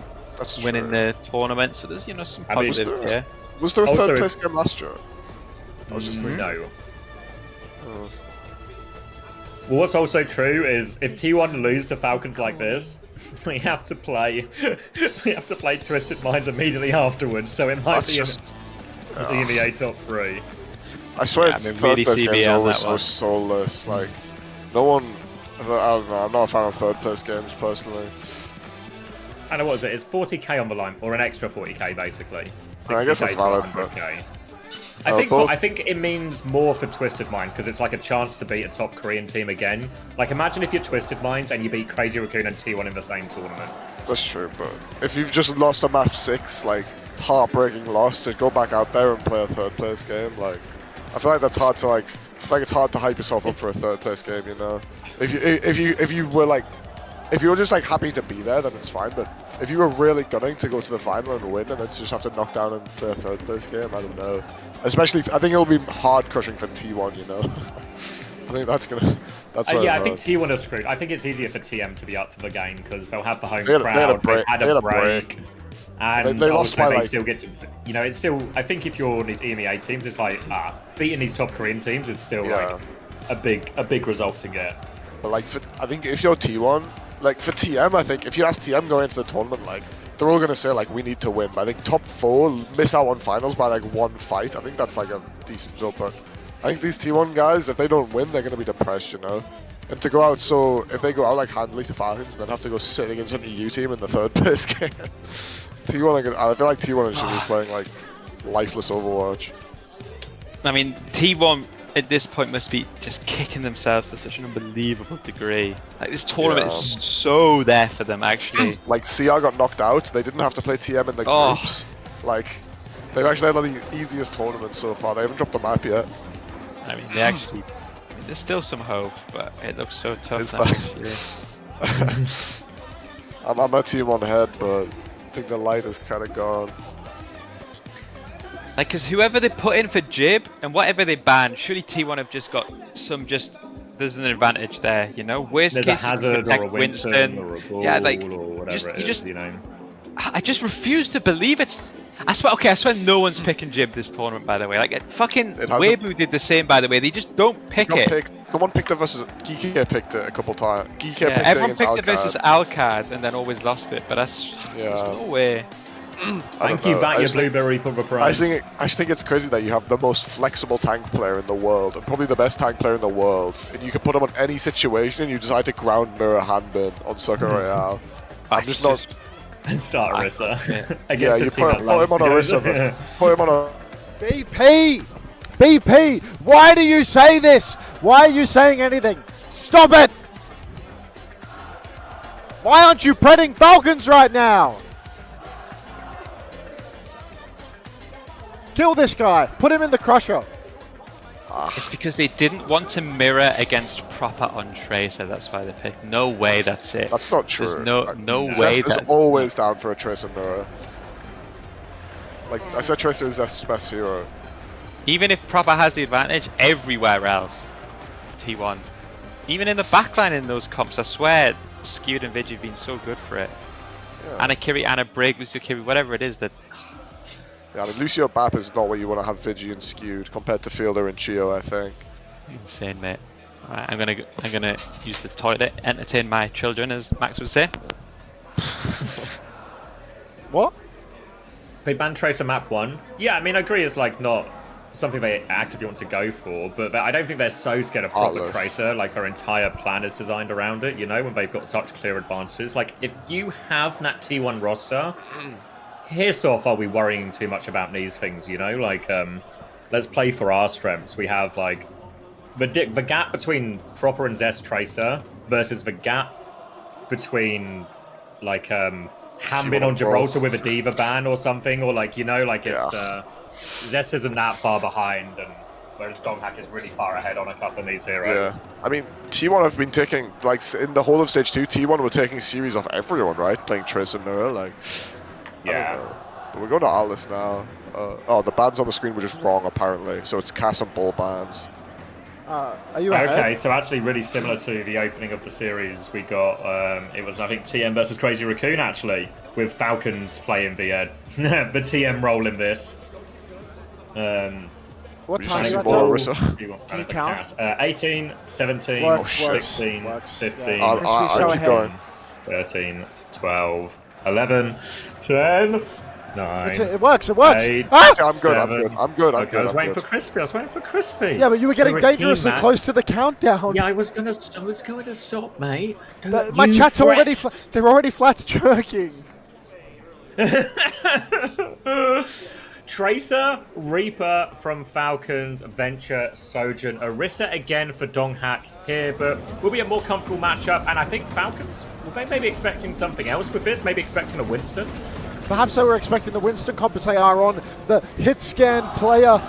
winning the tournament. So there's, you know, some positives here. Was there a third place game last year? I was just thinking. No. Well, what's also true is if T1 lose to Falcons like this, we have to play Twisted Minds immediately afterwards. So it might be in the EMEA top 3. I swear third place games are always so soulless. Like, no one. I don't know. I'm not a fan of third place games personally. I know, what is it? It's 40k on the line, or an extra 40k basically. I guess that's valid, but I think it means more for Twisted Minds because it's like a chance to beat a top Korean team again. Like, imagine if you're Twisted Minds and you beat Crazy Raccoon and T1 in the same tournament. That's true, but if you've just lost a map 6, like heartbreaking loss, to go back out there and play a third place game, like I feel like that's hard to it's hard to hype yourself up for a third place game, you know. If you were just like happy to be there, then it's fine. But if you were really gunning to go to the final and win, and then just have to knock down and play a third place game, I don't know. Especially, I think it'll be hard crushing for T1, you know. I think that's gonna. Yeah, I think T1 are screwed. I think it's easier for TM to be up for the game because they'll have the home crowd. They had a break. And they lost by they still get to, you know, it's still. I think if you're on these EMEA teams, it's like beating these top Korean teams is still like a big result to get. But like, I think if you're T1, like for TM, I think if you ask TM going into the tournament, like they're all gonna say like we need to win. But I think top 4 miss out on finals by like 1 fight. I think that's like a decent result. But I think these T1 guys, if they don't win, they're gonna be depressed, you know. And to go out, so if they go out like handily to Falcons, and then have to go sit against an EU team in the third place game. T1, I feel like T1 should be playing like lifeless Overwatch. I mean, T1 at this point must be just kicking themselves to such an unbelievable degree. Like, this tournament is so there for them, actually. Like, CR got knocked out. They didn't have to play TM in the groups. Like, they've actually had the easiest tournament so far. They haven't dropped the map yet. I mean, they actually... There's still some hope, but it looks so tough now, actually. I'm a T1 head, but I think the light is kind of gone. Like, because whoever they put in for Jib and whatever they ban, surely T1 have just got some there's an advantage there, you know? Worst There's case, a Hazard or a Winston or a Bull or whatever you know? I just refuse to believe it's... I swear no one's picking Jib this tournament, by the way. Like, fucking Weibo did the same, by the way. They just don't pick it. Someone picked it versus... Geeky picked it a couple times. Everyone picked it versus Alcad and then always lost it, but there's no way. Thank you, back your blueberry for the prize. I just think it's crazy that you have the most flexible tank player in the world, and probably the best tank player in the world, and you can put him on any situation, and you decide to ground mirror handbin on Circuit Royale. I'm just not... And start Orisa. Yeah, you put him on Orisa. Put him on a... BP! Why do you say this? Why are you saying anything? Stop it! Why aren't you pretting Falcons right now? Kill this guy. Put him in the crusher. It's because they didn't want to mirror against proper on Tracer. That's why they picked. No way that's it. That's not true. There's no way Zest is that's always down for a Tracer mirror. Like, I said Tracer is Zest's best hero. Even if proper has the advantage, everywhere else, T1. Even in the backline in those comps, I swear, Skewed and Vigi have been so good for it. Yeah. Anakiri, Anabrig, Lucio Kiri, whatever it is that... Yeah, I mean, Lucio Bap is not what you want to have Vigi and Skewed compared to Fielder and Chio, I think. Insane, mate. Alright, I'm gonna use the toilet, entertain my children, as Max would say. What? They banned Tracer map 1. Yeah, I mean, I agree it's like not something they actively want to go for, but I don't think they're so scared of proper Tracer, like their entire plan is designed around it, you know, when they've got such clear advantages. Like, if you have that T1 roster, here's so far we worrying too much about these things, you know? Like, let's play for our strengths. We have, like, the gap between proper and Zest Tracer versus the gap between, like, Hambin on Gibraltar with a Diva ban or something, or, like, you know, like, it's, Zest isn't that far behind, and whereas Donghack is really far ahead on a couple of these heroes. Yeah, I mean, T1 have been taking, like, in the whole of Stage 2, T1 were taking series off everyone, right? Playing Tracer Mirror, like... Yeah. But we're going to Atlas now. Oh, the bans on the screen were just wrong, apparently. So it's Cass and Bull bans. Are you ahead? Okay, so actually really similar to the opening of the series, we got, it was, I think, TM versus Crazy Raccoon, actually, with Falcons playing the TM role in this. What time is that? Can you count? 18, 17, Works, 16, works. 15, Yeah. I'll keep going. 13, 12, 11, 10, 9. It works, it works. 8, Ah! I'm good, 7. I'm good. Okay, I was waiting for Crispy. Yeah, but you were getting dangerously close to the countdown. Yeah, I was going to stop, mate. My chat's already they're already flat jerking. Tracer, Reaper from Falcons, Venture, Sojourn, Orisa again for Donghack here, but will be a more comfortable matchup, and I think Falcons will maybe expecting something else with this, maybe expecting a Winston. Perhaps they were expecting the Winston comp they are on the hit scan player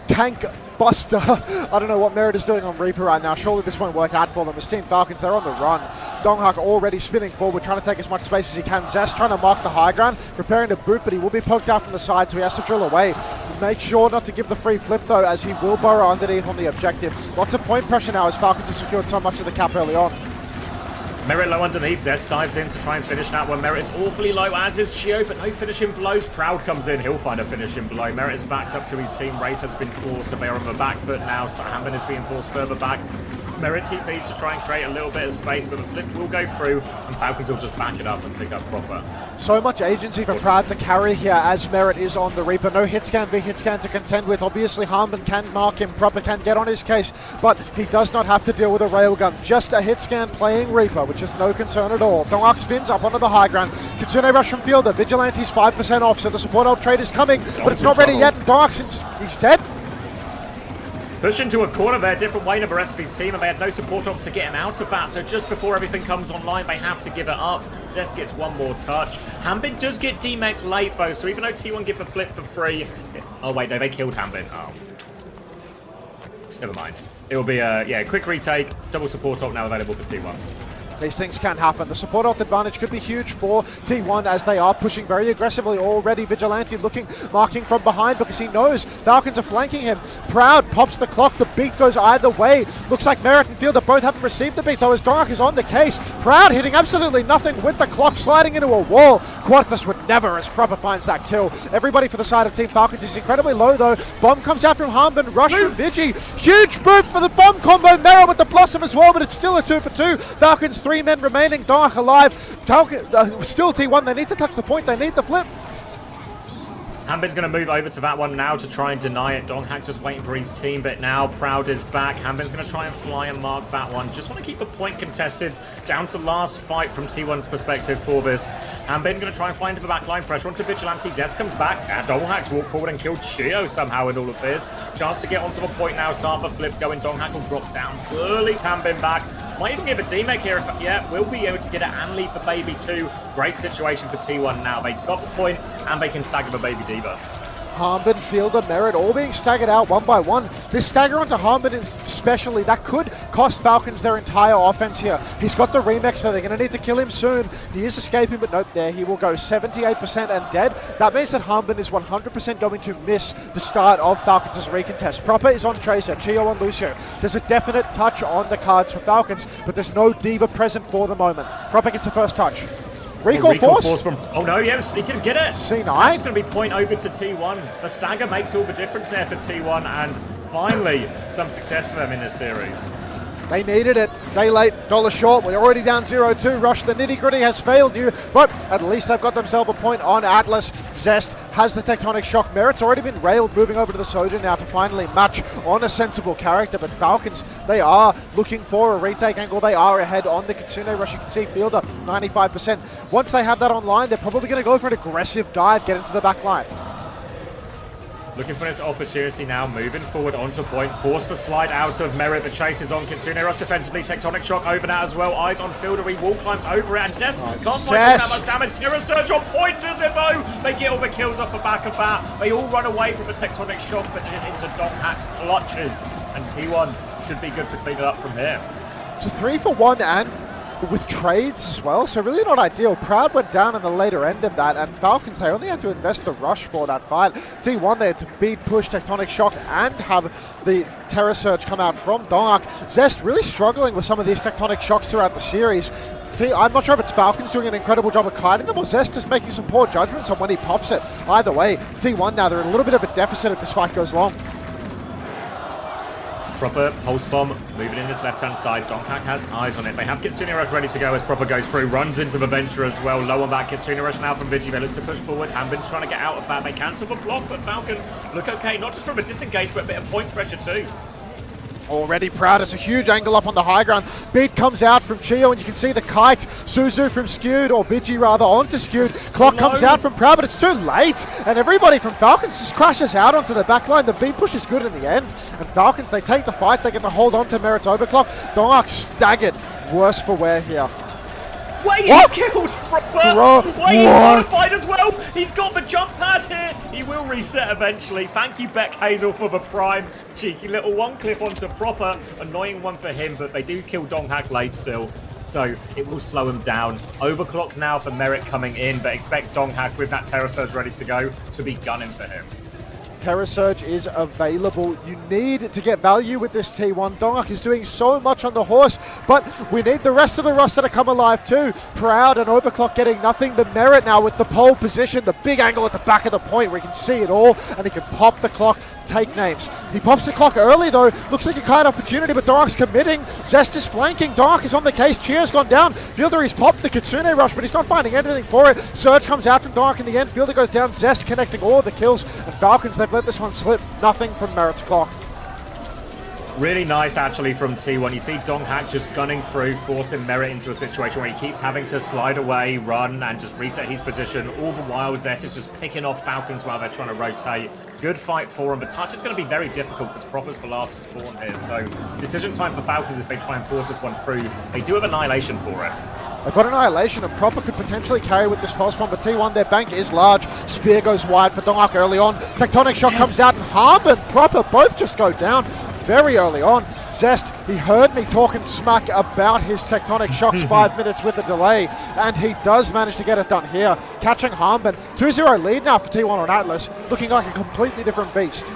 tank buster. I don't know what Merit is doing on Reaper right now. Surely this won't work out for them. As Team Falcons, they're on the run. Donghack already spinning forward, trying to take as much space as he can. Zest trying to mark the high ground, preparing to boot, but he will be poked out from the side, so he has to drill away. Make sure not to give the free flip, though, as he will burrow underneath on the objective. Lots of point pressure now as Falcons have secured so much of the cap early on. Merit low underneath, Zest dives in to try and finish that one. Merit is awfully low, as is Chio, but no finishing blows. Proud comes in, he'll find a finishing blow. Merit is backed up to his team. Wraith has been forced to bear on the back foot now, so Hambin is being forced further back. Merit TPs to try and create a little bit of space, but the flip will go through, and Falcons will just back it up and pick up proper. So much agency for Proud to carry here as Merit is on the Reaper. No hit scan, big hit scan to contend with. Obviously, Hambin can mark him, proper can get on his case, but he does not have to deal with a railgun. Just a hit scan playing Reaper, which is no concern at all. Donghack spins up onto the high ground. Kitsune rush from Fielder. Vigilante's 5% off, so the support ult trade is coming, but it's not ready yet, and Donghack's he's dead. Push into a corner there, different way to the rest of his team, and they had no support ops to get him out of that, so just before everything comes online, they have to give it up. Zest gets one more touch. Hambin does get demexed late, though, so even though T1 give the flip for free... Oh, wait, no, they killed Hambin. Oh. Never mind. It will be a quick retake, double support op now available for T1. These things can happen. The support ult advantage could be huge for T1 as they are pushing very aggressively already. Vigilante marking from behind because he knows Falcons are flanking him. Proud pops the clock. The beat goes either way. Looks like Merit and Fielder both haven't received the beat though as Donghack is on the case. Proud hitting absolutely nothing with the clock sliding into a wall. Quartus would never as Proper finds that kill. Everybody for the side of Team Falcons is incredibly low though. Bomb comes out from Hambin. Rush from Vigi. Huge boot for the bomb combo. Merit with the Blossom as well, but it's still a 2 for 2. Falcons 3 men remaining. Donghack alive. Still T1. They need to touch the point. They need the flip. Hambin's going to move over to that one now to try and deny it. Donghack's just waiting for his team, but now Proud is back. Hambin's going to try and fly and mark that one. Just want to keep the point contested down to last fight from T1's perspective for this. Hambin going to try and fly into the back line. Pressure onto Vigilante. Zest comes back. And Donghack's walk forward and kill Chio somehow in all of this. Chance to get onto the point now. Start the flip going. Donghack will drop down. Early's Hambin back. Might even give a D-Meg here. We'll be able to get it and leave for Baby 2. Great situation for T1 now. They got the point and they can stagger the Baby Diva. Harmon, Fielder, Merit, all being staggered out one by one. This stagger onto Harmon especially, that could cost Falcons their entire offense here. He's got the remix, so they're going to need to kill him soon. He is escaping, but nope, there he will go 78% and dead. That means that Harmon is 100% going to miss the start of Falcons' recontest. Proper is on Tracer, Chio on Lucio. There's a definite touch on the cards for Falcons, but there's no Diva present for the moment. Proper gets the first touch. Recall force from, oh no, yes, he didn't get it. C9. That's going to be point over to T1. The stagger makes all the difference there for T1, and finally some success for them in this series. They needed it. Day late, dollar short. We're already down 0-2. Rush, the nitty-gritty has failed you, but at least they've got themselves a point on Atlas. Zest has the tectonic shock. Merit's already been railed, moving over to the Soja now to finally match on a sensible character, but Falcons, they are looking for a retake angle. They are ahead on the Kitsune Rush. You can see Fielder, 95%. Once they have that online, they're probably going to go for an aggressive dive, get into the back line. Looking for this opportunity now, moving forward onto point, force the slide out of Merit, the chase is on Kitsune Rush defensively, tectonic shock over that as well, eyes on Fielder, he wall climbs over it, and Zest can't find that much damage, Terror Surge on point, does it though? They get all the kills off the back of that, they all run away from the tectonic shock, but it is into Donghack's clutches, and T1 should be good to clean it up from here. It's a 3-for-1 and with trades as well, so really not ideal. Proud went down in the later end of that, and Falcons, they only had to invest the rush for that fight. T1 there to beat, push, tectonic shock, and have the Terror Surge come out from Donghack. Zest really struggling with some of these tectonic shocks throughout the series. I'm not sure if it's Falcons doing an incredible job of kiting them or Zest just making some poor judgments on when he pops it. Either way, T1 now, they're in a little bit of a deficit if this fight goes long. Proper pulse bomb moving in this left-hand side. Donghack has eyes on it. They have Kitsune Rush ready to go as Proper goes through, runs into the Venture as well. Low on that Kitsune Rush now from Vigi. They look to push forward. Hanbin's trying to get out of that. They cancel the block, but Falcons look okay, not just from a disengage, but a bit of point pressure too. Already Proud, it's a huge angle up on the high ground. Beat comes out from Chio, and you can see the kite. Suzu from Skewed, or Vigi rather, onto Skewed. Clock comes out from Proud, but it's too late. And everybody from Falcons just crashes out onto the back line. The beat push is good in the end. And Falcons, they take the fight. They get to hold on to Merit's overclock. Donghack staggered. Worse for wear here. Wait, he's killed Proper! Wait, he's qualified as well! He's got the jump pad here! He will reset eventually. Thank you, Beck Hazel, for the prime. Cheeky little one clip onto Proper. Annoying one for him, but they do kill Donghack late still. So it will slow him down. Overclock now for Merit coming in, but expect Donghack with that Terror Surge ready to go to be gunning for him. Terror Surge is available. You need to get value with this T1. Donghack is doing so much on the horse, but we need the rest of the roster to come alive too. Proud and Overclock getting nothing, but Merit now with the pole position, the big angle at the back of the point where he can see it all, and he can pop the clock, take names. He pops the clock early though, looks like a kite opportunity, but Donghack's committing. Zest is flanking, Donghack is on the case, Chio's gone down. Fielder, he's popped the Kitsune Rush, but he's not finding anything for it. Surge comes out from Donghack in the end, Fielder goes down, Zest connecting all of the kills, and Falcons, they've let this one slip. Nothing from Merit's clock. Really nice actually from T1. You see Donghack just gunning through, forcing Merit into a situation where he keeps having to slide away, run, and just reset his position. All the while Zest is just picking off Falcons while they're trying to rotate. Good fight for him, but touch is going to be very difficult because Proper's the last to spawn here. So decision time for Falcons if they try and force this one through. They do have Annihilation for it. They've got Annihilation, and Proper could potentially carry with this pulse bomb, but T1, their bank is large. Spear goes wide for Donghack early on. Tectonic Shock comes out, and Harm and Proper both just go down very early on. Zest, he heard me talking smack about his Tectonic Shocks 5 minutes with a delay, and he does manage to get it done here. Catching Harmban. 2-0 lead now for T1 on Atlas, looking like a completely different beast.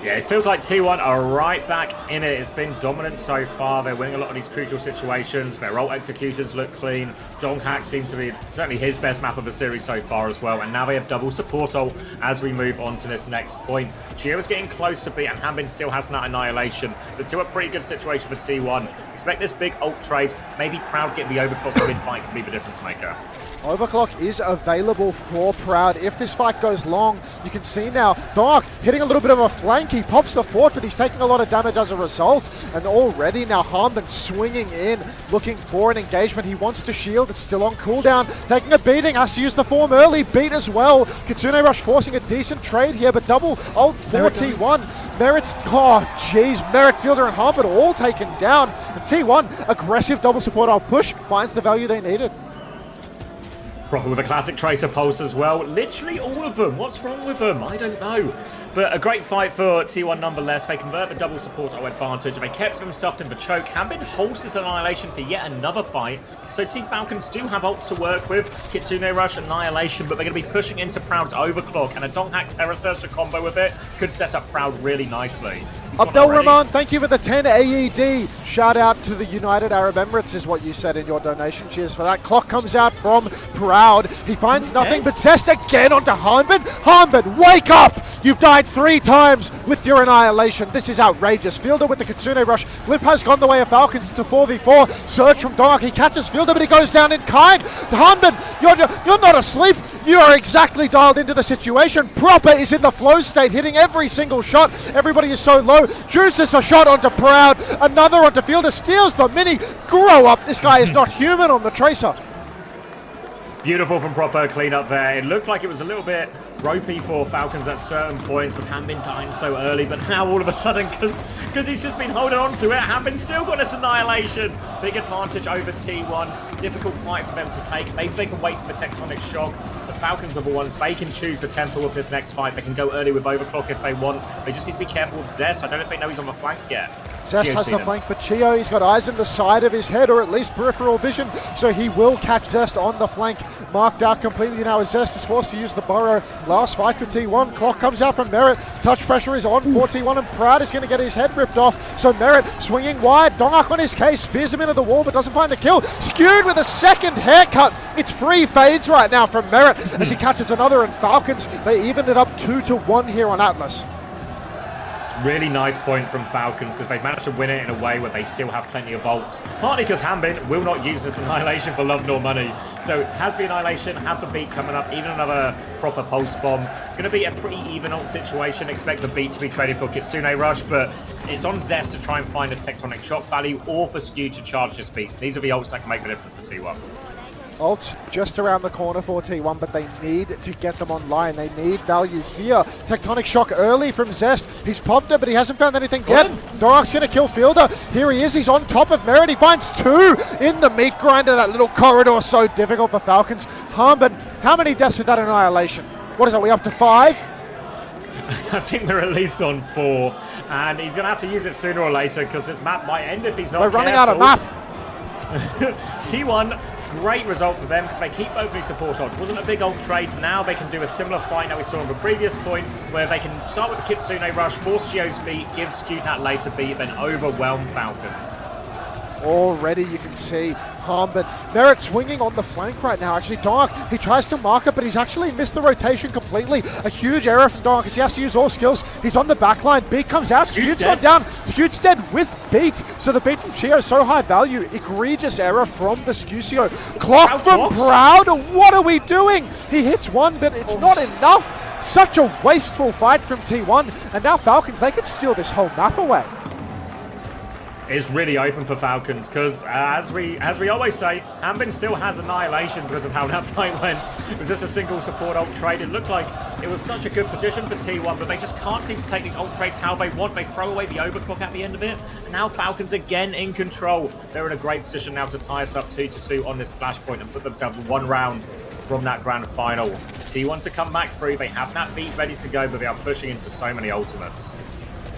Yeah, it feels like T1 are right back in it. It's been dominant so far. They're winning a lot of these crucial situations. Their ult executions look clean. Donghack seems to be certainly his best map of the series so far as well. And now they have double support ult as we move on to this next point. Gio is getting close to beat, and Hanbin still has that Annihilation. But still a pretty good situation for T1. Expect this big ult trade. Maybe Proud get the overclock mid-fight can be the difference maker. Overclock is available for Proud. If this fight goes long, you can see now Donghack hitting a little bit of a flank. He pops the fort, but he's taking a lot of damage as a result. And already now Harmban swinging in, looking for an engagement. He wants to shield. It's still on cooldown. Taking a beating. Has to use the form early. Beat as well. Kitsune Rush forcing a decent trade here, but double ult for T1. Merit's, oh jeez, Merit, Fielder, and Harmban all taken down. And T1, aggressive double support ult push, finds the value they needed. Proper with a classic Tracer Pulse as well. Literally all of them. What's wrong with them? I don't know. But a great fight for T1 nonetheless. They convert the double support advantage. They kept them stuffed in the choke. Hanbin holds this Annihilation for yet another fight. So Team Falcons do have ults to work with. Kitsune Rush, Annihilation, but they're going to be pushing into Proud's Overclock. And a Donghack Terra Searcher combo with it could set up Proud really nicely. Abdul Rahman, thank you for the 10 AED. Shout out to the United Arab Emirates is what you said in your donation. Cheers for that. Clock comes out from Proud. He finds nothing, but Zest again onto Hanbin. Hanbin, wake up! You've died 3 times with your Annihilation. This is outrageous. Fielder with the Kitsune Rush. Blip has gone the way of Falcons. It's a 4v4. Surge from Donghack. He catches Fielder, but he goes down in kind. Hanbin, you're not asleep. You are exactly dialed into the situation. Proper is in the flow state, hitting every single shot. Everybody is so low. Juices a shot onto Proud. Another onto Fielder. Steals the mini. Grow up. This guy is not human on the Tracer. Beautiful from Proper clean up there. It looked like it was a little bit ropey for Falcons at certain points with Hanbin dying so early, but now all of a sudden, because he's just been holding on to it, Hanbin's still got this Annihilation. Big advantage over T1. Difficult fight for them to take. Maybe they can wait for the Tectonic Shock. The Falcons are the ones. They can choose the tempo of this next fight. They can go early with Overclock if they want. They just need to be careful with Zest. I don't know if they know he's on the flank yet. Zest has the flank, but Chio, he's got eyes in the side of his head, or at least peripheral vision, so he will catch Zest on the flank. Marked out completely now as Zest is forced to use the burrow. Last fight for T1. Clock comes out from Merit. Touch pressure is on for T1, and Proud is going to get his head ripped off. So Merit swinging wide. Donghack on his case, spears him into the wall, but doesn't find the kill. Skewed with a second haircut. It's free fades right now from Merit as he catches another, and Falcons, they evened it up 2-1 here on Atlas. Really nice point from Falcons because they've managed to win it in a way where they still have plenty of ults. Partly because Hanbin will not use this Annihilation for love nor money. So has the Annihilation, have the beat coming up, even another Proper Pulse Bomb. Going to be a pretty even ult situation. Expect the beat to be traded for Kitsune Rush, but it's on Zest to try and find this Tectonic Shock value or for Skew to charge this beat. These are the ults that can make the difference for T1. Ults just around the corner for T1, but they need to get them online. They need value here. Tectonic Shock early from Zest. He's popped it, but he hasn't found anything yet. Donghack's going to kill Fielder. Here he is. He's on top of Merit. He finds 2 in the meat grinder. That little corridor so difficult for Falcons. Hanbin, how many deaths with that Annihilation? What is it? We up to 5? I think we're at least on 4, and he's going to have to use it sooner or later because this map might end if he's not We're running out of map. T1, great result for them because they keep both these support odds. Wasn't a big ult trade. Now they can do a similar fight that we saw on the previous point where they can start with the Kitsune Rush, force Shio's beat, give Skew that later beat, then overwhelm Falcons. Already you can see Hanbin. Merit swinging on the flank right now. Actually, Donghack, he tries to mark it, but he's actually missed the rotation completely. A huge error from Donghack because he has to use all skills. He's on the back line. Beat comes out. Skew's gone down. Skew's dead with beat. So the beat from Chio, so high value. Egregious error from the Scucio. Clock from Proud. What are we doing? He hits one, but it's not enough. Such a wasteful fight from T1. And now Falcons, they could steal this whole map away. Is really open for Falcons because, as we always say, Hanbin still has Annihilation because of how that fight went. It was just a single support ult trade. It looked like it was such a good position for T1, but they just can't seem to take these ult trades how they want. They throw away the Overclock at the end of it. And now Falcons again in control. They're in a great position now to tie us up 2-2 on this flashpoint and put themselves 1 round from that grand final. T1 to come back through. They have that beat ready to go, but they are pushing into so many ultimates.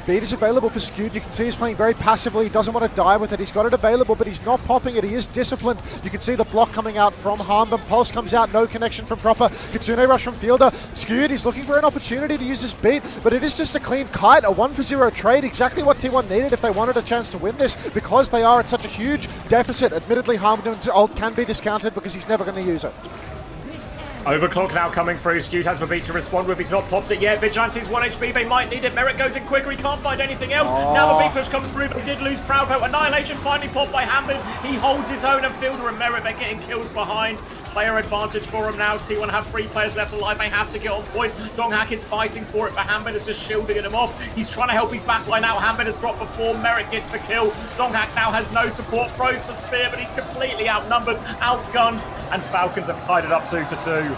Beat is available for Skewed. You can see he's playing very passively. He doesn't want to die with it. He's got it available, but he's not popping it. He is disciplined. You can see the block coming out from Hanbin. Pulse comes out. No connection from Proper. Kitsune Rush from Fielder. Skewed, he's looking for an opportunity to use his beat, but it is just a clean kite. A 1-for-0 trade. Exactly what T1 needed if they wanted a chance to win this because they are at such a huge deficit. Admittedly, Hanbin's ult can be discounted because he's never going to use it. Overclock now coming through. Skewed has the beat to respond with. He's not popped it yet. Vigilante's 1 HP. They might need it. Merit goes in quicker. He can't find anything else. Now the beat push comes through, but he did lose Proud. Annihilation finally popped by Hanbin. He holds his own, and Fielder and Merit, they're getting kills behind. Player advantage for him now. T1 have 3 players left alive. They have to get on point. Donghack is fighting for it, but Hanbin is just shielding him off. He's trying to help his backline out. Hanbin has dropped before. Merit gets the kill. Donghack now has no support. Throws for spear, but he's completely outnumbered, outgunned, and Falcons have tied it up 2-2.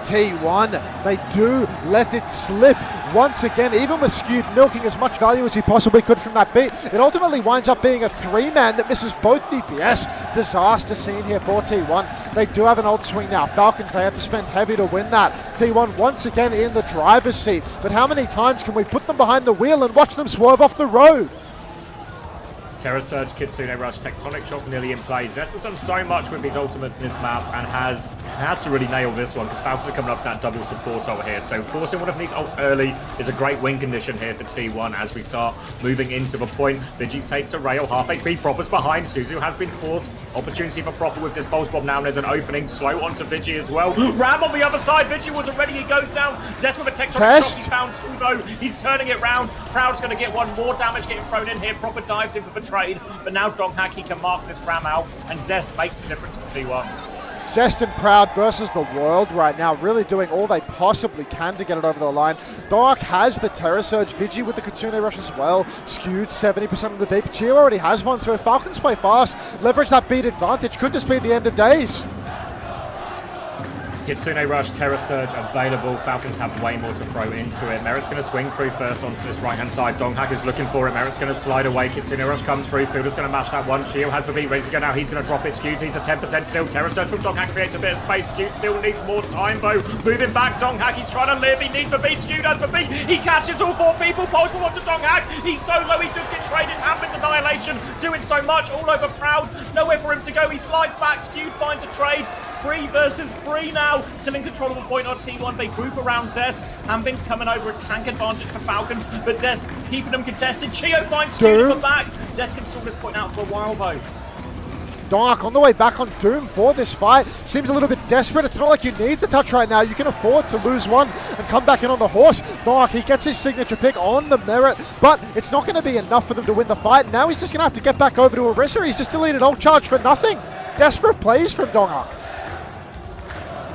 T1, they do let it slip once again, even with Skewed milking as much value as he possibly could from that beat, it ultimately winds up being a 3-man that misses both DPS. Disaster scene here for T1. They do have an ult swing now. Falcons, they had to spend heavy to win that. T1 once again in the driver's seat, but how many times can we put them behind the wheel and watch them swerve off the road? Terra Surge, Kitsune Rush, Tectonic Shock nearly in play. Zest has done so much with his ultimates in this map and has to really nail this one because Falcons are coming up to that double support over here. So forcing one of these ults early is a great win condition here for T1 as we start moving into the point. Vigis takes a rail, half HP, Proper's behind. Suzu has been forced. Opportunity for Proper with this Pulse Bomb now, and there's an opening. Slow onto Vigi as well. Ram on the other side, Vigi wasn't ready, he goes down. Zest with a Tectonic Shock, he's found two though. He's turning it round. Proud's going to get one more damage getting thrown in here. Proper dives in for the trade, but now Donghak, he can mark this Ram out, and Zest makes the difference for T1. Zest and Proud versus the world right now, really doing all they possibly can to get it over the line. Donghak has the Terra Surge, Vigi with the Kitsune Rush as well, skewed 70% of the beat. Chio already has one, so if Falcons play fast, leverage that beat advantage, could just be the end of days. Kitsune Rush, Terra Surge available. Falcons have way more to throw into it. Merit's going to swing through first onto this right-hand side. Donghak is looking for it. Merit's going to slide away. Kitsune Rush comes through. Fielder's going to mash that one. Chio has the beat ready to go now. He's going to drop it. Skewed needs a 10% still. Terra Surge from Donghak creates a bit of space. Skewed still needs more time though. Moving back, Donghak, he's trying to live. He needs the beat. Skewed has the beat. He catches all four people. Pulse will want to Donghak. He's so low, he just gets traded. Happens Annihilation. Doing so much. All over Proud. Nowhere for him to go. He slides back. Skewed finds a trade. 3 versus 3 now. Still in control of the point on T1. They group around Zest. Hambing's coming over. It's tank advantage for Falcons, but Zest keeping them contested. Chio finds Skewed at the back. Zest can sort this point out for a while though. Donghak on the way back on Doom for this fight. Seems a little bit desperate. It's not like you need to touch right now. You can afford to lose one and come back in on the horse. Donghak, he gets his signature pick on the Merit, but it's not going to be enough for them to win the fight. Now he's just going to have to get back over to Orisa. He's just deleted ult charge for nothing. Desperate plays from Donghak.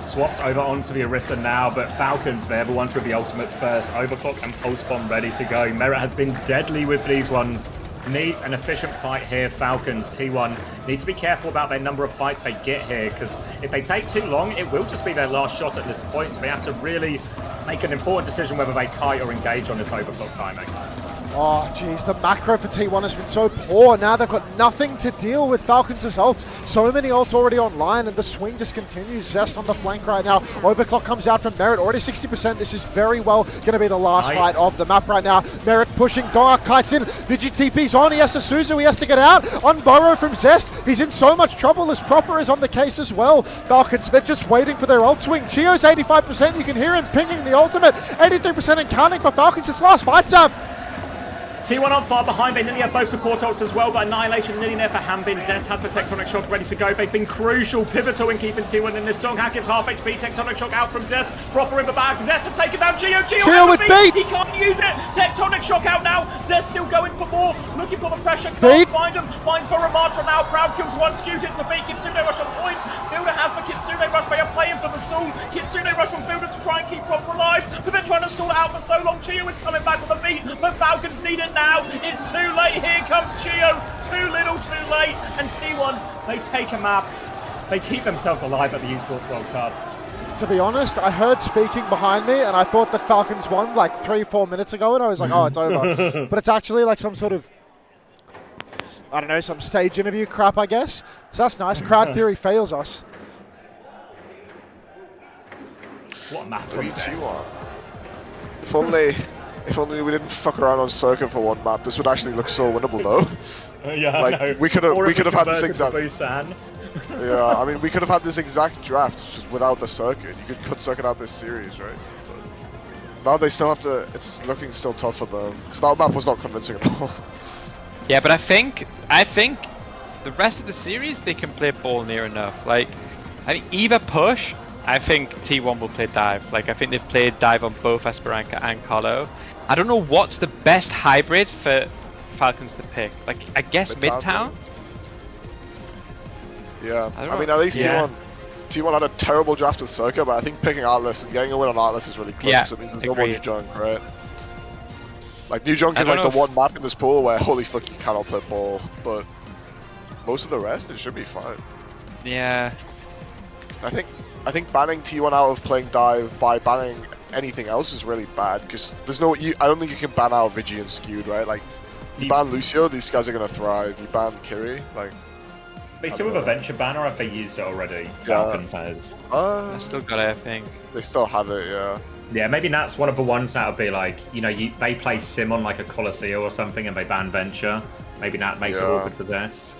Swaps over onto the Orisa now, but Falcons, they're the ones with the ultimates first. Overclock and Pulse Bomb ready to go. Merit has been deadly with these ones. Needs an efficient fight here, Falcons. T1 needs to be careful about their number of fights they get here, because if they take too long, it will just be their last shot at this point, so they have to really make an important decision whether they kite or engage on this overclock timing. Oh, geez, the macro for T1 has been so poor. Now they've got nothing to deal with Falcons' ults. So many ults already online, and the swing just continues. Zest on the flank right now. Overclock comes out from Merit, already 60%. This is very well going to be the last fight of the map right now. Merit pushing, Donghak kites in. Vigi TP's on, he has to Suzu, he has to get out. On Burrow from Zest, he's in so much trouble as Proper is on the case as well. Falcons, they're just waiting for their ult swing. Chio's 85%, you can hear him pinging the ultimate. 83% and counting for Falcons. It's last fight, Sav. T1 on far behind, they nearly have both support ults as well, but Annihilation nearly there for Hambin. Zest has the Tectonic Shock ready to go. They've been crucial, pivotal in keeping T1 in this. Donghak is half HP, Tectonic Shock out from Zest. Proper in the back, Zest has taken down Chio with beat! He can't use it! Tectonic Shock out now, Zest still going for more, looking for the pressure, can't find him, finds for Ramatra now, Proud kills one, Skewed hits the beat, Kitsune Rush on point, Fielder has the Kitsune Rush, they are playing for the stall, Kitsune Rush from Fielder to try and keep Proper alive, but they're trying to stall it out for so long. Chio is coming back with a beat, but Falcons need it now. It's too late, here comes Chio, too little, too late, and T1, they take a map. They keep themselves alive at the Esports World Cup. To be honest, I heard speaking behind me, and I thought that Falcons won like 3-4 minutes ago, and I was like, oh, it's over. But it's actually like some sort of, I don't know, some stage interview crap, I guess. So that's nice. Crowd theory fails us. What a map from If only we didn't fuck around on Circuit for one map, this would actually look so winnable, though. Yeah, like, no. we could have had this exact. Busan. Yeah, I mean, we could have had this exact draft just without the Circuit. You could cut Circuit out this series, right? But now they still have to. It's looking still tough for them because that map was not convincing at all. Yeah, but I think the rest of the series they can play ball near enough. Like, I think either push. I think T1 will play dive. Like, I think they've played dive on both Esperanza and Colo. I don't know what's the best hybrid for Falcons to pick. Like, I guess Midtown? Yeah, I mean, at least T1 had a terrible draft with Circa, but I think picking Atlas and getting a win on Atlas is really close. Yeah, so it means there's no more New Junk, right? Like, New Junk is like the one map in this pool where, holy fuck, you cannot play ball. But most of the rest, it should be fine. Yeah. I think banning T1 out of playing dive by banning anything else is really bad because there's no. I don't think you can ban out Vigi and Skewed, right? Like, you ban Lucio, these guys are gonna thrive. You ban Kiri, like. They still have a venture banner if they used it already. Falcons has. I still got it, I think. They still have it, yeah. Yeah, maybe that's one of the ones that would be like, you know, they play Sim on like a Colosseo or something and they ban Venture. Maybe that makes it awkward for this.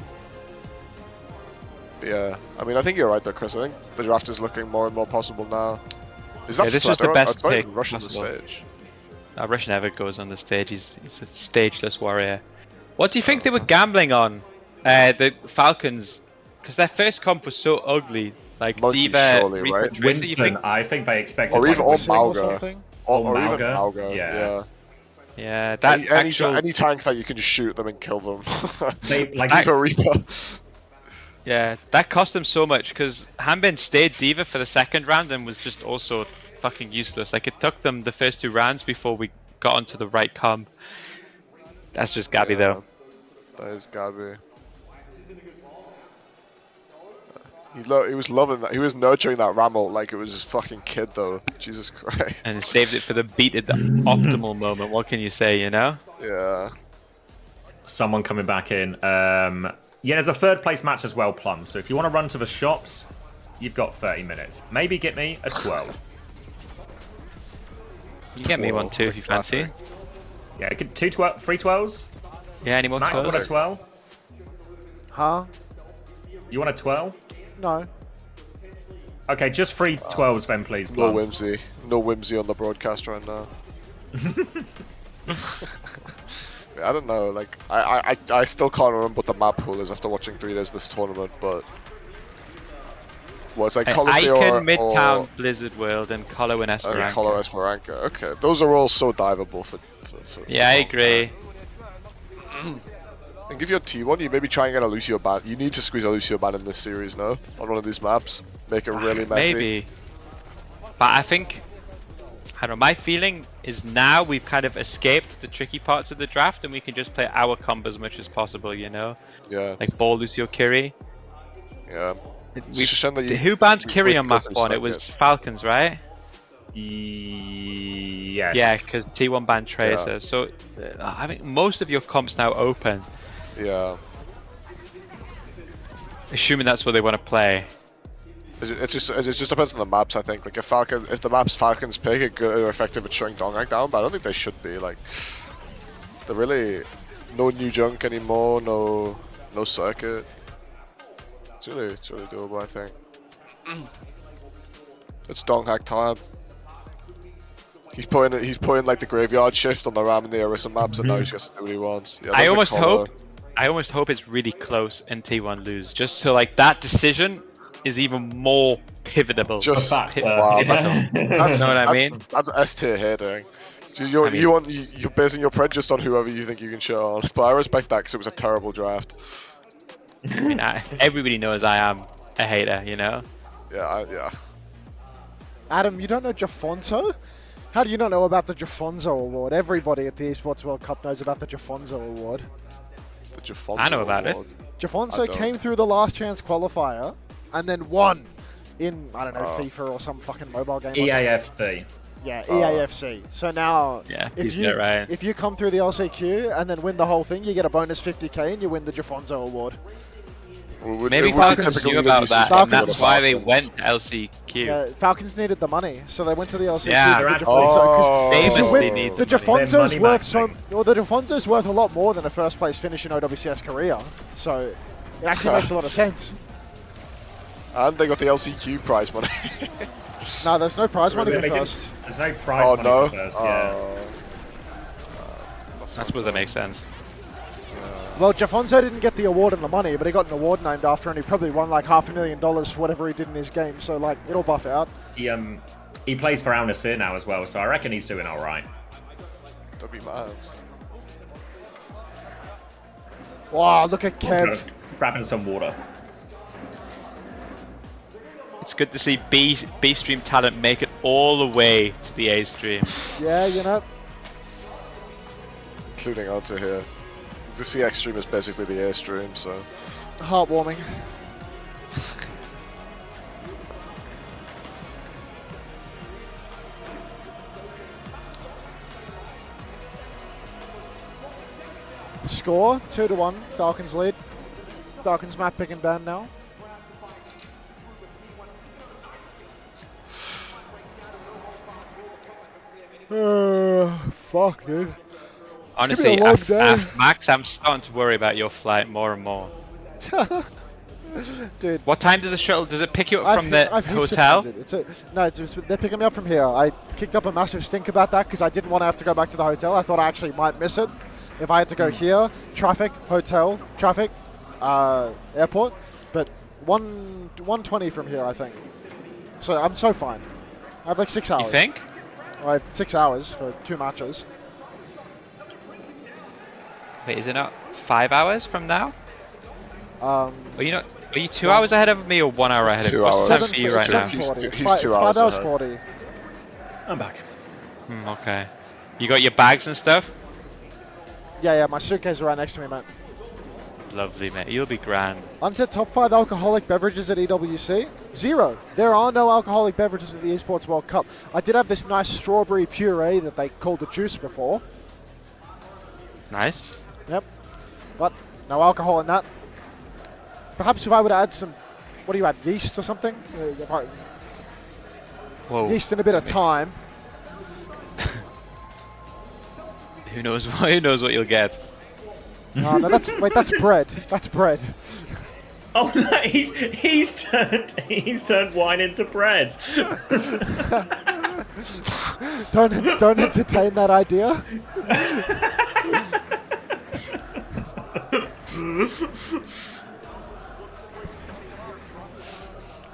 Yeah, I mean, I think you're right there, Chris. I think the draft is looking more and more possible now. Is that this was the best pick Russian the possible. stage? Rush never goes on the stage. He's a stageless warrior. What do you think they were gambling on? The Falcons, because their first comp was so ugly. Like Monkey, Diva, surely, Reaper, right? Tracer, you think? I think they expected. Or even like Mauga. Or even Mauga. Mauga. Yeah. Yeah, that any tank that you can just shoot them and kill them. Like Diva Reaper. Yeah, that cost them so much because Hanbin stayed Diva for the second round and was just also fucking useless. Like, it took them the first 2 rounds before we got onto the right comp. That's just Gabby, though. That is Gabby. He was loving that. He was nurturing that Ramel like it was his fucking kid, though. Jesus Christ. And he saved it for the beat at the optimal moment. What can you say, you know? Yeah. Someone coming back in. Yeah, there's a third place match as well, Plum. So if you want to run to the shops, you've got 30 minutes. Maybe get me a 12. You can get me one too if you fancy. Yeah, 3 12s? Yeah, any more Max 12s? want a 12? Huh? You want a 12? No. Okay, just 3 12s then, please. No Plum. whimsy. No whimsy on the broadcast right now. I don't know, like, I still can't remember what the map pool is after watching 3 days of this tournament, but... Well, it's like Colosseo Icon, Midtown, Blizzard World, and Colo and Esperanza. Colo Esperanza. Okay, those are all so diveable for yeah, I agree. And if you're T1, you maybe try and get a Lucio ban. You need to squeeze a Lucio ban in this series, no? On one of these maps. Make it really messy. Maybe. But I think... I don't know, my feeling is now we've kind of escaped the tricky parts of the draft and we can just play our combo as much as possible, you know? Yeah. Like Ball, Lucio, Kiri. Yeah. Who banned Kiri on map 1? It was Falcons, right? Yes. Yeah, because T1 banned Tracer. Yeah. So I think most of your comps now open. Yeah. Assuming that's what they want to play. It just depends on the maps, I think. Like if the map's Falcons pick, it good or effective at shutting Donghack down, but I don't think they should be. Like, they're really no new junk anymore, no circuit. It's really doable, I think. It's Donghack time. He's putting like the graveyard shift on the Ram and the Orisa maps, and now he's just do what he wants. Yeah, I almost hope it's really close and T1 lose, just so like that decision is even more pivotable. Just wow, that's, know what I mean? That's S tier hitting. You're basing your prejudice on whoever you think you can shit on, but I respect that because it was a terrible draft. I mean, everybody knows I am a hater, you know. Yeah. Adam, you don't know Jafonso? How do you not know about the Jafonso Award? Everybody at the Esports World Cup knows about the Jafonso Award. The Jafonso I know about Award. it. Jafonso came through the last chance qualifier and then won in, I don't know, FIFA or some fucking mobile game. EAFC. Yeah, EAFC. So now, if you come through the LCQ and then win the whole thing, you get a bonus 50k and you win the Jafonso Award. Maybe Falcons knew about that, and that's why they went to LCQ. Yeah, Falcons needed the money, so they went to the LCQ. Yeah, the Jafonso's worth the Jafonso's worth a lot more than a first place finish in OWCS Korea, so it actually makes a lot of sense. And they got the LCQ prize money. No, there's no prize money for first. There's no prize money for first. Yeah. I suppose that makes sense. Well, Jafonso didn't get the award and the money, but he got an award named after him, and he probably won like $500,000 for whatever he did in his game, so like, it'll buff out. He plays for Al Nassr now as well, so I reckon he's doing alright. Don't be mad. Wow, look at Kev. Grabbing some water. It's good to see B stream talent make it all the way to the A stream. Yeah, you know. Including onto here. The CX stream is basically the A stream, so... Heartwarming. Score 2-1. Falcons lead. Falcons map pick and ban now. Fuck, dude. Honestly, Max, I'm starting to worry about your flight more and more. Dude. What time does the shuttle? Does it pick you up from the hotel? They're picking me up from here. I kicked up a massive stink about that because I didn't want to have to go back to the hotel. I thought I actually might miss it if I had to go here. Traffic, hotel, traffic, airport. But 1:20 from here, I think. So I'm so fine. I have like 6 hours. You think? I have 6 hours for 2 matches. Wait, is it not 5 hours from now? Are you 2 one- hours ahead of me or 1 hour ahead of me? 2 What's hours. the time for you right now? He's 2 It's hours 5 hours ahead. 40. I'm back. Okay. You got your bags and stuff? Yeah, my suitcase is right next to me, mate. Lovely, mate. You'll be grand. Onto top 5 alcoholic beverages at EWC. 0. There are no alcoholic beverages at the Esports World Cup. I did have this nice strawberry puree that they called the juice before. Nice. Yep. But no alcohol in that. Perhaps if I would add some, what do you add, yeast or something? Whoa. Yeast and a bit of thyme. Who knows what you'll get? No, that's bread. That's bread. Oh no, he's turned wine into bread. Don't entertain that idea.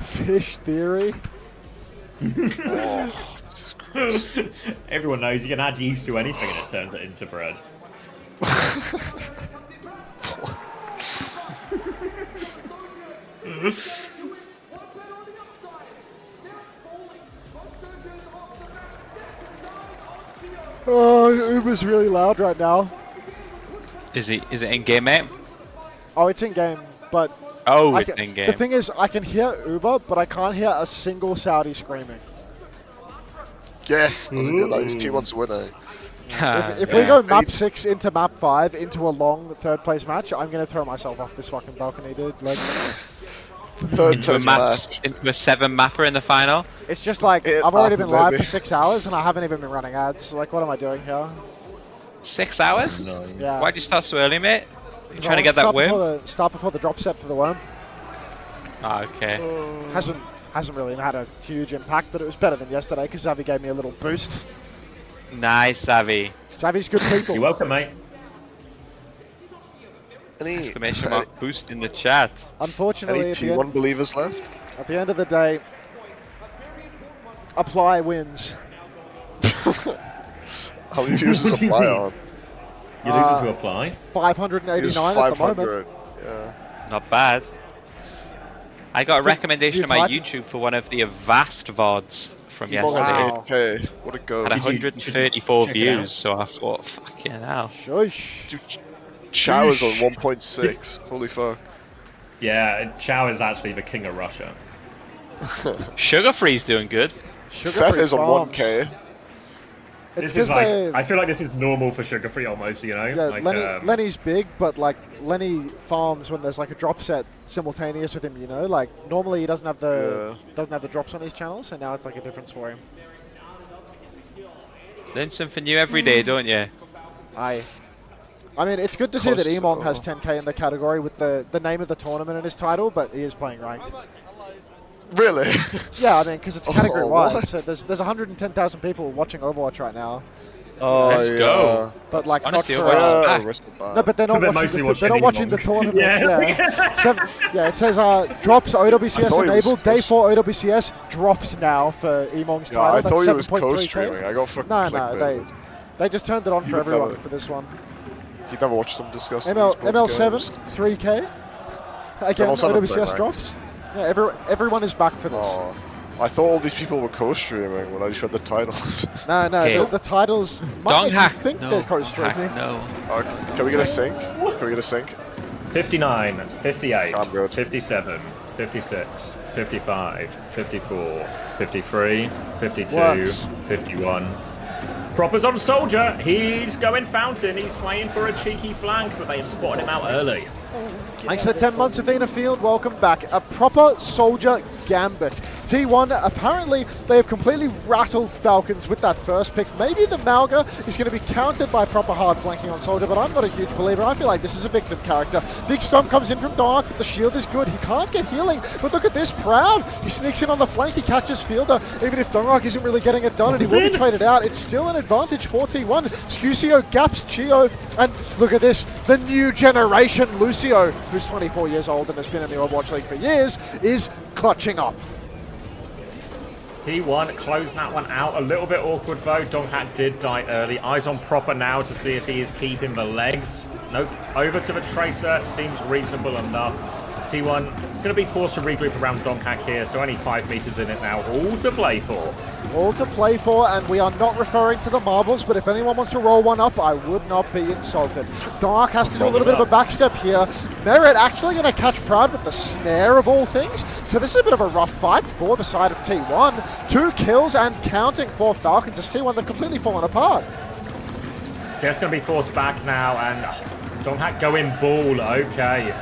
Fish theory. Oh, Jesus Christ. Everyone knows you can add yeast to anything and it turns it into bread. Oh, Uber's really loud right now. Is it in game, mate? Oh, it's in game, but it's in game. The thing is, I can hear Uber, but I can't hear a single Saudi screaming. Yes, that's good. That is T1's winning. If we go map 6 into map 5 into a long third place match, I'm gonna throw myself off this fucking balcony, dude. Like, into a 7 mapper in the final. it's just like I've already been live for 6 hours and I haven't even been running ads. Like, what am I doing here? 6 hours? Yeah. Why'd you start so early, mate? You trying to get that win? Start before the drop set for the worm. Ah, okay. Hasn't really had a huge impact, but it was better than yesterday because Xavi gave me a little boost. Nice, Xavi. Xavi's good people. You're welcome, mate. Exclamation mark boost in the chat. Unfortunately, Any T1 believers left? At the end of the day, Apply wins. How many views does Apply on? You're losing to Apply? 589 at the moment. Yeah. Not bad. I got a recommendation on my YouTube for one of the Avast VODs from yesterday. Wow. Okay, what a go. Had 134 views, so I thought, fucking hell. Shush. Chow is on 1.6. Holy fuck. Yeah, Chow is actually the king of Russia. Sugar Free's doing good. Fef is on 1K. This is like, I feel like this is normal for Sugar Free almost, you know? Yeah, like, Lenny's big, but like Lenny farms when there's like a drop set simultaneous with him, you know? Like normally he doesn't have the drops on his channel, so now it's like a difference for him. Learn something new every day, don't you? I mean, it's good to see that Emong has 10k in the category with the name of the tournament in his title, but he is playing ranked. Really? Yeah, I mean, because it's category wide, what? so there's 110,000 people watching Overwatch right now. Oh, Let's go. But like Honestly, not for no, but they're not watching. They're not watching the tournament. Yeah. It says drops OWCS enabled. Day 4 OWCS drops now for Emong's title. I thought he was 7.3K. co-streaming. I got fucking No, they just turned it on for everyone for this one. You'd never watch them discuss ML7 3K. Again, OWCS drops. Yeah, everyone is back for this. Oh, I thought all these people were co-streaming when I just read the titles. No, the titles might make you think they're co-streaming. Can we get a sync? 59, 58, 57, 56, 55, 54, 53, 52, Works. 51, Proper's on Soldier. He's going Fountain. He's playing for a cheeky flank, but they have spotted him out early. Thanks to the 10 months, Athena Field. Welcome back. A proper Soldier gambit. T1, apparently, they have completely rattled Falcons with that first pick. Maybe the Malga is going to be countered by proper hard flanking on Soldier, but I'm not a huge believer. I feel like this is a victim character. Big Stomp comes in from Dark, but the shield is good. He can't get healing, but look at this, Proud. He sneaks in on the flank, he catches Fielder. Even if Dark isn't really getting it done and he will be traded out, it's still an advantage for T1. Scusio gaps Chio, and look at this, the new generation Lucio, who's 24 years old and has been in the Overwatch League for years, is clutching up. T1 closing that one out. A little bit awkward though. Donghack did die early. Eyes on Proper now to see if he is keeping the legs. Nope. Over to the Tracer. Seems reasonable enough. T1 going to be forced to regroup around Donghack here, so only 5 meters in it now. All to play for. All to play for, and we are not referring to the marbles, but if anyone wants to roll one up, I would not be insulted. Dark has to do a little bit of a backstep here. Merit actually going to catch Proud with the snare of all things, so this is a bit of a rough fight for the side of T1. 2 kills and counting for Falcons as T1, they've completely fallen apart. So that's going to be forced back now, and Donghack going ball. Okay.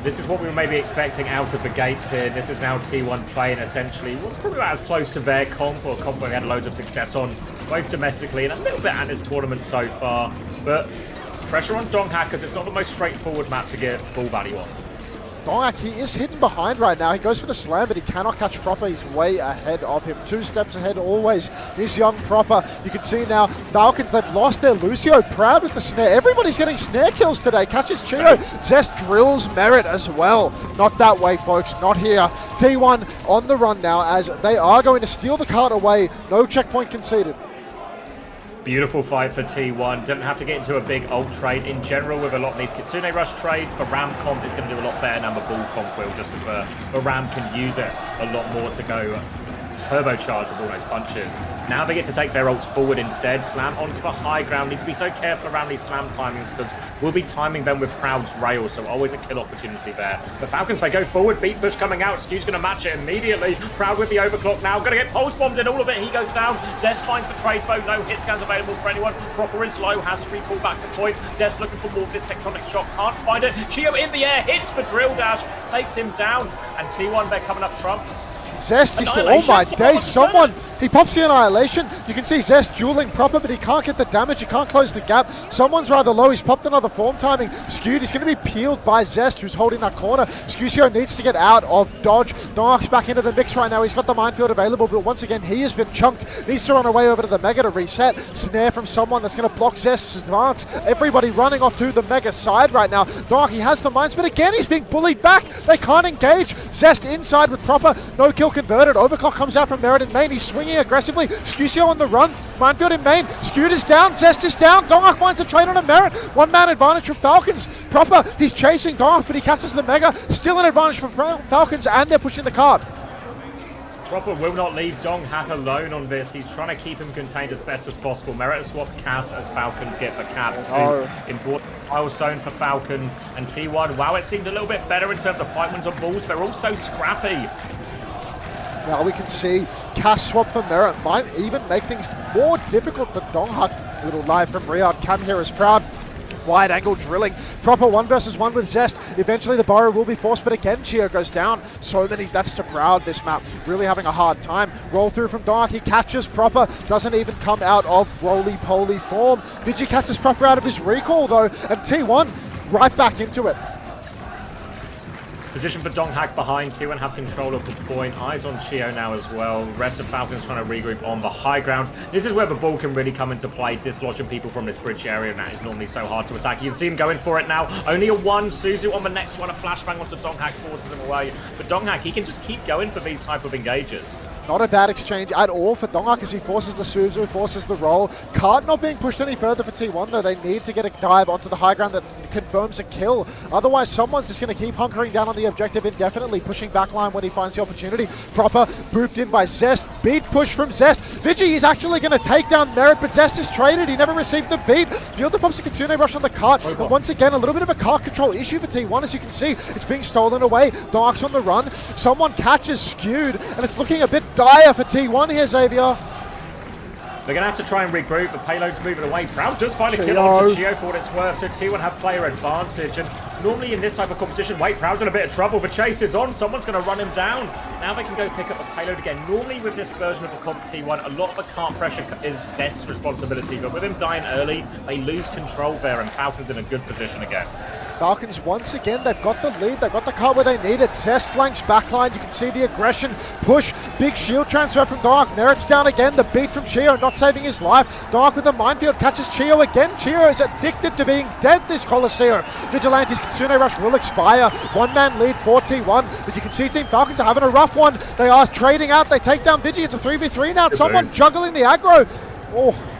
This is what we were maybe expecting out of the gates here. This is now T1 playing essentially what's probably about as close to their comp, or comp where they had loads of success on, both domestically and a little bit at this tournament so far. But pressure on Donghack, because it's not the most straightforward map to get full value on. Donghack, he is hidden behind right now. He goes for the slam, but he cannot catch Proper. He's way ahead of him. 2 steps ahead always. This young Proper. You can see now, Falcons, they've lost their Lucio. Proud with the snare. Everybody's getting snare kills today. Catches Chio. Zest drills Merit as well. Not that way, folks. Not here. T1 on the run now as they are going to steal the cart away. No checkpoint conceded. Beautiful fight for T1. Didn't have to get into a big ult trade. In general, with a lot of these Kitsune Rush trades, the Ram comp is going to do a lot better than the Bull comp will, just because the Ram can use it a lot more to go turbocharged with all those punches. Now they get to take their ults forward instead. Slam onto the high ground. Need to be so careful around these slam timings because we'll be timing them with Proud's rail, so always a kill opportunity there. The Falcons, they go forward. Beat push coming out. Stu's going to match it immediately. Proud with the overclock now. Going to get pulse bombed in all of it. He goes down. Zest finds the trade bow. No hit scans available for anyone. Proper is low. Has to recall back to point. Zest looking for more of this tectonic shock. Can't find it. Chio in the air. Hits the drill dash. Takes him down. And T1, they're coming up trumps. Zest, oh my days, someone, he pops the Annihilation. You can see Zest dueling Proper, but he can't get the damage, he can't close the gap. Someone's rather low, he's popped another form timing. Skewed, he's going to be peeled by Zest, who's holding that corner. Scusio needs to get out of dodge. Dark's back into the mix right now, he's got the minefield available, but once again, he has been chunked. Needs to run away over to the Mega to reset. Snare from someone that's going to block Zest's advance. Everybody running off to the Mega side right now. Dark, he has the mines, but again, he's being bullied back. They can't engage. Zest inside with Proper, no kill converted. Overclock comes out from Merit in main. He's swinging aggressively. Scusio on the run. Minefield in main. Skewed is down. Zest is down. Donghack finds a trade on a Merit. 1-man advantage for Falcons. Proper, he's chasing Donghack, but he catches the Mega. Still an advantage for Falcons, and they're pushing the card. Proper will not leave Donghack alone on this. He's trying to keep him contained as best as possible. Merit swap Cass as Falcons get the cap. Important milestone for Falcons. And T1, wow, it seemed a little bit better in terms of fight wins on balls. They're all so scrappy. Now we can see Cass swap for Merit might even make things more difficult for Donghack. Little live from Riyadh. Cam here is Proud. Wide angle drilling. Proper 1 versus 1 with Zest. Eventually the Burrow will be forced, but again Chio goes down. So many deaths to Proud this map. Really having a hard time. Roll through from Dark. He catches Proper. Doesn't even come out of roly-poly form. Vigi catches Proper out of his recall though. And T1 right back into it. Position for Donghack behind T1 have control of the point. Eyes on Chio now as well. Rest of Falcons trying to regroup on the high ground. This is where the ball can really come into play, dislodging people from this bridge area, and that is normally so hard to attack. You can see him going for it now. Only a 1. Suzu on the next one. A flashbang onto Donghack forces him away. But Donghack, he can just keep going for these type of engages. Not a bad exchange at all for Donghack as he forces the Suzu, forces the roll. Cart not being pushed any further for T1 though. They need to get a dive onto the high ground that confirms a kill. Otherwise, someone's just going to keep hunkering down on the objective indefinitely, pushing backline when he finds the opportunity. Proper booped in by Zest. Beat push from Zest. Vigi is actually going to take down Merit, but Zest is traded. He never received the beat. Fielder pops a Kitsune Rush on the cart. But once again, a little bit of a cart control issue for T1. As you can see, it's being stolen away. Dark's on the run. Someone catches Skewed, and it's looking a bit dire for T1 here, Xavier. They're going to have to try and regroup. The payload's moving away. Proud does find a kill onto Gio for what it's worth. So T1 have player advantage. And normally in this type of competition, Proud's in a bit of trouble. The chase is on. Someone's going to run him down. Now they can go pick up the payload again. Normally with this version of the comp T1, a lot of the cart pressure is Zest's responsibility. But with him dying early, they lose control there. And Falcon's in a good position again. Falcons, once again, they've got the lead. They've got the cart where they need it. Zest flanks backline. You can see the aggression, push, big shield transfer from Dark. Merritt's down again. The beat from Chio, not saving his life. Dark with a minefield, catches Chio again. Chio is addicted to being dead this Coliseum. Vigilante's Kitsune Rush will expire. One-man lead for T1, but you can see Team Falcons are having a rough one. They are trading out. They take down Vigi. It's a 3v3 now. Someone juggling the aggro. Oh.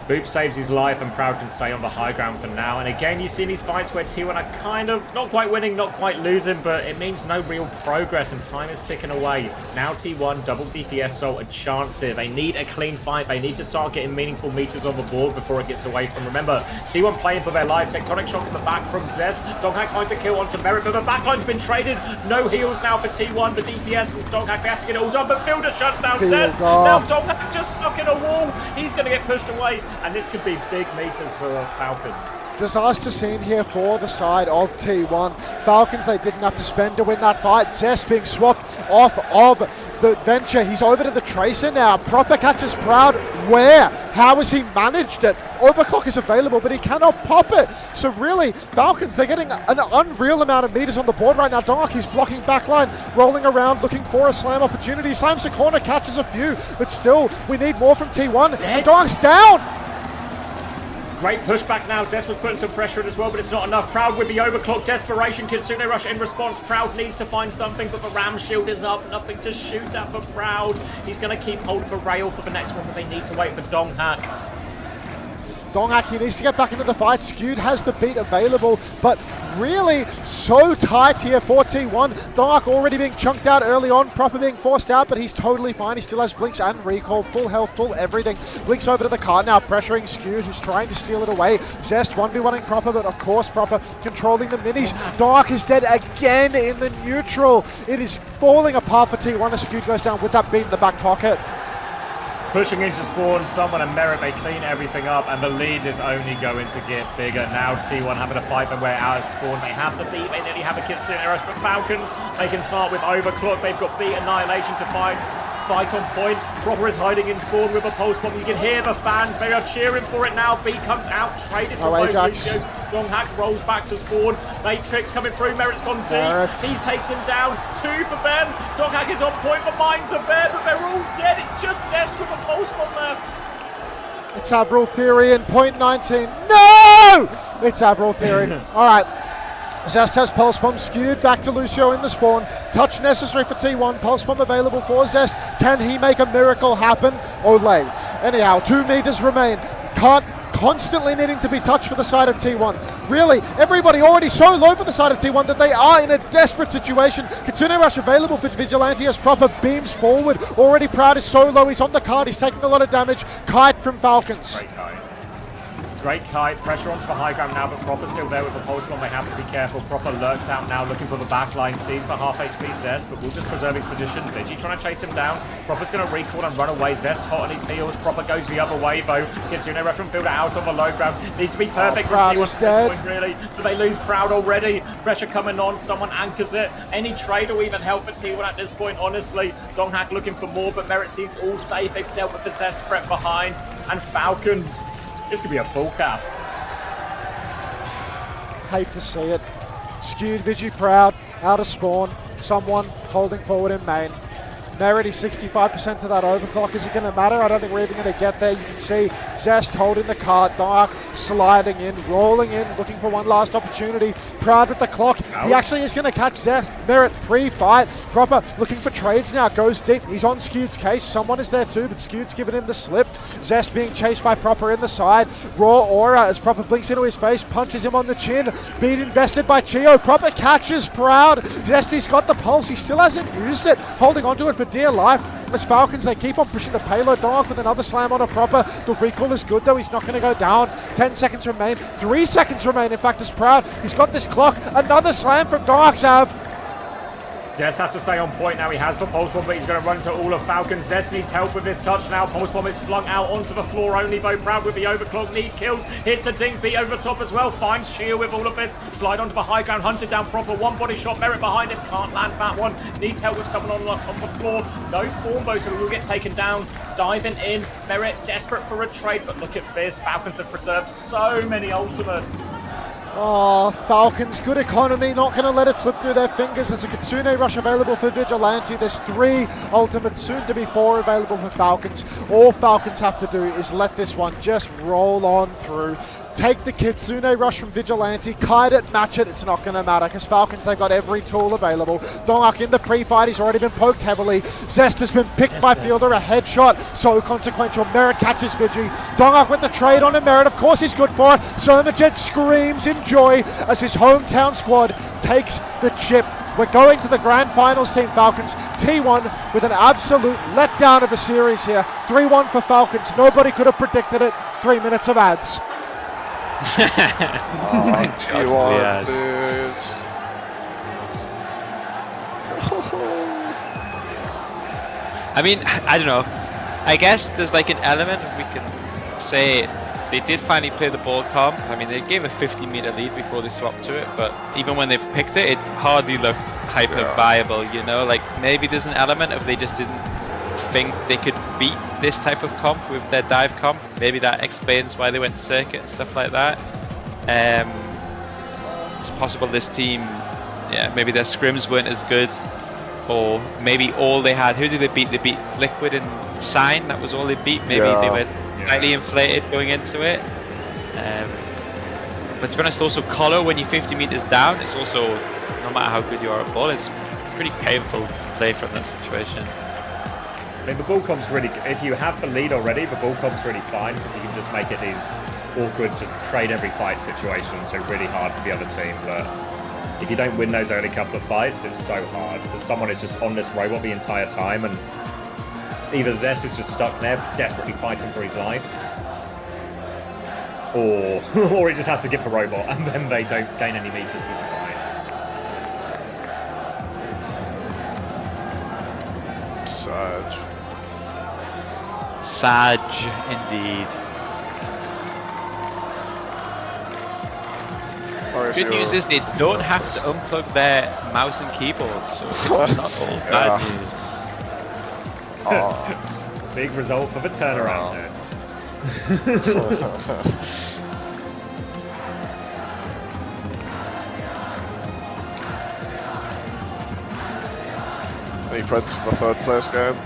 Boop saves his life and Proud can stay on the high ground for now. And again, you see these fights where T1 are kind of not quite winning, not quite losing, but it means no real progress and time is ticking away. Now T1, double DPS, so a chance here. They need a clean fight. They need to start getting meaningful meters on the board before it gets away from. Remember, T1 playing for their lives. Tectonic shot from the back from Zest. Doghack finds a kill onto Merritt, but the backline's been traded. No heals now for T1. The DPS and Doghack, they have to get it all done, but Fielder shuts down Zest. Now Doghack just stuck in a wall. He's going to get pushed away. And this could be big meters for Falcons. Disaster scene here for the side of T1. Falcons, they didn't have to spend to win that fight. Zest being swapped off of the Venture. He's over to the Tracer now. Proper catches Proud. Where? How has he managed it? Overclock is available, but he cannot pop it. So really, Falcons, they're getting an unreal amount of meters on the board right now. Dark, he's blocking backline, rolling around, looking for a slam opportunity. Slams the corner, catches a few, but still, we need more from T1. And Dark's down! Great pushback now. Zest was putting some pressure in as well, but it's not enough. Proud with the overclock. Desperation. Kitsune Rush in response. Proud needs to find something, but the Ram shield is up. Nothing to shoot at for Proud. He's going to keep hold of a rail for the next one, but they need to wait for Donghack. Donghack, he needs to get back into the fight. Skewed has the beat available, but really so tight here for T1. Donghack already being chunked out early on, Proper being forced out, but he's totally fine. He still has Blinks and Recall, full health, full everything. Blinks over to the cart now, pressuring Skewed, who's trying to steal it away. Zest 1v1ing Proper, but of course Proper controlling the minis. Donghack is dead again in the neutral. It is falling apart for T1 as Skewed goes down with that beat in the back pocket. Pushing into spawn, someone and Merritt, they clean everything up, and the lead is only going to get bigger. Now T1 having to fight their way out of spawn. They have the beat, they nearly have a Kitsune Rush, but Falcons, they can start with Overclock. They've got beat Annihilation to fight on point. Proper is hiding in spawn with a pulse bomb. You can hear the fans, they are cheering for it now. B comes out, traded for both Lucios. Donghack rolls back to spawn. Matrix coming through, Merritt's gone deep. He takes him down, 2 for them. Donghack is on point, the mines are there, but they're all dead. It's just Zest with a pulse bomb left. It's Avril Theory in point 19. No! It's Avril Theory. All right. Zest has Pulse Bomb. Skewed back to Lucio in the spawn. Touch necessary for T1. Pulse Bomb available for Zest. Can he make a miracle happen? Olay. Anyhow, 2 meters remain. Cart constantly needing to be touched for the side of T1. Really, everybody already so low for the side of T1 that they are in a desperate situation. Kitsune Rush available for Vigilante as Proper beams forward. Already Proud is so low, he's on the card, he's taking a lot of damage. Kite from Falcons. Great kite, pressure onto the high ground now, but Proper's still there with the pulse bomb. They have to be careful. Proper lurks out now, looking for the back line, sees the half HP Zest, but will just preserve his position. Vigi trying to chase him down. Proper's going to recall and run away. Zest hot on his heels. Proper goes the other way though. Kitsune Rush from Fielder out on the low ground. Needs to be perfect for T1 at this point, really. So they lose Proud already. Pressure coming on. Someone anchors it. Any trade will even help for T1 at this point, honestly. Donghack looking for more, but Merritt seems all safe. They've dealt with the Zest threat behind. And Falcons, this could be a full cap. Hate to see it. Skewed, Vigi Proud, out of spawn. Someone holding forward in main. Merritt is 65% of that overclock. Is it going to matter? I don't think we're even going to get there. You can see Zest holding the cart. Dark sliding in, rolling in, looking for one last opportunity. Proud with the clock. He actually is going to catch Zest. Merritt pre-fight. Proper looking for trades now. Goes deep. He's on Skewed's case. Someone is there too, but Skewed's giving him the slip. Zest being chased by Proper in the side. Raw aura as Proper blinks into his face, punches him on the chin. Beat invested by Chio. Proper catches Proud. Zesty's got the pulse. He still hasn't used it. Holding onto it for dear life. As Falcons, they keep on pushing the payload. Dark with another slam on a Proper. The recall is good though. He's not going to go down. 10 seconds remain. 3 seconds remain. In fact, as Proud, he's got this clock. Another slam from Dark Sav. Zest has to stay on point now. He has the Pulse Bomb, but he's going to run to all of Falcon. Zest needs help with this touch now. Pulse Bomb is flung out onto the floor only, though. Proud with the overclock. Need kills. Hits a dink beat over the top as well. Finds Shield with all of this. Slide onto the high ground. Hunted down proper. One body shot. Merit behind him. Can't land that one. Needs help with someone on the floor. No form, though, so he will get taken down. Diving in. Merit desperate for a trade, but look at this. Falcons have preserved so many ultimates. Oh, Falcons, good economy, not going to let it slip through their fingers. There's a Kitsune Rush available for Vigilante. There's 3 ultimates, soon to be 4 available for Falcons. All Falcons have to do is let this one just roll on through. Take the Kitsune Rush from Vigilante, kite it, match it, it's not going to matter because Falcons, they've got every tool available. Dongak in the pre-fight, he's already been poked heavily. Zest has been picked by Fielder, a headshot, so consequential. Merit catches Vigi. Dongak with the trade on a Merit, of course he's good for it. Sermajet screams in joy as his hometown squad takes the chip. We're going to the grand finals, Team Falcons. T1 with an absolute letdown of a series here. 3-1 for Falcons. Nobody could have predicted it. 3 minutes of ads. Oh, T1, dudes. I mean, I don't know. I guess there's like an element we can say they did finally play the ball calm. I mean, they gave a 50-meter lead before they swapped to it, but even when they picked it, it hardly looked hyper viable, you know? Like, maybe there's an element of they just didn't think they could beat this type of comp with their dive comp. Maybe that explains why they went to circuit and stuff like that. It's possible this team, yeah, maybe their scrims weren't as good, or maybe all they had, who did they beat? They beat Liquid and Sign, that was all they beat. Maybe they were slightly inflated going into it. But to be honest, also Colo, when you're 50 meters down, it's also, no matter how good you are at ball, it's pretty painful to play from that situation. I mean, the ball comp's really, if you have the lead already, the ball comp's really fine because you can just make it these awkward, just trade every fight situations, so really hard for the other team. But if you don't win those early couple of fights, it's so hard because someone is just on this robot the entire time, and either Zest is just stuck there, desperately fighting for his life, or he just has to get the robot, and then they don't gain any meters with the fight. Sag, indeed. Good news is they don't have to unplug their mouse and keyboard, so it's not all bad news. Big result for the turnaround. Any predictions for the 3rd place game?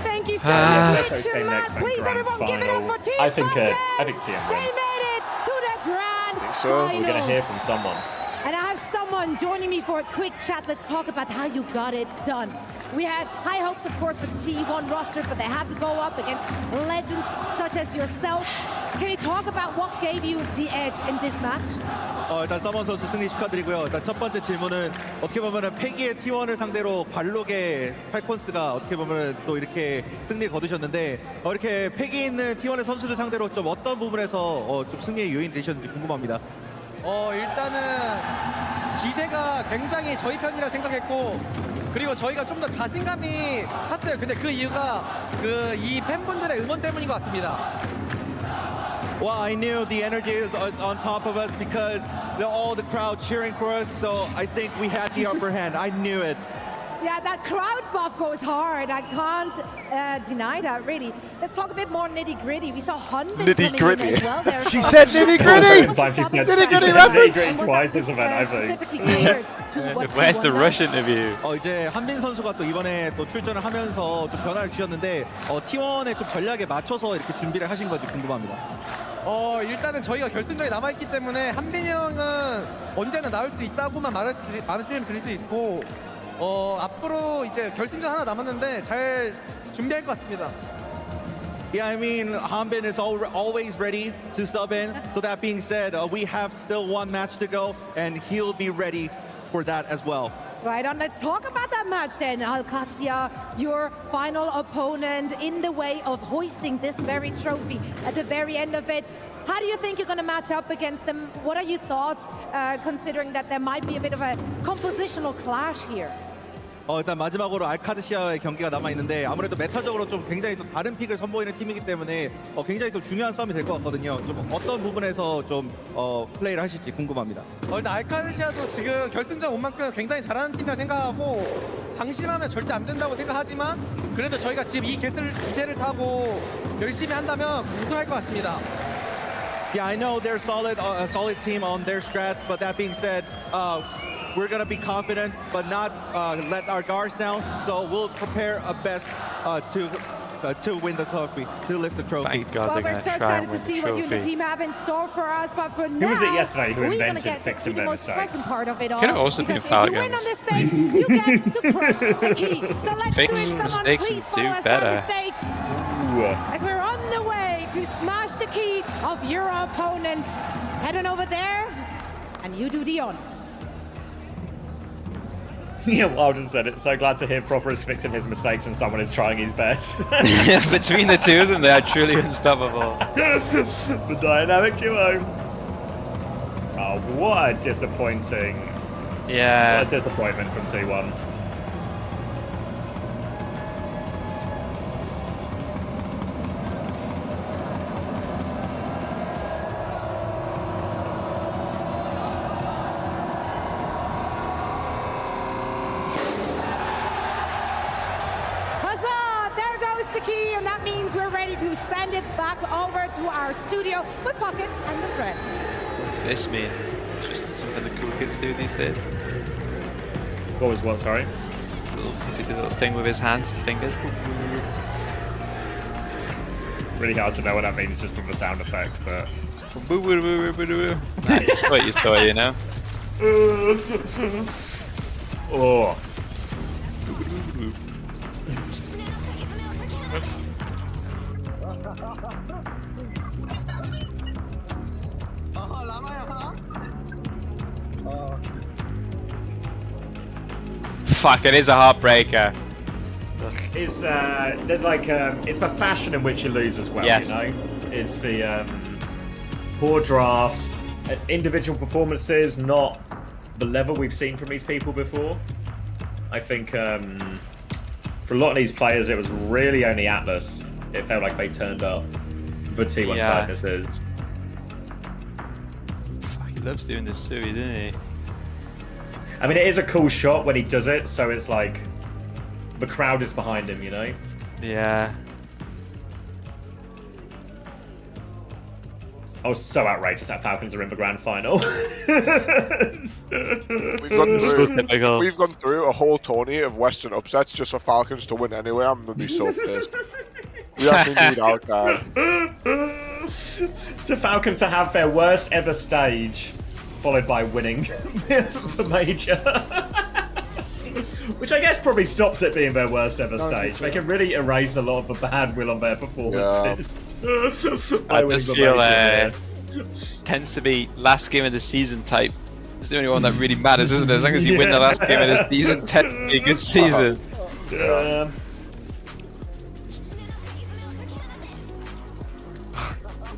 Thank you so much, Mitch. Please, everyone, give it up for Team I think Falcons. TM. They made it to the grand so. finals. We're going to hear from someone. And I have someone joining me for a quick chat. Let's talk about how you got it done. We had high hopes, of course, for the T1 roster, but they had to go up against legends such as yourself. Can you talk about what gave you the edge in this match? 일단 서먼 선수 승리 축하드리고요. 일단 첫 번째 질문은 어떻게 보면은 패기의 T1을 상대로 관록의 팔콘스가 어떻게 보면은 또 이렇게 승리를 거두셨는데 이렇게 패기 있는 T1의 선수들 상대로 좀 어떤 부분에서 좀 승리의 요인이 되셨는지 궁금합니다. 일단은 기세가 굉장히 저희 편이라 생각했고 그리고 저희가 좀 더 자신감이 찼어요. 근데 그 이유가 이 팬분들의 응원 때문인 것 같습니다. Well, I knew the energy is on top of us because all the crowd cheering for us, so I think we had the upper hand. I knew it. Yeah, that crowd buff goes hard. I can't deny that, really. Let's talk a bit more nitty-gritty. We saw Hunbin coming in as well there. She said nitty-gritty! Nitty-gritty reference! Twice this event, I think. Where's the Rush interview? 이제 한빈 선수가 또 이번에 또 출전을 하면서 좀 변화를 주셨는데 T1의 좀 전략에 맞춰서 이렇게 준비를 하신 건지 궁금합니다. 일단은 저희가 결승전에 남아있기 때문에 한빈이 형은 언제나 나올 수 있다고만 말씀드릴 수 있고 앞으로 이제 결승전 하나 남았는데 잘 준비할 것 같습니다. Yeah, I mean, Hanbin is always ready to sub in. So that being said, we have still one match to go, and he'll be ready for that as well. Right on, let's talk about that match then. Alcatia, your final opponent in the way of hoisting this very trophy. At the very end of it, How do you think you're going to match up against them? What are your thoughts, considering that there might be a bit of a compositional clash here? 일단 마지막으로 알카드시아의 경기가 남아있는데 아무래도 메타적으로 좀 굉장히 또 다른 픽을 선보이는 팀이기 때문에 굉장히 또 중요한 싸움이 될 것 같거든요. 좀 어떤 부분에서 좀 플레이를 하실지 궁금합니다. 일단 알카드시아도 지금 결승전 온 만큼 굉장히 잘하는 팀이라 생각하고 방심하면 절대 안 된다고 생각하지만 그래도 저희가 지금 이 기세를 타고 열심히 한다면 우승할 것 같습니다. Yeah, I know they're a solid team on their strats, but that being said, we're gonna be confident, but not let our guards down. So we'll prepare our best to win the trophy, to lift the trophy. Thank God Well, we're so excited to see what you and the team have in store for us. But for now, who was it yesterday who we're gonna invented get fixing to the their most mistakes? pleasant part of it all. Could have also been because if you win on this stage, you get to crush the key. So let's Fix do it. Someone mistakes please and follow do us down the better. stage. Ooh. As we're on the way to smash the key of your opponent. Head on over there, and you do the honors. Yeah, well, I just said it. So glad to hear Proper is fixing his mistakes and someone is trying his best. Between the two of them, they are truly unstoppable. The dynamic duo. Oh, what a disappointing. Yeah. What a disappointment from T1. To send it back over to our studio with Pocket and the friends. What does this mean? It's just something the cool kids do these days. What was what, sorry? He did a little thing with his hands and fingers. Really hard to know what that means just from the sound effect, but... Nah, just what you thought, you know? Oh. Fuck, it is a heartbreaker. It's there's like it's the fashion in which you lose as well. Yes. You know, it's the poor draft, individual performances, not the level we've seen from these people before. I think for a lot of these players, it was really only Atlas. It felt like they turned up for T1 sidenesses. Fuck, he loves doing this Sui, doesn't he? I mean, it is a cool shot when he does it, so it's like the crowd is behind him, you know? Yeah. Oh, so outrageous that Falcons are in the grand final. We've gone through a whole tourney of Western upsets just for Falcons to win anyway. I'm gonna be so pissed. We actually need our guy. So Falcons to have their worst ever stage, followed by winning the major. Which I guess probably stops it being their worst ever stage. They can really erase a lot of the bad will on their performances. I just feel tends to be last game of the season type. It's the only one that really matters, isn't it? As long as you win the last game of the season, technically a good season.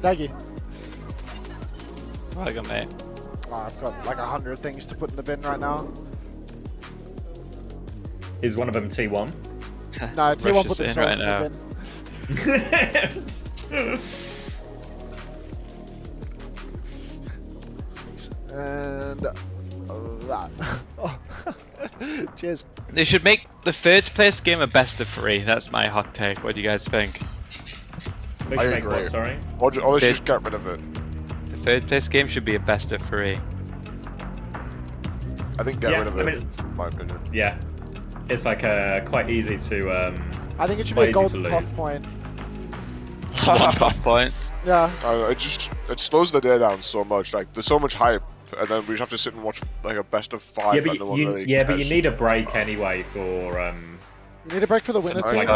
Daggy. Welcome, mate. Oh, I've got like 100 things to put in the bin right now. Is one of them T1? No, T1 put themselves right in now. the bin. And that. Oh. Cheers. They should make the third place game a best of 3. That's my hot take. What do you guys think? They should make what, sorry? Or let's just get rid of it. The third place game should be a best of 3. I think get rid of it. I mean, it's, in my opinion. Yeah, it's like quite easy to. I think it should be a golden cough point. One cough point. Yeah. It slows the day down so much. Like there's so much hype, and then we just have to sit and watch like a best of 5. Yeah, but but you need a break anyway for. You need a break for the winner team,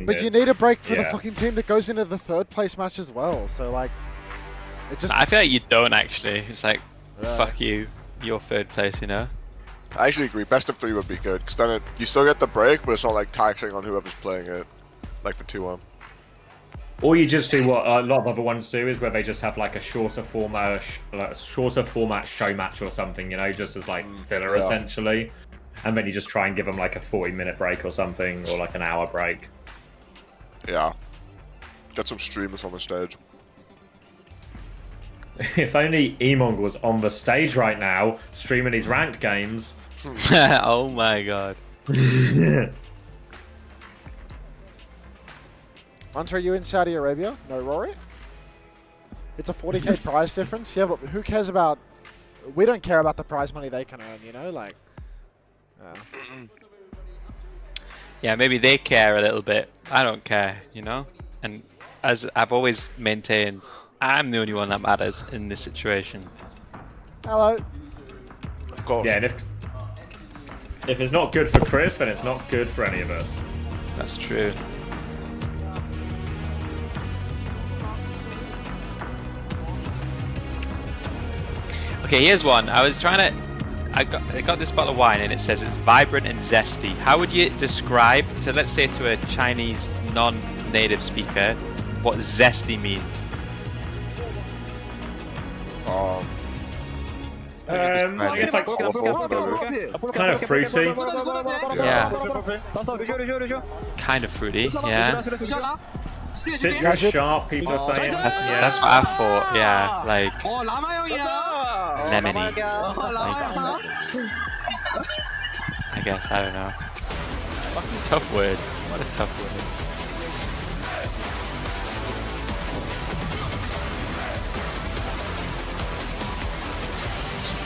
but you need a break for the fucking team that goes into the third place match as well. So like, it just. I feel like you don't actually. It's like, fuck you, you're third place, you know. I actually agree. Best of 3 would be good because then you still get the break, but it's not like taxing on whoever's playing it, like for 2-1. Or you just do what a lot of other ones do, is where they just have like a shorter format show match or something, you know, just as like filler essentially. And then you just try and give them like a 40-minute break or something, or like an hour break. Yeah. Get some streamers on the stage. If only Emong was on the stage right now, streaming his ranked games. Oh my god. Hunter, are you in Saudi Arabia? No, Rory? It's a 40k prize difference? Yeah, but who cares about... We don't care about the prize money they can earn, you know? Like... Yeah, maybe they care a little bit. I don't care, you know? And as I've always maintained, I'm the only one that matters in this situation. Hello. Of course. Yeah, and if it's not good for Chris, then it's not good for any of us. That's true. Okay, here's one. I was trying to... I got this bottle of wine and it says it's vibrant and zesty. How would you describe, to let's say to a Chinese non-native speaker, what zesty means? I guess like kind of fruity. Yeah. Kind of fruity, yeah. Citrus sharp, people are saying. That's what I thought, yeah. Like... lemony. I guess, I don't know. Fucking tough word. What a tough word.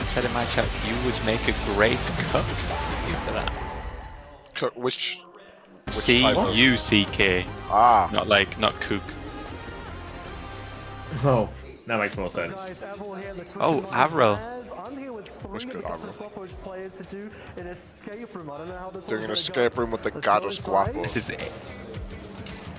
Said in my chat, you would make a great cook. Thank you for that. Cook, which C-U-C-K. Ah. Not cook. Oh, that makes more sense. Oh, Avril. What's good, Avril? Doing an escape room with the Gatos Guapo. This is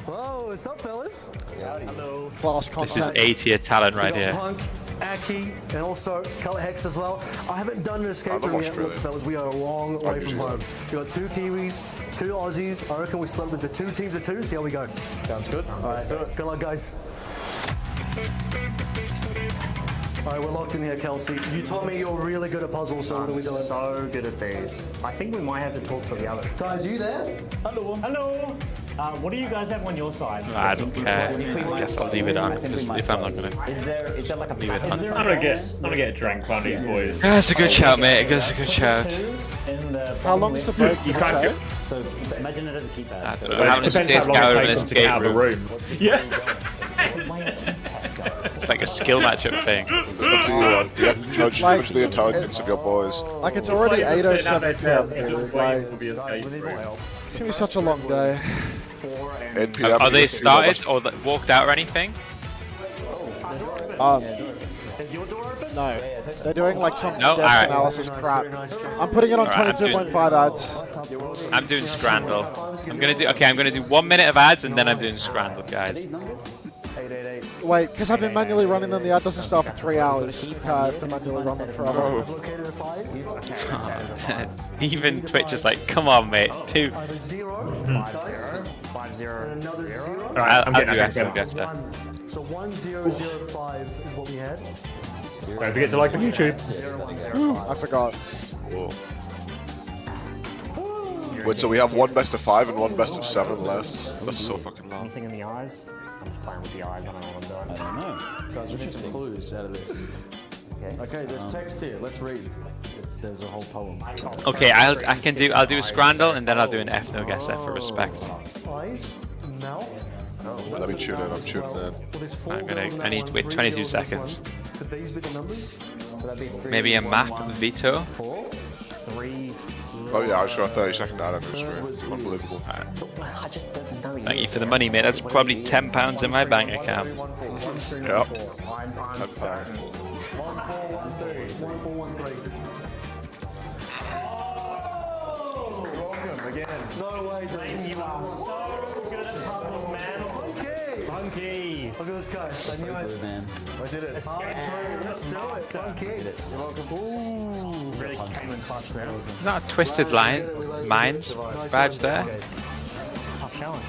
Whoa, what's up, fellas? Hello. Class contact. This is A-tier talent right here. Punk, Aki, and also Color Hex as well. I haven't done an escape room yet, look, fellas. We are a long way from home. We've got 2 Kiwis, 2 Aussies. I reckon we split them into 2 teams of 2. See how we go. Sounds good. All right, good luck, guys. All right, we're locked in here, Kelsey. You told me you're really good at puzzles, so what are we doing? So good at these. I think we might have to talk to the others. Guys, are you there? Hello. Hello. What do you guys have on your side? I don't care. I guess I'll leave it on if I'm not gonna. Is there like a leave it on? I'm gonna get a drink on these boys. That's a good shout, mate. That's a good shout. How long is the break? You can't do. So imagine it as a keypad. I don't know. How much Depends how long it takes to get out of the room. Yeah. It's like a skill matchup thing. It's up to you, you have to judge the intelligence of your boys. Like, it's already 8:07 p.m. It's gonna be such a long day. 8 p.m. Are they started or walked out or anything? Is your door open? No. They're doing like some No? desk Alright. analysis crap. I'm putting it on Alright, 22.5 ads. I'm doing Scrandle. I'm gonna do 1 minute of ads and then I'm doing Scrandle, guys. Wait, because I've been manually running them, the ad doesn't start for 3 hours. I have to manually run them forever. Even Twitch is like, come on, mate. 2. 5 0. Alright, I'll do after guess that. So 1005 is what we had. Don't forget to like the YouTube. I forgot. Whoa. Wait, so we have 1 best of 5 and 1 best of 7 left? That's so fucking long. Anything in the eyes? I'm just playing with the eyes. I don't know what I'm doing. I don't know. Guys, we need some clues out of this. Okay, there's text here. Let's read. There's a whole poem. Okay, I'll do a Scrandle and then I'll do an F no guess F for respect. Eyes, mouth. Let me tune in, I'm tuning in. I need to wait 22 seconds. Could these be the numbers? Maybe a map veto. 3. Oh yeah, I just got a 30-second ad on the screen. Unbelievable. Thank you for the money, mate. That's probably £10 in my bank account. Yep. That's fine. 1413. Welcome again. No way, dude. You are so good at puzzles, man. Funky. Look at this guy. I knew it. I did it. Let's do it. Funky. You're welcome. Ooh. Really came in clutch there. Not a twisted line. Minds vibes there. Tough challenge.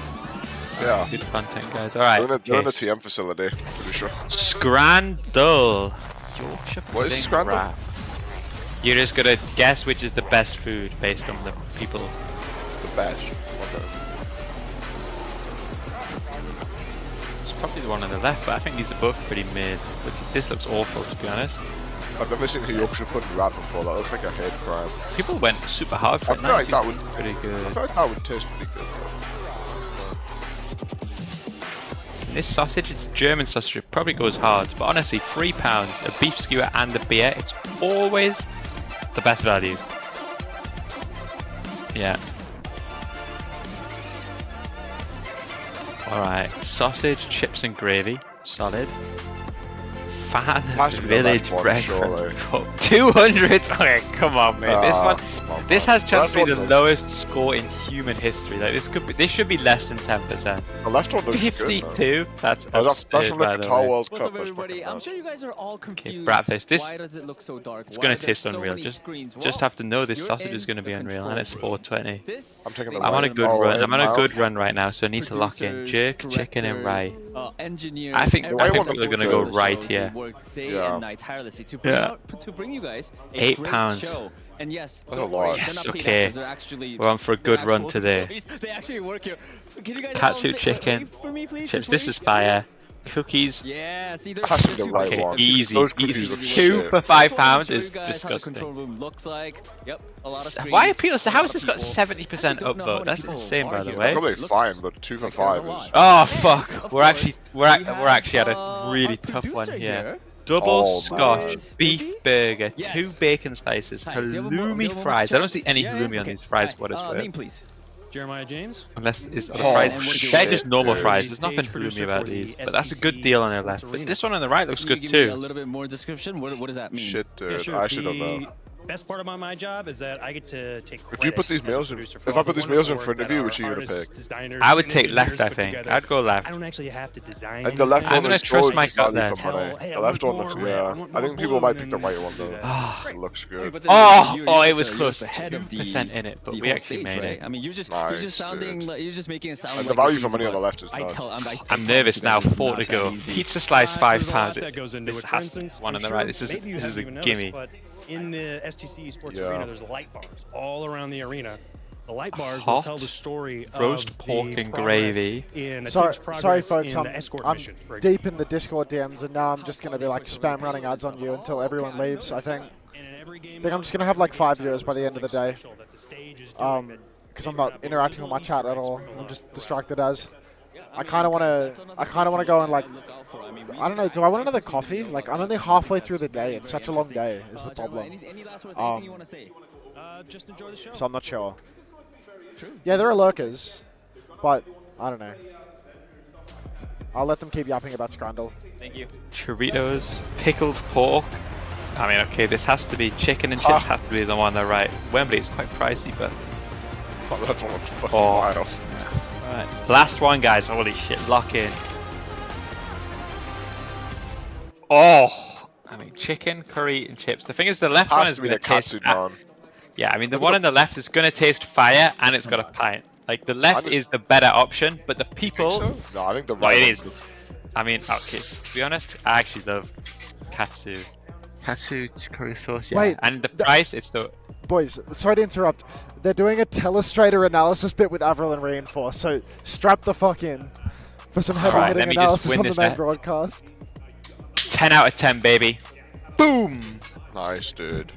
Yeah. Good content, guys. All right. They're in the TM facility, pretty sure. Scrandle. Yorkshire What is pudding Scrandle? wrap. You're just gonna guess which is the best food based on the people. The best. Okay. It's probably the one on the left, but I think these are both pretty mid. But this looks awful, to be honest. I've never seen a Yorkshire pudding wrap before. That looks like a hate crime. People went super hard for I it. feel like that would pretty good. I feel like that would taste pretty good. This sausage, it's German sausage, it probably goes hard, but honestly, £3, a beef skewer and a beer, it's always the best value. Yeah. Alright, sausage, chips and gravy, solid. Fan Village breakfast cup, 200. Okay, come on, mate. This one, this has chance to be the lowest score in human history. Like this should be less than 10%. The left one looks 52. Good, that's that's from the Qatar World What's Cup. up, everybody? I'm sure you guys are all confused. Bratfish, this Why does it look so dark? it's Why gonna are there taste so unreal. many screens? Just have to know this sausage is gonna be unreal, and it's 420. I'm taking the I'm on a good run. I'm on a mild. good run right now, so I need to lock in jerk, chicken, and rye. Engineers, I think everyone people are gonna go right here. work day and night tirelessly to bring you guys a £8. great show. And yes, that's a lot. Yes, okay. We're on for a good run today. They actually work here. Can you guys Katsu chicken, for me, please? chips. This is fire. Cookies. Yeah, see, Has to be the right okay, one. easy. Those cookies look Two shit. for £5 is disgusting. Control room looks like. Yep, a lot of screens. Why are people? So how has this got 70% upvote? That's insane, by the way. Probably fine, but 2 for 5 is. Oh fuck! We're actually at a really tough one here. Double Scotch beef burger, 2 bacon slices, halloumi fries. I don't see any halloumi on these fries. What is Name, please. Jeremiah James. Unless it's the fries. They're just normal fries. There's nothing halloumi about these. But that's a good deal on the left. But this one on the right looks good Give me a too. little bit more description. What does that mean? Shit, dude. Yeah, sure. I actually don't know. Best part about my job is that I get to take credit. If you put these meals in, if I put these meals in front of you, which are you gonna pick? I would take left. I think I'd go left. I don't actually have to design. And the left I'm one gonna is trust good my gut value there. for money. The left one looks, yeah. I think people might pick the right one though. It looks good. Oh, it was close. 2% in it, but we actually made it. I mean, you're just sounding like you're just making it sound And like the value it's for easy, money on the but left is nice. I'm nervous now. 4 to go. Pizza slice £5. That goes into This it. For has to be instance, one on the I'm right. sure This maybe you is a haven't even gimme. noticed, but in the STC Esports Yeah. arena, there's light bars all around the arena. The light bars Hot will tell the story roast of pork the and progress gravy. In a Sorry, team's progress sorry folks, in the escort I'm mission, for deep in the Discord DMs, and now I'm just going to be like spam running ads on you until everyone leaves, I think. I think I'm just going to have like 5 viewers by the end of the day. Because I'm not interacting with my chat at all. I'm just distracted as. I kind of want to go and like, I don't know, do I want another coffee? Like, I'm only halfway through the day. It's such a long day is the problem. Just enjoy the show. So I'm not sure. Yeah, there are lurkers, but I don't know. I'll let them keep yapping about Scrandle. Thank you. Choritos, pickled pork. I mean, okay, this has to be chicken and chips. Have to be the one on the right. Wembley is quite pricey, but That one looks fucking wild. Alright, last one, guys. Holy shit, lock in. Oh, I mean, chicken, curry, and chips. The thing is, the left one is going to taste. Yeah, I mean, the one on the left is going to taste fire, and it's got a pint. Like the left is the better option, but the people. No, I think the right. right. It is. I mean, okay. To be honest, I actually love katsu curry sauce. Yeah, Wait, and the price, it's the. Boys, sorry to interrupt. They're doing a Telestrator analysis bit with Avril and Reinforce, so strap the fuck in for some heavy Alright, hitting let me just analysis win on the this main bet. broadcast. 10 out of 10, baby. Boom! Nice, dude.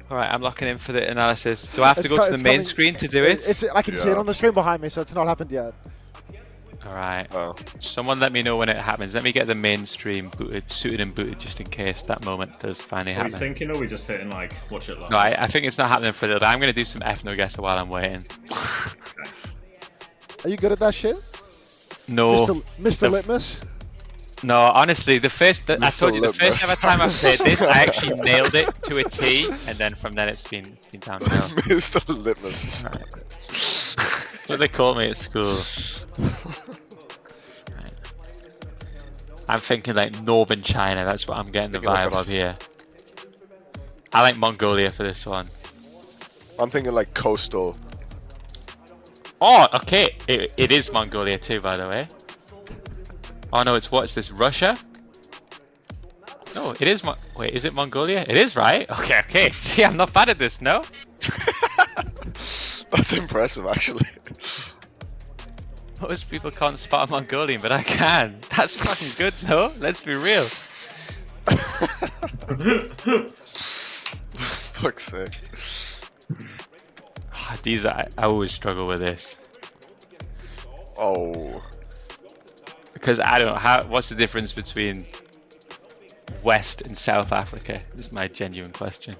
Alright, I'm locking in for the analysis. Do I have to go to the main screen to do it? I can see it on the screen behind me, so it's not happened yet. Alright. Someone let me know when it happens. Let me get the mainstream suited and booted just in case that moment does finally Are we happen. syncing or are we just hitting like watch it live? No, I think it's not happening for a little bit. I'm going to do some no guesser while I'm waiting. Are you good at that shit? No. Mr. Litmus? No, honestly, I told you the first ever time I played this, I actually nailed it to a T, and then from then it's been downhill. Mr. Litmus. That's what they call me at school. Right. I'm thinking like northern China. That's what I'm getting the vibe of here. I like Mongolia for this one. I'm thinking like coastal. Oh, okay. It is Mongolia too, by the way. Oh no, it's what's this? Russia? No, it is. Wait, is it Mongolia? It is, right? Okay, okay. See, I'm not bad at this, no? That's impressive, actually. Most people can't spot a Mongolian, but I can. That's fucking good, though. Let's be real. Fuck's sake. These I always struggle with this. Oh. Because I don't know what's the difference between West and South Africa? This is my genuine question.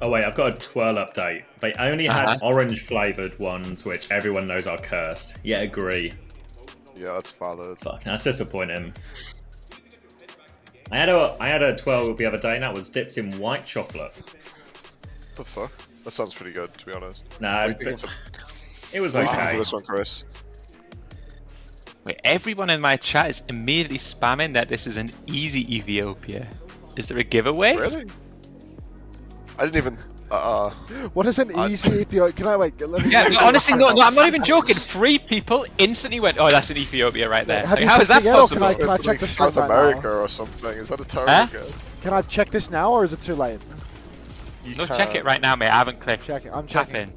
Oh wait, I've got a twirl update. They only had orange flavoured ones, which everyone knows are cursed. Yeah, agree. Yeah, that's valid. Fuck, that's disappointing. I had a twirl the other day, and that was dipped in white chocolate. What the fuck? That sounds pretty good, to be honest. Nah, it was okay. For this one, Chris. Wait, everyone in my chat is immediately spamming that this is an easy Ethiopia. Is there a giveaway? Really? I didn't even. What is an easy Ethiopia? Can I wait? Let me honestly, no, I'm not even joking. 3 people instantly went, "Oh, that's an Ethiopia right there." Like, how is that possible? Can I check like this South right America now? or something? Is that a target? Can I check this now, or is it too late? No, check it right now, mate. I haven't clicked. Check it. I'm Tap checking. in.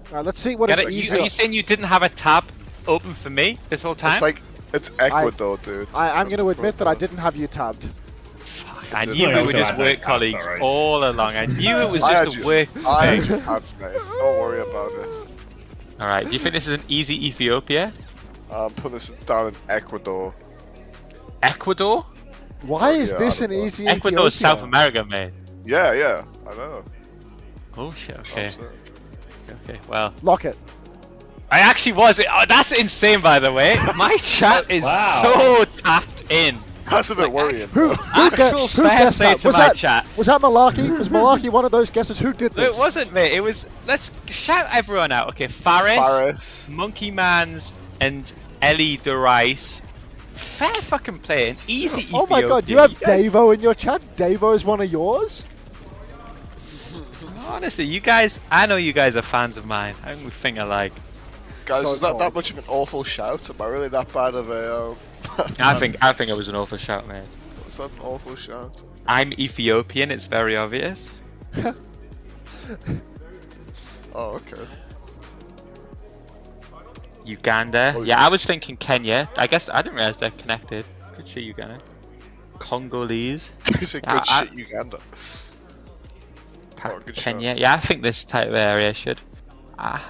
Alright, let's see what it's easy. Are you saying you didn't have a tab open for me this whole time? It's like it's Ecuador, dude. I'm going to admit that I didn't have you tabbed. I knew we were just work colleagues all along. I knew it was just a work thing. I had you tabbed, mate. Don't worry about it. Alright, do you think this is an easy Ethiopia? I'm putting this down in Ecuador. Ecuador? Why is this an easy Ethiopia? Ecuador is South America, mate. Yeah, I know. Oh shit, okay. Okay, well. Lock it. I actually was. Oh, that's insane, by the way. My chat is so tapped in. That's a bit worrying. Who guessed that? Was that Malarkey? Was Malarkey one of those guesses? Who did this? It wasn't, mate. It was. Let's shout everyone out. Okay, Faris, Monkey Mans, and Ellie DeRice. Fair fucking play. An easy Ethiopia. Oh my god, you have Davo in your chat? Davo is one of yours? Honestly, you guys, I know you guys are fans of mine. I think we think alike. Guys, was that much of an awful shout? Am I really that bad of a... I think it was an awful shout, man. Was that an awful shout? I'm Ethiopian, it's very obvious. Oh, okay. Uganda. Yeah, I was thinking Kenya. I guess I didn't realize they're connected. Good shit, Uganda. Congolese. You said good shit, Uganda. Oh, Kenya. Shot. Yeah, I think this type of area should. I'll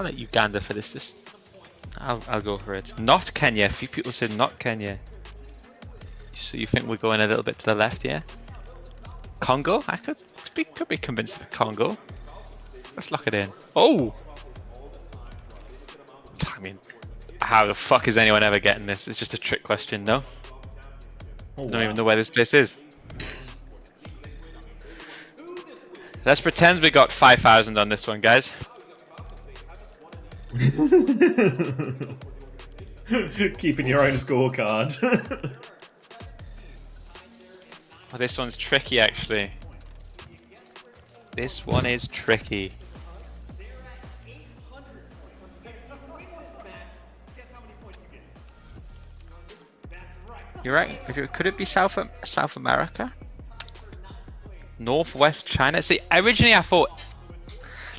let Uganda for this. I'll go for it. Not Kenya. A few people said not Kenya. So you think we're going a little bit to the left here? Congo? I could be convinced of Congo. Let's lock it in. Oh! I mean, how the fuck is anyone ever getting this? It's just a trick question, no? I don't even know where this place is. Let's pretend we got 5,000 on this one, guys. Keeping your own scorecard. Oh, this one's tricky, actually. This one is tricky. You're right. Could it be South America? Northwest China. See, originally I thought,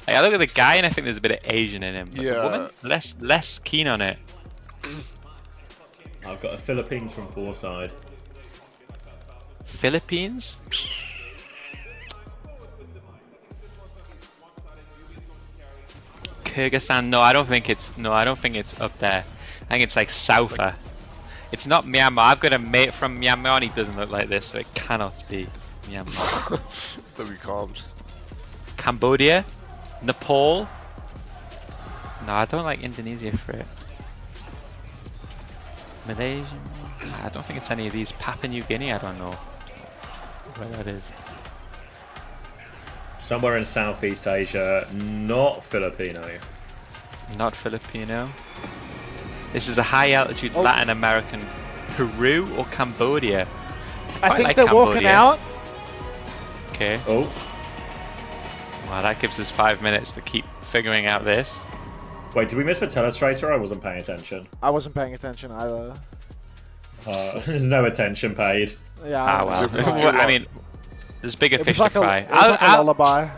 like, I look at the guy and I think there's a bit of Asian in him. But the woman, less keen on it. I've got a Philippines from Foreside. Philippines? Kyrgyzstan? No, I don't think it's. No, I don't think it's up there. I think it's like souther. It's not Myanmar. I've got a mate from Myanmar and he doesn't look like this, so it cannot be Myanmar. So we can't. Cambodia? Nepal? No, I don't like Indonesia for it. Malaysia? I don't think it's any of these. Papua New Guinea? I don't know where that is. Somewhere in Southeast Asia, not Filipino. Not Filipino. This is a high altitude Latin American. Peru or Cambodia? I think like they're Cambodia. walking out. Okay. Oh. Wow, that gives us 5 minutes to keep figuring out this. Wait, did we miss the telestrator? I wasn't paying attention. I wasn't paying attention either. There's no attention paid. Yeah. Ah, well. I mean, there's bigger fish to fry. It was like a lullaby.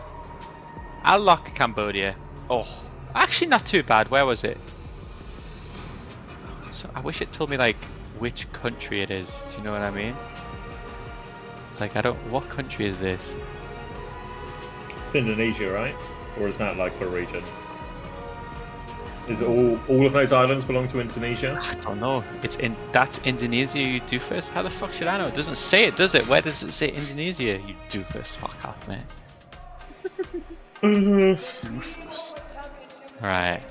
I'll lock Cambodia. Oh, actually not too bad. Where was it? So I wish it told me like which country it is. Do you know what I mean? Like what country is this? It's Indonesia, right? Or is that like a region? Is all of those islands belong to Indonesia? I don't know. That's Indonesia, you doofus. How the fuck should I know? It doesn't say it, does it? Where does it say Indonesia, you doofus? Fuck off, man. Doofus. Right.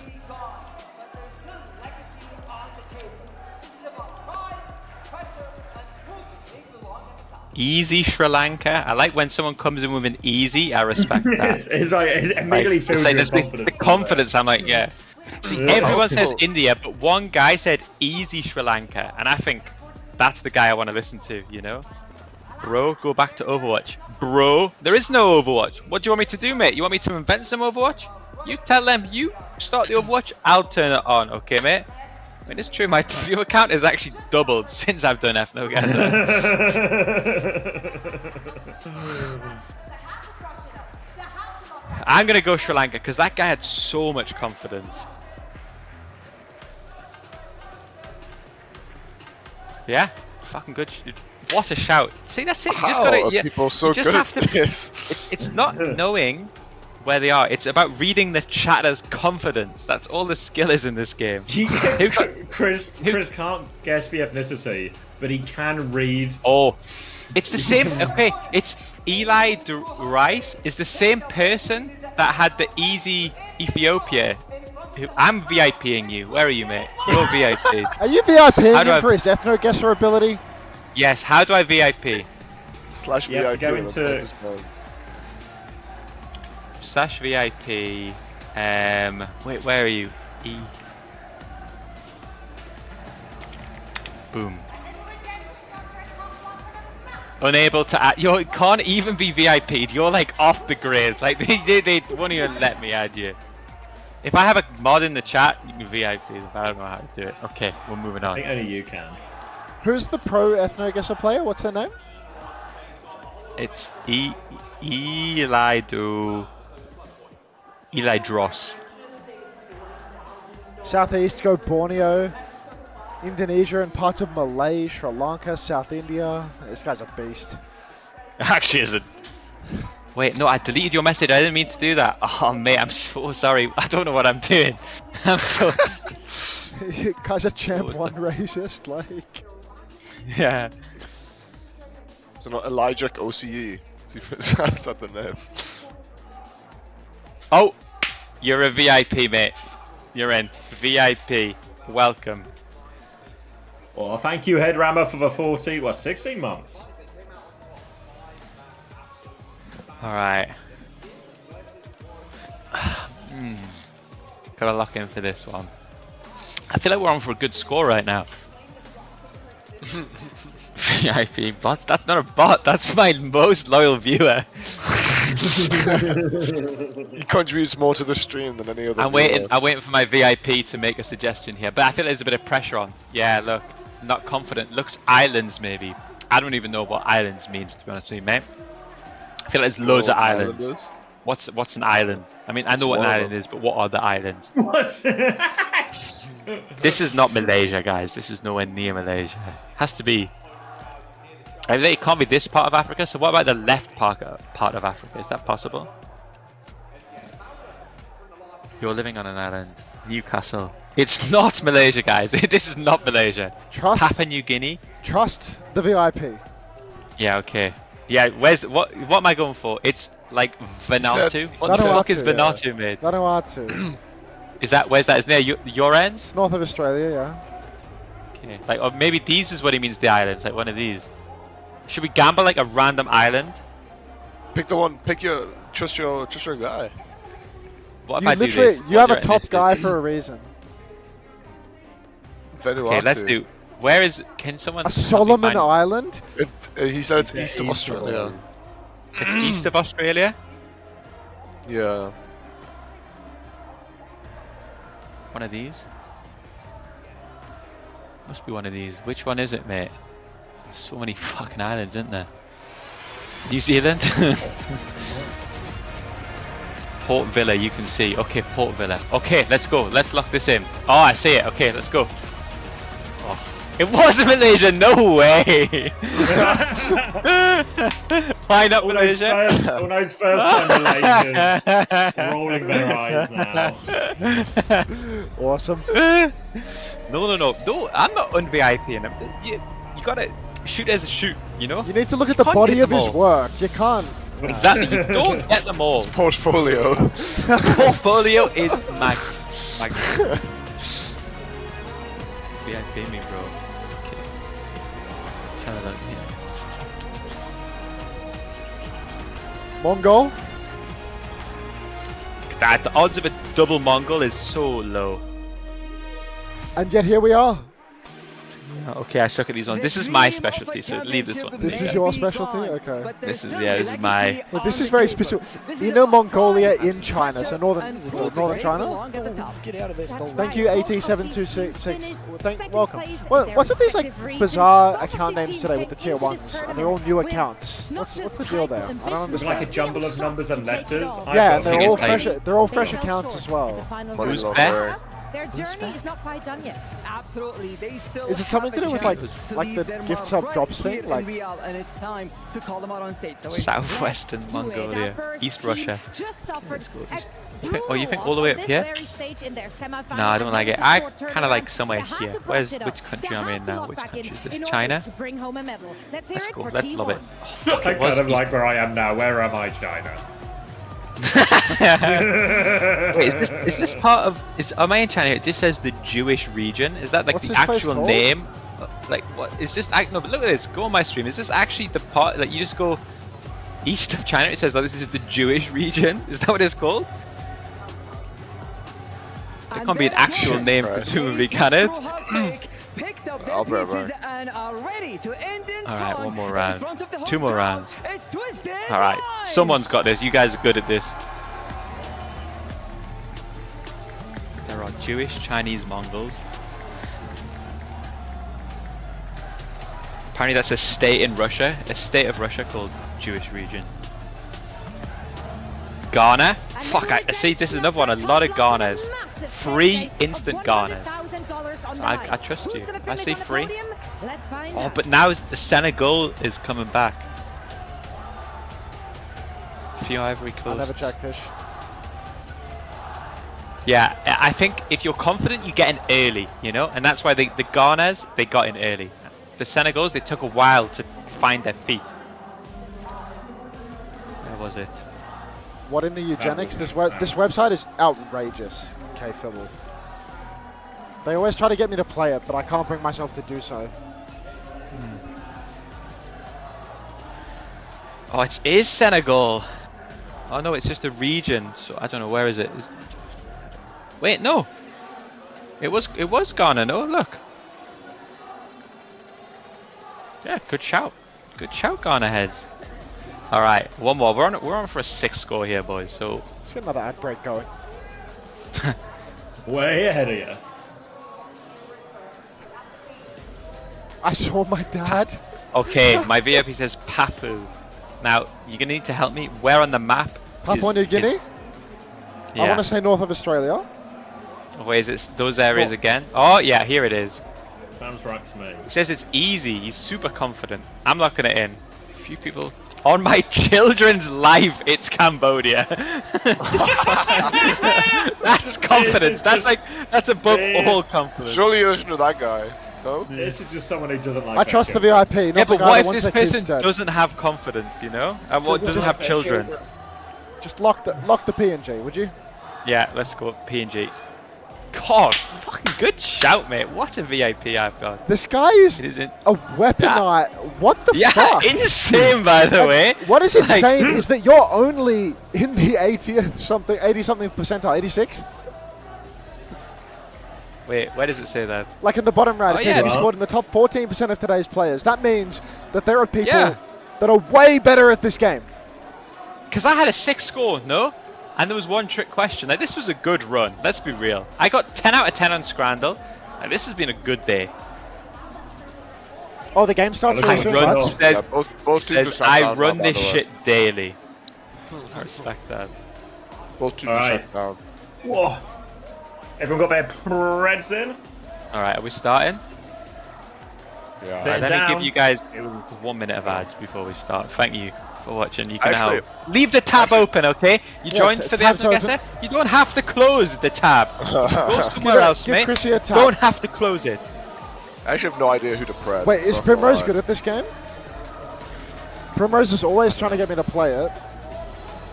Easy Sri Lanka. I like when someone comes in with an easy. I respect that. It's like it immediately feels like, the confidence. I'm like, yeah. See, everyone says India, but one guy said easy Sri Lanka, and I think that's the guy I want to listen to. You know, bro, go back to Overwatch. Bro, there is no Overwatch. What do you want me to do, mate? You want me to invent some Overwatch? You tell them. You start the Overwatch. I'll turn it on. Okay, mate. I mean, it's true, my view account has actually doubled since I've done FNoGuess. I'm going to go Sri Lanka because that guy had so much confidence. Yeah, fucking good. What a shout. See, that's it. You just gotta, are people so good at this? It's not knowing where they are. It's about reading the chatter's confidence. That's all the skill is in this game. Chris can't guess the ethnicity, but he can read. Oh, it's the same. Okay, it's Eli Rice is the same person that had the easy Ethiopia. I'm VIPing you. Where are you, mate? You're VIP. Are you VIPing him for his ethno-guesser ability? Yes. How do I VIP? /VIP. You have to go into /VIP. Wait, where are you? E. Boom. Unable to add. You can't even be VIP'd. You're like off the grid. Like they won't even let me add you. If I have a mod in the chat, you can VIP, but I don't know how to do it. Okay, we're moving on. I think only you can. Who's the pro ethno-guesser player? What's their name? It's Eli Dross. Southeast go Borneo, Indonesia and parts of Malay, Sri Lanka, South India. This guy's a beast. Actually isn't. Wait, no, I deleted your message. I didn't mean to do that. Oh, mate, I'm so sorry. I don't know what I'm doing. I'm so... Guy's a champ one racist, like... Yeah. It's not Elijah OCE. That's not the name. Oh! You're a VIP, mate. You're in. VIP. Welcome. Well, thank you, Headrammer, for the 16 months. Alright. Gotta lock in for this one. I feel like we're on for a good score right now. VIP bots? That's not a bot, that's my most loyal viewer. He contributes more to the stream than any other I'm waiting for my VIP to make a suggestion here, but I feel there's a bit of pressure on. Yeah, look, not confident. Looks islands maybe. I don't even know what islands means, to be honest with you, mate. I feel like there's loads of islands. What's an island? I mean, I know what an island is, but what are the islands? What? This is not Malaysia, guys. This is nowhere near Malaysia. Has to be. I mean, it can't be this part of Africa. So what about the left part of Africa? Is that possible? You're living on an island, Newcastle. It's not Malaysia, guys. This is not Malaysia. Papua New Guinea. Trust the VIP. Yeah. Okay. Yeah, what am I going for? It's like Vanuatu. What the fuck is Vanuatu made? Vanuatu. Where's that? Is near your ends? It's north of Australia, yeah. Okay. Like, or maybe these is what he means, the islands, like one of these. Should we gamble like a random island? Pick the one. Trust your guy. What if I do this? You have a top guy for a reason. Vanuatu. Okay, let's do. Where is? Can someone? A Solomon Island? He said it's east of Australia. It's east of Australia? Yeah. One of these. Must be one of these. Which one is it, mate? There's so many fucking islands, isn't there? New Zealand? Port Villa, you can see. Okay, Port Villa. Okay, let's go. Let's lock this in. Oh, I see it. Okay, let's go. Oh, it was Malaysia. No way. Why not Malaysia? Uno's first time Malaysians rolling their eyes now. Awesome. No, I'm not un-VIPing him. You gotta shoot as a shoot, you know? You need to look at the body of his work. You can't. Exactly, you don't get them all. His portfolio. The portfolio is mag. VIP me, bro. Okay. Let's have a look here. Mongol. The odds of a double Mongol is so low. And yet here we are. Okay, I suck at these ones. This is my specialty, so leave this one. This is your specialty? Okay. This is my... Well, this is very specific. You know Mongolia in China, so northern China? Thank you, AT7266. Welcome. Well, what's with these like bizarre account names today with the tier 1s? And they're all new accounts. What's the deal there? I don't understand. It's like a jumble of numbers and letters. Yeah, and they're all fresh accounts as well. Who's there? Their journey is not quite done yet. Absolutely, they still. Is it something to do with like the gift sub drops thing? Like, and it's time to call them out on stage. So Southwestern Mongolia, East Russia. Oh, you think all the way up here? No, I don't like it. I kind of like somewhere here. Which country am I in now? Which country is this? China? Let's go. Let's love it. I kind of like where I am now. Where am I, China? Wait, is this part of? Am I in China? It just says the Jewish region. Is that like the actual name? Like what is this? No, but look at this. Go on my stream. Is this actually the part? Like you just go east of China. It says, "Oh, this is the Jewish region." Is that what it's called? There can't be an actual name, presumably, can it? I'll be right back. Alright, one more round. 2 more rounds. Alright, someone's got this. You guys are good at this. There are Jewish, Chinese, Mongols. Apparently that's a state in Russia. A state of Russia called Jewish region. Ghana? Fuck, I see this is another one. A lot of Ghanas. Free instant Ghanas. So I trust you. I see free. Oh, but now the Senegal is coming back. A few Ivory Coast. I'll never check fish. Yeah, I think if you're confident, you get in early, you know? And that's why the Ghanas, they got in early. The Senegals, they took a while to find their feet. Where was it? What in the eugenics? This website is outrageous, K-Fibble. They always try to get me to play it, but I can't bring myself to do so. Oh, it is Senegal. Oh no, it's just a region. So I don't know, where is it? Wait, no. It was Ghana. No, look. Yeah, good shout. Good shout, Ghana heads. All right, one more. We're on for a 6 score here, boys. So let's get another ad break going. Way ahead of you. I saw my dad. Okay, my VIP says Papu. Now you're gonna need to help me. Where on the map? Papua New Guinea. Yeah. I want to say north of Australia. Wait, is it those areas again? Oh yeah, here it is. Sounds right to me. He says it's easy. He's super confident. I'm locking it in. A few people. On my children's life, it's Cambodia. That's confidence. That's above all confidence. Surely you listen to that guy. No? This is just someone who doesn't like. I trust the VIP. Not Yeah, the but guy what that if wants this their kids person dead. doesn't have confidence? You know, and what doesn't have children? Just lock the P&G, would you? Yeah, let's go PNG. God, fucking good shout, mate. What a VIP I've got. This guy is a weaponite. Yeah. What the fuck? Insane, by the way. What is insane is that you're only in the 80 something percentile, 86. Wait, where does it say that? Like in the bottom right, it says yeah. he scored in the top 14% of today's players. That means that there are people that are way better at this game. Because I had a 6 score, no? And there was one trick question. Like, this was a good run. Let's be real. I got 10 out of 10 on Scrandle. And this has been a good day. Oh, the game starts really soon, says I run this shit daily. I respect that. Both teams are shut down. Whoa. Everyone got their preds in? Alright, are we starting? Yeah. Right, let me give you guys 1 minute of ads before we start. Thank you for watching. You can now leave the tab open, okay? You joined for the episode, like I said. You don't have to close the tab. Go somewhere else, mate. Don't have to close it. I actually have no idea who to pred. Wait, is Primrose good at this game? Primrose is always trying to get me to play it.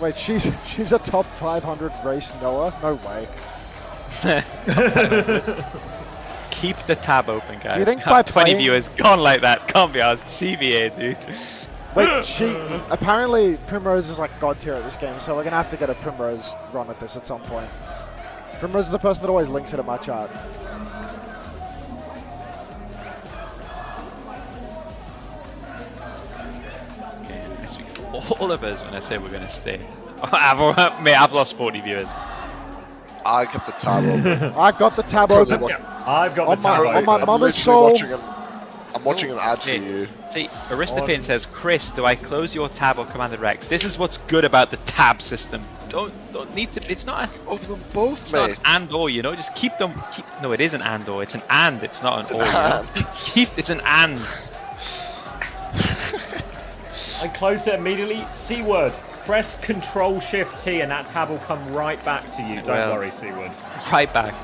Wait, she's a top 500 race Noah? No way. Keep the tab open, guys. Do you think by 20 viewers gone like that? Can't be asked. CBA, dude. Wait, apparently Primrose is like god tier at this game, so we're gonna have to get a Primrose run at this at some point. Primrose is the person that always links it in my chat. Okay, I speak for all of us when I say we're gonna stay. I've lost 40 viewers. I kept the tab open. I've got the tab open. I've got the tab open. On my mother's soul. I'm watching an ad for you. See, Aristopane says, Chris, do I close your tab or Commander Rex? This is what's good about the tab system. Don't need to. It's not. Open them both, it's mate. Not an and or, you know. Just keep them. No, it is an and or. It's an and. It's not an or. You know? It's an and. I close it immediately. C-word. Press Control-Shift-T and that tab will come right back to you. Don't worry, C-word. Right back.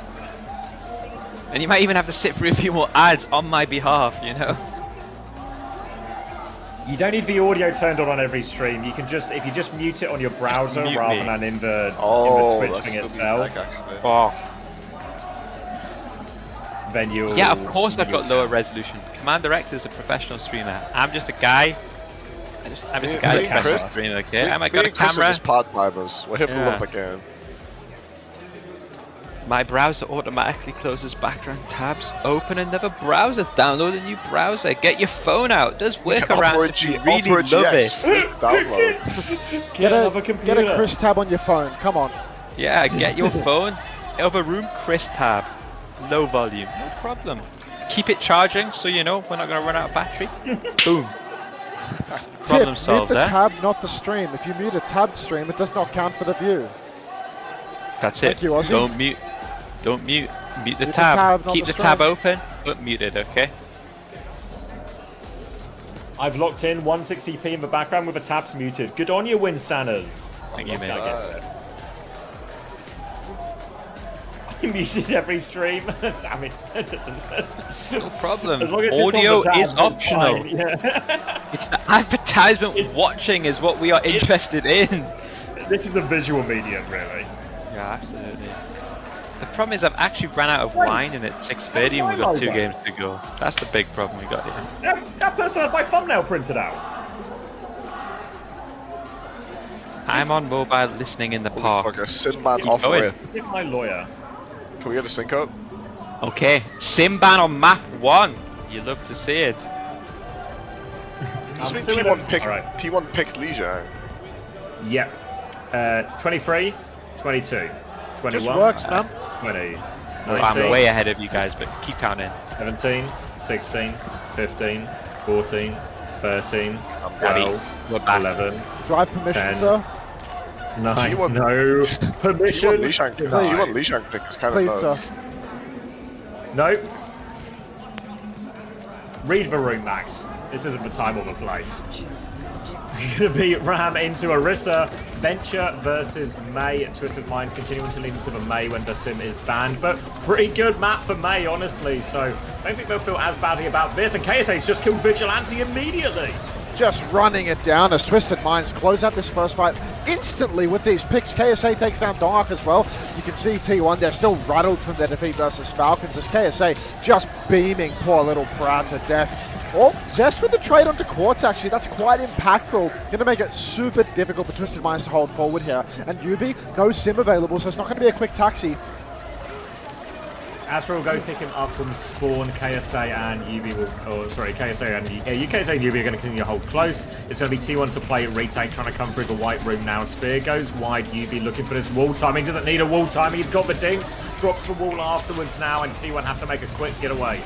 And you might even have to sit through a few more ads on my behalf, you know? You don't need the audio turned on every stream. You can just, if you just mute it on your browser rather than in the Twitch thing itself. Then you. Yeah, of course I've got lower resolution. Commander X is a professional streamer. I'm just a guy. I'm just a guy that's professional streamer, okay? I might got a camera. We're here for the love of the game. My browser automatically closes background tabs. Open another browser. Download a new browser. Get your phone out. There's workarounds if you really love it. Download. Get a Chris tab on your phone. Come on. Yeah, get your phone. Other room, Chris tab. Low volume. No problem. Keep it charging so you know we're not going to run out of battery. Boom. Problem solved mute the there. tab, not the stream. If you mute a tabbed stream, it does not count for the view. That's it. Thank you, Ozzy. Don't mute. Don't mute. Mute the tab. Keep the tab open, but mute it, okay? I've locked in 160p in the background with the tabs muted. Good on you, Winstanners. Thank you, mate. I muted every stream. I mean, no problem. As long as audio it's is optional. Yeah. It's the advertisement watching is what we are interested in. This is the visual medium, really. Yeah, absolutely. The problem is I've actually ran out of wine and it's 6:30 and we've got 2 games to go. That's the big problem we got here. That person has my thumbnail printed out. I'm on mobile listening in the park. Fuck, a Sinban off way. Give my lawyer. Can we get a sync up? Okay, Simban on map 1. You love to see it. Does this mean T1 picked Leisure? Yep. 23, 22, 21. Just works, man. 20. 19, I'm way ahead of you guys, but keep counting. 17, 16, 15, 14, 13, 12, 11. Do I have permission, 10, sir? 9, no permission. T1 Lishan pick is kind of nuts. Sir. Nope. Read the room, Max. This isn't the time or the place. Going to be Ram into Orisa. Venture versus May. Twisted Minds continuing to lean into the May when the sim is banned. But pretty good map for May, honestly. So I don't think they'll feel as badly about this. And KSA's just killed Vigilante immediately. Just running it down as Twisted Minds close out this first fight instantly with these picks. KSA takes down Dark as well. You can see T1, they're still rattled from their defeat versus Falcons as KSA just beaming poor little Proud to death. Oh, Zest with the trade onto Quartz actually, that's quite impactful. Going to make it super difficult for Twisted Minds to hold forward here. And Yubi, no sim available, so it's not going to be a quick taxi. Astro will go pick him up from spawn. KSA and UB will, KSA and UKSA and UB are going to continue to hold close. It's going to be T1 to play retake, trying to come through the white room now. Spear goes wide. UB looking for this wall timing. Doesn't need a wall timing. He's got the dinked. Drops the wall afterwards now, and T1 have to make a quick getaway.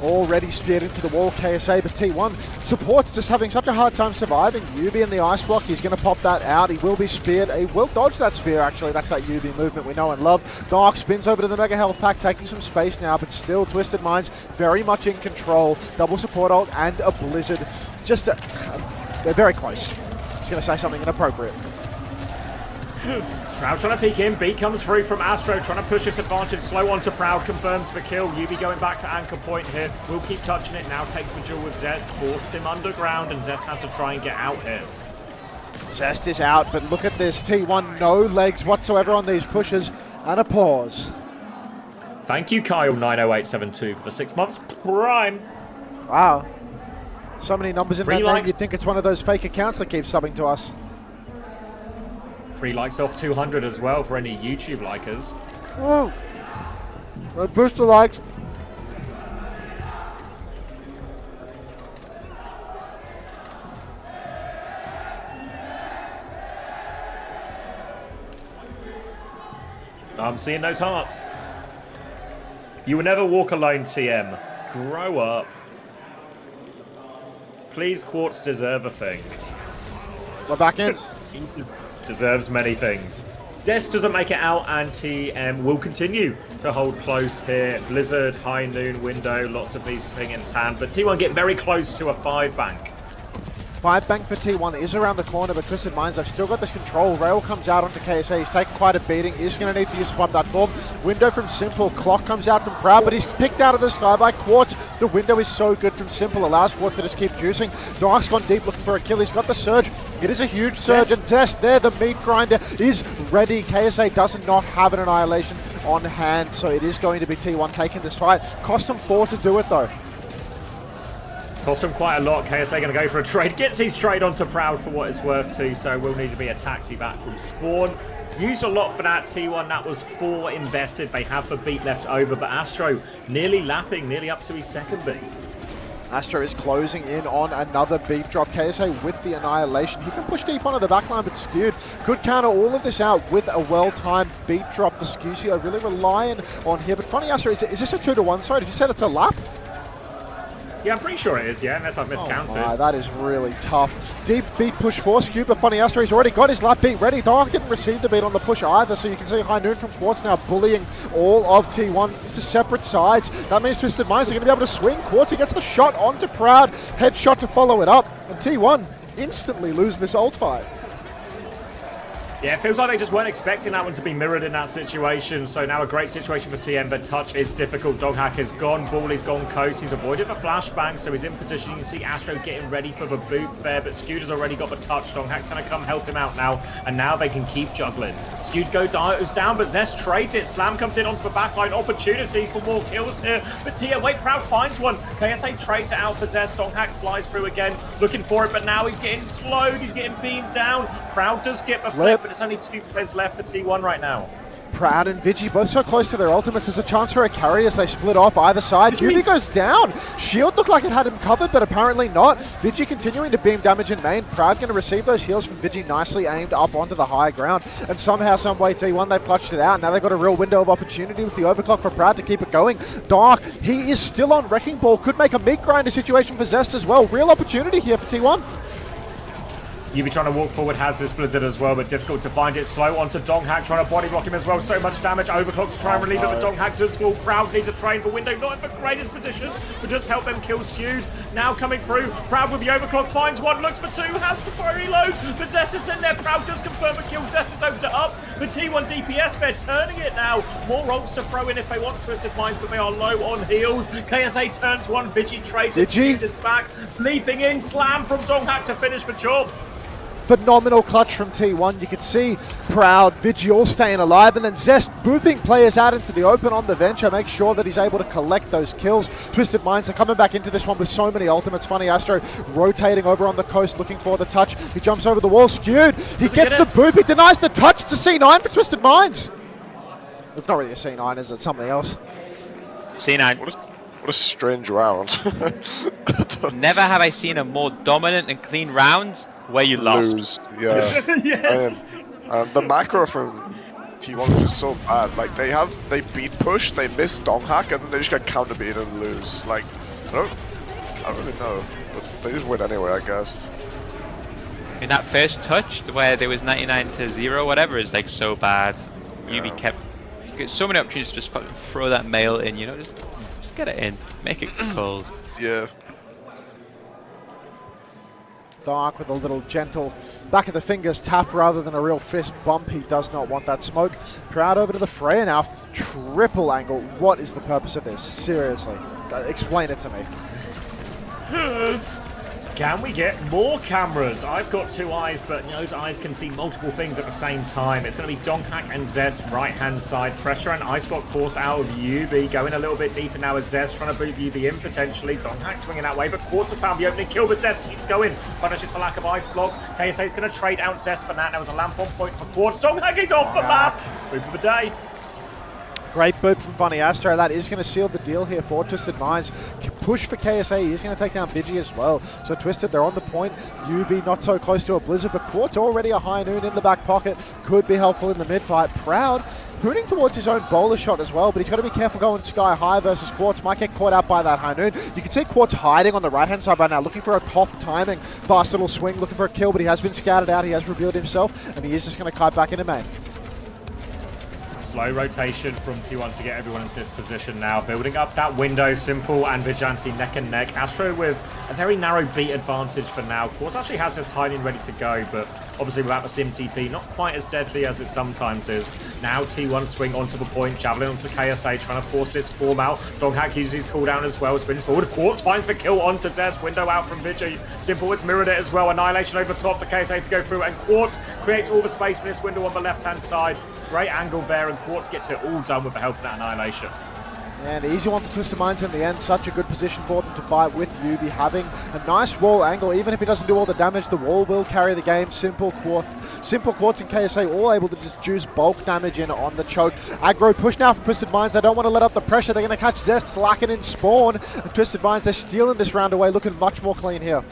Already speared into the wall, KSA, but T1 support's just having such a hard time surviving. UB in the ice block, he's going to pop that out. He will be speared. He will dodge that spear, actually. That's that UB movement we know and love. Dark spins over to the Mega Health Pack, taking some space now, but still Twisted Minds very much in control. Double support ult and a Blizzard. They're very close. He's going to say something inappropriate. Proud trying to peek in. B comes through from Astro, trying to push this advantage. Slow on to Proud, confirms the kill. UB going back to anchor point here. Will keep touching it. Now takes the duel with Zest, forces him underground, and Zest has to try and get out here. Zest is out, but look at this. T1, no legs whatsoever on these pushes, and a pause. Thank you, Kyle90872, for the 6 months prime. Wow. So many numbers in that name, likes. You'd think it's one of those fake accounts that keeps subbing to us. 3 likes off 200 as well for any YouTube likers. Oh, booster likes. I'm seeing those hearts. You will never walk alone, TM. Grow up. Please, Quartz deserve a thing. We're back in. Deserves many things. Des doesn't make it out, and TM will continue to hold close here. Blizzard, high noon window, lots of these things in hand, but T1 get very close to a 5 bank. 5 bank for T1 is around the corner, but Twisted Minds, they've still got this control. Rail comes out onto KSA. He's taken quite a beating. He's going to need to use spot that form. Window from Simple. Clock comes out from Proud, but he's picked out of the sky by Quartz. The window is so good from Simple. Allows Quartz to just keep juicing. Dark's gone deep looking for a kill. He's got the surge. It is a huge surge and test there. The meat grinder is ready. KSA does not have an annihilation on hand, so it is going to be T1 taking this fight. Cost him 4 to do it though. Cost him quite a lot. KSA going to go for a trade. Gets his trade onto Proud for what it's worth too, so will need to be a taxi back from spawn. Used a lot for that T1. That was 4 invested. They have the beat left over, but Astro nearly lapping, nearly up to his second beat. Astro is closing in on another beat drop. KSA with the annihilation. He can push deep onto the backline, but Skewed could counter all of this out with a well-timed beat drop. The Scucio really relying on here. But funny, Astro, is this a 2-1? Sorry, did you say that's a lap? Yeah, I'm pretty sure it is, yeah, unless I've miscounted. Oh, that is really tough. Deep beat push for Skewed, but funny, Astro, he's already got his lap beat ready. Dark didn't receive the beat on the push either, so you can see High Noon from Quartz now bullying all of T1 into separate sides. That means Twisted Minds are going to be able to swing. Quartz, he gets the shot onto Proud. Headshot to follow it up, and T1 instantly lose this ult fight. Yeah, it feels like they just weren't expecting that one to be mirrored in that situation. So now a great situation for TM, but touch is difficult. Doghack is gone, Bally's gone coast. He's avoided the flashbang, so he's in position. You can see Astro getting ready for the boot there, but Skewed has already got the touch. Doghack's going to come help him out now, and now they can keep juggling. Skewed goes down, but Zest trades it. Slam comes in onto the backline. Opportunity for more kills here, but TM, wait, Proud finds one. KSA trades it out for Zest. Doghack flies through again, looking for it, but now he's getting slowed. He's getting beamed down. Proud does get the flip, but it's only 2 players left for T1 right now. Proud and Vigi both so close to their ultimates. There's a chance for a carry as they split off either side. Yubi goes down. Shield looked like it had him covered, but apparently not. Vigi continuing to beam damage in main. Proud going to receive those heals from Vigi, nicely aimed up onto the high ground. And somehow, some way, T1, they've clutched it out. Now they've got a real window of opportunity with the overclock for Proud to keep it going. Dark, he is still on Wrecking Ball. Could make a meat grinder situation for Zest as well. Real opportunity here for T1. Yubi trying to walk forward, has this Blizzard as well, but difficult to find it. Slow onto Donghack, trying to body block him as well. So much damage. Overclock to try and relieve it, but Donghack does fall. Proud needs a train for window. Not in the greatest position, but just help them kill Skewed. Now coming through. Proud with the overclock, finds one, looks for 2, has to fire reload. But Zest is in there. Proud does confirm the kill. Zest has opened it up. The T1 DPS, they're turning it now. More ults to throw in if they want Twisted Minds, but they are low on heals. KSA turns one. Vigi trades it. Skewed is back. Leaping in. Slam from Donghack to finish the job. Phenomenal clutch from T1. You could see Proud, Vigi all staying alive, and then Zest booping players out into the open on the venture, make sure that he's able to collect those kills. Twisted Minds are coming back into this one with so many ultimates. Funny Astro rotating over on the coast looking for the touch. He jumps over the wall. Skewed. He gets the boop. He denies the touch. It's a C9 for Twisted Minds. It's not really a C9, is it? Something else. C9. What a strange round. Never have I seen a more dominant and clean round where you lose. Yeah. Yes. The macro from T1 was just so bad. Like they beat push, they miss dong hack, and then they just get counter beat and lose. Like I don't really know, but they just win anyway, I guess. In that first touch where there was 99-0, whatever, is like so bad. UB kept so many opportunities to just fucking throw that mail in, you know, just get it in, make it cold. Yeah. Dark with a little gentle back of the fingers tap rather than a real fist bump. He does not want that smoke. Proud over to the Freya now. Triple angle. What is the purpose of this? Seriously. Explain it to me. Can we get more cameras? I've got 2 eyes, but those eyes can see multiple things at the same time. It's going to be Donghack and Zest right-hand side. Pressure and Ice Block force out of UB. Going a little bit deeper now with Zest trying to boot UB in potentially. Donghack swinging that way, but Quartz has found the opening kill, but Zest keeps going. Punishes for lack of Ice Block. KSA is going to trade out Zest for that. There was a lamp on point for Quartz. Donghack is off the map. Boop of the day. Great boot from Funny Astro. That is going to seal the deal here for Twisted Minds. Push for KSA. He's going to take down Bidgie as well. So Twisted, they're on the point. UB not so close to a Blizzard, but Quartz already a high noon in the back pocket. Could be helpful in the mid-fight. Proud, hooning towards his own bowler shot as well, but he's got to be careful going sky high versus Quartz. Might get caught out by that high noon. You can see Quartz hiding on the right-hand side right now, looking for a top timing. Fast little swing, looking for a kill, but he has been scouted out. He has revealed himself, and he is just going to kite back into main. Slow rotation from T1 to get everyone into this position now. Building up that window, Simple and Vigilante neck and neck. Astro with a very narrow beat advantage for now. Quartz actually has this hiding ready to go, but obviously without the Sim TP, not quite as deadly as it sometimes is. Now T1 swing onto the point, Javelin onto KSA, trying to force this form out. Donghack uses his cooldown as well, spins forward. Quartz finds the kill onto Zest, window out from Vigi. Simple has mirrored it as well. Annihilation over top for KSA to go through, and Quartz creates all the space for this window on the left-hand side. Great angle there, and Quartz gets it all done with the help of that Annihilation. And easy one for Twisted Minds in the end. Such a good position for them to fight with UB, having a nice wall angle. Even if he doesn't do all the damage, the wall will carry the game. Simple Quartz and KSA all able to just juice bulk damage in on the choke. Aggro push now from Twisted Minds. They don't want to let up the pressure. They're going to catch Zest slacking in spawn. And Twisted Minds, they're stealing this round away, looking much more clean here.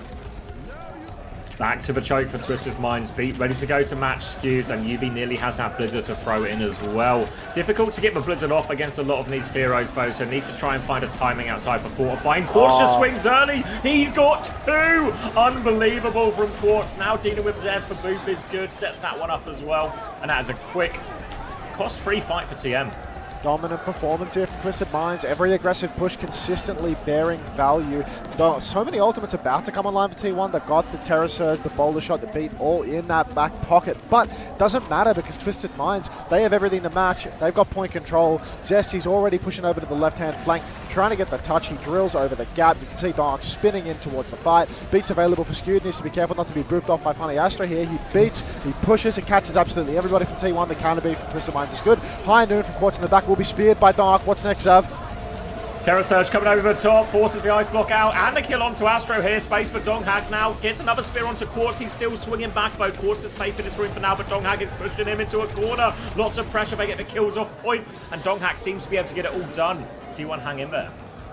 Back to the choke for Twisted Minds. Beat ready to go to match Skews, and UB nearly has that Blizzard to throw in as well. Difficult to get the Blizzard off against a lot of these heroes, though, so needs to try and find a timing outside for fortifying. Quartz just swings early. He's got 2. Unbelievable from Quartz. Now dealing with Zest for Boop is good. Sets that one up as well. And that is a quick, cost-free fight for TM. Dominant performance here from Twisted Minds. Every aggressive push consistently bearing value. So many ultimates about to come online for T1. They've got the Terror Surge, the Boulder Shot, the Beat all in that back pocket. But doesn't matter because Twisted Minds, they have everything to match. They've got point control. Zesty's already pushing over to the left-hand flank, trying to get the touch. He drills over the gap. You can see Dark spinning in towards the fight. Beats available for Skewed. Needs to be careful not to be booped off by Funny Astro here. He beats, he pushes, and catches absolutely everybody from T1. The counter beat from Twisted Minds is good. High noon from Quartz in the back. Will be speared by Dark. What's next, Zav? Terror Surge coming over the top, forces the ice block out, and a kill onto Astro here. Space for Donghack now. Gets another spear onto Quartz. He's still swinging back though. Quartz is safe in this room for now, but Donghack is pushing him into a corner. Lots of pressure. They get the kills off point, and Donghack seems to be able to get it all done. T1 hang in there.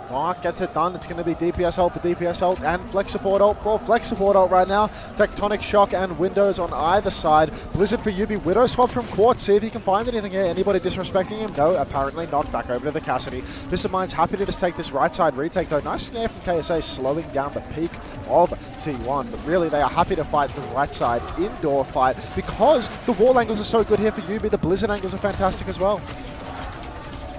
Dark gets it done. It's going to be DPS ult for DPS ult and Flex Support ult for Flex Support ult right now. Tectonic Shock and Windows on either side. Blizzard for UB. Widow swap from Quartz. See if he can find anything here. Anybody disrespecting him? No, apparently not. Back over to the Cassidy. Twisted Minds happy to just take this right side retake though. Nice snare from KSA slowing down the peak of T1. But really they are happy to fight the right side indoor fight because the wall angles are so good here for UB. The Blizzard angles are fantastic as well.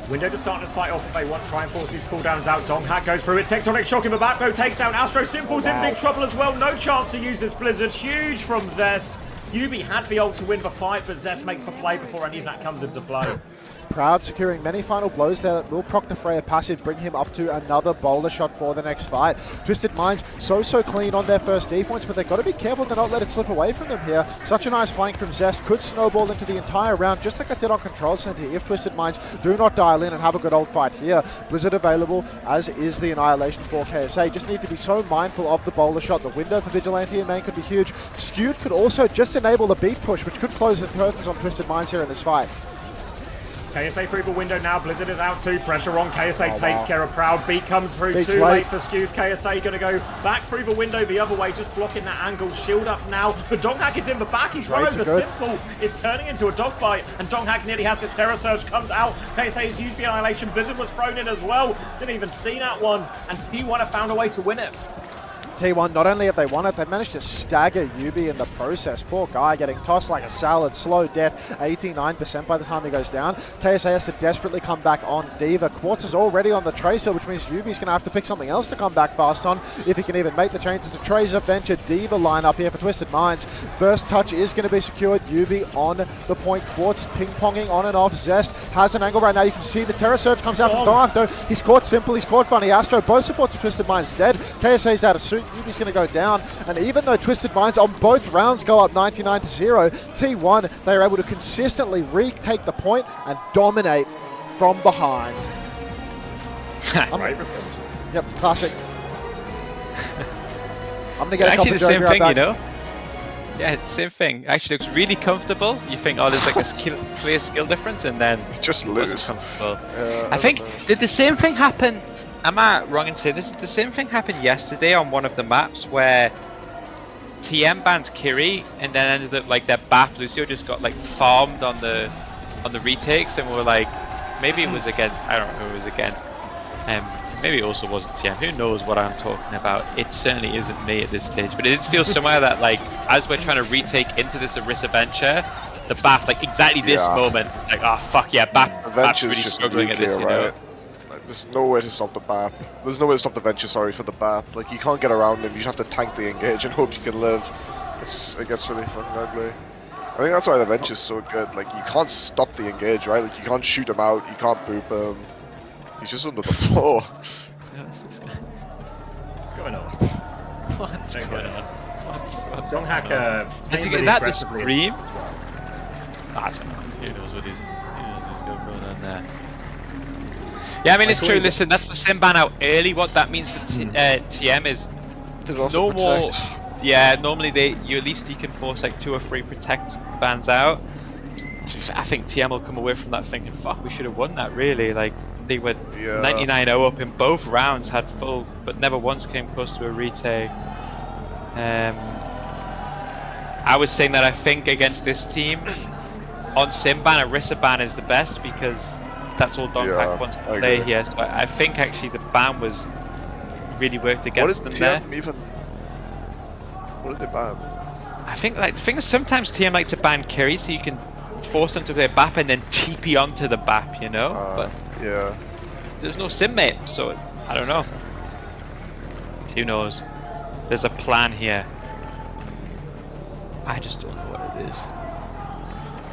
Window to start this fight off if they want to try and force these cooldowns out. Donghack goes through it. Tectonic Shock in the back though, takes down Astro. Simple's in big trouble as well. No chance to use this Blizzard. Huge from Zest. UB had the ult to win the fight, but Zest makes the play before any of that comes into play. Proud securing many final blows there that will proc the Freya passive, bring him up to another boulder shot for the next fight. Twisted Minds so clean on their first defense, but they've got to be careful to not let it slip away from them here. Such a nice flank from Zest, could snowball into the entire round, just like I did on Control Center if Twisted Minds do not dial in and have a good old fight here. Blizzard available, as is the Annihilation for KSA. Just need to be so mindful of the boulder shot. The window for Vigilante and main could be huge. Skewed could also just enable the beat push, which could close the curtains on Twisted Minds here in this fight. KSA through the window now. Blizzard is out too. Pressure on. KSA takes care of Proud. Beat comes through Beat's too late. late for Skewed. KSA going to go back through the window the other way, just blocking that angle. Shield up now. But Donghack is in the back. He's run over Simple. It's turning into a dogfight. And Donghack nearly has his Terror Surge. Comes out. KSA has used the Annihilation. Blizzard was thrown in as well. Didn't even see that one. And T1 have found a way to win it. T1, not only have they won it, they've managed to stagger Yubi in the process. Poor guy getting tossed like a salad, slow death, 89% by the time he goes down. KSA has to desperately come back on Diva. Quartz is already on the Tracer, which means Yubi's going to have to pick something else to come back fast on if he can even make the changes. The Tracer, Venture, Diva line up here for Twisted Minds. Burst touch is going to be secured. Yubi on the point. Quartz ping-ponging on and off. Zest has an angle right now. You can see the Terror Surge comes out from Dark, though. He's caught Simple, he's caught Funny Astro. Both supports of Twisted Minds dead. KSA's out of suit. Yubi's going to go down, and even though Twisted Minds on both rounds go up 99-0, T1, they are able to consistently retake the point and dominate from behind. Yep, classic. I'm going to get actually the same thing, you know? Yeah, same thing. Actually looks really comfortable. You think, oh, there's like a clear skill difference, and then just lose. I think, did the same thing happen? Am I wrong in saying this? The same thing happened yesterday on one of the maps where TM banned Kiri and then ended up like their BAP Lucio just got like farmed on the retakes, and we were like, maybe it was against, I don't know who it was against. Maybe it also wasn't TM. Who knows what I'm talking about? It certainly isn't me at this stage, but it did feel somewhere that like as we're trying to retake into this Orisa venture, the BAP like exactly this moment, it's like, oh fuck yeah, BAP's really struggling at this, you know. There's no way to stop the BAP. There's no way to stop the Venture, sorry, for the BAP. Like, you can't get around him, you just have to tank the engage and hope you can live. It gets really fucking ugly. I think that's why the Venture's so good. Like, you can't stop the engage, right? Like, you can't shoot him out, you can't boop him. He's just under the floor. What's this guy? What's going on? What's going on? Donghack, is that the stream? I don't know. Who knows what's going on there. Yeah, I mean, it's true. Listen, that's the sim ban out early. What that means for TM is no more. Yeah, normally you at least you can force like 2 or 3 protect bans out. I think TM will come away from that thinking, fuck, we should have won that, really. Like, they were 99-0 up in both rounds, had full, but never once came close to a retake. I was saying that I think against this team, on sim ban, Orisa ban is the best because that's all Donghack wants to play here. So I think actually the ban was really worked against them there. What did they ban? I think the thing is sometimes TM like to ban Kiri so you can force them to play BAP and then TP onto the BAP, you know? But yeah. There's no sim mate, so I don't know. Who knows? There's a plan here. I just don't know what it is.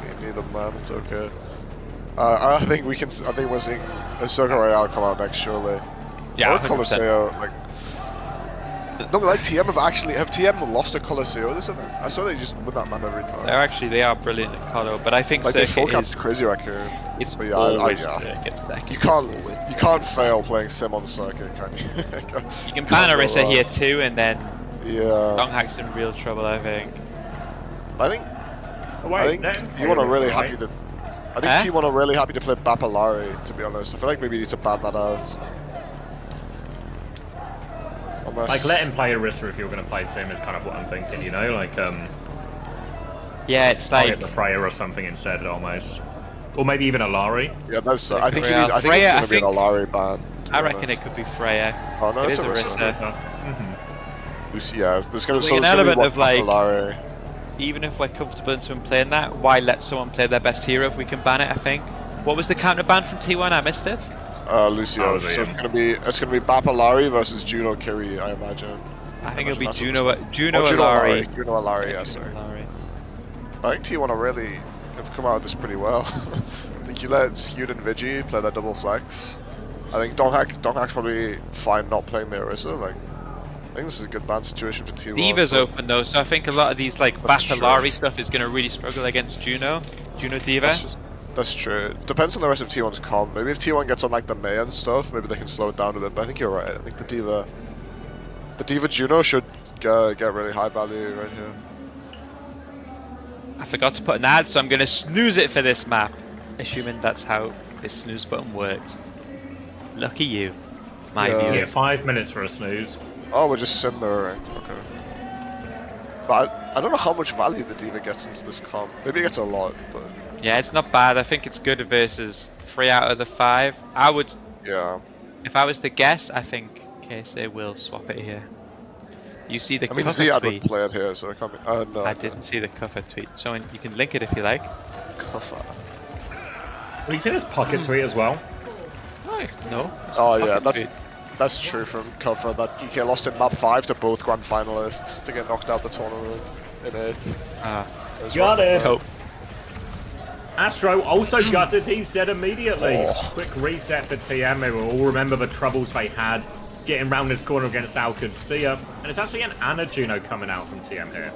Me neither, man. It's okay. I think we're seeing a Circle Royale come out next, surely. Yeah, or Coliseo, like. No, like TM have TM lost a Coliseo this event? I saw they just win that map every time. They are brilliant at Colo, but I think like they full capped crazy record. It's but always get second. You can't fail playing sim on circuit, can you? You can ban Orisa here too, and then Donghack's in real trouble, I think. I think T1 are really happy to. I think T1 are really happy to play Bapalari, to be honest. I feel like maybe you need to ban that out. Like, let him play Orisa if you're going to play sim is kind of what I'm thinking, you know? Like, yeah, it's like the Freya or something instead, almost. Or maybe even a Lari. Yeah, that's. I think it's going to be an Alari ban. I reckon it could be Freya. Oh no, it's Orisa. Yeah, there's going to be an element of like. Alari. Even if we're comfortable in someone playing that, why let someone play their best hero if we can ban it? I think. What was the counter ban from T1? I missed it. Lucio. So it's gonna be Bapalari versus Juno Kiri, I imagine. I think it'll be Juno Alari. Juno Alari, yeah, sorry. I think T1 really have come out of this pretty well. I think you let Skewed and Vigi play their double flex. I think Donghack's probably fine not playing the Orisa. Like, I think this is a good ban situation for T1. Diva's open though, so I think a lot of these like Bapalari stuff is gonna really struggle against Juno Diva. That's true. Depends on the rest of T1's comp. Maybe if T1 gets on like the May and stuff, maybe they can slow it down a bit. But I think you're right. I think the Diva Juno should get really high value right here. I forgot to put an ad, so I'm gonna snooze it for this map. assuming that's how this snooze button works. Lucky you, my Yeah. view. Yeah, 5 minutes for a snooze. Oh, we're just sim mirroring. Okay. But I don't know how much value the D.Va gets into this comp. Maybe it gets a lot, but... Yeah, it's not bad. I think it's good versus 3 out of the 5. I would... Yeah. If I was to guess, I think KSA will swap it here. You see the I mean, cover Ziad tweet. would play it here, so I can't be... no. I didn't see the cover tweet. So you can link it if you like. Cover. Well, you see this pocket tweet as well? No. Oh yeah, that's true from cover that GK lost in map 5 to both grand finalists to get knocked out the tournament in 8th. Got it! Astro also gutted, he's dead immediately. Quick reset for TM, we will all remember the troubles they had getting round this corner against Alcad Sia, and it's actually an Ana Juno coming out from TM here.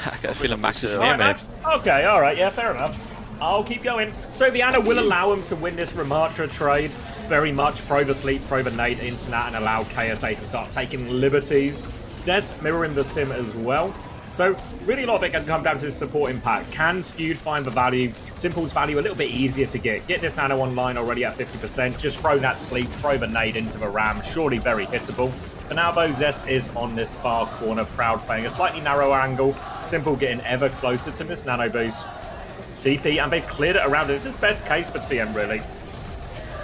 I got a feeling Max is near, mate. Okay, alright, yeah, fair enough. I'll keep going. So the Ana will allow him to win this Ramatra trade. Very much throw the sleep, throw the nade into that, and allow KSA to start taking liberties. Des mirroring the sim as well. So really a lot of it can come down to the support impact. Can Skewed find the value? Simple's value a little bit easier to get. Get this Nano online already at 50%. Just throw that sleep, throw the nade into the ram. Surely very hittable. But now though, Zest is on this far corner. Proud playing a slightly narrower angle. Simple getting ever closer to this Nano boost. TP, and they've cleared it around. This is best case for TM, really.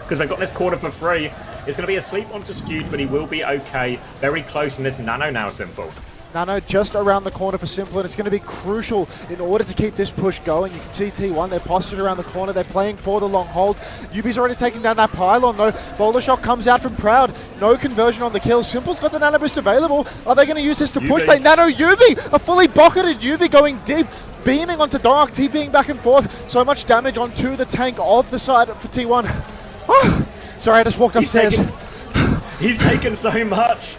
Because they've got this corner for free. It's going to be a sleep onto Skewed, but he will be okay. Very close in this Nano now, Simple. Nano just around the corner for Simple, and it's going to be crucial in order to keep this push going. You can see T1, they're postured around the corner, they're playing for the long hold. Yubi's already taking down that pylon though. Boulder shot comes out from Proud, no conversion on the kill. Simple's got the Nano boost available. Are they going to use this to push? They Nano Yubi, a fully bucketed Yubi going deep. Beaming onto Dark, TPing back and forth. So much damage onto the tank of the side for T1. Oh, sorry, I just walked upstairs. He's taken so much.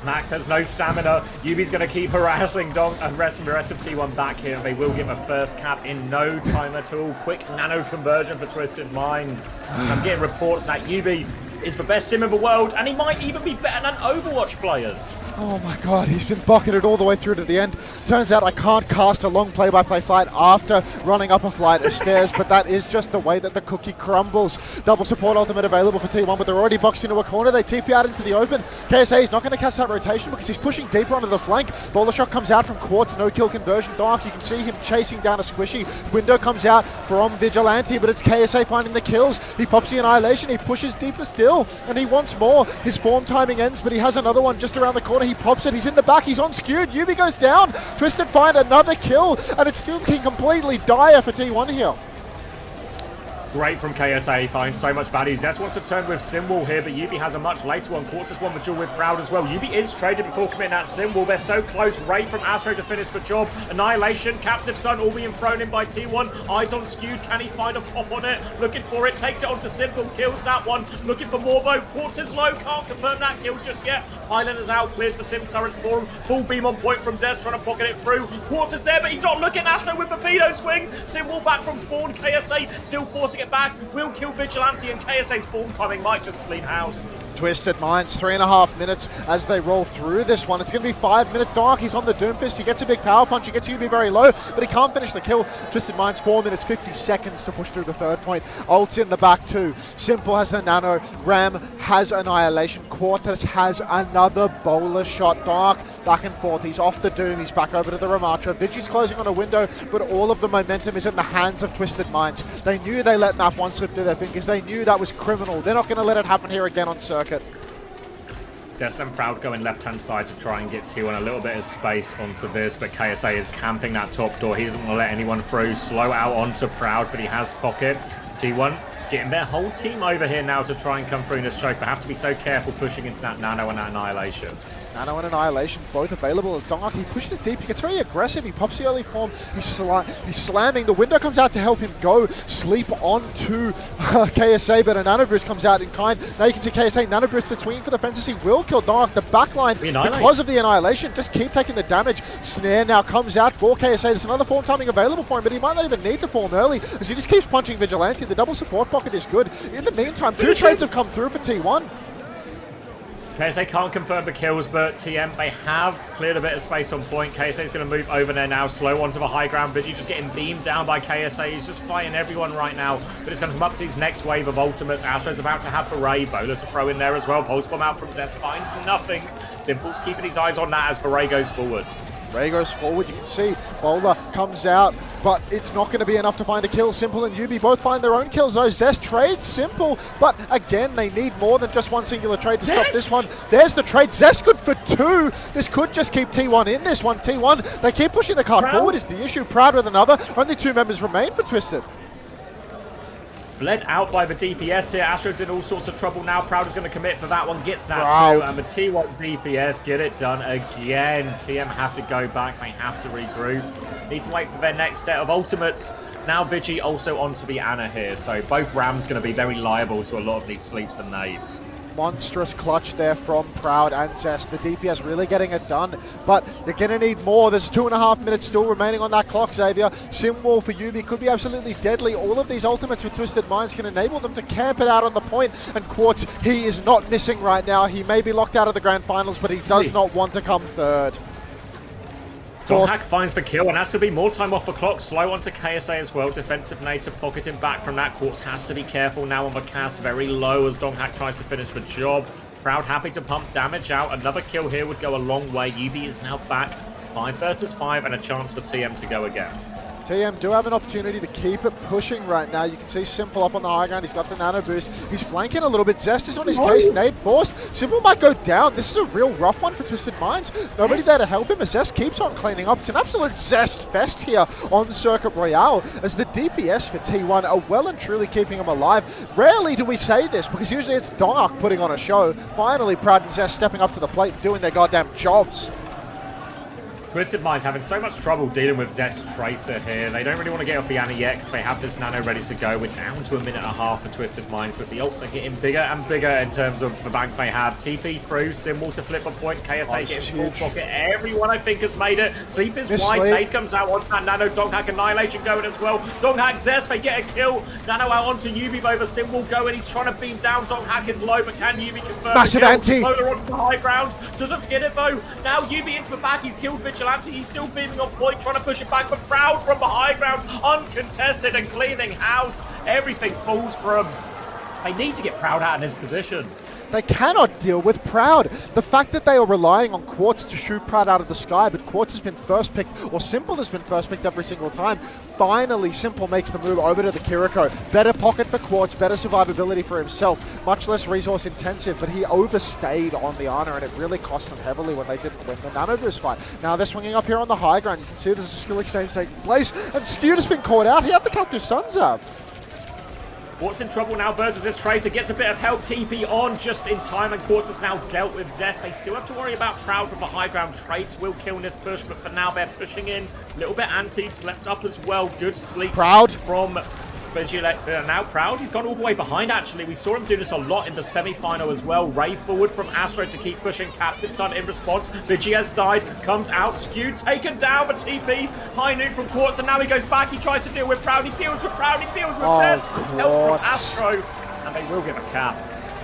Max has no stamina. Yubi's going to keep harassing Donk and the rest of T1 back here. They will get a first cap in no time at all. Quick nano conversion for Twisted Minds. I'm getting reports that Yubi is the best sim in the world, and he might even be better than Overwatch players. Oh my god, he's been bucketed all the way through to the end. Turns out I can't cast a long play-by-play flight after running up a flight of stairs, but that is just the way that the cookie crumbles. Double support ultimate available for T1, but they're already boxed into a corner. They TP out into the open. KSA is not going to catch that rotation because he's pushing deeper onto the flank. Bowler shot comes out from Quartz, no kill conversion. Dark, you can see him chasing down a squishy. Window comes out from Vigilante, but it's KSA finding the kills. He pops the Annihilation, he pushes deeper still, and he wants more. His form timing ends, but he has another one just around the corner. He pops it, he's in the back, he's on Skewed. Yubi goes down. Twisted find another kill, and it's still looking completely dire for T1 here. Great from KSA, finds so much value. Zest wants to turn with Simwall here, but Yubi has a much later one. Quartz has won the duel with Proud as well. Yubi is traded before committing that Simwall. They're so close. Raid from Astro to finish the job. Annihilation, Captive Sun all being thrown in by T1. Eyes on Skewed. Can he find a pop on it? Looking for it. Takes it onto Simple. Kills that one. Looking for more though. Quartz is low. Can't confirm that kill just yet. Highland is out. Clears the Sim turrets for him. Full beam on point from Zest trying to pocket it through. Quartz is there, but he's not looking. Astro with the Torpedo swing. Simwall back from spawn. KSA still forcing it back. Will kill Vigilante, and KSA's form timing might just clean house. Twisted Minds, 3.5 minutes as they roll through this one. It's going to be 5 minutes. Dark, he's on the Doomfist. He gets a big power punch. He gets Yubi very low, but he can't finish the kill. Twisted Minds, 4 minutes, 50 seconds to push through the third point. Ult's in the back too. Simple has the Nano. Ram has Annihilation. Quartus has another bowler shot. Dark, back and forth. He's off the Doom. He's back over to the Ramatra. Vigi's closing on a window, but all of the momentum is in the hands of Twisted Minds. They knew they let map 1 slip through their fingers. They knew that was criminal. They're not going to let it happen here again on circuit. Zest and Proud going left-hand side to try and get T1 a little bit of space onto this, but KSA is camping that top door. He doesn't want to let anyone through. Slow out onto Proud, but he has pocket. T1 getting their whole team over here now to try and come through in this choke, but have to be so careful pushing into that Nano and that Annihilation. Nano and Annihilation both available as Dark. He pushes deep, he gets very aggressive, he pops the early form, he's slamming. The window comes out to help him go sleep onto KSA, but a Nano Boost comes out in kind. Now you can see KSA Nano Boost to swing for the fences. He will kill Dark. The backline, because of the Annihilation, just keep taking the damage. Snare now comes out for KSA. There's another form timing available for him, but he might not even need to form early as he just keeps punching Vigilante. The double support pocket is good. In the meantime, 2 trades have come through for T1. KSA can't confirm the kills, but TM, they have cleared a bit of space on point. KSA is going to move over there now, slow onto the high ground. Vigi just getting beamed down by KSA. He's just fighting everyone right now, but it's going to come up to his next wave of ultimates. Astro's about to have Beret, Bola to throw in there as well. Pulse bomb out from Zest, finds nothing. Simple's keeping his eyes on that as Beret goes forward. Ray goes forward, you can see Bola comes out, but it's not going to be enough to find a kill. Simple and Yubi both find their own kills though. Zest trades Simple, but again, they need more than just one singular trade to stop this one. There's the trade. Zest good for 2. This could just keep T1 in this one. T1, they keep pushing the card forward is the issue. Proud with another. Only 2 members remain for Twisted. Bled out by the DPS here. Astro's in all sorts of trouble now. Proud is going to commit for that one. Gets that too. And the T1 DPS get it done again. TM have to go back. They have to regroup. Need to wait for their next set of ultimates. Now Vigi also onto the Ana here. So both Rams going to be very liable to a lot of these sleeps and nades. Monstrous clutch there from Proud and Zest. The DPS really getting it done, but they're going to need more. There's 2.5 minutes still remaining on that clock, Xavier. Simwall for Yubi could be absolutely deadly. All of these ultimates with Twisted Minds can enable them to camp it out on the point, and Quartz, he is not missing right now. He may be locked out of the grand finals, but he does not want to come third. Donghack finds the kill, and that's going to be more time off the clock. Slow onto KSA as well. Defensive nade to pocket him back from that. Quartz has to be careful now on the cast. Very low as Donghack tries to finish the job. Proud happy to pump damage out. Another kill here would go a long way. Yubi is now back. 5 versus 5 and a chance for TM to go again. TM do have an opportunity to keep it pushing right now. You can see Simple up on the high ground. He's got the nano boost. He's flanking a little bit. Zest is on his case. Nade forced. Simple might go down. This is a real rough one for Twisted Minds. Nobody's there to help him as Zest keeps on cleaning up. It's an absolute Zest fest here on Circuit Royale as the DPS for T1 are well and truly keeping him alive. Rarely do we say this because usually it's Donghack putting on a show. Finally, Proud and Zest stepping up to the plate and doing their goddamn jobs. Twisted Minds having so much trouble dealing with Zest Tracer here. They don't really want to get off the Ana yet because they have this nano ready to go. We're down to 1.5 minutes for Twisted Minds, but the ults are getting bigger and bigger in terms of the bank they have. TP through, Simwall to flip a point, KSA getting full pocket. Everyone I think has made it. Sleep is wide, Nade comes out onto that nano, Donghack Annihilation going as well. Donghack Zest, they get a kill. Nano out onto Yubi over Simwall going. He's trying to beam down, Donghack is low, but can Yubi confirm? Massive anti. Polar onto the high ground, doesn't get it though. Now Yubi into the back, he's killed Vigilante, he's still beaming on point, trying to push it back, but Proud from the high ground, uncontested and cleaning house. Everything falls for him. They need to get Proud out in his position. They cannot deal with Proud. The fact that they are relying on Quartz to shoot Proud out of the sky, but Quartz has been first picked, or Simple has been first picked every single time. Finally, Simple makes the move over to the Kiriko. Better pocket for Quartz, better survivability for himself. Much less resource intensive, but he overstayed on the Ana, and it really cost them heavily when they didn't win the Nano Boost fight. Now they're swinging up here on the high ground. You can see there's a skill exchange taking place, and Skewed has been caught out. He had the captive Sunzav. Quartz in trouble now versus this Tracer, gets a bit of help, TP on just in time, and Quartz has now dealt with Zest. They still have to worry about Proud from the high ground. Trades will kill in this push, but for now they're pushing in. A little bit anti, slept up as well. Good sleep Proud from Vigilante. Now Proud, he's gone all the way behind actually. We saw him do this a lot in the semi-final as well. Ray forward from Astro to keep pushing. Captive Sun in response. Vigi has died, comes out, Skewed, taken down, but TP. High noon from Quartz, and now he goes back. He tries to deal with Proud. He deals with Proud. He deals with Zest. Help from Astro, and they will give a cap.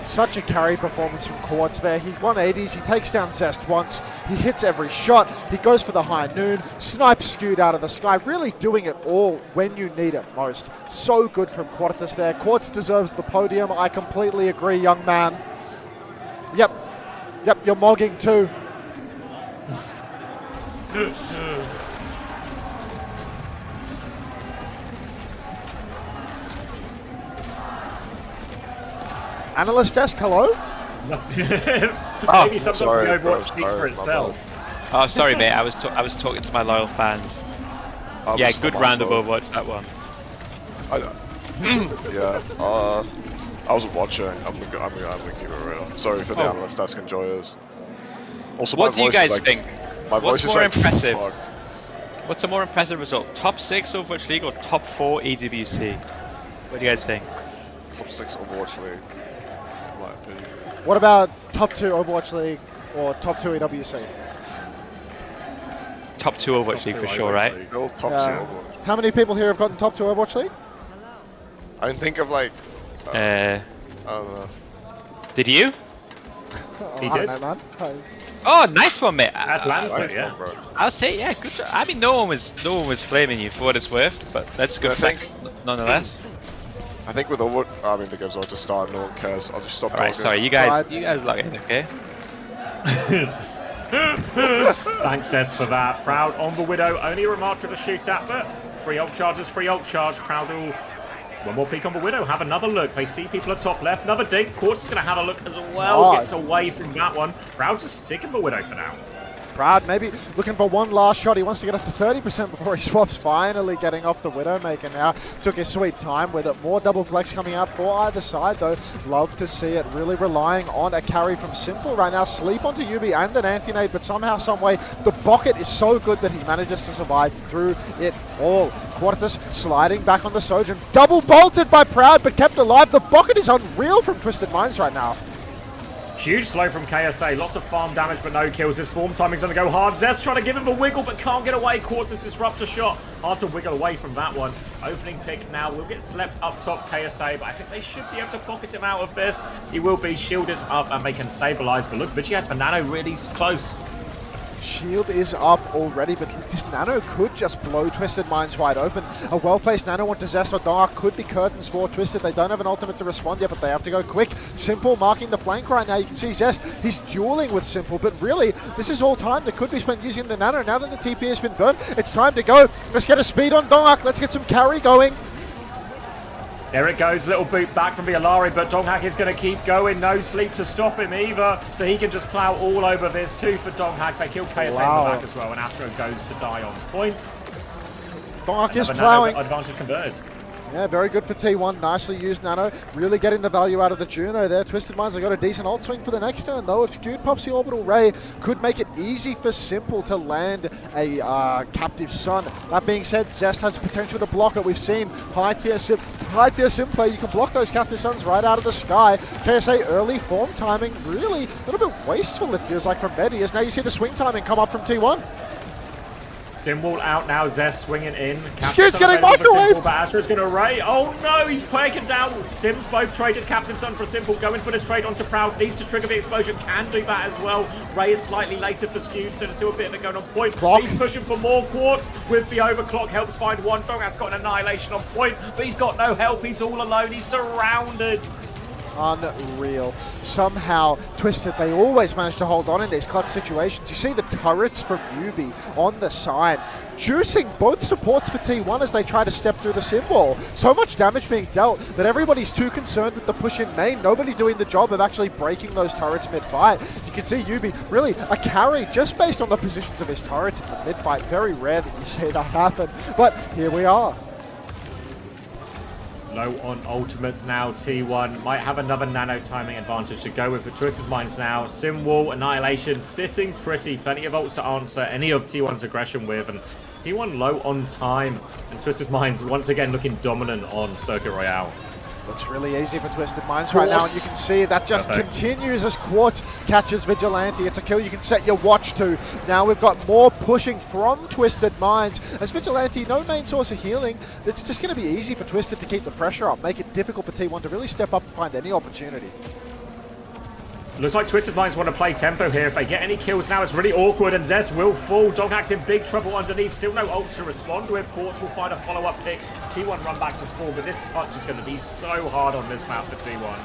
Such a carry performance from Quartz there. He 180s, he takes down Zest once, he hits every shot, he goes for the high noon, snipes Skewed out of the sky, really doing it all when you need it most. So good from Quartz there. Quartz deserves the podium, I completely agree, young man. Yep, you're mogging too. Analyst desk, hello? Maybe sometimes the Overwatch speaks for itself. Oh, sorry, mate. I was talking to my loyal fans. Yeah, good round of Overwatch, that one. Yeah, I wasn't watching. I'm gonna keep it real. Sorry for the analyst desk enjoyers. Also, what do you guys think? My voice is more like impressive? fucked. What's a more impressive result? Top 6 Overwatch League or top 4 EWC? What do you guys think? Top 6 Overwatch League. My opinion. What about top 2 Overwatch League or top 2 EWC? Top 2 Overwatch League for sure, right? Top 2 Overwatch. How many people here have gotten top 2 Overwatch League? I can think of like... I don't know. Did you? He did. Man. Oh, nice one, mate. Atlanta, yeah. I'll say, yeah, good job. I mean, no one was flaming you for what it's worth, but that's a good flex nonetheless. I think with all, I mean, the game's about to start. No one cares. I'll just stop talking. Alright, sorry, you guys log in, okay? Thanks, Des, for that. Proud on the Widow. Only a remark to the shootout, but free ult charges, free ult charge. Proud will. One more peek on the Widow. Have another look. They see people at top left. Another dink. Quartz is going to have a look as well. Gets away from that one. Proud just sticking the Widow for now. Proud maybe looking for one last shot. He wants to get up to 30% before he swaps. Finally getting off the Widowmaker now. Took his sweet time with it. More double flex coming out for either side though. Love to see it. Really relying on a carry from Simple right now. Sleep onto Yubi and an anti-nade, but somehow, someway, the bucket is so good that he manages to survive through it all. Quartus sliding back on the Sojourn. Double bolted by Proud, but kept alive. The bucket is unreal from Twisted Minds right now. Huge slow from KSA, lots of farm damage but no kills. His form timing's gonna go hard. Zest trying to give him a wiggle but can't get away. Quartz disruptor shot. Hard to wiggle away from that one. Opening pick now will get slept up top KSA, but I think they should be able to pocket him out of this. He will be. Shield is up and they can stabilize, but look, Vici has Nano really close. Shield is up already, but this Nano could just blow Twisted Minds wide open. A well-placed Nano onto Zest or Dark could be curtains for Twisted. They don't have an ultimate to respond yet, but they have to go quick. Simple marking the flank right now. You can see Zest, he's dueling with Simple, but really, this is all time that could be spent using the Nano. Now that the TP has been burnt, it's time to go. Let's get a speed on Dark. Let's get some carry going. There it goes, little boot back from the Alari, but Donghak is going to keep going. No sleep to stop him either, so he can just plow all over this. Two for Donghak. They kill KSA in the back as well, and Astro goes to die on point. Donghak is plowing. Advantage converted. Yeah, very good for T1. Nicely used Nano. Really getting the value out of the Juno there. Twisted Minds have got a decent ult swing for the next turn, though. If Skewed pops the Orbital Ray, could make it easy for Simple to land a Captive Sun. That being said, Zest has potential to block it. We've seen high tier sim play. You can block those Captive Suns right out of the sky. KSA early form timing, really a little bit wasteful, it feels like, from Medius. Now you see the swing timing come up from T1. Simwall out now, Zest swinging in. Scoot's getting microwaved! But Astra's going to Ray. Oh no, he's taken down. Sims both traded Captain Sun for Simple. Going for this trade onto Proud. Needs to trigger the explosion. Can do that as well. Ray is slightly later for Skew, so there's still a bit of it going on point. He's pushing for more Quartz with the overclock. Helps find one. Doghat's got an annihilation on point, but he's got no help. He's all alone. He's surrounded. Unreal. Somehow, Twisted, they always manage to hold on in these clutch situations. You see the turrets from Yubi on the side, juicing both supports for T1 as they try to step through the Simwall. So much damage being dealt that everybody's too concerned with the push in main. Nobody doing the job of actually breaking those turrets mid-fight. You can see Yubi, really a carry just based on the positions of his turrets in the mid-fight. Very rare that you see that happen, but here we are. Low on ultimates now, T1 might have another nano timing advantage to go with Twisted Minds now. Simwall, Annihilation, sitting pretty. Plenty of ults to answer any of T1's aggression with, and T1 low on time. And Twisted Minds once again looking dominant on Circuit Royale. Looks really easy for Twisted Minds right now, and you can see that just continues as Quartz catches Vigilante. It's a kill you can set your watch to. Now we've got more pushing from Twisted Minds. As Vigilante, no main source of healing, it's just going to be easy for Twisted to keep the pressure up, make it difficult for T1 to really step up and find any opportunity. Looks like Twisted Minds want to play tempo here. If they get any kills now, it's really awkward, and Zest will fall. Doghack's in big trouble underneath. Still no ults to respond with. Quartz will find a follow-up pick. T1 run back to spawn, but this touch is going to be so hard on this map for T1.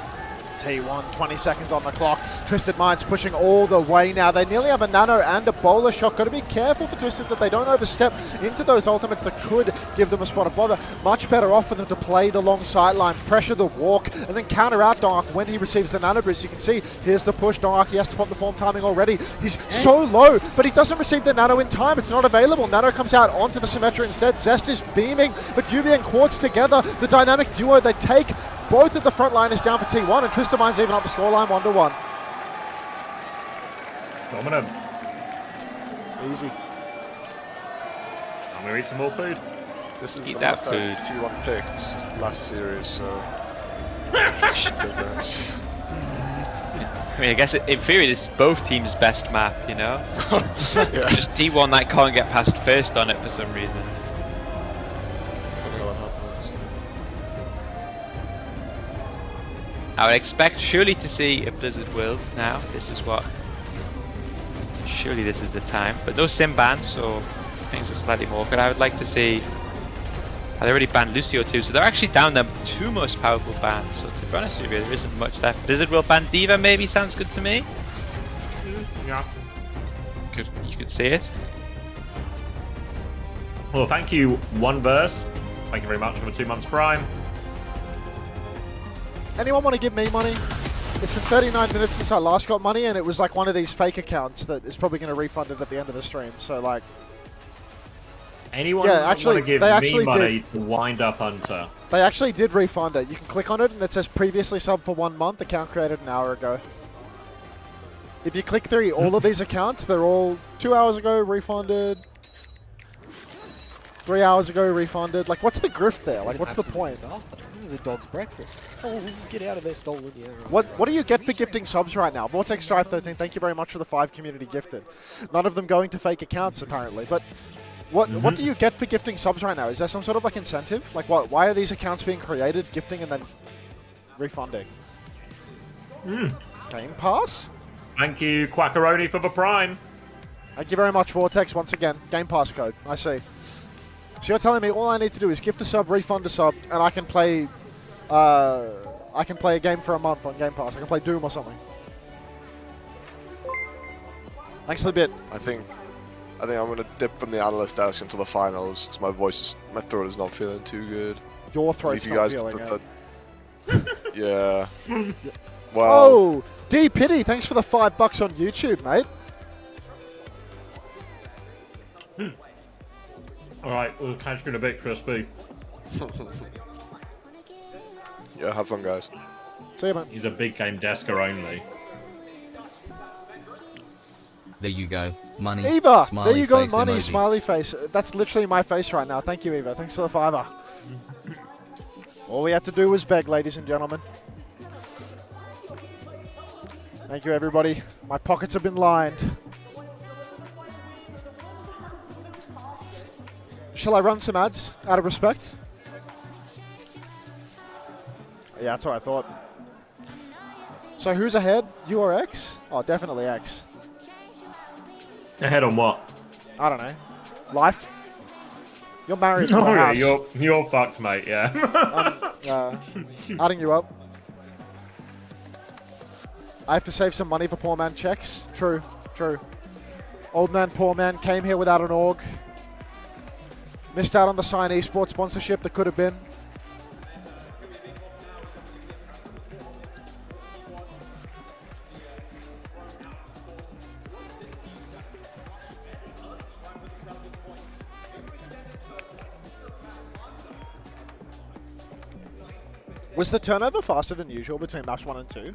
T1, 20 seconds on the clock. Twisted Minds pushing all the way now. They nearly have a nano and a bowler shot. Got to be careful for Twisted that they don't overstep into those ultimates that could give them a spot of bother. Much better off for them to play the long sideline, pressure the walk, and then counter out Dark when he receives the nano boost. You can see, here's the push. Dark, he has to pop the form timing already. He's so low, but he doesn't receive the nano in time. It's not available. Nano comes out onto the Symmetra instead. Zest is beaming, but Yubi and Quartz together, the dynamic duo, they take both of the front liners down for T1, and Twisted Minds even up the scoreline 1-1. Dominant. Easy. I'm going to eat some more food. This is the map that T1 picked last series, so... I mean, I guess in theory this is both teams' best map, you know? Just T1 that can't get past first on it for some reason. I would expect surely to see a Blizzard World now. This is what. Surely this is the time. But no sim bans, so things are slightly more good. I would like to see. They already banned Lucio too, so they're actually down the 2 most powerful bans. So to be honest with you, there isn't much left. Blizzard will ban D.Va, maybe sounds good to me. Yeah. You could see it. Well, thank you, One Verse. Thank you very much for the 2 months Prime. Anyone want to give me money? It's been 39 minutes since I last got money, and it was like one of these fake accounts that is probably going to refund it at the end of the stream. So like, anyone want to give me money to Wind Up Hunter? They actually did refund it. You can click on it, and it says previously subbed for 1 month. Account created an hour ago. If you click through all of these accounts, they're all 2 hours ago refunded. 3 hours ago refunded. Like, what's the grift there? Like, what's the point? Disaster. This is a dog's breakfast. Oh, get out of there, stolen. Yeah, right. What do you get for gifting subs right now? Vortex Drive 13, thank you very much for the 5 community gifted. None of them going to fake accounts apparently. But what do you get for gifting subs right now? Is there some sort of like incentive? Like what? Why are these accounts being created, gifting, and then refunding? Game Pass? Thank you, Quackaroni, for the Prime. Thank you very much, Vortex, once again. Game Pass code, I see. So you're telling me all I need to do is gift a sub, refund a sub, and I can play a game for a month on Game Pass. I can play Doom or something. Thanks for the bit. I think I'm gonna dip from the analyst desk into the finals because my throat is not feeling too good. Your throat's not feeling it. Yeah. Well. Oh, D Pity, thanks for the $5 on YouTube, mate. Alright, we'll catch you in a bit, Crispy. Yeah, have fun, guys. See you, man. He's a big game desker only. There you go. Money. Eva, Smiley there you go, face money, emoji. smiley face. That's literally my face right now. Thank you, Eva. Thanks for the $5. All we had to do was beg, ladies and gentlemen. Thank you, everybody. My pockets have been lined. Shall I run some ads out of respect? Yeah, that's what I thought. So who's ahead? You or X? Oh, definitely X. Ahead on what? I don't know. Life? You're married to Oh my yeah, house. you're fucked, mate, yeah. I'm adding you up. I have to save some money for poor man checks. True, true. Old man, poor man, came here without an org. Missed out on the Sign Esports sponsorship that could have been. Was the turnover faster than usual between maps 1 and 2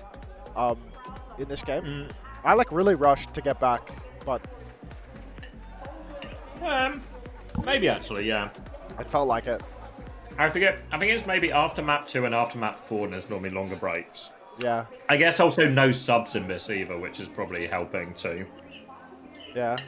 in this game? I like really rushed to get back, but... Maybe actually, yeah. It felt like it. I think it's maybe after map 2 and after map 4 there's normally longer breaks. Yeah. I guess also no subs in this either, which is probably helping too. Yeah.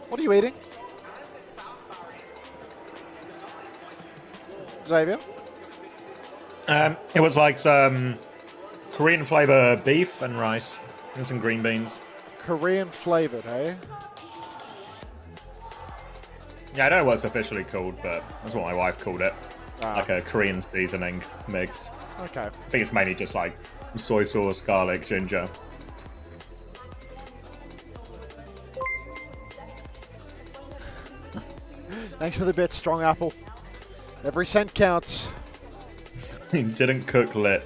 What are you eating? Xavier? It was like some Korean flavor beef and rice and some green beans. Korean flavored, eh? Yeah, I don't know what it's officially called, but that's what my wife called it. Like a Korean seasoning mix. Okay. I think it's mainly just like soy sauce, garlic, ginger. Thanks for the bit, Strong Apple. Every cent counts. He didn't cook lit.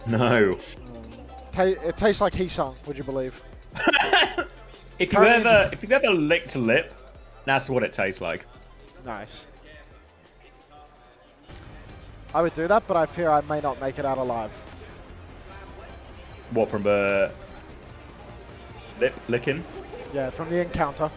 No. It tastes like Heesung, would you believe? If you've ever licked lip, that's what it tastes like. Nice. I would do that, but I fear I may not make it out alive. What, from the lip licking? Yeah, from the encounter.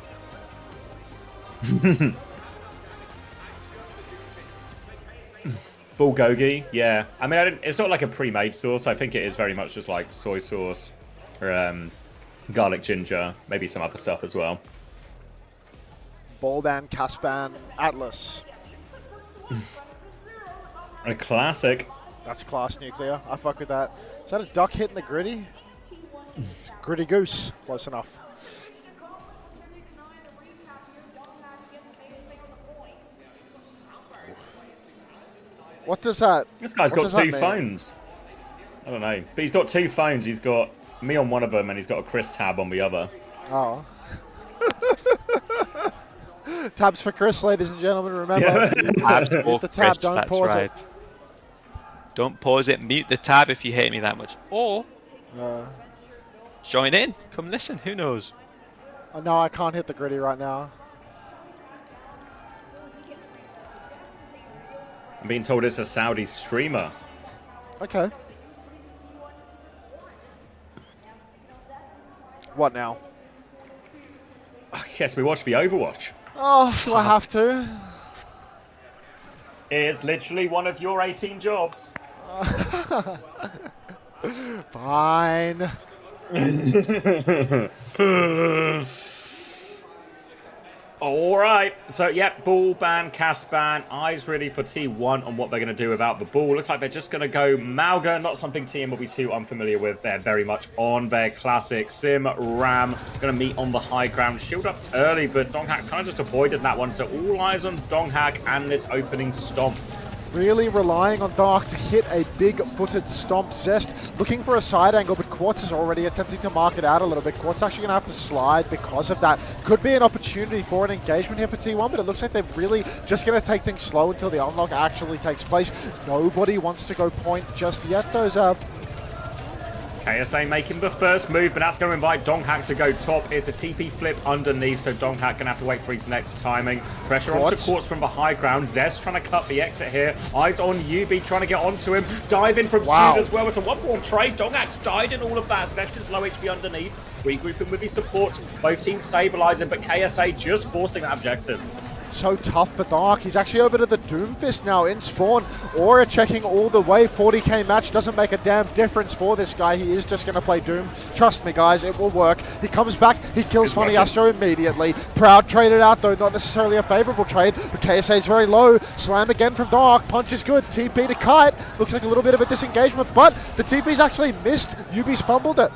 Bulgogi, yeah. I mean, it's not like a pre-made sauce. I think it is very much just like soy sauce or garlic ginger, maybe some other stuff as well. Ballban, Caspan, Atlas. A classic. That's class nuclear. I fuck with that. Is that a duck hitting the gritty? It's gritty goose. Close enough. What does that? This guy's got two phones. I don't know. But he's got two phones. He's got me on one of them and he's got a Chris tab on the other. Oh. Tabs for Chris, ladies and gentlemen. Remember, Tabs for the tab, Chris, don't that's pause right. it. Don't pause it. Mute the tab if you hate me that much. Or join in. Come listen. Who knows? Oh, no, I can't hit the gritty right now. I'm being told it's a Saudi streamer. Okay. What now? Yes, we watched the Overwatch. Oh, do I have to? It's literally one of your 18 jobs. Fine. Alright, so yeah, ball ban, cast ban, eyes ready for T1 on what they're going to do without the ball. Looks like they're just going to go Malga, not something TM will be too unfamiliar with. They're very much on their classic Sim Ram. Going to meet on the high ground, shield up early, but Donghack kind of just avoided that one. So all eyes on Donghack and this opening stomp. Really relying on Dark to hit a big-footed stomp. Zest looking for a side angle, but Quartz is already attempting to mark it out a little bit. Quartz actually going to have to slide because of that. Could be an opportunity for an engagement here for T1, but it looks like they're really just going to take things slow until the unlock actually takes place. Nobody wants to go point just yet, though, Zab. KSA making the first move, but that's going to invite Donghack to go top. It's a TP flip underneath, so Donghack going to have to wait for his next timing. Pressure onto Quartz from the high ground. Zest trying to cut the exit here. Eyes on Yubi trying to get onto him. Diving from Skewed as well. It's a one-form trade. Donghack's died in all of that. Zest is low HP underneath. Regrouping with his support. Both teams stabilizing, but KSA just forcing that objective. So tough for Dark. He's actually over to the Doomfist now in spawn. Aura checking all the way. 40k match doesn't make a damn difference for this guy. He is just going to play Doom. Trust me, guys, it will work. He comes back. He kills Funny Astro immediately. Proud traded out, though not necessarily a favorable trade. But KSA is very low. Slam again from Dark. Punch is good. TP to Kite. Looks like a little bit of a disengagement, but the TP's actually missed. Yubi's fumbled it.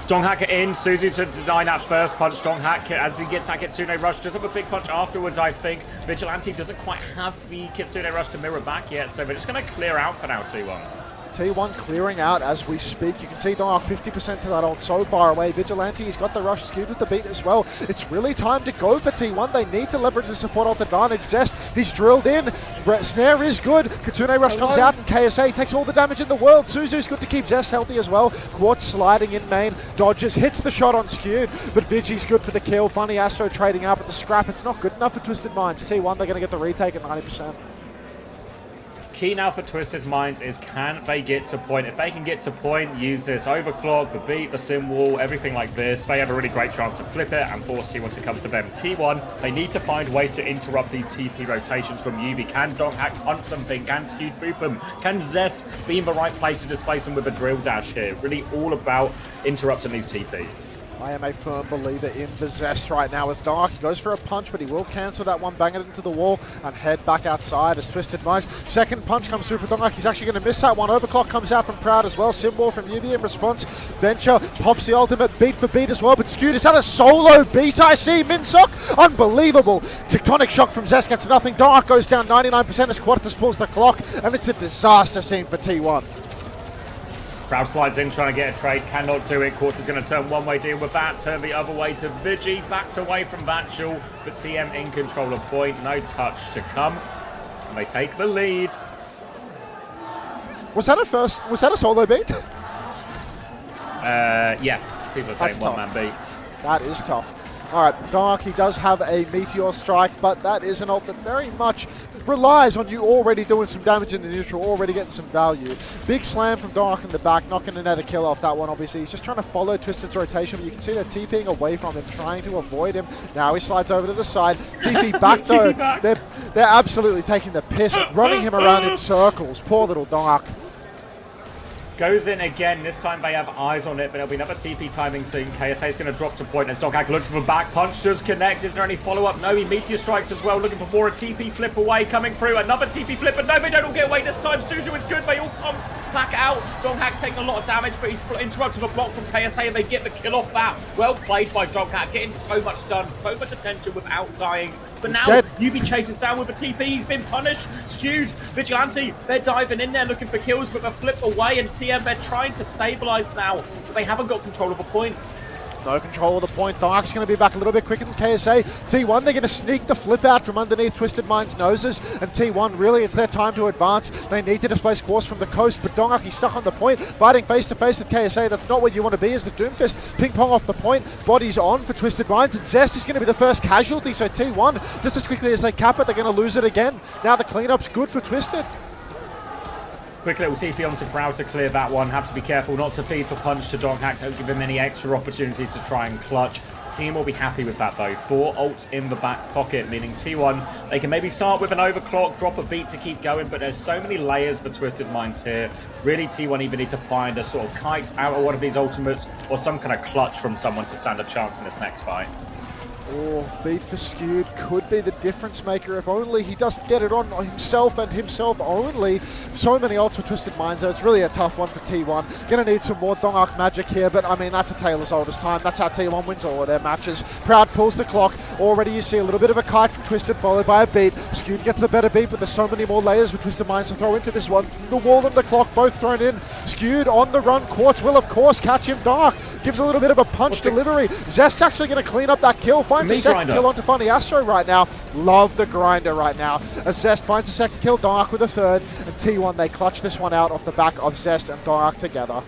Donghack in, Suzu to deny that first punch. Donghack, as he gets that Kitsune Rush, does have a big punch afterwards, I think. Vigilante doesn't quite have the Kitsune Rush to mirror back yet, so they're just going to clear out for now, T1. T1 clearing out as we speak. You can see Dark 50% to that ult so far away. Vigilante, he's got the rush skewed with the beat as well. It's really time to go for T1. They need to leverage the support ult advantage. Zest, he's drilled in. Snare is good. Kitsune Rush comes out and KSA takes all the damage in the world. Suzu's good to keep Zest healthy as well. Quartz sliding in main. Dodges, hits the shot on skewed, but Vigi's good for the kill. Funny Astro trading out, but the scrap, it's not good enough for Twisted Minds. T1, they're going to get the retake at 90%. Key now for Twisted Minds is can they get to point? If they can get to point, use this overclock, the beat, the sim wall, everything like this, they have a really great chance to flip it and force T1 to come to them. T1, they need to find ways to interrupt these TP rotations from Yubi. Can Donghack hunt something? Can Skewed boop them? Can Zest be in the right place to displace them with a drill dash here? Really all about interrupting these TPs. I am a firm believer in the Zest right now as Dark. He goes for a punch, but he will cancel that one, bang it into the wall, and head back outside as Twisted Minds. Second punch comes through for Donghack. He's actually going to miss that one. Overclock comes out from Proud as well. Symbol from Yubi in response. Venture pops the ultimate beat for beat as well, but Skewed is at a solo beat. I see Minsok. Unbelievable. Tectonic shock from Zest gets nothing. Dark goes down 99% as Quartus pulls the clock, and it's a disaster scene for T1. Proud slides in, trying to get a trade, cannot do it. Quartz is going to turn one way, deal with that, turn the other way to Vigi, backed away from Vatchel, but TM in control of point, no touch to come, and they take the lead. Was that a solo beat? Yeah, people are saying one-man beat. That is tough. Alright, Dark, he does have a Meteor Strike, but that is an ult that very much relies on you already doing some damage in the neutral, already getting some value. Big slam from Dark in the back, not going to net a kill off that one, obviously. He's just trying to follow Twisted's rotation, but you can see they're TPing away from him, trying to avoid him. Now he slides over to the side. TP back, though. They're absolutely taking the piss, running him around in circles. Poor little Dark. Goes in again. This time they have eyes on it, but there'll be another TP timing soon. KSA is going to drop to point as Doghack looks for back punch. Does connect. Is there any follow-up? No, he Meteor Strikes as well, looking for more. A TP flip away coming through. Another TP flip, but no, they don't all get away this time. Suzu is good. They all come back out. Doghack's taking a lot of damage, but he's interrupted a block from KSA, and they get the kill off that. Well played by Doghack, getting so much done, so much attention without dying. But now, Yubi chasing down with a TP, he's been punished, skewed. Vigilante, they're diving in there looking for kills, but they're flipped away, and TM, they're trying to stabilize now, but they haven't got control of a point. No control of the point. Dark's going to be back a little bit quicker than KSA. T1, they're going to sneak the flip out from underneath Twisted Mind's noses. And T1, really, it's their time to advance. They need to displace course from the coast, but Dongak, he's stuck on the point, fighting face-to-face with KSA. That's not what you want to be as the Doomfist. Ping-pong off the point. Bodies on for Twisted Minds. And Zest is going to be the first casualty, so T1, just as quickly as they cap it, they're going to lose it again. Now the cleanup's good for Twisted. Quick little TP onto Proud to clear that one. Have to be careful not to feed for punch to Doghack. Don't give him any extra opportunities to try and clutch. Team will be happy with that though. 4 ults in the back pocket, meaning T1, they can maybe start with an overclock, drop a beat to keep going, but there's so many layers for Twisted Minds here. Really, T1 even need to find a sort of kite out of one of these ultimates or some kind of clutch from someone to stand a chance in this next fight. Oh, beat for Skewed could be the difference maker if only he doesn't get it on himself and himself only. So many ults for Twisted Minds, though. It's really a tough one for T1. Gonna need some more Dongak magic here, but I mean, that's a tale as old as time. That's how T1 wins all of their matches. Proud pulls the clock. Already you see a little bit of a kite from Twisted, followed by a beat. Skewed gets the better beat, but there's so many more layers for Twisted Minds to throw into this one. The wall and the clock both thrown in. Skewed on the run. Quartz will, of course, catch him. Dark gives a little bit of a punch delivery. Zest actually going to clean up that kill. Finds a second kill onto Funny Astro right now. Love the grinder right now. As Zest finds a second kill, Dark with a third, and T1, they clutch this one out off the back of Zest and Dark together.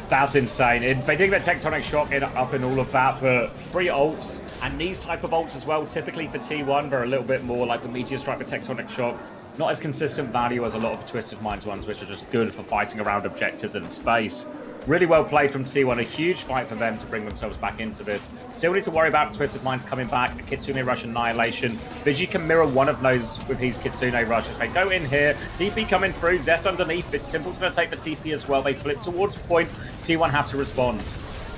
That's insane. They did get Tectonic Shock up in all of that, but 3 ults, and these type of ults as well, typically for T1, they're a little bit more like the Meteor Strike with Tectonic Shock. Not as consistent value as a lot of Twisted Minds ones, which are just good for fighting around objectives in space. Really well played from T1, a huge fight for them to bring themselves back into this. Still need to worry about Twisted Minds coming back, the Kitsune Rush Annihilation. Vigi can mirror one of those with his Kitsune Rushes. They go in here, TP coming through, Zest underneath, but Simple's going to take the TP as well. They flip towards point, T1 have to respond.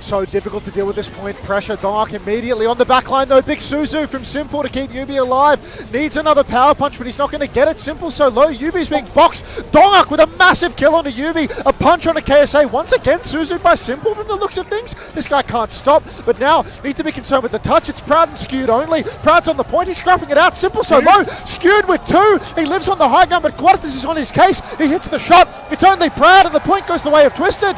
So difficult to deal with this point pressure. Dark immediately on the back line though. Big Suzu from Simple to keep Yubi alive. Needs another power punch, but he's not going to get it. Simple so low. Yubi's being boxed. Dark with a massive kill onto Yubi. A punch on a KSA. Once again, Suzu by Simple from the looks of things. This guy can't stop, but now need to be concerned with the touch. It's Proud and Skewed only. Proud's on the point. He's scrapping it out. Simple so low. Skewed with 2. He lives on the high ground, but Quartus is on his case. He hits the shot. It's only Proud, and the point goes the way of Twisted.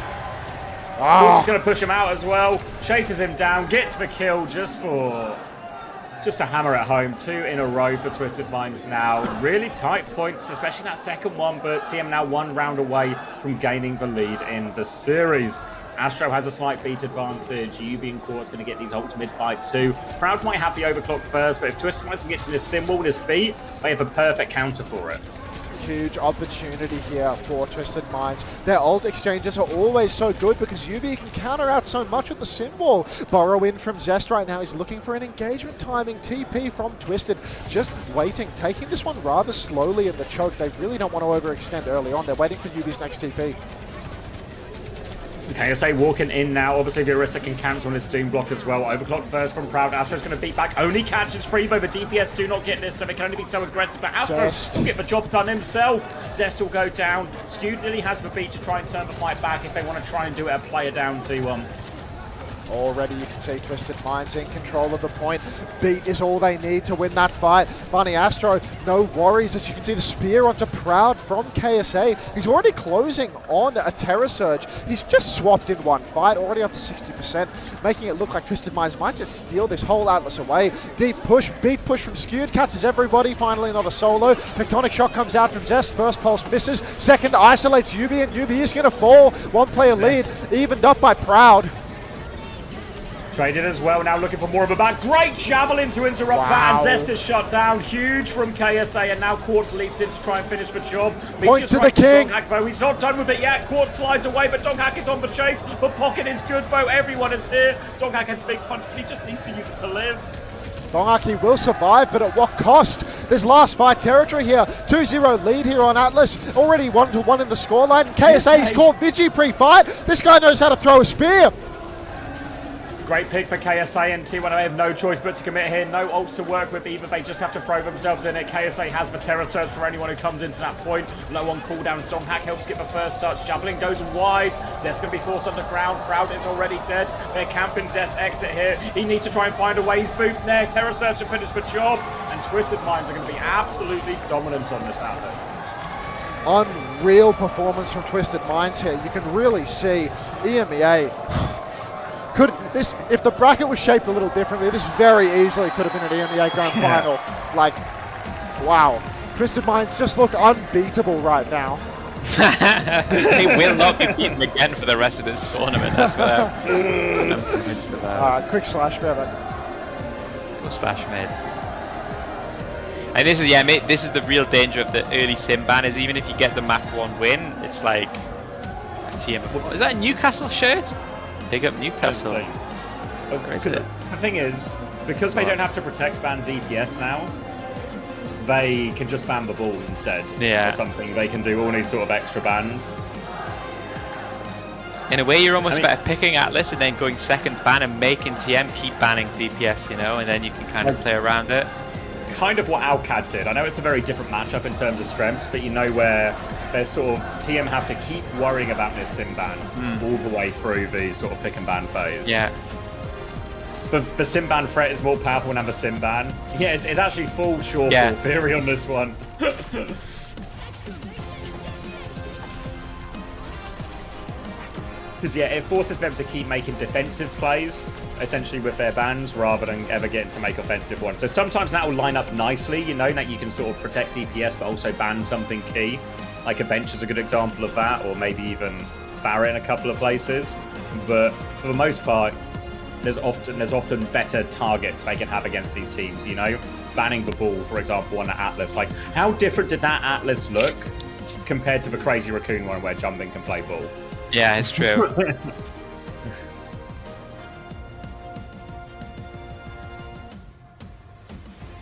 He's going to push him out as well. Chases him down, gets the kill just to hammer it home. 2 in a row for Twisted Minds now. Really tight points, especially that second one, but TM now 1 round away from gaining the lead in the series. Astro has a slight beat advantage. Yubi and Quartz going to get these ults mid-fight too. Proud might have the overclock first, but if Twisted Minds can get to this symbol, this beat, they have a perfect counter for it. Huge opportunity here for Twisted Minds. Their ult exchanges are always so good because Yubi can counter out so much with the symbol. Burrow in from Zest right now. He's looking for an engagement timing TP from Twisted. Just waiting, taking this one rather slowly in the choke. They really don't want to overextend early on. They're waiting for Yubi's next TP. KSA walking in now. Obviously, the Orisa can cancel on his Doom block as well. Overclock first from Proud. Astro's going to beat back. Only catches Freebo, but DPS do not get this, so they can only be so aggressive. But Astro will get the job done himself. Zest will go down. Skewed really has the beat to try and turn the fight back if they want to try and do it a player down T1. Already you can see Twisted Minds in control of the point. Beat is all they need to win that fight. Funny Astro, no worries as you can see the spear onto Proud from KSA. He's already closing on a Terror Surge. He's just swapped in one fight, already up to 60%, making it look like Twisted Minds might just steal this whole Atlas away. Deep push, beat push from Skewed, catches everybody, finally not a solo. Tectonic Shock comes out from Zest, first pulse misses, second isolates Yubi, and Yubi is going to fall. 1 player lead, evened up by Proud. Traded as well, now looking for more of a ban. Great javelin to interrupt that, and Zest is shut down. Huge from KSA, and now Quartz leaps in to try and finish the job. Point to the king. Donghack, though. He's not done with it yet. Quartz slides away, but Donghack is on the chase. But Pocket is good, though. Everyone is here. Donghack has big punch. He just needs to use it to live. Donghack will survive, but at what cost? There's last fight territory here. 2-0 lead here on Atlas. Already 1-1 in the scoreline. And KSA's caught Vigi pre-fight. This guy knows how to throw a spear. Great pick for KSA and T1. They have no choice but to commit here. No ults to work with either. They just have to throw themselves in it. KSA has the terror surge for anyone who comes into that point. Low on cooldown. Donghack helps get the first touch. Javelin goes wide. Zest going to be forced underground. Crowd is already dead. They're camping Zest exit here. He needs to try and find a way. He's booped there. Terror surge to finish the job. And Twisted Minds are going to be absolutely dominant on this Atlas. Unreal performance from Twisted Minds here. You can really see EMEA. Could this, if the bracket was shaped a little differently, this very easily could have been an EMEA Grand Final. Like, wow. Twisted Minds just look unbeatable right now. They will not be beaten again for the rest of this tournament. That's for them. I'm convinced of that. Quick slash, Bevan. What slash made? And this is, yeah, mate, this is the real danger of the early sim ban, is even if you get the map 1 win, it's like a team. Is that a Newcastle shirt? Pick up Newcastle. The thing is, because they don't have to protect ban DPS now, they can just ban the ball instead. Yeah. Or something. They can do all these sort of extra bans. In a way, you're almost better picking Atlas and then going second ban and making TM keep banning DPS, you know, and then you can kind of play around it. Kind of what Alcad did. I know it's a very different matchup in terms of strengths, but you know where they're sort of TM have to keep worrying about this sim ban all the way through the sort of pick and ban phase. Yeah. The sim ban threat is more powerful than the sim ban. Yeah, it's actually full short theory on this one. Because yeah, it forces them to keep making defensive plays, essentially with their bans, rather than ever getting to make offensive ones. So sometimes that will line up nicely, you know, that you can sort of protect DPS but also ban something key. Like a bench is a good example of that, or maybe even Farah in a couple of places. But for the most part, there's often better targets they can have against these teams, you know? Banning the ball, for example, on the Atlas. Like, how different did that Atlas look compared to the Crazy Raccoon one where Jumping can play ball? Yeah, it's true.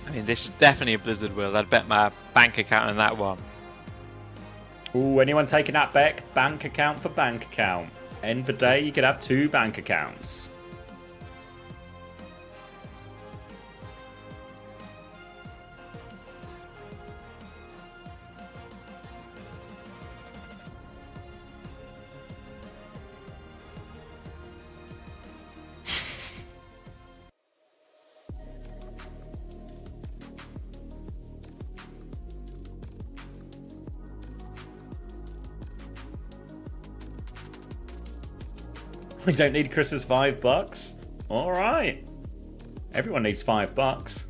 I mean, this is definitely a Blizzard world. I'd bet my bank account on that one. Ooh, anyone taking that back? Bank account for bank account. End of the day, you could have 2 bank accounts. We don't need Chris's $5. All right. Everyone needs $5.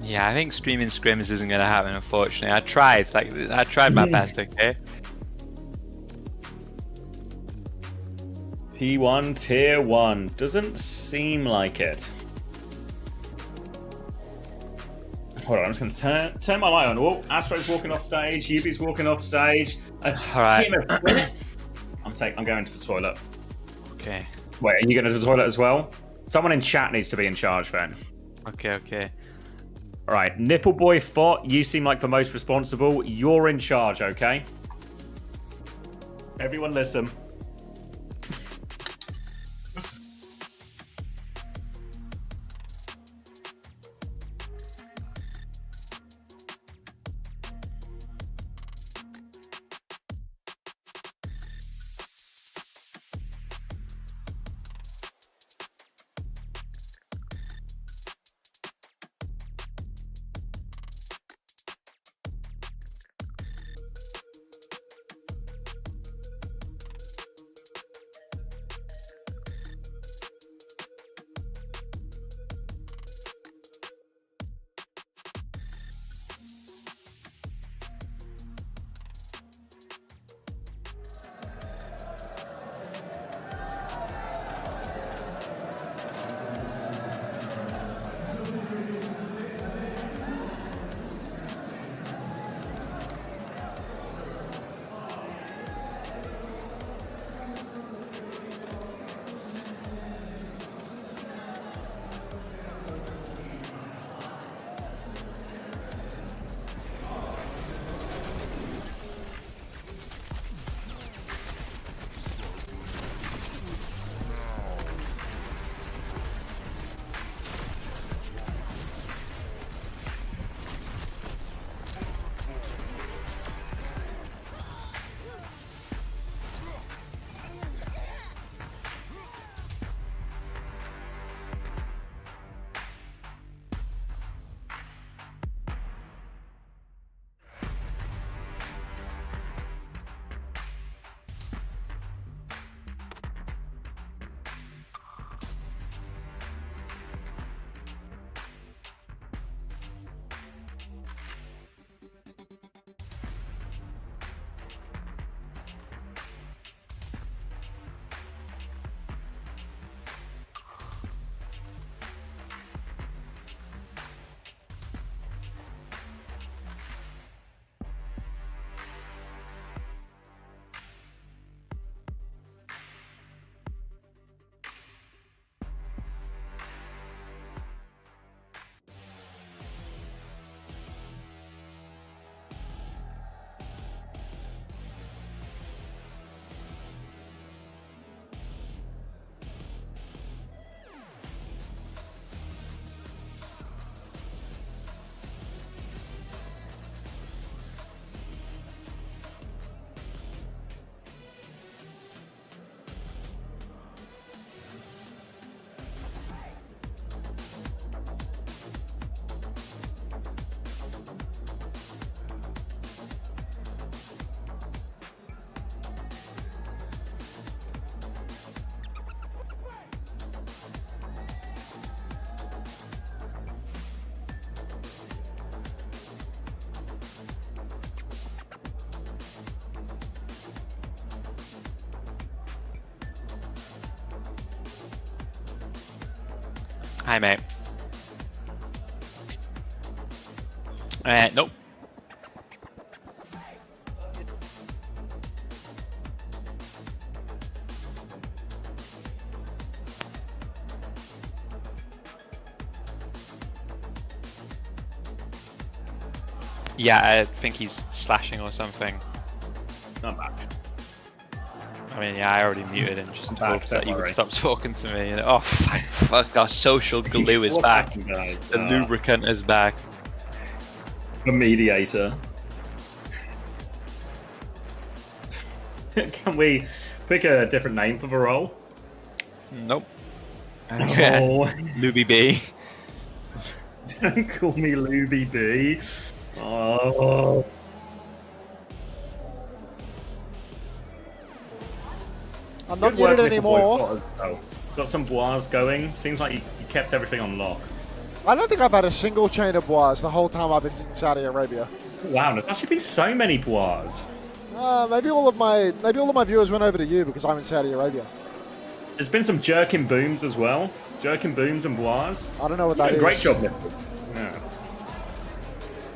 Yeah, I think streaming scrims isn't going to happen, unfortunately. I tried my best, okay? T1 Tier 1. Doesn't seem like it. Hold on, I'm just going to turn my light on. Oh, Astro's walking off stage. Yubi's walking off stage. Alright. I'm going to the toilet. Okay. Wait, are you going to the toilet as well? Someone in chat needs to be in charge then. Okay. Alright, Nipple Boy Fott, you seem like the most responsible. You're in charge, okay? Everyone listen. Hi, mate. Nope. Yeah, I think he's slashing or something. I'm back. I mean, yeah, I already muted him just in hopes that you would stop talking to me. Oh, fuck, our social glue is back. The lubricant is back. The mediator. Can we pick a different name for the role? Nope. Oh. Luby B. Don't call me Luby B. Oh. I'm not muted anymore. Got some bois going. Seems like you kept everything on lock. I don't think I've had a single chain of bois the whole time I've been in Saudi Arabia. Wow, there's actually been so many bois. Maybe all of my viewers went over to you because I'm in Saudi Arabia. There's been some jerkin booms as well. Jerkin booms and bois. I don't know what that is. Great job, Nipples. Yeah.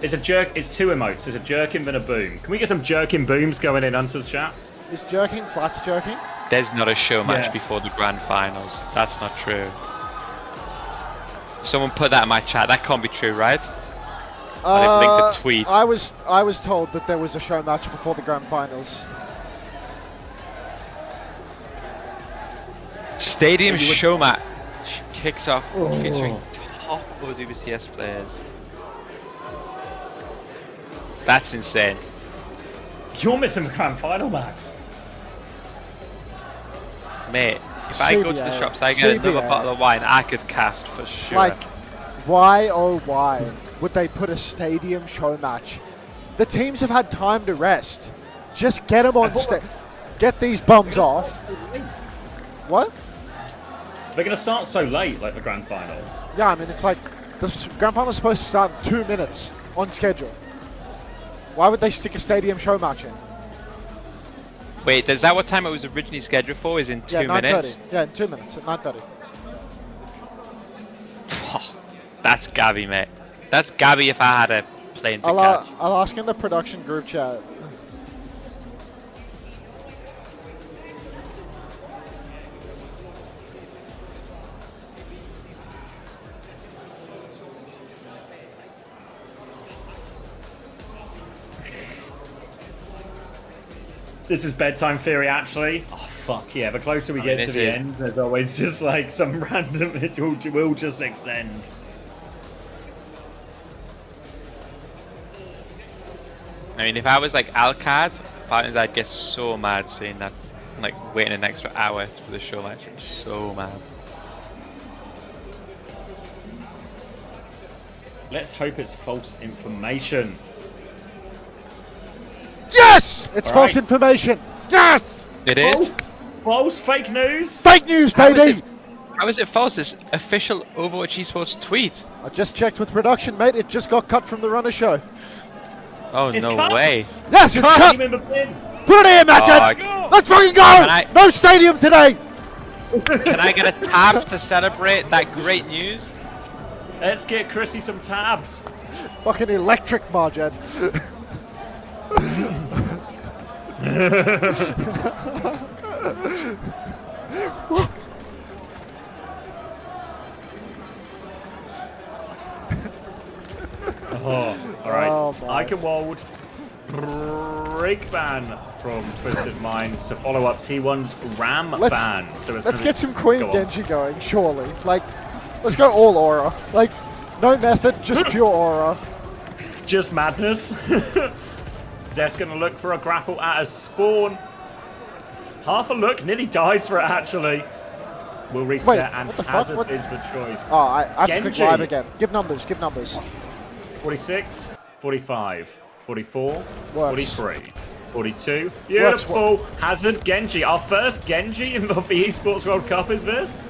It's a jerk. It's two emotes. It's a jerkin and a boom. Can we get some jerkin booms going in Hunter's chat? Is jerking flats jerking? There's not a show match before the grand finals. That's not true. Someone put that in my chat. That can't be true, right? I linked the tweet. I was told that there was a show match before the grand finals. Stadium show match kicks off featuring top OWCS players. That's insane. You're missing the grand final, Max. Mate, if I go to the shops, I get another bottle of wine, I could cast for sure. Like, why oh why would they put a stadium show match? The teams have had time to rest. Just get them on stage. Get these bums off. What? They're going to start so late, like the grand final. Yeah, I mean, it's like the grand final is supposed to start in 2 minutes on schedule. Why would they stick a stadium show match in? Wait, is that what time it was originally scheduled for? Is in 2 minutes? Yeah, in 2 minutes, at 9:30. That's Gabby, mate. That's Gabby if I had a plane to catch. I'll ask in the production group chat. This is bedtime theory, actually. Oh, fuck yeah. The closer we get to the end, there's always just like some random, it will just extend. I mean, if I was like Alcad, I'd get so mad seeing that, like waiting an extra hour for the show match. I'm so mad. Let's hope it's false information. Yes! It's false information. Yes! It is? False fake news? Fake news, baby! How is it false? It's official Overwatch Esports tweet. I just checked with production, mate. It just got cut from the runner show. Oh, it's no cut. way. Yes, it's cut! In the bin. Put it in, Magic! Let's fucking go! No stadium today! Can I get a tab to celebrate that great news? Let's get Chrissy some tabs. Fucking electric, Marjad. Alright. Eichenwald break ban from Twisted Minds to follow up T1's Ram ban. So let's get some Queen Genji going, surely. Like, let's go all aura. Like, no method, just pure aura. Just madness. Zest gonna look for a grapple at a spawn. Half a look, nearly dies for it actually. Will reset and Hazard is the choice. Oh, I have Genji. to click live again. Give numbers, give numbers. 46, 45, 44, Works. 43, 42. Beautiful. Hazard Genji. Our first Genji in the Esports World Cup is this.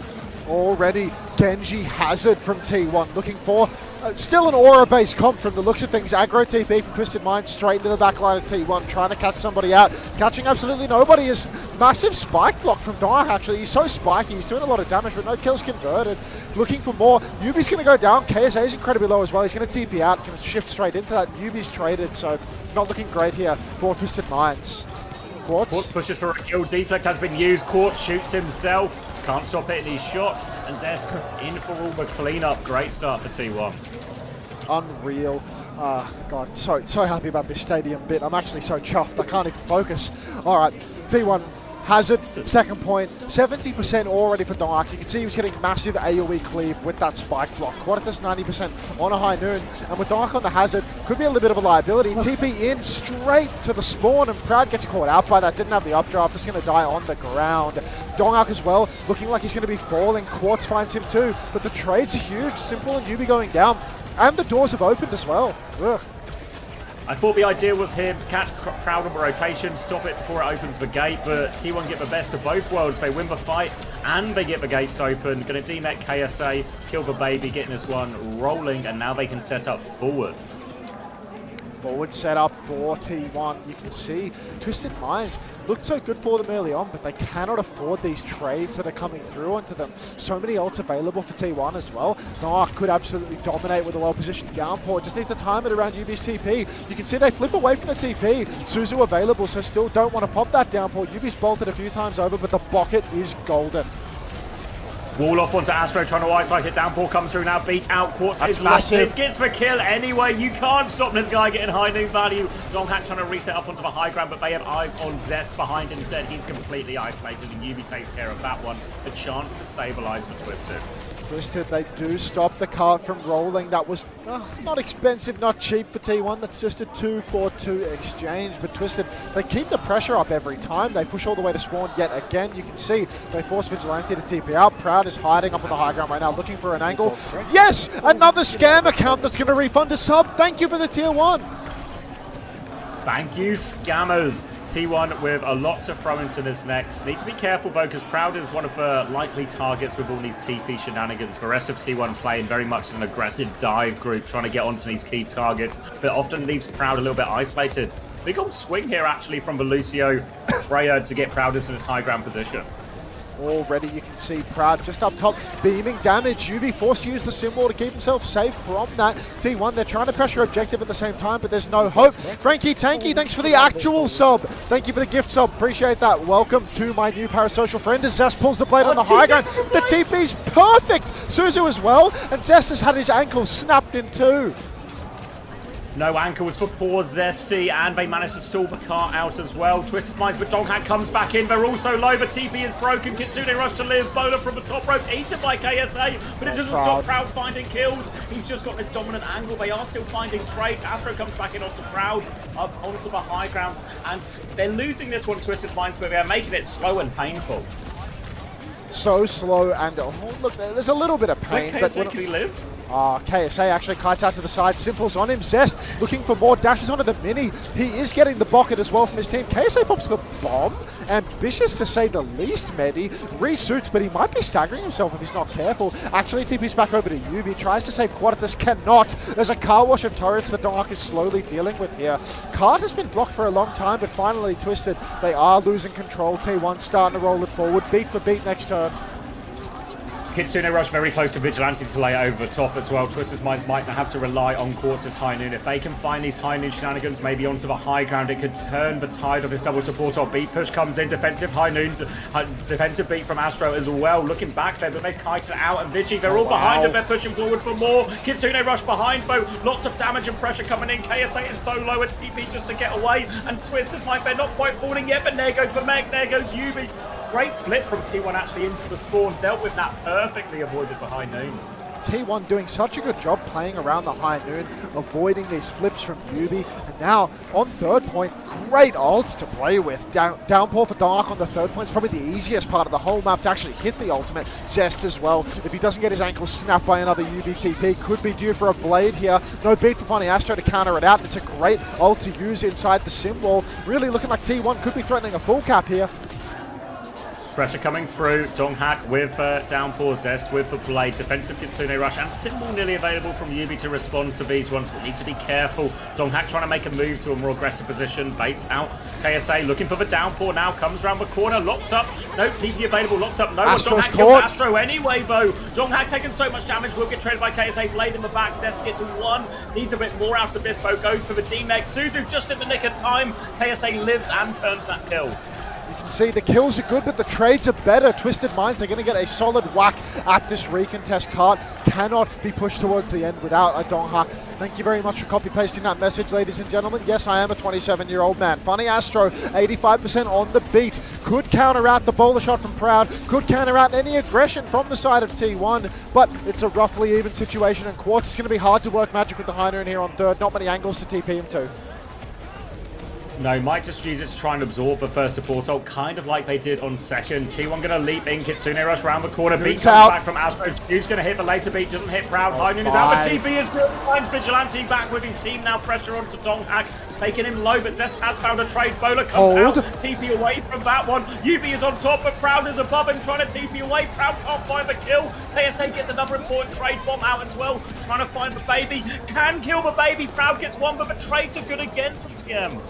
Already Genji Hazard from T1 looking for still an aura-based comp from the looks of things. Aggro TP from Twisted Mind straight into the back line of T1, trying to catch somebody out. Catching absolutely nobody is massive spike block from Dark actually. He's so spiky, he's doing a lot of damage, but no kills converted. Looking for more. Yubi's going to go down. KSA is incredibly low as well. He's going to TP out, going to shift straight into that. Yubi's traded, so not looking great here for Twisted Minds. Quartz pushes for a kill. Deflect has been used. Quartz shoots himself. Can't stop hitting these shots. And Zest in for all the cleanup. Great start for T1. Unreal. God, so happy about this stadium bit. I'm actually so chuffed. I can't even focus. All right, T1 Hazard, second point, 70% already for Dark. You can see he was getting massive AoE cleave with that spike block. Quaditus 90% on a high noon, and with Dark on the Hazard, could be a little bit of a liability. TP in straight to the spawn, and Proud gets caught out by that. Didn't have the updraft, just going to die on the ground. Dongak as well, looking like he's going to be falling. Quartz finds him too, but the trade's huge. Simple and Yubi going down, and the doors have opened as well. Ugh. I thought the idea was here, catch Proud on the rotation, stop it before it opens the gate, but T1 get the best of both worlds. They win the fight and they get the gates open. Going to demet KSA, kill the baby, getting this one rolling, and now they can set up forward. Forward setup for T1. You can see Twisted Minds looked so good for them early on, but they cannot afford these trades that are coming through onto them. So many ults available for T1 as well. Dark could absolutely dominate with a well-positioned downpour. Just needs to time it around Yubi's TP. You can see they flip away from the TP. Suzu available, so still don't want to pop that downpour. Yubi's bolted a few times over, but the bucket is golden. Wall off onto Astro, trying to isolate it. Downpour comes through now, beat out. Quartz is massive. Gets the kill anyway. You can't stop this guy getting high noon value. Donghack trying to reset up onto the high ground, but they have eyes on Zest behind instead. He's completely isolated, and Yubi takes care of that one. A chance to stabilize for Twisted. Twisted, they do stop the cart from rolling. That was not expensive, not cheap for T1. That's just a 2-4-2 exchange. But Twisted, they keep the pressure up every time. They push all the way to spawn yet again. You can see they force Vigilante to TP out. Proud is hiding up on the high ground right now, looking for an angle. Yes! Another scam account that's going to refund a sub. Thank you for the tier 1. Thank you, scammers. T1 with a lot to throw into this next. Need to be careful though, because Proud is one of the likely targets with all these TP shenanigans. The rest of T1 playing very much as an aggressive dive group, trying to get onto these key targets, but often leaves Proud a little bit isolated. Big old swing here actually from the Lucio Freya to get Proud into this high ground position. Already you can see Proud just up top, beaming damage. Yubi forced to use the symbol to keep himself safe from that. T1, they're trying to pressure objective at the same time, but there's no hope. Frankie Tanky, thanks for the actual sub. Thank you for the gift sub, appreciate that. Welcome to my new parasocial friend as Zest pulls the blade on the high ground. The TP's perfect! Suzu as well, and Zest has had his ankle snapped in two. No ankles for poor Zesty, and they managed to stall the cart out as well. Twisted Minds, but Donghack comes back in. They're also low, but TP is broken. Kitsune rush to live. Bowler from the top rope, eaten by KSA, but it doesn't stop Proud finding kills. He's just got this dominant angle. They are still finding trades. Astro comes back in onto Proud, up onto the high ground, and they're losing this one, Twisted Minds, but they're making it slow and painful. So slow, and look, there's a little bit of pain. But KSA can live? KSA actually kites out to the side. Simple's on him. Zest looking for more dashes onto the mini. He is getting the bucket as well from his team. KSA pops the bomb. Ambitious to say the least, Medi. Resuits, but he might be staggering himself if he's not careful. Actually, TP's back over to Yubi. Tries to save Quaditus, cannot. There's a car wash of turrets the Dark is slowly dealing with here. Card has been blocked for a long time, but finally Twisted. They are losing control. T1 starting to roll it forward. Beat for beat next turn. Kitsune rush very close to Vigilante to lay it over the top as well. Twisted Minds might have to rely on Quartz's high noon. If they can find these high noon shenanigans, maybe onto the high ground, it could turn the tide of this double support. Or beat push comes in, defensive high noon, defensive beat from Astro as well. Looking back there, but they kite it out, and Vigi, they're all behind them. They're pushing forward for more. Kitsune rush behind, though. Lots of damage and pressure coming in. KSA is so low at TP just to get away, and Twisted Minds, they're not quite falling yet, but there goes the Meg, there goes Yubi. Great flip from T1 actually into the spawn, dealt with that perfectly, avoided the high noon. T1 doing such a good job playing around the high noon, avoiding these flips from Yubi, and now on third point, great ults to play with. Downpour for Dark on the third point is probably the easiest part of the whole map to actually hit the ultimate. Zest as well, if he doesn't get his ankle snapped by another Yubi TP, could be due for a blade here. No beat for Funny Astro to counter it out, and it's a great ult to use inside the sim wall. Really looking like T1 could be threatening a full cap here. Pressure coming through. Donghak with Downpour, Zest with the Blade. Defensive Kitsune Rush and Symbol nearly available from Yubi to respond to these ones, but needs to be careful. Donghak trying to make a move to a more aggressive position. Baits out. KSA looking for the Downpour now. Comes around the corner. Locks up. No TP available. Locks up. No one. Donghak kills Astro anyway, though. Donghak taking so much damage. Will get traded by KSA. Blade in the back. Zest gets one. Needs a bit more out of this, though. Goes for the D-Nex. Suzu just in the nick of time. KSA lives and turns that kill. You can see the kills are good, but the trades are better. Twisted Minds are going to get a solid whack at this recontest cart. Cannot be pushed towards the end without a Donghak. Thank you very much for copy-pasting that message, ladies and gentlemen. Yes, I am a 27-year-old man. Funny Astro, 85% on the beat. Could counter out the bowler shot from Proud. Could counter out any aggression from the side of T1. But it's a roughly even situation, and Quartz is going to be hard to work magic with the Heiner in here on third. Not many angles to TP him to. No, might just use it to try and absorb the first support ult, kind of like they did on second. T1 going to leap in, Kitsune Rush round the corner. Beat comes back from Astro. Huge going to hit the later beat, doesn't hit Proud. Heinen is out, but TP is good. Finds Vigilante back with his team now. Pressure onto Donghak, taking him low, but Zest has found a trade. Bowler comes out, TP away from that one. Yubi is on top, but Proud is above him, trying to TP away. Proud can't find the kill. KSA gets another important trade bomb out as well, trying to find the baby. Can kill the baby. Proud gets one, but the trades are good again from TM.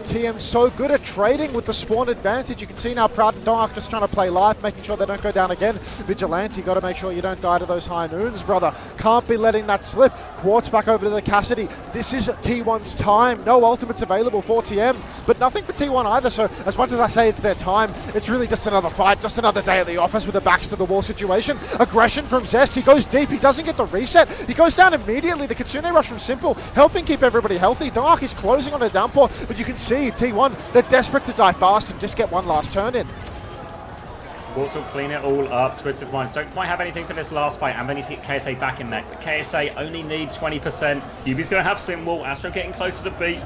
TM so good at trading with the spawn advantage. You can see now Proud and Donghak just trying to play life, making sure they don't go down again. Vigilante, got to make sure you don't die to those high noons, brother. Can't be letting that slip. Quartz back over to the Cassidy. This is T1's time. No ultimates available for TM, but nothing for T1 either. So as much as I say it's their time, it's really just another fight, just another day at the office with a backs to the wall situation. Aggression from Zest. He goes deep. He doesn't get the reset. He goes down immediately. The Kitsune Rush from Simple, helping keep everybody healthy. Donghak is closing on a Downpour, but you can see T1, they're desperate to die fast and just get one last turn in. Quartz will clean it all up. Twisted Minds don't quite have anything for this last fight, and they need to get KSA back in there. But KSA only needs 20%. Yubi's going to have Symbol. Astro getting closer to beat.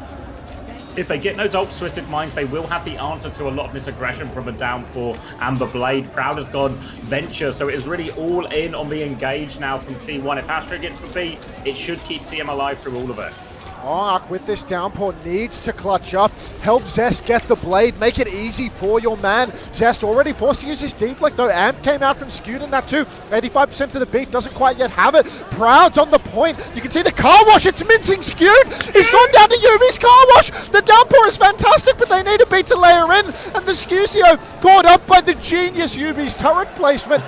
If they get those ults, Twisted Minds, they will have the answer to a lot of this aggression from the Downpour and the Blade. Proud has gone Venture, so it is really all in on the engage now from T1. If Astro gets the beat, it should keep TM alive through all of it. Donghak with this Downpour needs to clutch up, help Zest get the Blade, make it easy for your man. Zest already forced to use his deflect though. Amp came out from Skewed in that too. 85% to the beat, doesn't quite yet have it. Proud's on the point. You can see the car wash, it's mincing Skewed. He's gone down to Yubi's car wash. The Downpour is fantastic, but they need a beat to layer in. And the Scusio caught up by the genius Yubi's turret placement.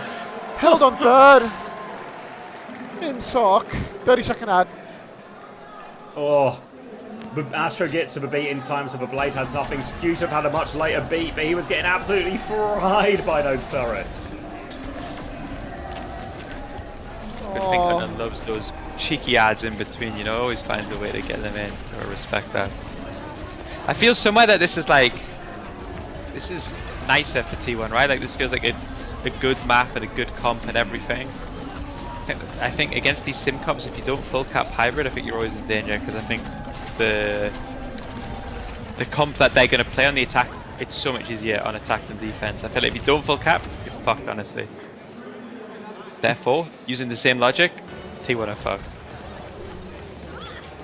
Held on third. Min sock. 30-second ad. Oh, but Astro gets to the beat in time, so the Blade has nothing. Skewed have had a much later beat, but he was getting absolutely fried by those turrets. Good thing Gunnar loves those cheeky ads in between, you know, always finds a way to get them in. I respect that. I feel somewhere that this is nicer for T1, right? Like this feels like a good map and a good comp and everything. I think against these sim comps, if you don't full cap hybrid, I think you're always in danger, because I think the comp that they're going to play on the attack, it's so much easier on attack than defense. I feel like if you don't full cap, you're fucked, honestly. Therefore, using the same logic, T1 are fucked.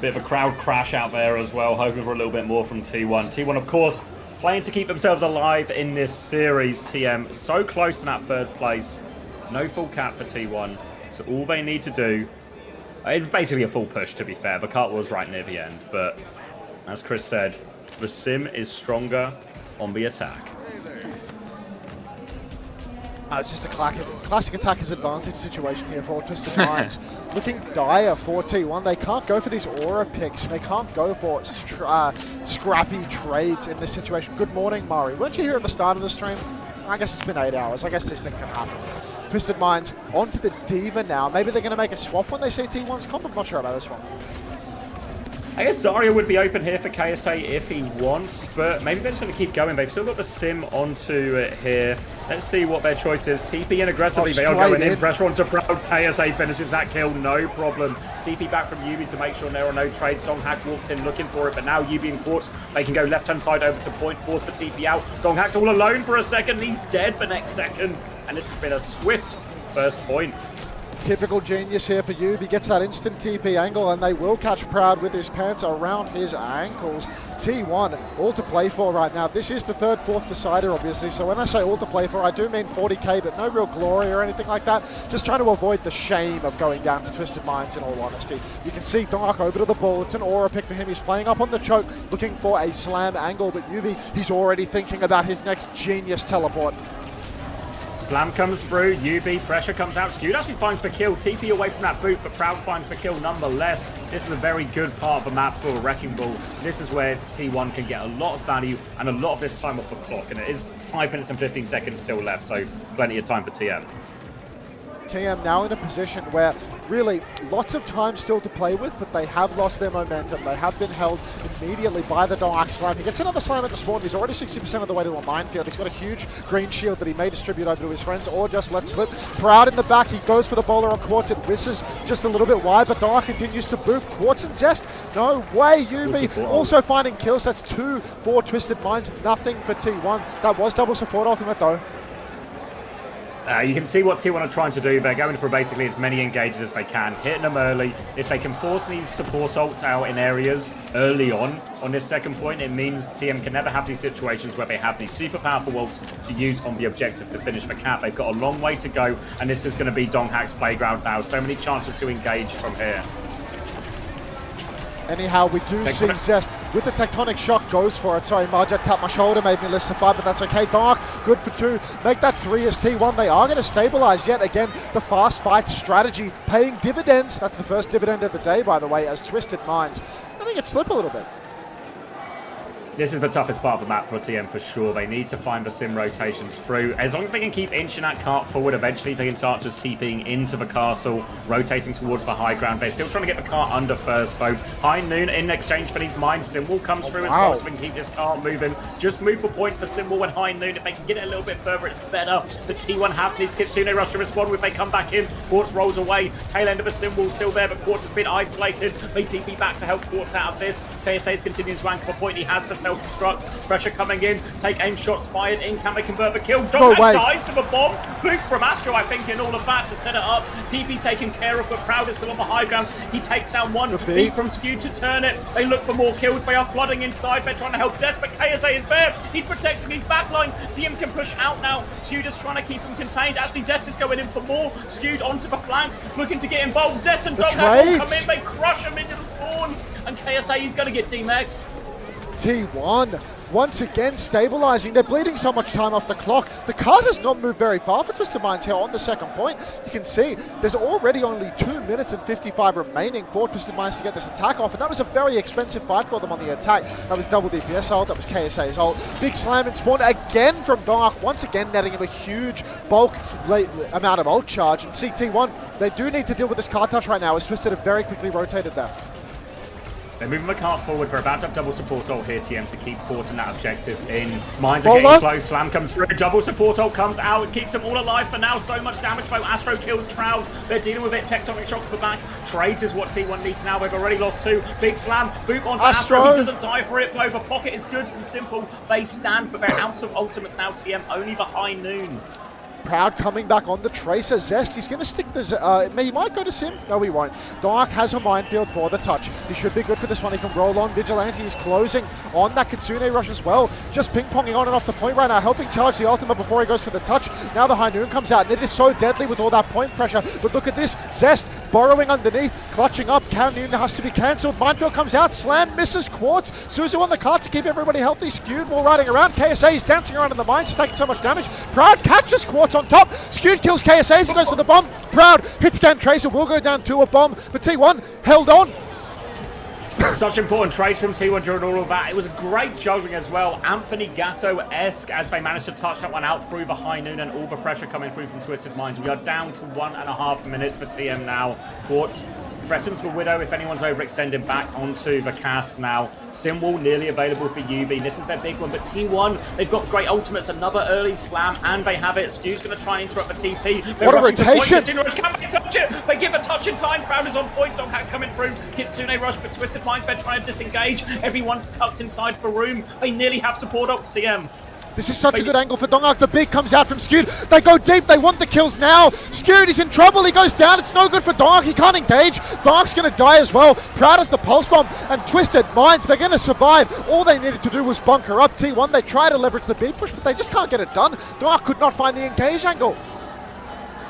Bit of a crowd crash out there as well, hoping for a little bit more from T1. T1, of course, playing to keep themselves alive in this series. TM so close to that third place. No full cap for T1. So all they need to do, it's basically a full push to be fair, the cart was right near the end, but as Chris said, the sim is stronger on the attack. It's just a classic attacker's advantage situation here for Twisted Minds. Looking dire for T1. They can't go for these aura picks. They can't go for scrappy trades in this situation. Good morning, Murray. Weren't you here at the start of the stream? I guess it's been 8 hours. I guess this thing can happen. Twisted Minds onto the Diva now. Maybe they're going to make a swap when they see T1's comp. I'm not sure about this one. I guess Zarya would be open here for KSA if he wants, but maybe they're just going to keep going. They've still got the sim onto it here. Let's see what their choice is. TP in aggressively. They are going in. Pressure onto Proud. KSA finishes that kill, no problem. TP back from Yubi to make sure there are no trades. Donghak walked in looking for it, but now Yubi and Quartz, they can go left-hand side over to point. Force for TP out. Donghak's all alone for a second. He's dead the next second. And this has been a swift first point. Typical genius here for Yubi, gets that instant TP angle, and they will catch Proud with his pants around his ankles. T1, all to play for right now. This is the third, fourth decider, obviously, so when I say all to play for, I do mean 40k, but no real glory or anything like that. Just trying to avoid the shame of going down to Twisted Minds, in all honesty. You can see Dark over to the ball. It's an aura pick for him. He's playing up on the choke, looking for a slam angle, but Yubi, he's already thinking about his next genius teleport. Slam comes through, UB, pressure comes out. Skewed actually finds the kill. TP away from that boot, but Proud finds the kill nonetheless. This is a very good part of the map for a Wrecking Ball. This is where T1 can get a lot of value and a lot of this time off the clock. And it is 5 minutes and 15 seconds still left, so plenty of time for TM. TM now in a position where really lots of time still to play with, but they have lost their momentum. They have been held immediately by the Dark Slam. He gets another slam at the spawn. He's already 60% of the way to a minefield. He's got a huge green shield that he may distribute over to his friends or just let slip. Proud in the back. He goes for the bowler on Quartz. It whizzes just a little bit wide, but Dark continues to boot. Quartz and Zest. No way. Yubi also finding kills. That's 2 for Twisted Minds. Nothing for T1. That was double support ultimate though. You can see what T1 are trying to do. They're going for basically as many engages as they can, hitting them early. If they can force these support ults out in areas early on this second point, it means TM can never have these situations where they have these super powerful ults to use on the objective to finish the cap. They've got a long way to go, and this is going to be Donghak's playground now. So many chances to engage from here. Anyhow, we do see Zest with the Tectonic Shock goes for it. Sorry, Marja tapped my shoulder, made me list the 5, but that's okay. Dark, good for 2. Make that 3 as T1. They are going to stabilize yet again. The fast fight strategy paying dividends. That's the first dividend of the day, by the way, as Twisted Minds letting it slip a little bit. This is the toughest part of the map for TM for sure. They need to find the sim rotations through. As long as they can keep inching that cart forward, eventually they can start just TPing into the castle, rotating towards the high ground. They're still trying to get the cart under first, though. High Noon in exchange for these mines. Symbol comes through as well, so we can keep this cart moving. Just move the point for Symbol and High Noon. If they can get it a little bit further, it's better. The T1 have needs Kitsune Rush to respond. If they come back in, Quartz rolls away. Tail end of the Symbol still there, but Quartz has been isolated. They TP back to help Quartz out of this. KSA is continuing to anchor the point. He has the self-destruct. Pressure coming in, take aim shots fired in, can they convert the kill? Donghak dies to the bomb, boot from Astro I think in all of that to set it up. TP taken care of, but Proud is still on the high ground. He takes down one, beat from Skewed to turn it. They look for more kills, they are flooding inside, they're trying to help Zest, but KSA is there. He's protecting his backline, TM can push out now. Skewed is trying to keep him contained, actually Zest is going in for more. Skewed onto the flank, looking to get involved. Zest and Donghak all come in, they crush him into the spawn, and KSA is going to get D-Max. T1 once again stabilizing. They're bleeding so much time off the clock. The card has not moved very far for Twisted Minds here on the second point. You can see there's already only 2 minutes and 55 remaining for Twisted Minds to get this attack off, and that was a very expensive fight for them on the attack. That was double DPS ult, that was KSA's ult. Big slam and spawn again from Dark, once again netting him a huge bulk amount of ult charge. And CT1, they do need to deal with this card touch right now, as Twisted have very quickly rotated there. They're moving the cart forward. They're about to have double support ult here, TM, to keep forcing that objective in. Mines are getting close. Slam comes through. Double support ult comes out. It keeps them all alive for now. So much damage though. Astro kills Proud. They're dealing with it. Tectonic Shock for the back. Trades is what T1 needs now. They've already lost 2. Big slam. Boot onto Astro. He doesn't die for it though. The pocket is good from Simple. They stand, but they're out of ultimates now. TM only the High Noon. Proud coming back on the Tracer. Zest, he's going to stick the... he might go to Sim. No, he won't. Dark has a minefield for the touch. He should be good for this one. He can roll on. Vigilante is closing on that Kitsune Rush as well. Just ping-ponging on and off the point right now, helping charge the ultimate before he goes for the touch. Now the High Noon comes out, and it is so deadly with all that point pressure. But look at this. Zest burrowing underneath, clutching up. Count Noon has to be cancelled. Minefield comes out. Slam misses Quartz. Suzu on the cart to keep everybody healthy. Skewed while riding around. KSA is dancing around in the mines. He's taking so much damage. Proud catches Quartz on top. Skewed kills KSA as he goes for the bomb. Proud hits Can Tracer, will go down to a bomb, but T1 held on. Such important trades from T1 during all of that. It was a great juggling as well. Anthony Gatto-esque as they managed to touch that one out through the High Noon and all the pressure coming through from Twisted Minds. We are down to 1.5 minutes for TM now. Quartz threatens for Widow if anyone's overextending back onto the cast now. Symbol nearly available for UB. This is their big one, but T1, they've got great ultimates, another early slam, and they have it. Stew's going to try and interrupt the TP. What a rotation! Can they touch it? They give a touch in time. Proud is on point. Donghak's coming through. Kitsune Rush, but Twisted Minds, they're trying to disengage. Everyone's tucked inside the room. They nearly have support up CM. This is such a good angle for Dongak. The beat comes out from Skewed. They go deep. They want the kills now. Skewed is in trouble. He goes down. It's no good for Dongak. He can't engage. Dongak's going to die as well. Proud as the pulse bomb and Twisted Minds. They're going to survive. All they needed to do was bunker up. T1, they try to leverage the beat push, but they just can't get it done. Dongak could not find the engage angle.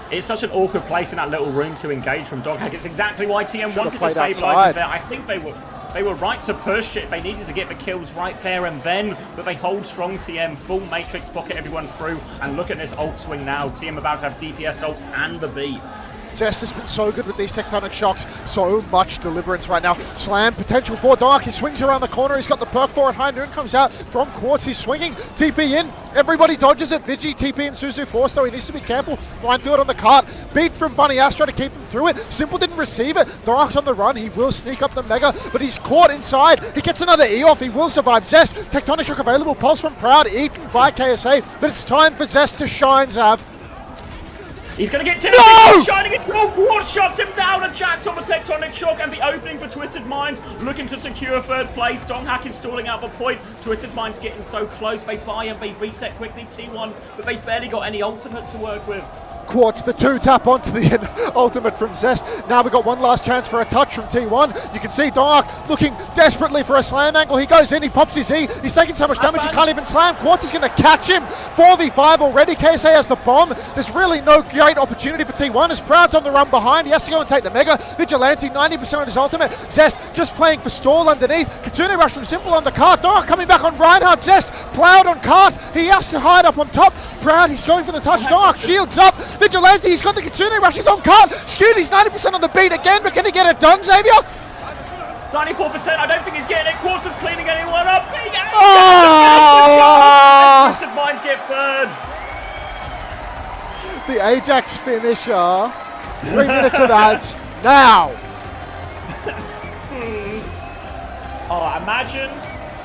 It's such an awkward place in that little room to engage from Donghack. It's exactly why TM wanted to stabilize it there. I think they were right to push it. They needed to get the kills right there and then, but they hold strong TM, full matrix, pocket everyone through, and look at this ult swing now. TM about to have DPS ults and the beat. Zest has been so good with these tectonic shocks. So much deliverance right now. Slam potential for Dark. He swings around the corner. He's got the perk for it. High Noon comes out from Quartz. He's swinging. TP in. Everybody dodges it. Vigi, TP, and Suzu force, though. He needs to be careful. Minefield on the cart. Beat from Bunny Astro to keep him through it. Simple didn't receive it. Dark's on the run. He will sneak up the Mega, but he's caught inside. He gets another E off. He will survive. Zest. Tectonic shock available. Pulse from Proud. Eaten by KSA, but it's time for Zest to shine, Zav. He's going to get no! Shining it. Quartz shuts him down, and Jack's on the tectonic shock, and the opening for Twisted Minds looking to secure third place. Donghack is stalling out the point. Twisted Minds getting so close. They buy and they reset quickly. T1, but they've barely got any ultimates to work with. Quartz, the 2-tap onto the ultimate from Zest. Now we've got one last chance for a touch from T1. You can see Dark looking desperately for a slam angle. He goes in, he pops his E. He's taking so much damage, he can't even slam. Quartz is going to catch him. 4v5 already. KSA has the bomb. There's really no great opportunity for T1 as Proud's on the run behind. He has to go and take the Mega. Vigilante, 90% on his ultimate. Zest just playing for stall underneath. Kitsune Rush from Simple on the cart. Dark coming back on Reinhardt. Zest plowed on cart. He has to hide up on top. Proud, he's going for the touch. Dark shields up. Vigilante, he's got the Kitsune Rush, he's on cart. Skewed, he's 90% on the beat again, but can he get it done, Xavier? 94%, I don't think he's getting it. Quartz is cleaning anyone up. Twisted Minds get third. The Ajax finisher. 3 minutes of ads now. Oh, imagine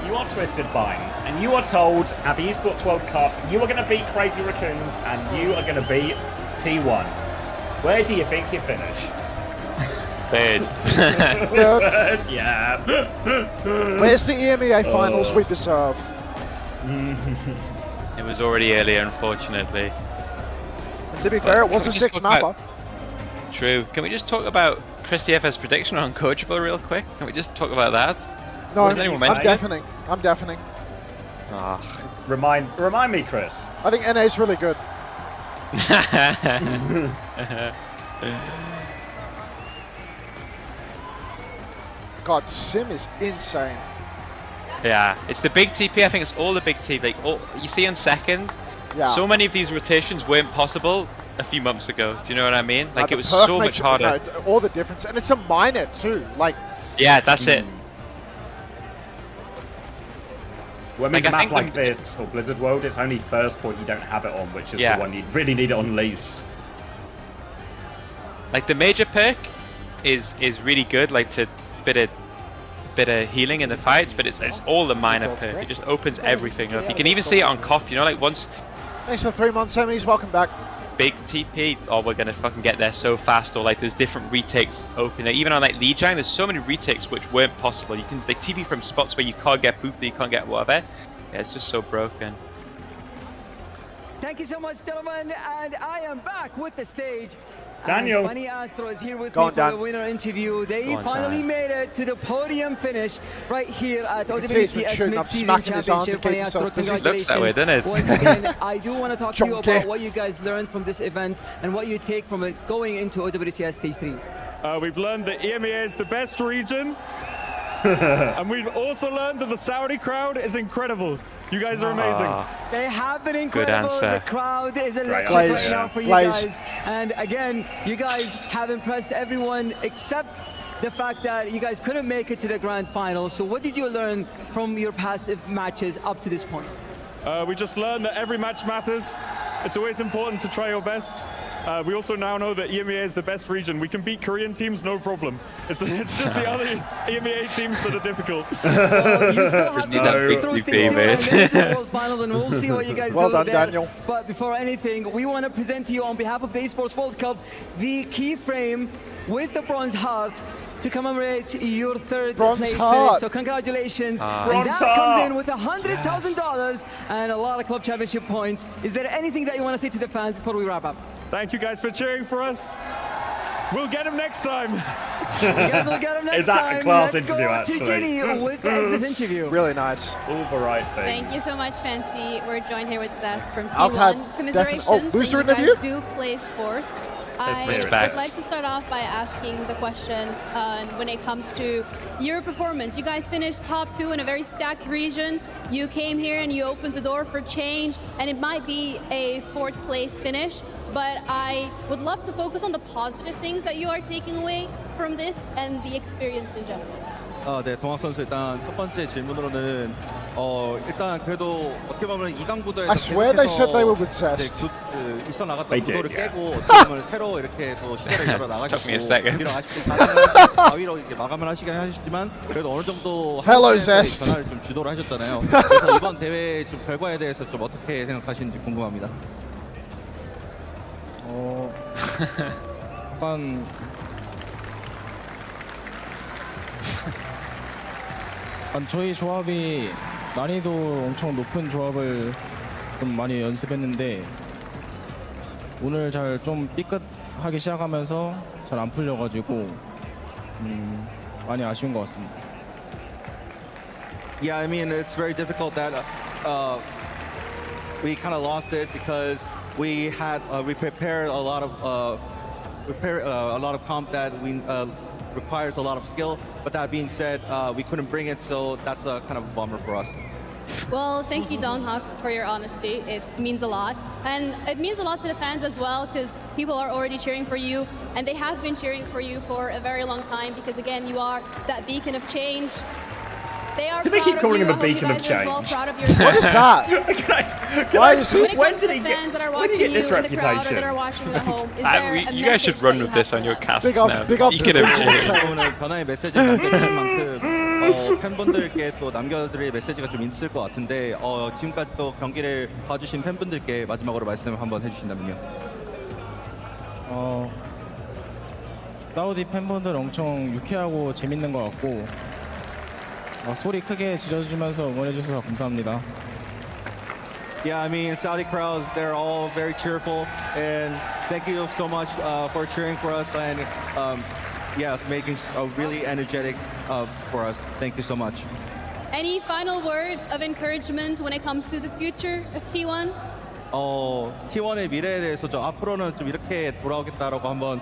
you are Twisted Minds and you are told at the Esports World Cup you are going to beat Crazy Raccoons and you are going to beat T1. Where do you think you finish? Third. Third, yeah. Where's the EMEA finals we deserve? It was already earlier, unfortunately. And to be fair, it was a 6-mapper. True. Can we just talk about Chris TF's prediction on Coachable real quick? Can we just talk about that? No, I'm deafening. I'm deafening. Oh. Remind me, Chris. I think NA is really good. God, Sim is insane. Yeah, it's the big TP. I think it's all the big TP. Like, you see in second, so many of these rotations weren't possible a few months ago. Do you know what I mean? Like, it was so much harder. No, all the difference, and it's a minor too. Like, yeah, that's it. When it's a map like this, or Blizzard World, it's only first point you don't have it on, which is the one you really need it on least. Like, the major perk is really good, like, to bit of healing in the fights, but it's all the minor perk. It just opens everything up. You can even see it on Koff, you know, like once... Thanks for the 3-month semis, welcome back. Big TP, or we're gonna fucking get there so fast, or like there's different retakes open. Like, even on like Lijiang, there's so many retakes which weren't possible. You can like TP from spots where you can't get booped, you can't get whatever. Yeah, it's just so broken. Thank you so much, gentlemen, and I am back with the stage. Daniel. Bunny Astro is here with me for the winner interview. They finally made it to the podium finish right here at OWCS Mid-Season Championship. Bunny Astro, congratulations. Looks that way, doesn't it? Once again, I do want to talk to you about what you guys learned from this event and what you take from it going into OWCS Stage 3. We've learned that EMEA is the best region. And we've also learned that the Saudi crowd is incredible. You guys are amazing. They have been incredible. The crowd is electric right now for you guys. And again, you guys have impressed everyone except the fact that you guys couldn't make it to the grand final. So what did you learn from your past matches up to this point? We just learned that every match matters. It's always important to try your best. We also now know that EMEA is the best region. We can beat Korean teams, no problem. It's just the other EMEA teams that are difficult. Well, you still have to throw things to the World Finals, and we'll see what you guys do done, there. Daniel. But before anything, we want to present to you on behalf of the Esports World Cup the keyframe with the bronze heart to commemorate your third place finish. So congratulations. And that comes in with $100,000 and a lot of club championship points. Is there anything that you want to say to the fans before we wrap up? Thank you guys for cheering for us. We'll get him next time. Yes, we'll get him next Is that time. a class Let's interview, go actually? to Ginny with the exit interview. Really nice. All the right things. Thank you so much, Fancy. We're joined here with Zest from Alcad, T1. Commiserations booster that you interview? guys do place fourth. I would like to start off by asking the question when it comes to your performance. You guys finished top 2 in a very stacked region. You came here and you opened the door for change, and it might be a 4th place finish, but I would love to focus on the positive things that you are taking away from this and the experience in general. 네, 동학 선수 일단 첫 번째 질문으로는 일단 그래도 어떻게 보면 2강 구도에서 I swear they said they were with Zest. 있어 나갔던 They 구도를 did, yeah. 깨고 어떻게 보면 새로 이렇게 또 시대를 열어 Took me a 나가시고 second. 비록 아쉽게 4위로 이렇게 마감을 하시긴 하셨지만 그래도 어느 정도 Hello, 한국에서의 Zest. 변화를 좀 주도를 하셨잖아요. 그래서 이번 대회 좀 결과에 대해서 좀 어떻게 생각하시는지 궁금합니다. 약간 저희 조합이 난이도 엄청 높은 조합을 좀 많이 연습했는데 오늘 잘 좀 삐끗하기 시작하면서 잘 안 풀려가지고 많이 아쉬운 것 같습니다. Yeah, I mean it's very difficult that we kind of lost it because we prepared a lot of comp that we requires a lot of skill. But that being said, we couldn't bring it, so that's a kind of a bummer for us. Well, thank you, Donghak, for your honesty. It means a lot. And it means a lot to the fans as well, because people are already cheering for you, and they have been cheering for you for a very long time, because again, you are that beacon of change. They are They keep calling him a beacon of you guys are as well change. proud of yourself. What is that? Why is he? When it comes to the fans that are watching you in this the crowd or reputation? that are watching at home, is there a you guys should message run that with you this have on your for casts Big up, now. big up You to could the have 오늘 변화의 메시지를 남겨주신 만큼 팬분들께 또 남겨드릴 메시지가 좀 있을 것 같은데 지금까지 또 경기를 봐주신 팬분들께 마지막으로 말씀을 한번 해주신다면요. 사우디 팬분들 엄청 유쾌하고 재밌는 것 같고 소리 크게 질러주면서 응원해주셔서 감사합니다. Yeah, I mean, Saudi crowds, they're all very cheerful, and thank you so much for cheering for us, and yes, making a really energetic for us. Thank you so much. Any final words of encouragement when it comes to the future of T1? T1의 미래에 대해서 좀 앞으로는 좀 이렇게 돌아오겠다라고 한번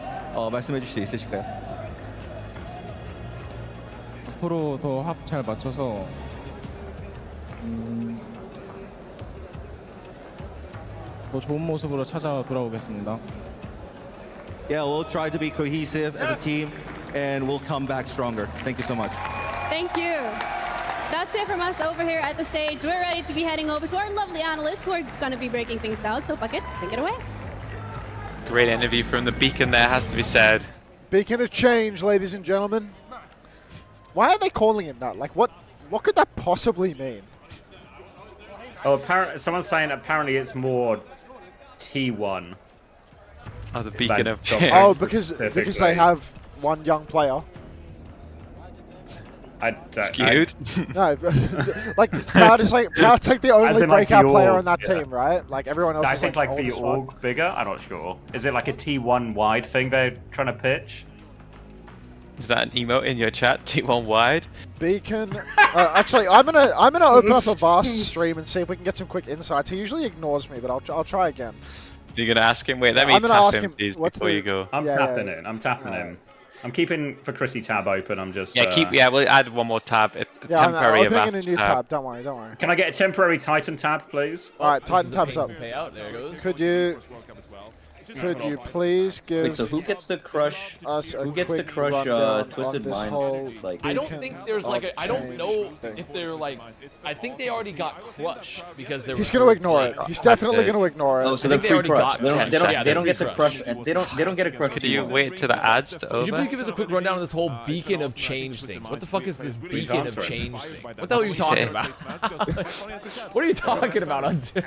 말씀해 주실 수 있으실까요? 앞으로 더 합 잘 맞춰서 더 좋은 모습으로 찾아 돌아오겠습니다. Yeah, we'll try to be cohesive as a team, and we'll come back stronger. Thank you so much. Thank you. That's it from us over here at the stage. We're ready to be heading over to our lovely analysts who are going to be breaking things down. So, Bucket, take it away. Great interview from the Beacon there, has to be said. Beacon of change, ladies and gentlemen. Why are they calling him that? Like, what could that possibly mean? Oh, someone's saying apparently it's more T1. Oh, the Beacon of change. Oh, because they have one young player. I don't Skewed? No, like Proud's like the only breakout player on that team, right? Like everyone else. I is think like the old as org fuck. bigger. I'm not sure. Is it like a T1 wide thing they're trying to pitch? Is that an emote in your chat? T1 wide? Beacon. Actually, I'm gonna open up a vast stream and see if we can get some quick insights. He usually ignores me, but I'll try again. You're gonna ask him? Wait, let me I'm gonna tap ask him, please, what's before the- you go. I'm tapping in. I'm tapping in. I'm keeping for Chrissy tab open. I'm just. Yeah, we'll add one more tab. A Yeah, I'm temporary opening in a advanced new tab. tab. Don't worry, don't worry. Can I get a temporary Titan tab, please? All right, Titan tabs up. Payout. There it goes. Could you? Could you please give? Wait, so who gets to crush? Who gets to crush Twisted Minds? Like, I don't think there's like a. I don't know if they're like. I think they already got crushed because they're. He's gonna ignore it. He's definitely gonna ignore it. Oh, so they're pre-crushed. They don't get to crush. They don't get a crush. Could you wait to the ads to over? Could you please give us a quick rundown of this whole beacon of change thing? What the fuck is this beacon of change thing? What the hell are you talking about? What are you talking about, Hunter?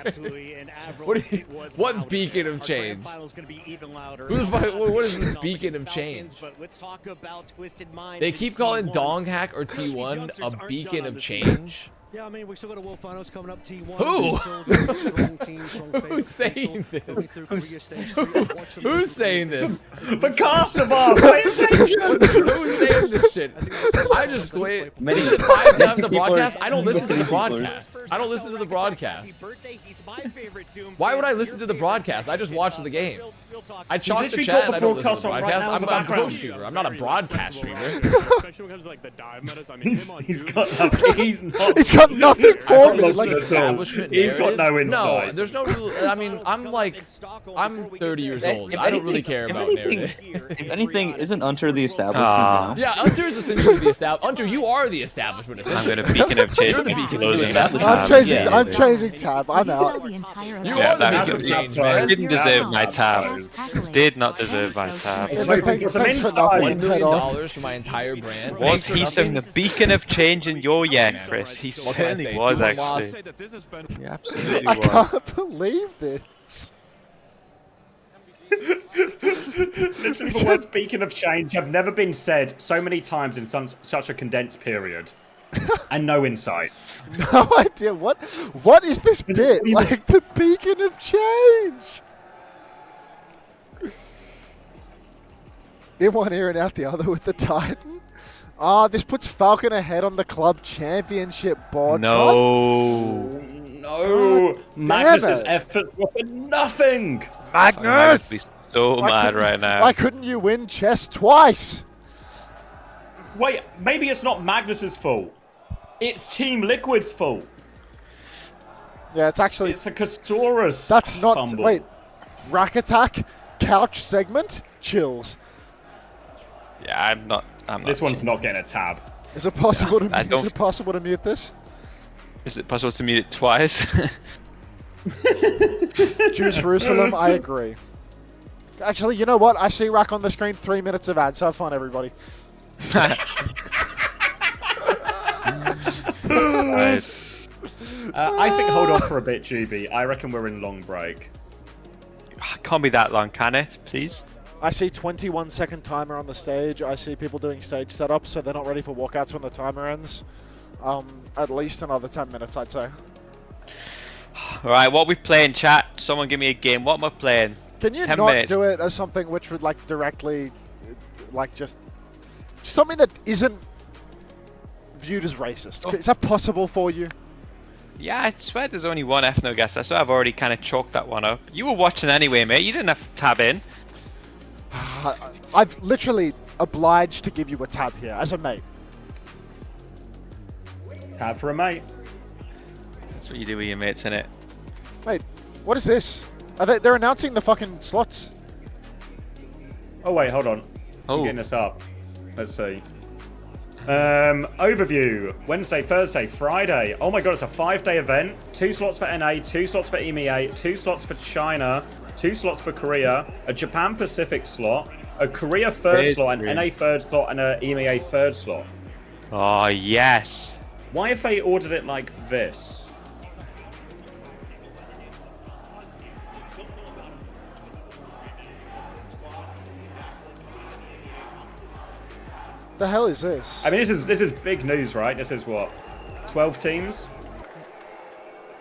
What beacon of change? What is this beacon of change? They keep calling Dong Hack or T1 a beacon of change. Yeah, I mean, we still got a World Finals coming up. T1. Who? Who's saying this? Who's saying this? Picasso, pay attention! Who's saying this shit? I just quit. Is it 5 times a broadcast? I don't listen to the broadcast. I don't listen to the broadcast. Why would I listen to the broadcast? I just watch the games. I chalk the chat and I don't listen to the broadcast. I'm a ghost shooter. I'm not a broadcast shooter. He's got nothing. He's got nothing for me. Like establishment He's got no insight. No, there's no. I mean, I'm 30 years old. I don't really care about narrative. If anything, isn't Hunter the establishment now? Yeah, Hunter is essentially the establishment. Hunter, you are the establishment. I'm gonna beacon of change. You're the beacon of change. I'm changing tab. I'm out. You are the beacon of change, man. Didn't deserve my tab. Did not deserve my tab. Thanks for nothing. $1 million for my entire brand. Was he saying the beacon of change in your year, Chris? He certainly was, actually. He absolutely was. I can't believe this. Literally, the words beacon of change have never been said so many times in such a condensed period. And no insight. No idea. What is this bit? Like the beacon of change. In one ear and out the other with the Titan. Ah, this puts Falcon ahead on the club championship board. No. Magnus's effort was for nothing. Magnus! I'm so mad right now. Why couldn't you win chess twice? Wait, maybe it's not Magnus's fault. It's Team Liquid's fault. Yeah, it's actually... It's a Casaurus That's not... fumble. Wait. Rack attack, couch segment, chills. Yeah, I'm not. This one's not getting a tab. Is it possible to? Is it possible to mute this? Is it possible to mute it twice? Jews Jerusalem, I agree. Actually, you know what? I see Rack on the screen. 3 minutes of ads. Have fun, everybody. I think hold on for a bit, Juby. I reckon we're in long break. Can't be that long, can it? Please. I see 21-second timer on the stage. I see people doing stage setups, so they're not ready for walkouts when the timer ends. At least another 10 minutes, I'd say. Alright, what are we playing, chat? Someone give me a game. What am I playing? Can you 10 not minutes. do it as something which would, like, directly, like, just something that isn't viewed as racist? Is that possible for you? Yeah, I swear there's only one ethno guest. I swear I've already kind of chalked that one up. You were watching anyway, mate. You didn't have to tab in. I've literally obliged to give you a tab here as a mate. Tab for a mate. That's what you do with your mates, innit? Wait, what is this? They're announcing the fucking slots. Oh wait, hold on. I'm getting this up. Let's see. Overview. Wednesday, Thursday, Friday. Oh my god, it's a 5-day event. 2 slots for NA, 2 slots for EMEA, 2 slots for China, 2 slots for Korea, a Japan Pacific slot, a Korea third slot, an NA third slot, and a EMEA third slot. Oh, yes. Why have they ordered it like this? The hell is this? I mean, this is big news, right? This is what, 12 teams?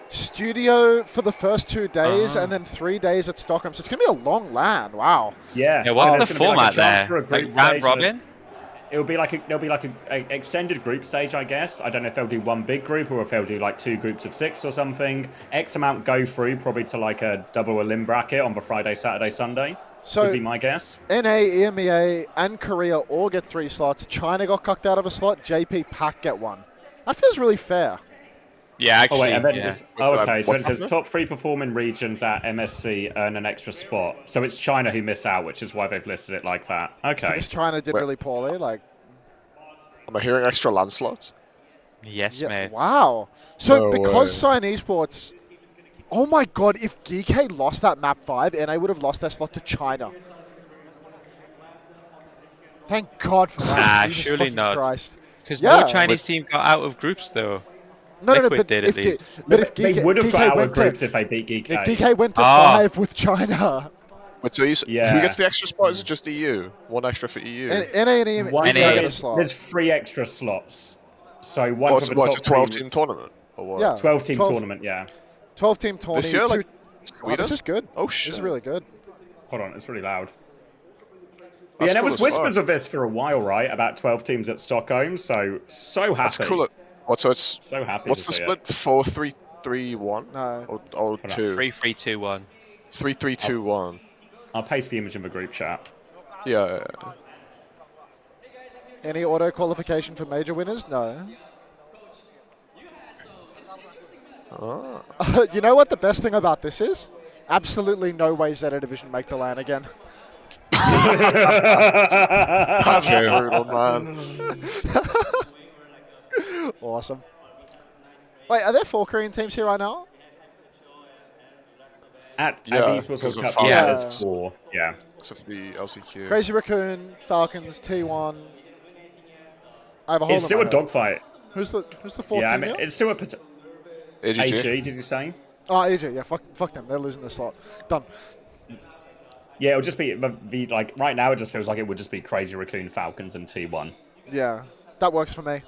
Studio for the first 2 days, and then 3 days at Stockholm. So it's gonna be a long LAN. Wow. Yeah. Yeah. What's the format there? Like round robin? There'll be like a extended group stage, I guess. I don't know if they'll do one big group or if they'll do like 2 groups of 6 or something. X amount go through probably to like a double elim bracket on the Friday, Saturday, Sunday. So would be my guess. NA, EMEA, and Korea all get 3 slots. China got cucked out of a slot. JP Pac get 1. That feels really fair. Yeah, actually. Oh wait, and then yeah. okay, so it says top 3 performing regions at MSC earn an extra spot. So it's China who miss out, which is why they've listed it like that. Okay. Because China did really poorly, like. Am I hearing extra land slots? Yes, mate. Wow. So No because way. Cyan Esports, oh my god, if DK lost that map 5, NA would have lost their slot to China. Thank God for that. Jesus surely fucking not. Christ. Because no Chinese team got out of groups though. No, Liquid did at least. But if they DK, would have DK got out went of groups if they beat DK. If DK went to 5 with China. Wait, so who gets the extra spot? Is it just EU? One extra for EU? NA and EMEA get a slot. There's 3 extra slots. So one for the what's top a 12-team tournament? Or what? Yeah. 12-team tournament, yeah. 12-team tournament. This year, like, oh, this is good. Oh, shit. This is really good. Hold on, it's really loud. That's Yeah, there cool was as whispers fuck. of this for a while, right? About 12 teams at Stockholm, so happy. That's cool. What, so it's... So happy What's to the see split? 4-3-3-1? No. Or 2? 3-3-2-1. 3-3-2-1. I'll paste the image in the group chat. Yeah. Any auto qualification for major winners? No. Oh. You know what the best thing about this is? Absolutely no way Zeta Division make the LAN again. That's brutal, man. Awesome. Wait, are there 4 Korean teams here right now? At the Esports World Cup, there's 4. Yeah. So for the LCQ. Crazy Raccoon, Falcons, T1. I have a whole. It's still a dogfight. Who's the 4th Yeah, I team mean, here? it's still a AG, did you say? Oh, AG, yeah, fuck them. They're losing the slot. Done. Yeah, it'll just be like right now. It just feels like it would just be Crazy Raccoon, Falcons, and T1. Yeah, that works for me.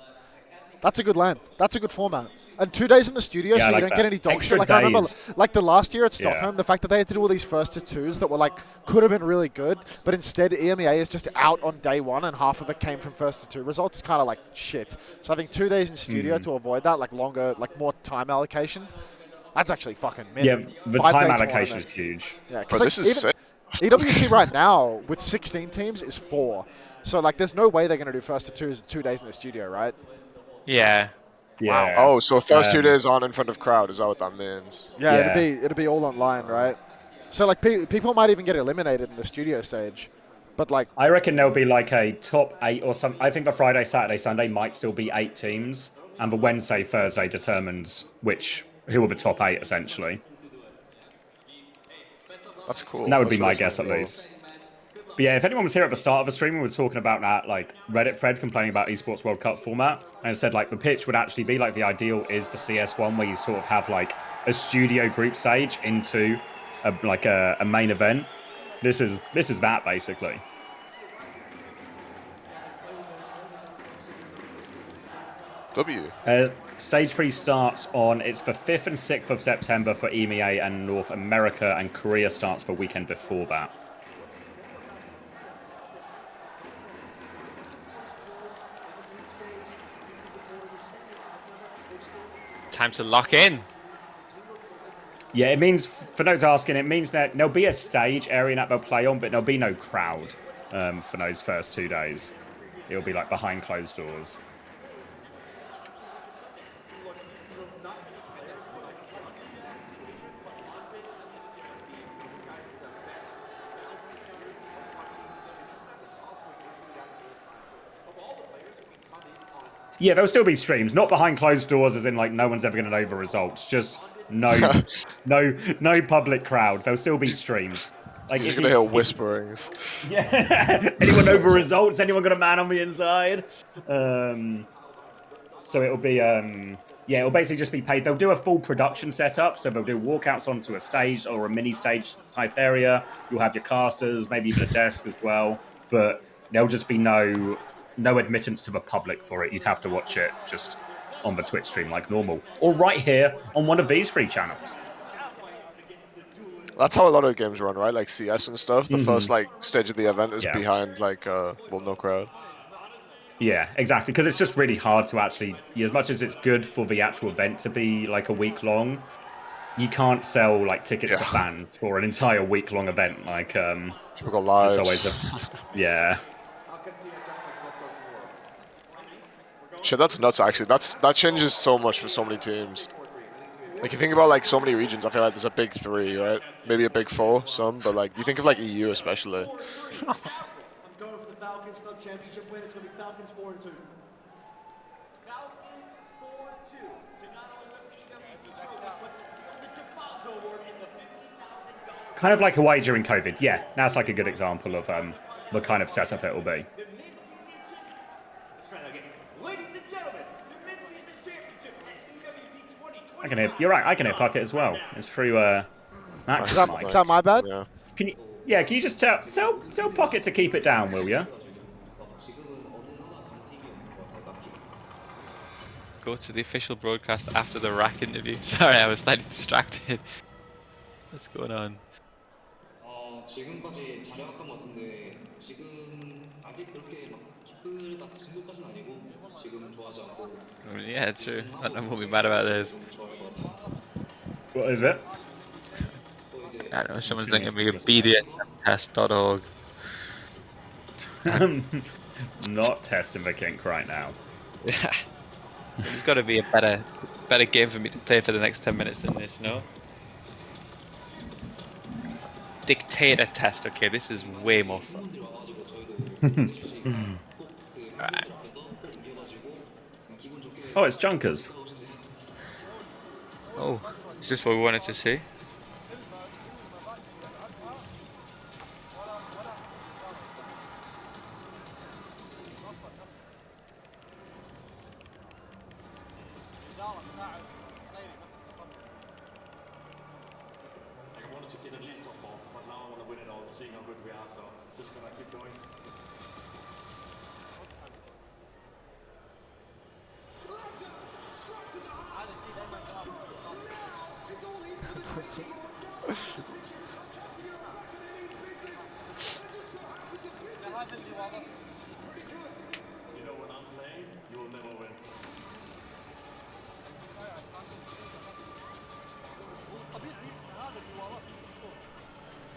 That's a good LAN. That's a good format. And 2 days in the studio, so you don't get any dog shit. Like I remember, like the last year at Stockholm, the fact that they had to do all these 1st-to-2s that were like could have been really good, but instead EMEA is just out on day 1, and half of it came from 1st-to-2 results. It's kind of like shit. So I think 2 days in studio to avoid that, like longer, like more time allocation. That's actually fucking mint. Yeah, the time allocation is huge. Yeah, Bro, because like, this is sick. EWC right now with 16 teams is 4. So like, there's no way they're going to do 1st-to-2s 2 days in the studio, right? Yeah. Yeah. Oh, so first 2 days on in front of crowd, is that what that means? Yeah, it'll be all online, right? So like people might even get eliminated in the studio stage, but like I reckon there'll be like a top 8 or some. I think the Friday, Saturday, Sunday might still be 8 teams, and the Wednesday, Thursday determines who are the top 8 essentially. That's cool. And that would be my guess at least. But yeah, if anyone was here at the start of the stream, we were talking about that, like Reddit thread complaining about Esports World Cup format, and it said like the pitch would actually be like the ideal is for CS1, where you sort of have like a studio group stage into a main event. This is that basically. Stage 3 starts it's the 5th and 6th of September for EMEA and North America, and Korea starts the weekend before that. Time to lock in. Yeah, it means, for those asking, it means that there'll be a stage area that they'll play on, but there'll be no crowd for those first 2 days. It'll be like behind closed doors. Yeah, there'll still be streams, not behind closed doors, as in like no one's ever going to know the results. Just no public crowd. There'll still be streams. Like you're gonna hear whisperings. Yeah. Anyone know the results? Anyone got a man on the inside? So it'll be it'll basically just be paid. They'll do a full production setup, so they'll do walkouts onto a stage or a mini stage type area. You'll have your casters, maybe even a desk as well, but there'll just be no admittance to the public for it. You'd have to watch it just on the Twitch stream like normal, or right here on one of these 3 channels. That's how a lot of games run, right? Like CS and stuff. The first like stage of the event is behind like no crowd. Yeah, exactly. Because it's just really hard to actually, as much as it's good for the actual event to be like a week long, you can't sell like tickets to fans for an entire week long event. Like people got lives. It's always yeah. Shit, that's nuts. Actually, that changes so much for so many teams. Like you think about like so many regions, I feel like there's a big 3, right? Maybe a big 4, some, but like you think of like EU especially. I'm going for the Falcons Club Championship win. It's going to be Falcons 4-2. Falcons 4-2 to not only win the EWC trophy, but to steal the Jafato Award in the $50,000. Kind of like Hawaii during COVID. Yeah, that's like a good example of the kind of setup it will be. Ladies and gentlemen, the mid-season championship at EWC 2020. I can hear. You're right. I can hear Puckett as well. It's through Max's mic. Is that my bad? Yeah. Can you? Yeah. Can you just tell Puckett to keep it down, will you? Go to the official broadcast after the rack interview. Sorry, I was slightly distracted. What's going on? 지금까지 잘해왔던 것 같은데 지금 아직 그렇게 막 기쁘다 그 정도까지는 아니고 지금 좋아하지 않고. Yeah, true. I don't know what be mad about this. What is it? I don't know. Someone's linking me a BDSMtest.org. I'm not testing the kink right now. Yeah. There's got to be a better game for me to play for the next 10 minutes than this, no? Dictator test. Okay, this is way more fun. Alright. Oh, it's Junkers. Oh, is this what we wanted to see?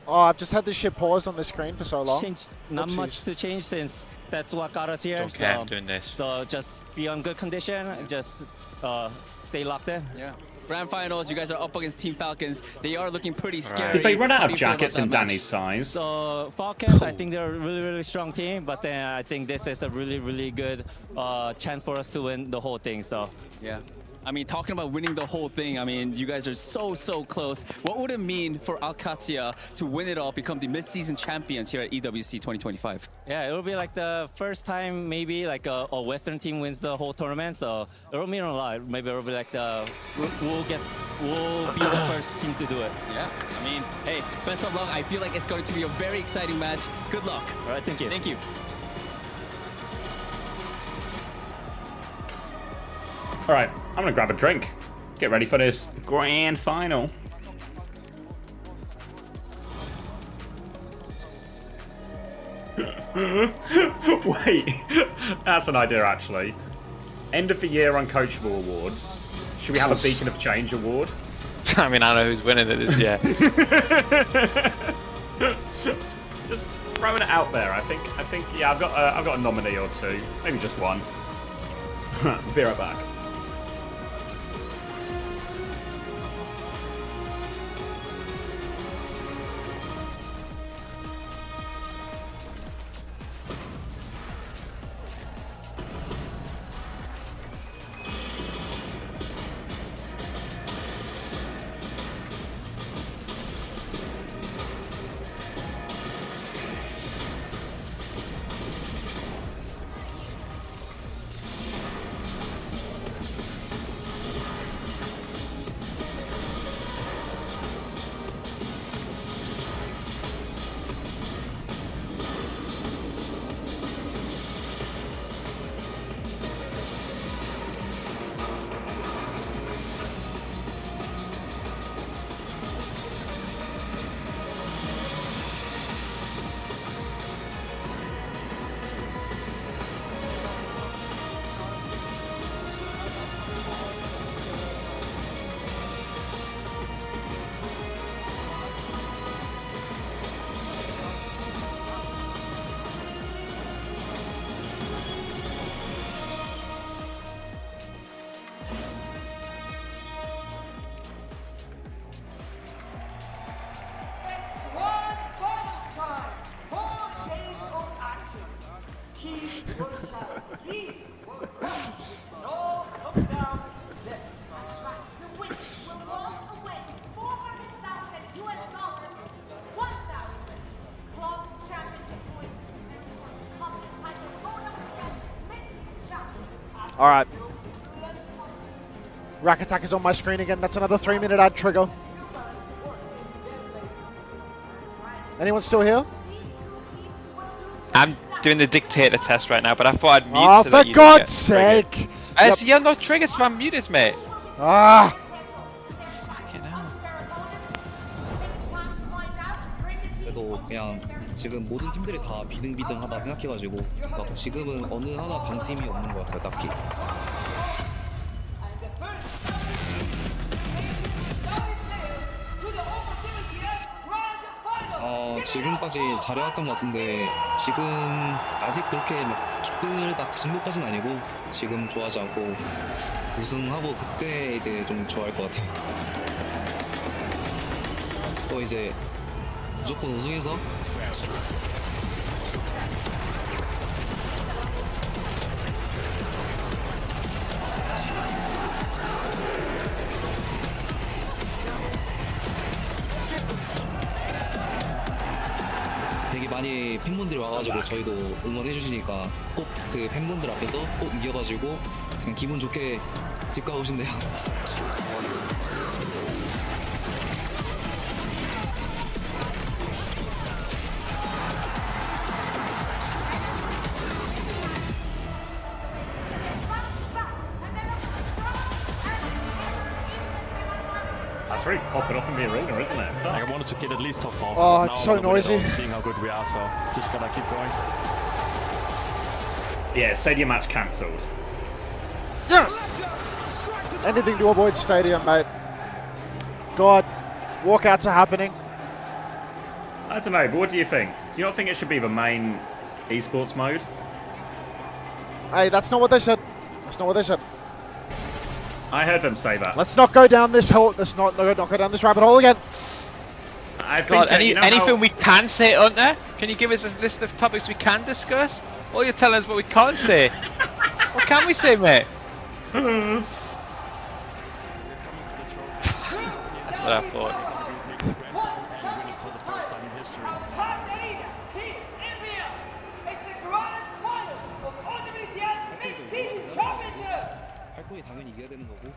Oh, I've just had this shit paused on the screen for so long. Not much to change since that's what got us here. Okay, I'm doing this. So just be on good condition, just stay locked in. Yeah. Grand finals, you guys are up against Team Falcons. They are looking pretty scary. Did they run out of jackets in Danny's size? So Falcons, I think they're a really strong team, but then I think this is a really good chance for us to win the whole thing. So yeah. I mean, talking about winning the whole thing, I mean, you guys are so close. What would it mean for Alcatia to win it all, become the mid-season champions here at EWC 2025? Yeah, it'll be like the first time maybe like a Western team wins the whole tournament, so it'll mean a lot. Maybe it'll be like we'll be the first team to do it. Yeah, I mean, hey, best of luck. I feel like it's going to be a very exciting match. Good luck. All right, thank you. Thank you. All right, I'm gonna grab a drink. Get ready for this grand final. Wait, that's an idea actually. End of the year uncoachable awards. Should we have a Beacon of Change award? I mean, I don't know who's winning it this year. Just throwing it out there. I think. Yeah, I've got a nominee or two, maybe just one. Be right back. All right. Rack Attack is on my screen again. That's another 3-minute ad trigger. Anyone still here? I'm doing the dictator test right now, but I thought I'd mute. Oh, for God's sake! You're not triggered, so I'm muted, mate. Ah! Fucking hell. 그래도 그냥 지금 모든 팀들이 다 비등비등하다 생각해가지고 막 지금은 어느 하나 강팀이 없는 것 같아요, 딱히. 지금까지 잘해왔던 것 같은데 지금 아직 그렇게 막 기쁘다 그 정도까지는 아니고 지금 좋아하지 않고 우승하고 그때 이제 좀 좋아할 것 같아요. 또 이제 무조건 우승해서 되게 많이 팬분들이 와가지고 저희도 응원해주시니까 꼭 그 팬분들 앞에서 꼭 이겨가지고 그냥 기분 좋게 집 가고 싶네요. That's really popping off in the arena, isn't it? Like I wanted to get at least top 4. Oh, it's so noisy. Seeing how good we are, so just gotta keep going. Yeah, stadium match cancelled. Yes! Anything to avoid stadium, mate. God, walkouts are happening. I don't know, but what do you think? Do you not think it should be the main esports mode? Hey, that's not what they said. That's not what they said. I heard them say that. Let's not go down this hole. Let's not go down this rabbit hole again. I think anything we can say, Hunter? Can you give us a list of topics we can discuss? Or you're telling us what we can't say? What can we say, mate? That's what I thought. 당연히 이겨야 되는 거고.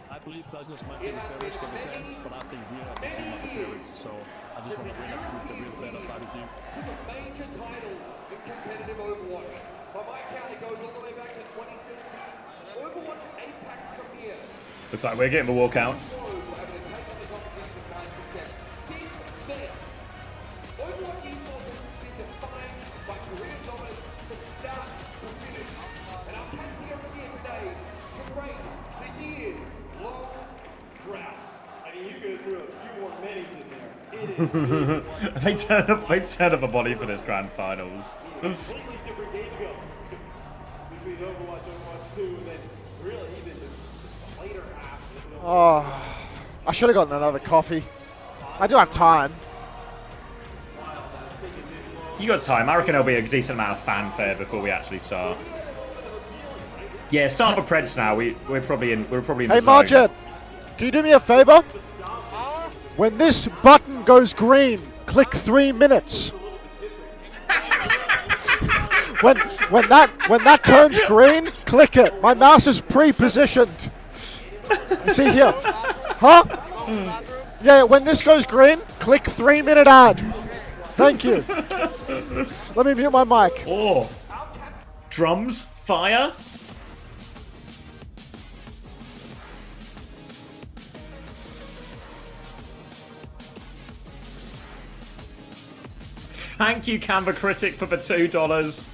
I believe Flash might be the favorites for the fans, but I think we as a team are the favorites. So I just want to win and prove that we're the better side of the team. To the major title in competitive Overwatch. By my count, it goes all the way back to 2017's Overwatch APAC premiere. Looks like we're getting the walkouts. Overwatch Esports has been defined by Korean dominance from start to finish. And our cats here today to break the years-long drought. I mean, you go through a few more minis in there. It is. They turn up a body for this grand finals. Completely different game go between Overwatch, Overwatch 2, and then really even the later half. Oh, I should have gotten another coffee. I do have time. You got time. I reckon there'll be a decent amount of fanfare before we actually start. Yeah, start for Preds now. We're probably in the zone. Hey, Margit, can you do me a favor? When this button goes green, click 3 minutes. when that turns green, click it. My mouse is pre-positioned. You see here, huh? Yeah, when this goes green, click 3-minute ad. Thank you. Let me mute my mic. Oh, drums, fire. Thank you, Canva Critic, for the $2.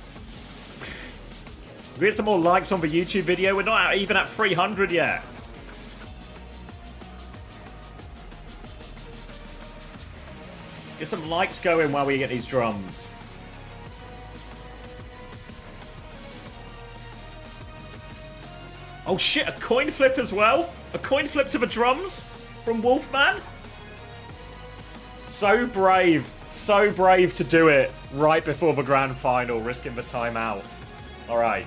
We get some more likes on the YouTube video. We're not even at 300 yet. Get some likes going while we get these drums. Oh shit, a coin flip as well? A coin flip to the drums from Wolfman? So brave to do it right before the grand final, risking the timeout. Alright.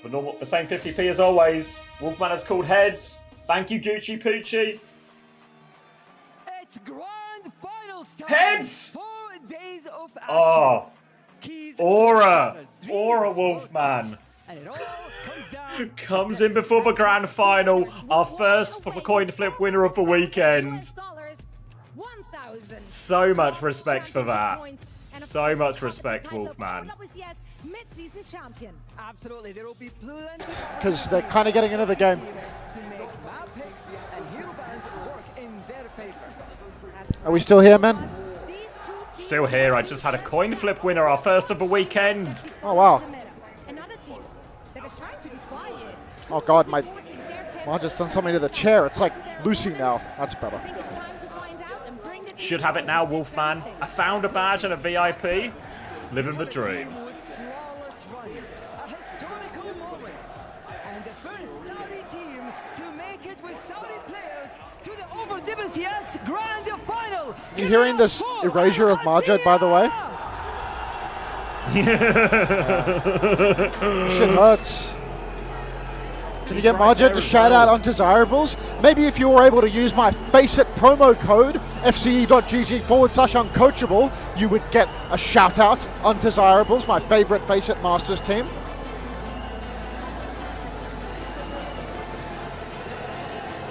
The same 50p as always. Wolfman has called heads. Thank you, Gucci Poochie. It's grand finals time. Heads! 4 days of action. Oh, Aura Wolfman. Comes in before the grand final. Our first coin flip winner of the weekend. So much respect for that. So much respect, Wolfman. Absolutely, there will be plenty because they're kind of getting into the game. Are we still here, man? Still here. I just had a coin flip winner, our first of the weekend. Oh, wow. Oh, God, my just done something to the chair. It's like loosey now. That's better. Should have it now, Wolfman. I found a badge and a VIP. Living the dream. You hearing this erasure of Marjad, by the way? Shit hurts. Can you get Marjad to shout out Undesirables? Maybe if you were able to use my Faceit promo code, fce.gg/uncoachable, you would get a shout out. Undesirables, my favorite Faceit Masters team.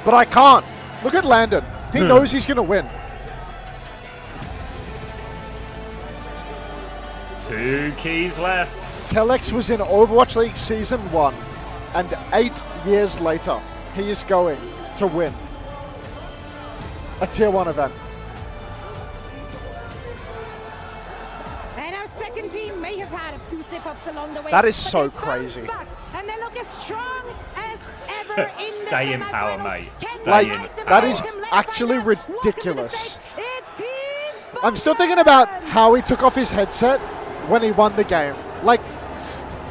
But I can't. Look at Landon. He knows he's going to win. 2 keys left. Kellex was in Overwatch League Season 1, and 8 years later, he is going to win a Tier 1 event. And our second team may have had a few slip-ups along the way. That is so crazy. And they look as strong as ever in Stay in power, mate. Like, that is actually ridiculous. I'm still thinking about how he took off his headset when he won the game. Like,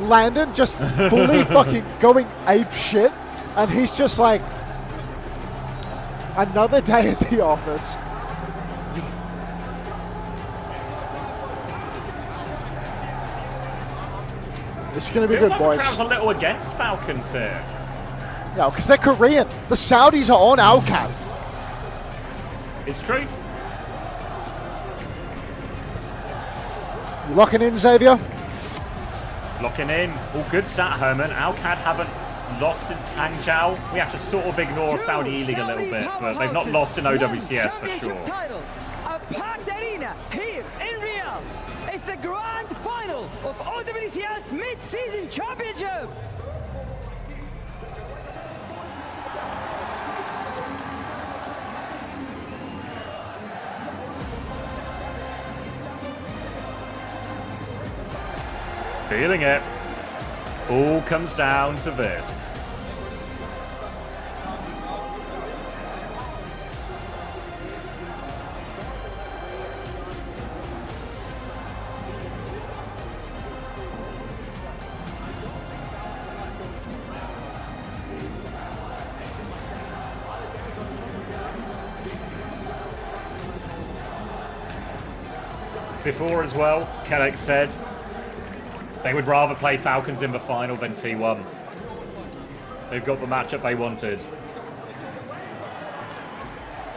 Landon just fully fucking going ape shit, and he's just like, another day at the office. It's going to be good, boys. The crowd's a little against Falcons here. Yeah, because they're Korean. The Saudis are on Alcat. It's true. You locking in, Xavier? Locking in. All good stat, Herman. Alcad haven't lost since Hangzhou. We have to sort of ignore Saudi E-League a little bit, but they've not lost in OWCS for sure. A packed arena here in Riyadh. It's the grand final of OWCS Mid-Season Championship. Feeling it. All comes down to this. Before as well, Kellex said they would rather play Falcons in the final than T1. They've got the matchup they wanted.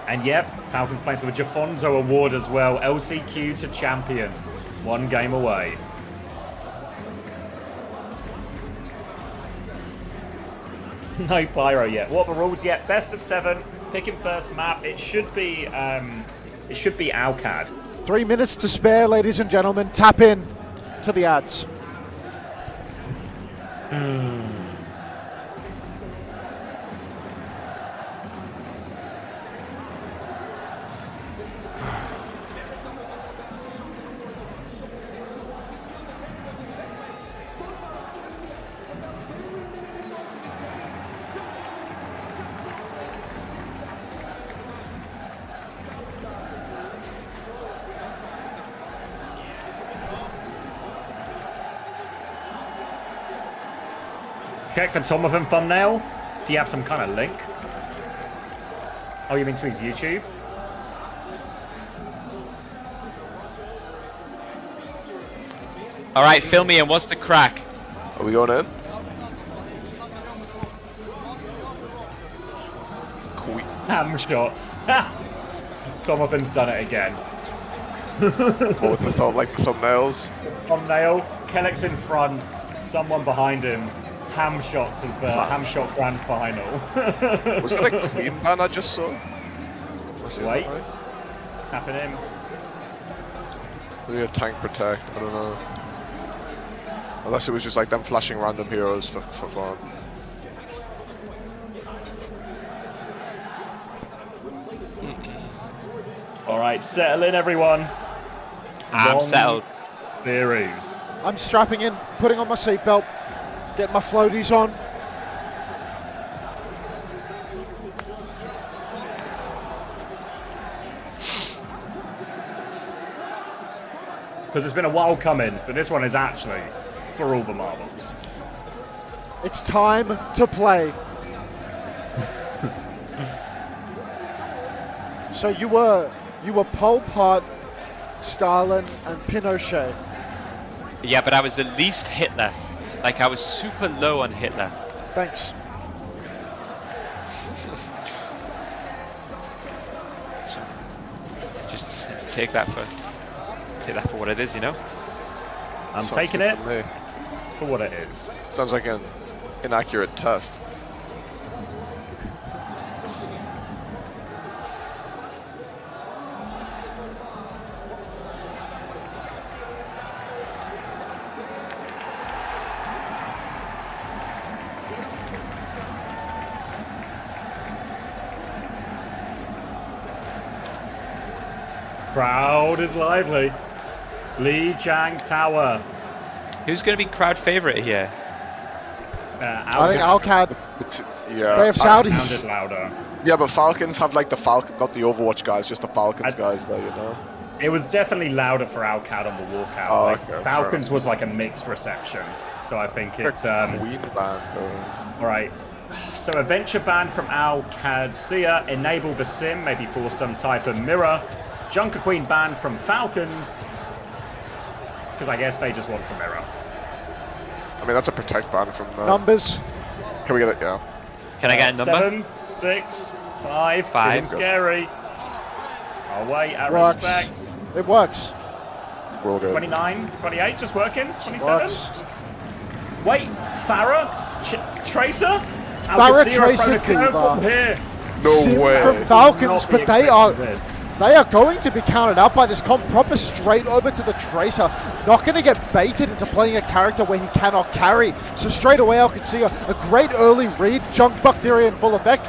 And yep, Falcons playing for the Jafonzo Award as well. LCQ to Champions. 1 game away. No pyro yet. What are the rules yet? Best of 7. Picking first map. It should be Alcad. 3 minutes to spare, ladies and gentlemen. Tap in to the ads. Check the Tomovan thumbnail. Do you have some kind of link? Oh, you mean to his YouTube? Alright, fill me in. What's the crack? Are we going in? Ham shots. Tomovan's done it again. What with the like the thumbnails? Thumbnail. Kelleck's in front. Someone behind him. Ham shots as the ham shot grand final. Was that a queen ban I just saw? Wait. Tapping him. Maybe a tank protect. I don't know. Unless it was just like them flashing random heroes for fun. Alright, settle in everyone. I'm settled. Theories. I'm strapping in, putting on my seatbelt, getting my floaties on. Because it's been a while coming, but this one is actually for all the marbles. It's time to play. So you were Pol Pot, Stalin, and Pinochet. Yeah, but I was the least Hitler. Like, I was super low on Hitler. Thanks. Just take that for what it is, you know? I'm taking it for what it is. Sounds like an inaccurate test. Crowd is lively. Lijiang Tower. Who's going to be crowd favorite here? I think Alcad. Yeah. They have Saudis. Sounded louder. Yeah, but Falcons have like the Falcon, not the Overwatch guys, just the Falcons guys, though, you know. It was definitely louder for Alcad on the walkout. Oh, like, okay, Falcons was like a mixed reception, so I think it's Queen ban. All right. So a venture ban from Alcad. Sia, enable the sim, maybe for some type of mirror. Junker Queen ban from Falcons, because I guess they just want to mirror. I mean, that's a protect ban from Numbers. Can we get it? Yeah. Can I get a number? 7, 6, 5. 5. Getting scary. Oh wait, I Works. respect. It works. We're all good. 29, 28, just working. 27. Works. Wait, Farah, Tracer. Farah, Tracer, Diva. Here. No Sim way. from Falcons, Not be but they expecting are going to be counted out by this comp. Proper straight over to the Tracer. Not going to get baited into playing a character where he cannot carry. So straight away, I could see a great early read. Junk Buck Theory in full effect.